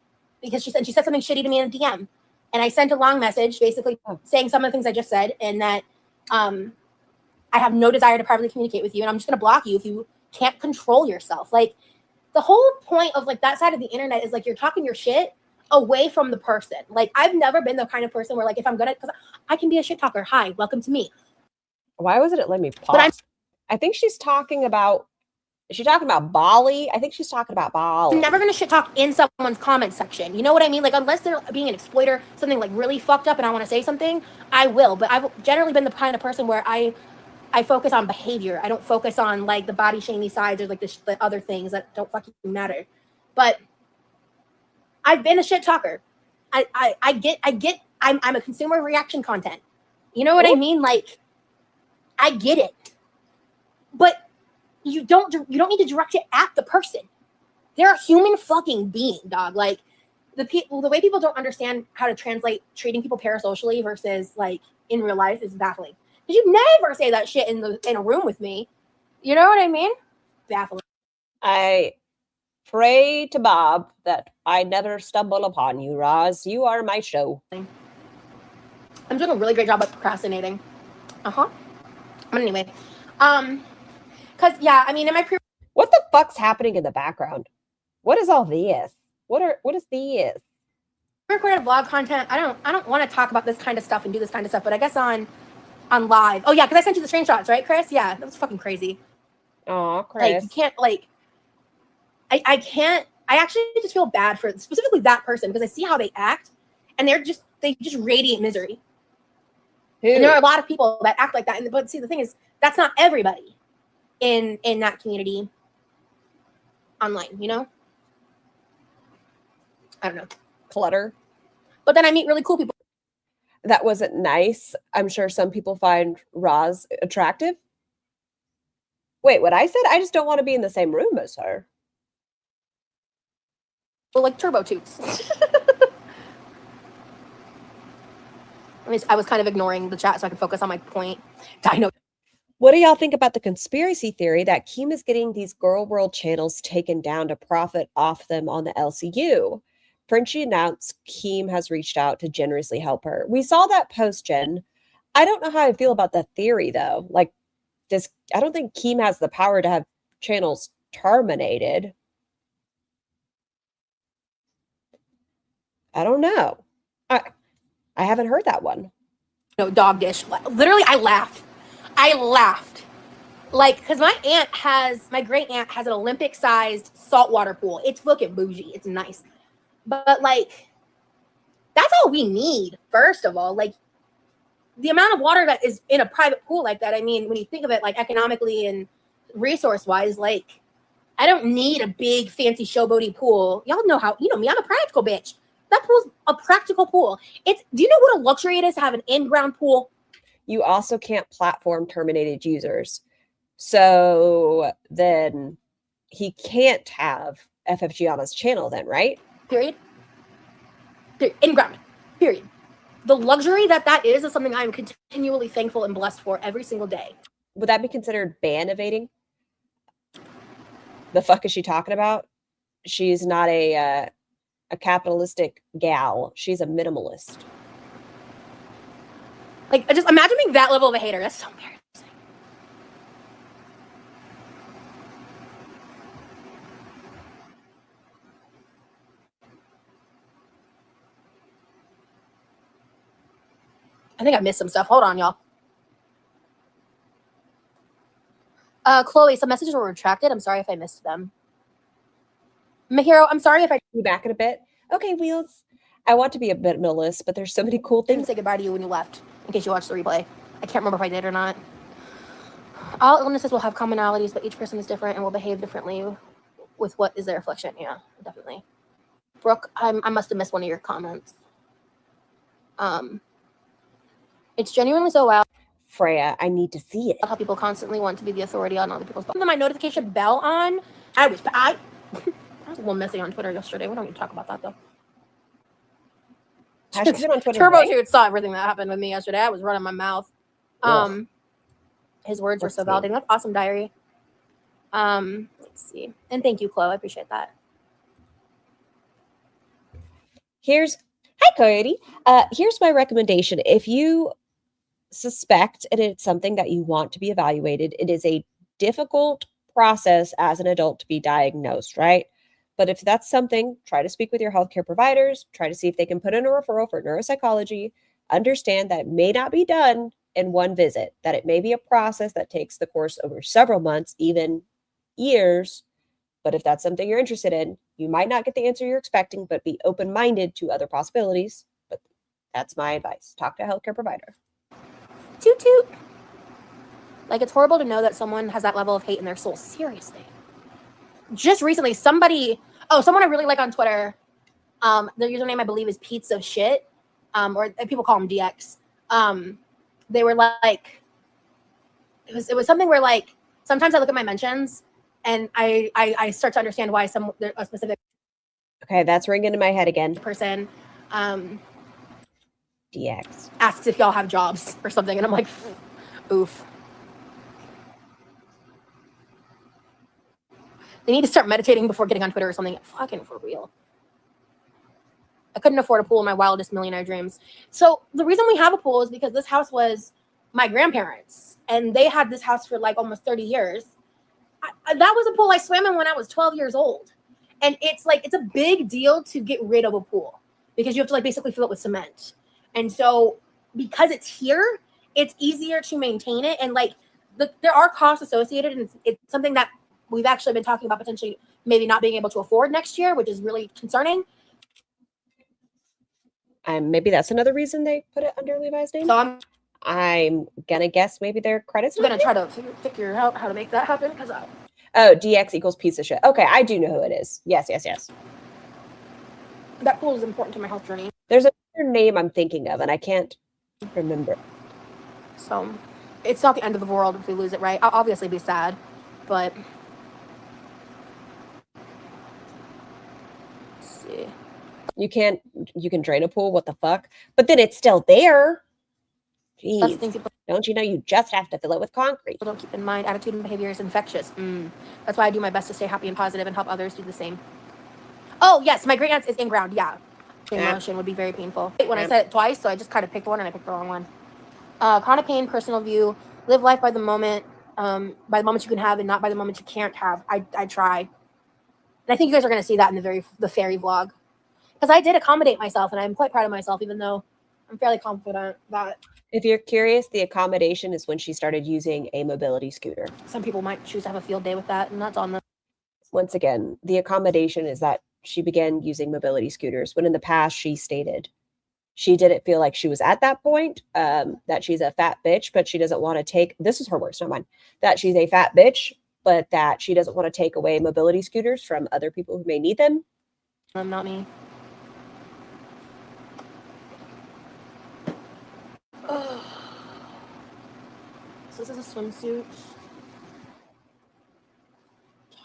Because she said something shitty to me in a DM, and I sent a long message basically saying some of the things I just said, and that I have no desire to privately communicate with you, and I'm just going to block you if you can't control yourself. Like, the whole point of like that side of the internet is like you're talking your shit away from the person. Like, I've never been the kind of person where like if I'm gonna, because I can be a shit talker. Hi, welcome to me. Why wasn't it let me pause? I think she's talking about Is she talking about Bali? I think she's talking about Bali. I'm never gonna shit talk in someone's comment section. You know what I mean? Like, unless they're being an exploiter, something like really fucked up, and I want to say something, I will. But I've generally been the kind of person where I focus on behavior. I don't focus on like the body shamey sides or like the other things that don't fucking matter. But I've been a shit talker. I get. I'm a consumer of reaction content. You know what I mean? Like, I get it. But you don't need to direct it at the person. They're a human fucking being, dog. Like, the way people don't understand how to translate treating people parasocially versus like in real life is baffling. Because you never say that shit in a room with me. You know what I mean? Baffling. I pray to Bob that I never stumble upon you, Roz. You are my show. I'm doing a really great job at procrastinating. But anyway, because yeah, I mean, in my what the fuck's happening in the background? What is all this? What is this? Recorded vlog content. I don't want to talk about this kind of stuff and do this kind of stuff, but I guess on live. Oh yeah, because I sent you the screenshots, right, Chris? Yeah, that was fucking crazy. Oh, Chris. Like, you can't like. I can't. I actually just feel bad for specifically that person because I see how they act, and they just radiate misery. Who? And there are a lot of people that act like that. But see, the thing is, that's not everybody in that community online, you know? I don't know. Clutter. But then I meet really cool people. That wasn't nice. I'm sure some people find Roz attractive. Wait, what I said? I just don't want to be in the same room as her. Well, like turbo toots. I was kind of ignoring the chat so I could focus on my point. Dino. What do y'all think about the conspiracy theory that Kim is getting these girl world channels taken down to profit off them on the LCU? Frenchie announced Kim has reached out to generously help her. We saw that post, Jen. I don't know how I feel about the theory, though. Like, I don't think Kim has the power to have channels terminated. I don't know. I haven't heard that one. No, dog dish. Literally, I laughed. Like, because my great aunt has an Olympic-sized saltwater pool. It's fucking bougie. It's nice. But, like, that's all we need, first of all. Like, the amount of water that is in a private pool like that, I mean, when you think of it, like, economically and resource-wise, like, I don't need a big, fancy showboaty pool. Y'all know me, I'm a practical bitch. That pool's a practical pool. Do you know what a luxury it is to have an in-ground pool? You also can't platform terminated users. So then he can't have FFG on his channel then, right? Period. In-ground. Period. The luxury that is something I'm continually thankful and blessed for every single day. Would that be considered ban evading? The fuck is she talking about? She's not a capitalistic gal. She's a minimalist. Like, just imagine being that level of a hater. That's so embarrassing. I think I missed some stuff. Hold on, y'all. Chloe, some messages were retracted. I'm sorry if I missed them. Mahiro, I'm sorry if I be back in a bit. Okay, Wheels. I want to be a minimalist, but there's so many cool didn't things. say goodbye to you when you left, in case you watched the replay. I can't remember if I did or not. All illnesses will have commonalities, but each person is different and will behave differently with what is their reflection. Yeah, definitely. Brooke, I must have missed one of your comments. It's genuinely so wild. Freya, I need to see it. How people constantly want to be the authority on other people's. My notification bell on. I was a little messy on Twitter yesterday. We don't need to talk about that though. Turbo Dude saw everything that happened with me yesterday. I was running my mouth. His words were so validating. That's awesome, diary. Let's see. And thank you, Chloe. I appreciate that. Hi, Coyote. Here's my recommendation. If you suspect and it's something that you want to be evaluated, it is a difficult process as an adult to be diagnosed, right? But if that's something, try to speak with your healthcare providers, try to see if they can put in a referral for neuropsychology, understand that it may not be done in one visit, that it may be a process that takes the course over several months, even years. But if that's something you're interested in, you might not get the answer you're expecting, but be open-minded to other possibilities. But that's my advice. Talk to a healthcare provider. Toot toot. Like, it's horrible to know that someone has that level of hate in their soul. Seriously. Just recently, someone I really like on Twitter, their username I believe is Pizza Shit, or people call him DX. They were like, it was something where, like, sometimes I look at my mentions and I start to understand why a specific Okay, that's ringing in my head again. person DX asks if y'all have jobs or something, and I'm like, oof. They need to start meditating before getting on Twitter or something. Fucking for real. I couldn't afford a pool in my wildest millionaire dreams. So the reason we have a pool is because this house was my grandparents, and they had this house for like almost 30 years. That was a pool I swam in when I was 12 years old. And it's like, it's a big deal to get rid of a pool because you have to like basically fill it with cement. And so because it's here, it's easier to maintain it. And like there are costs associated, and it's something that we've actually been talking about potentially maybe not being able to afford next year, which is really concerning. Maybe that's another reason they put it under Levi's name. So I'm gonna guess maybe their credits. I'm gonna try to figure out how to make that happen because oh, DX equals piece of shit. Okay, I do know who it is. Yes. That pool is important to my health journey. There's another name I'm thinking of, and I can't remember. So it's not the end of the world if we lose it, right? I'll obviously be sad, but let's see. You can drain a pool. What the fuck? But then it's still there. That's the Jeez. thing people Don't you know you just have to fill it with concrete? don't keep in mind. Attitude and behavior is infectious. That's why I do my best to stay happy and positive and help others do the same. Oh yes, my great aunt's is in ground. Yeah, emotion would be very painful. When I said it twice, so I just kind of picked one and I picked the wrong one. Chronic pain, personal view. Live life by the moment you can have, and not by the moment you can't have. I try, and I think you guys are going to see that in the fairy vlog, because I did accommodate myself, and I'm quite proud of myself, even though I'm fairly confident that. If you're curious, the accommodation is when she started using a mobility scooter. Some people might choose to have a field day with that, and that's on them. Once again, the accommodation is that she began using mobility scooters when in the past she stated she didn't feel like she was at that point, that she's a fat bitch, but she doesn't want to take, this is her words, not mine, that she's a fat bitch, but that she doesn't want to take away mobility scooters from other people who may need them. Not me. So this is a swimsuit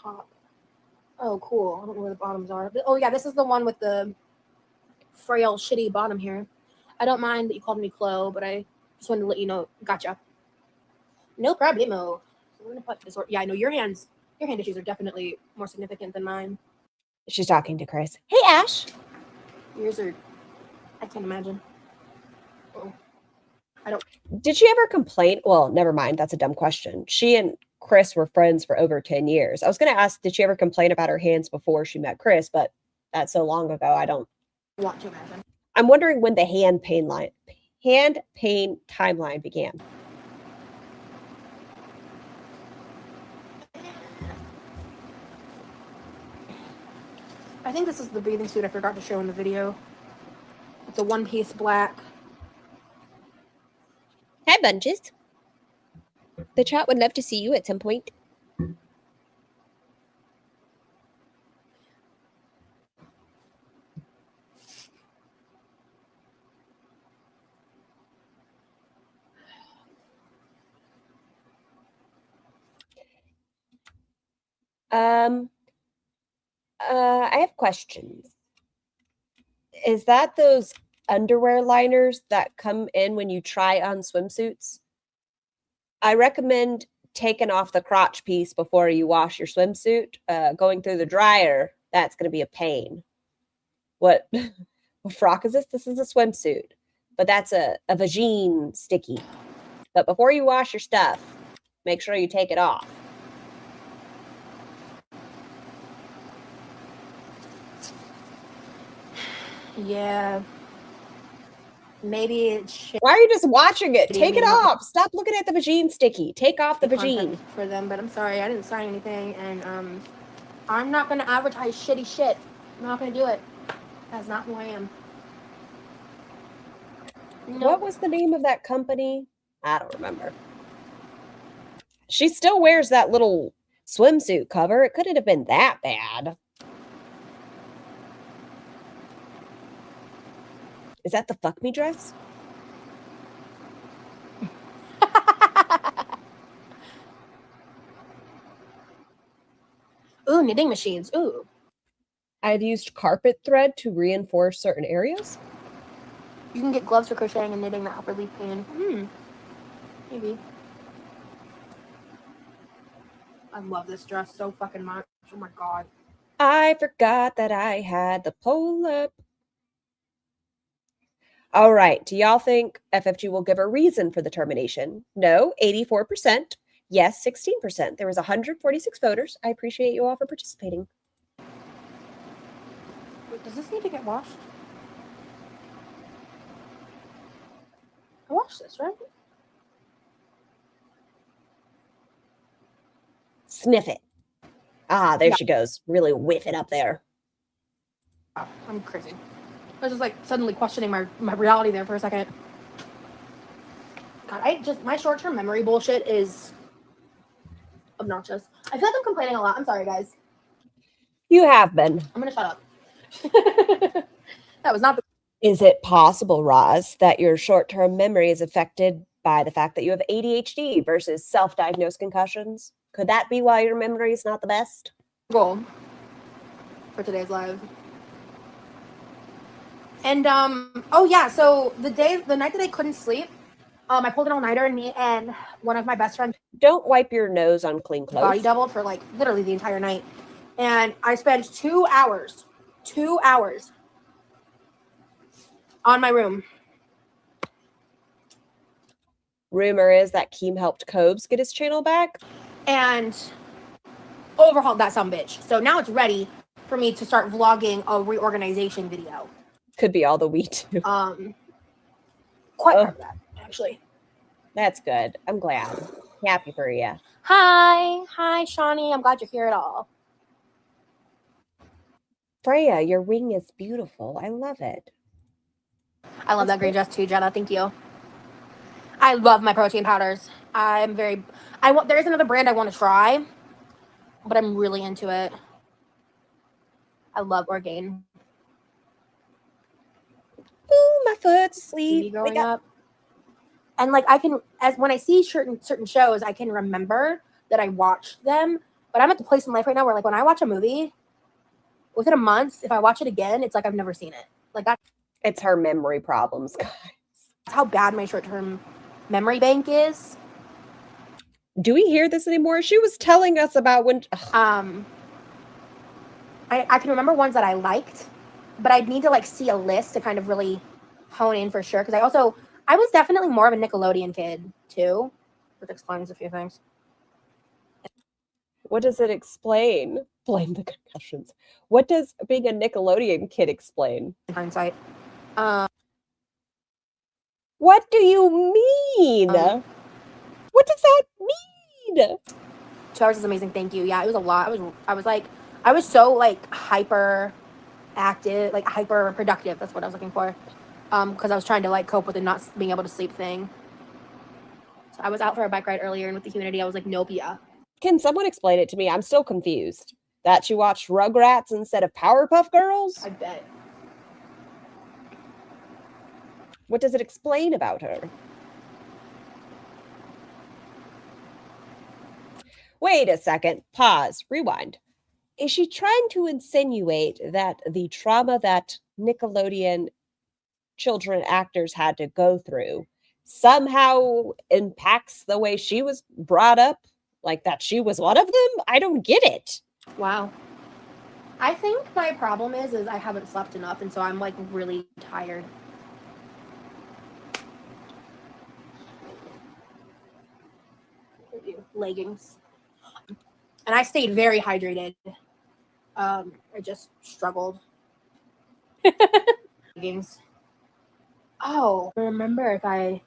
top. Oh, cool. I don't know where the bottoms are. Oh, yeah, this is the one with the frail, shitty bottom here. I don't mind that you called me Chloe, but I just wanted to let you know. Gotcha. No problemo. So we're gonna put this. Yeah, I know your hand issues are definitely more significant than mine. She's talking to Chris. Hey, Ash. Yours are. I can't imagine. Oh. I don't. Did she ever complain? Well, never mind. That's a dumb question. She and Chris were friends for over 10 years. I was going to ask, did she ever complain about her hands before she met Chris? But that's so long ago, I don't want to imagine. I'm wondering when the hand pain timeline began. I think this is the bathing suit I forgot to show in the video. It's a one-piece black. Hi, Bunches. The chat would love to see you at some point. I have questions. Is that those underwear liners that come in when you try on swimsuits? I recommend taking off the crotch piece before you wash your swimsuit. Going through the dryer, that's going to be a pain. What frock is this? This is a swimsuit, but that's a vagine sticky. But before you wash your stuff, make sure you take it off. Yeah. maybe it's shit Why are you just watching it? What do you Take it mean? What- off. Stop looking at the vagine sticky. Take off the content vagine. for them, but I'm sorry, I didn't sign anything, and I'm not gonna advertise shitty shit. I'm not gonna do it. That's not who I am. What was the name of that company? I don't remember. She still wears that little swimsuit cover. It couldn't have been that bad. Is that the fuck me dress? Ooh, knitting machines. Ooh. I've used carpet thread to reinforce certain areas. You can get gloves for crocheting and knitting the upper leaf pan. Maybe. I love this dress so fucking much. Oh my god. I forgot that I had the pole up. All right. Do y'all think FFG will give a reason for the termination? No, 84%. Yes, 16%. There was 146 voters. I appreciate you all for participating. Wait, does this need to get washed? I washed this, right? Sniff it. Ah, there Yeah. she goes. Really whiff it up there. Wow, I'm crazy. I was just like suddenly questioning my reality there for a second. God, my short-term memory bullshit is obnoxious. I feel like I'm complaining a lot. I'm sorry, guys. You have been. I'm gonna shut up. That was not the Is it possible, Roz, that your short-term memory is affected by the fact that you have ADHD versus self-diagnosed concussions? Could that be why your memory is not the best? goal for today's live. And oh yeah, so the night that I couldn't sleep, I pulled an all-nighter, and me and one of my best friends Don't wipe your nose on clean body clothes. doubled for like literally the entire night. And I spent 2 hours on my room. Rumor is that Keem helped Cobes get his channel back. And overhauled that sumbitch. So now it's ready for me to start vlogging a reorganization video. Could be all the wheat. Quite Oh. proud of that, actually. That's good. I'm glad. Happy for you. Hi, Shawnee. I'm glad you're here at all. Freya, your ring is beautiful. I love it. I love that green dress too, Jenna. Thank you. I love my protein powders. There is another brand I want to try, but I'm really into it. I love Orgain. Ooh, my foot's Me asleep. growing Wake up. up. And like when I see certain shows, I can remember that I watched them. But I'm at the place in life right now where like when I watch a movie, within a month, if I watch it again, it's like I've never seen it. Like that. It's her memory problems, guys. That's how bad my short-term memory bank is. Do we hear this anymore? She was telling us about when. I can remember ones that I liked, but I'd need to like see a list to kind of really hone in for sure. Because I was definitely more of a Nickelodeon kid too, which explains a few things. What does it explain? Blame the concussions. What does being a Nickelodeon kid explain? In hindsight. What do you mean? What does that mean? 2 hours is amazing. Thank you. Yeah, it was a lot. I was so like hyper active, like hyper productive. That's what I was looking for. Because I was trying to like cope with the not being able to sleep thing. So I was out for a bike ride earlier, and with the humidity, I was like, nope, yeah. Can someone explain it to me? I'm still confused. That you watched Rugrats instead of Powerpuff Girls? I bet. What does it explain about her? Wait a second. Pause. Rewind. Is she trying to insinuate that the trauma that Nickelodeon children actors had to go through somehow impacts the way she was brought up? Like that she was one of them? I don't get it. Wow. I think my problem is I haven't slept enough, and so I'm like really tired. Leggings. And I stayed very hydrated. I just struggled. Leggings. Oh, I remember if I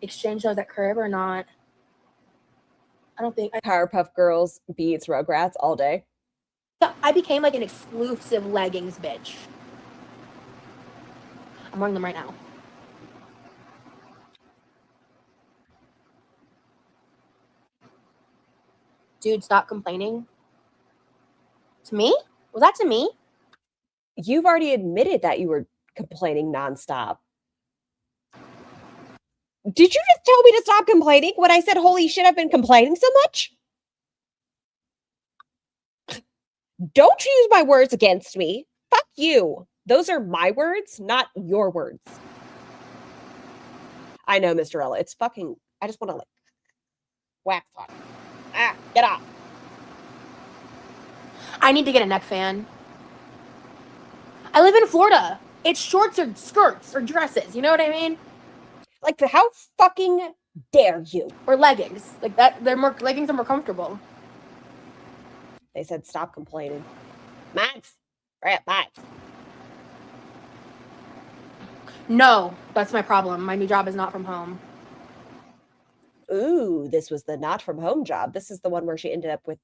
exchanged those at Curb or not. I don't think Powerpuff Girls beats Rugrats all day. I became like an exclusive leggings bitch. I'm wearing them right now. Dude, stop complaining. To me? Was that to me? You've already admitted that you were complaining nonstop. Did you just tell me to stop complaining when I said, holy shit, I've been complaining so much? Don't use my words against me. Fuck you. Those are my words, not your words. I know, Mr. Ella. It's fucking, I just want to like whack on it. Ah, get off. I need to get a neck fan. I live in Florida. It's shorts or skirts or dresses. You know what I mean? Like, how fucking dare you? Or leggings. Like that. Leggings are more comfortable. They said stop complaining. Max. Right, Max. No, that's my problem. My new job is not from home. Ooh, this was the not from home job. This is the one where she ended up with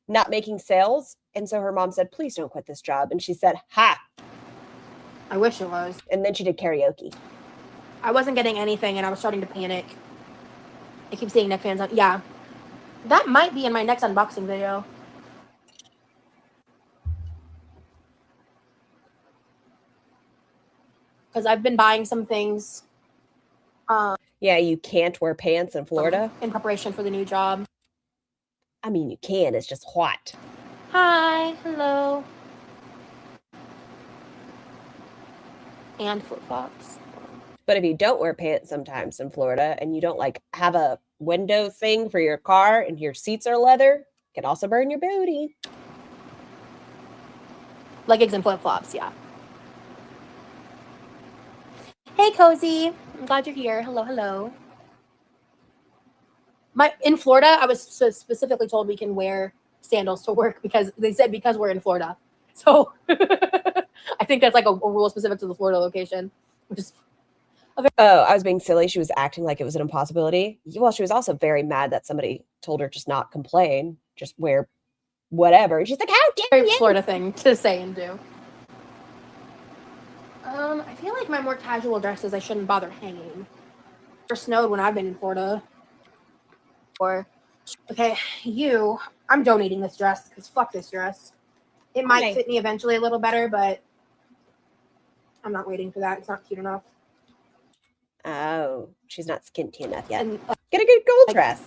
not making sales. And so her mom said, please don't quit this job. And she said, ha. I wish it was. And then she did karaoke. I wasn't getting anything and I was starting to panic. I keep seeing neck fans on. Yeah. That might be in my next unboxing video. Because I've been buying some things. Yeah, you can't wear pants in Florida. In preparation for the new job. I mean, you can. It's just hot. Hi. Hello. And flip-flops. But if you don't wear pants sometimes in Florida and you don't like have a window thing for your car and your seats are leather, it can also burn your booty. Leggings and flip-flops, yeah. Hey, Cozy. I'm glad you're here. Hello, hello. In Florida, I was specifically told we can wear sandals to work because they said because we're in Florida. So I think that's like a rule specific to the Florida location, which is I was being silly. She was acting like it was an impossibility. Well, she was also very mad that somebody told her just not complain, just wear whatever. And she's like, how dare very you? Florida thing to say and do. I feel like my more casual dresses I shouldn't bother hanging. Or snowed when I've been in Florida. Or, okay, I'm donating this dress because fuck this dress. It might fit me eventually a little better, but I'm not waiting for that. It's not cute enough. Oh, she's not skinty enough yet. And, get a good gold dress.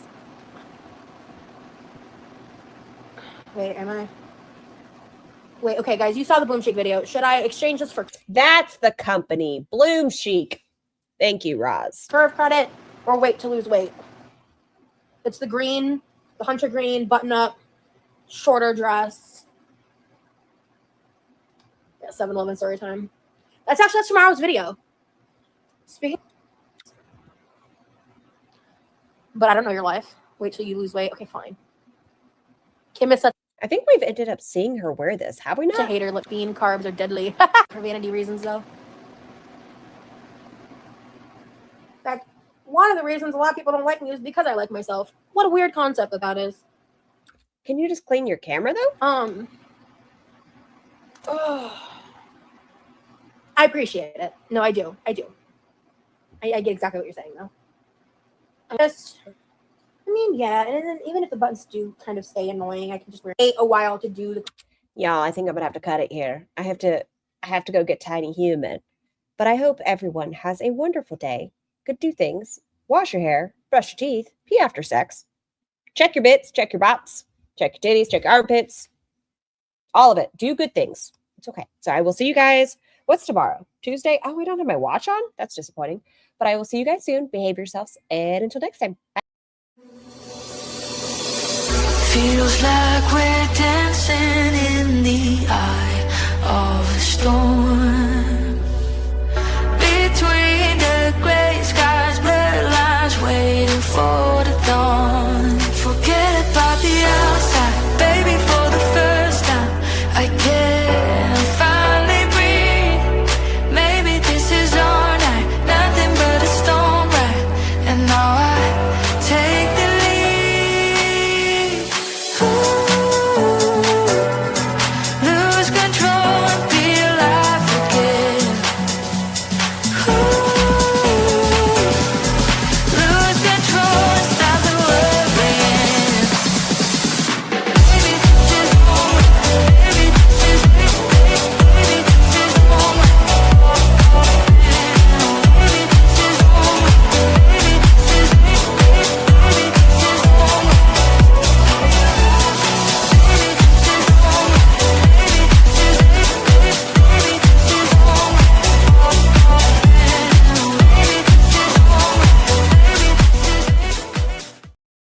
Wait, am I? Wait, okay, guys, you saw the Bloom Chic video. Should I exchange this for That's the company, Bloom Chic. Thank you, Roz. curve credit or wait to lose weight? It's the green, the hunter green, button up, shorter dress. Yeah, 7-Eleven story time. That's tomorrow's video. Speaking. But I don't know your life. Wait till you lose weight. Okay, fine. Kim is such I think we've ended up seeing her wear this. Have we a not? hater. Look, bean carbs are deadly. For vanity reasons, though. In fact, one of the reasons a lot of people don't like me is because I like myself. What a weird concept that is. Can you just clean your camera, though? I appreciate it. No, I do. I get exactly what you're saying, though. I mean, yeah, and then even if the buttons do kind of stay annoying, I can just wait a while to do the. Y'all, I think I'm gonna have to cut it here. I have to go get Tiny Human. But I hope everyone has a wonderful day. Go do things. Wash your hair, brush your teeth, pee after sex. Check your bits, check your bops, check your titties, check your armpits. All of it. Do good things. It's okay. So I will see you guys. What's tomorrow? Tuesday? Oh, I don't have my watch on? That's disappointing. But I will see you guys soon. Behave yourselves. And until next time. Bye. Feels like we're dancing in the eye of a storm.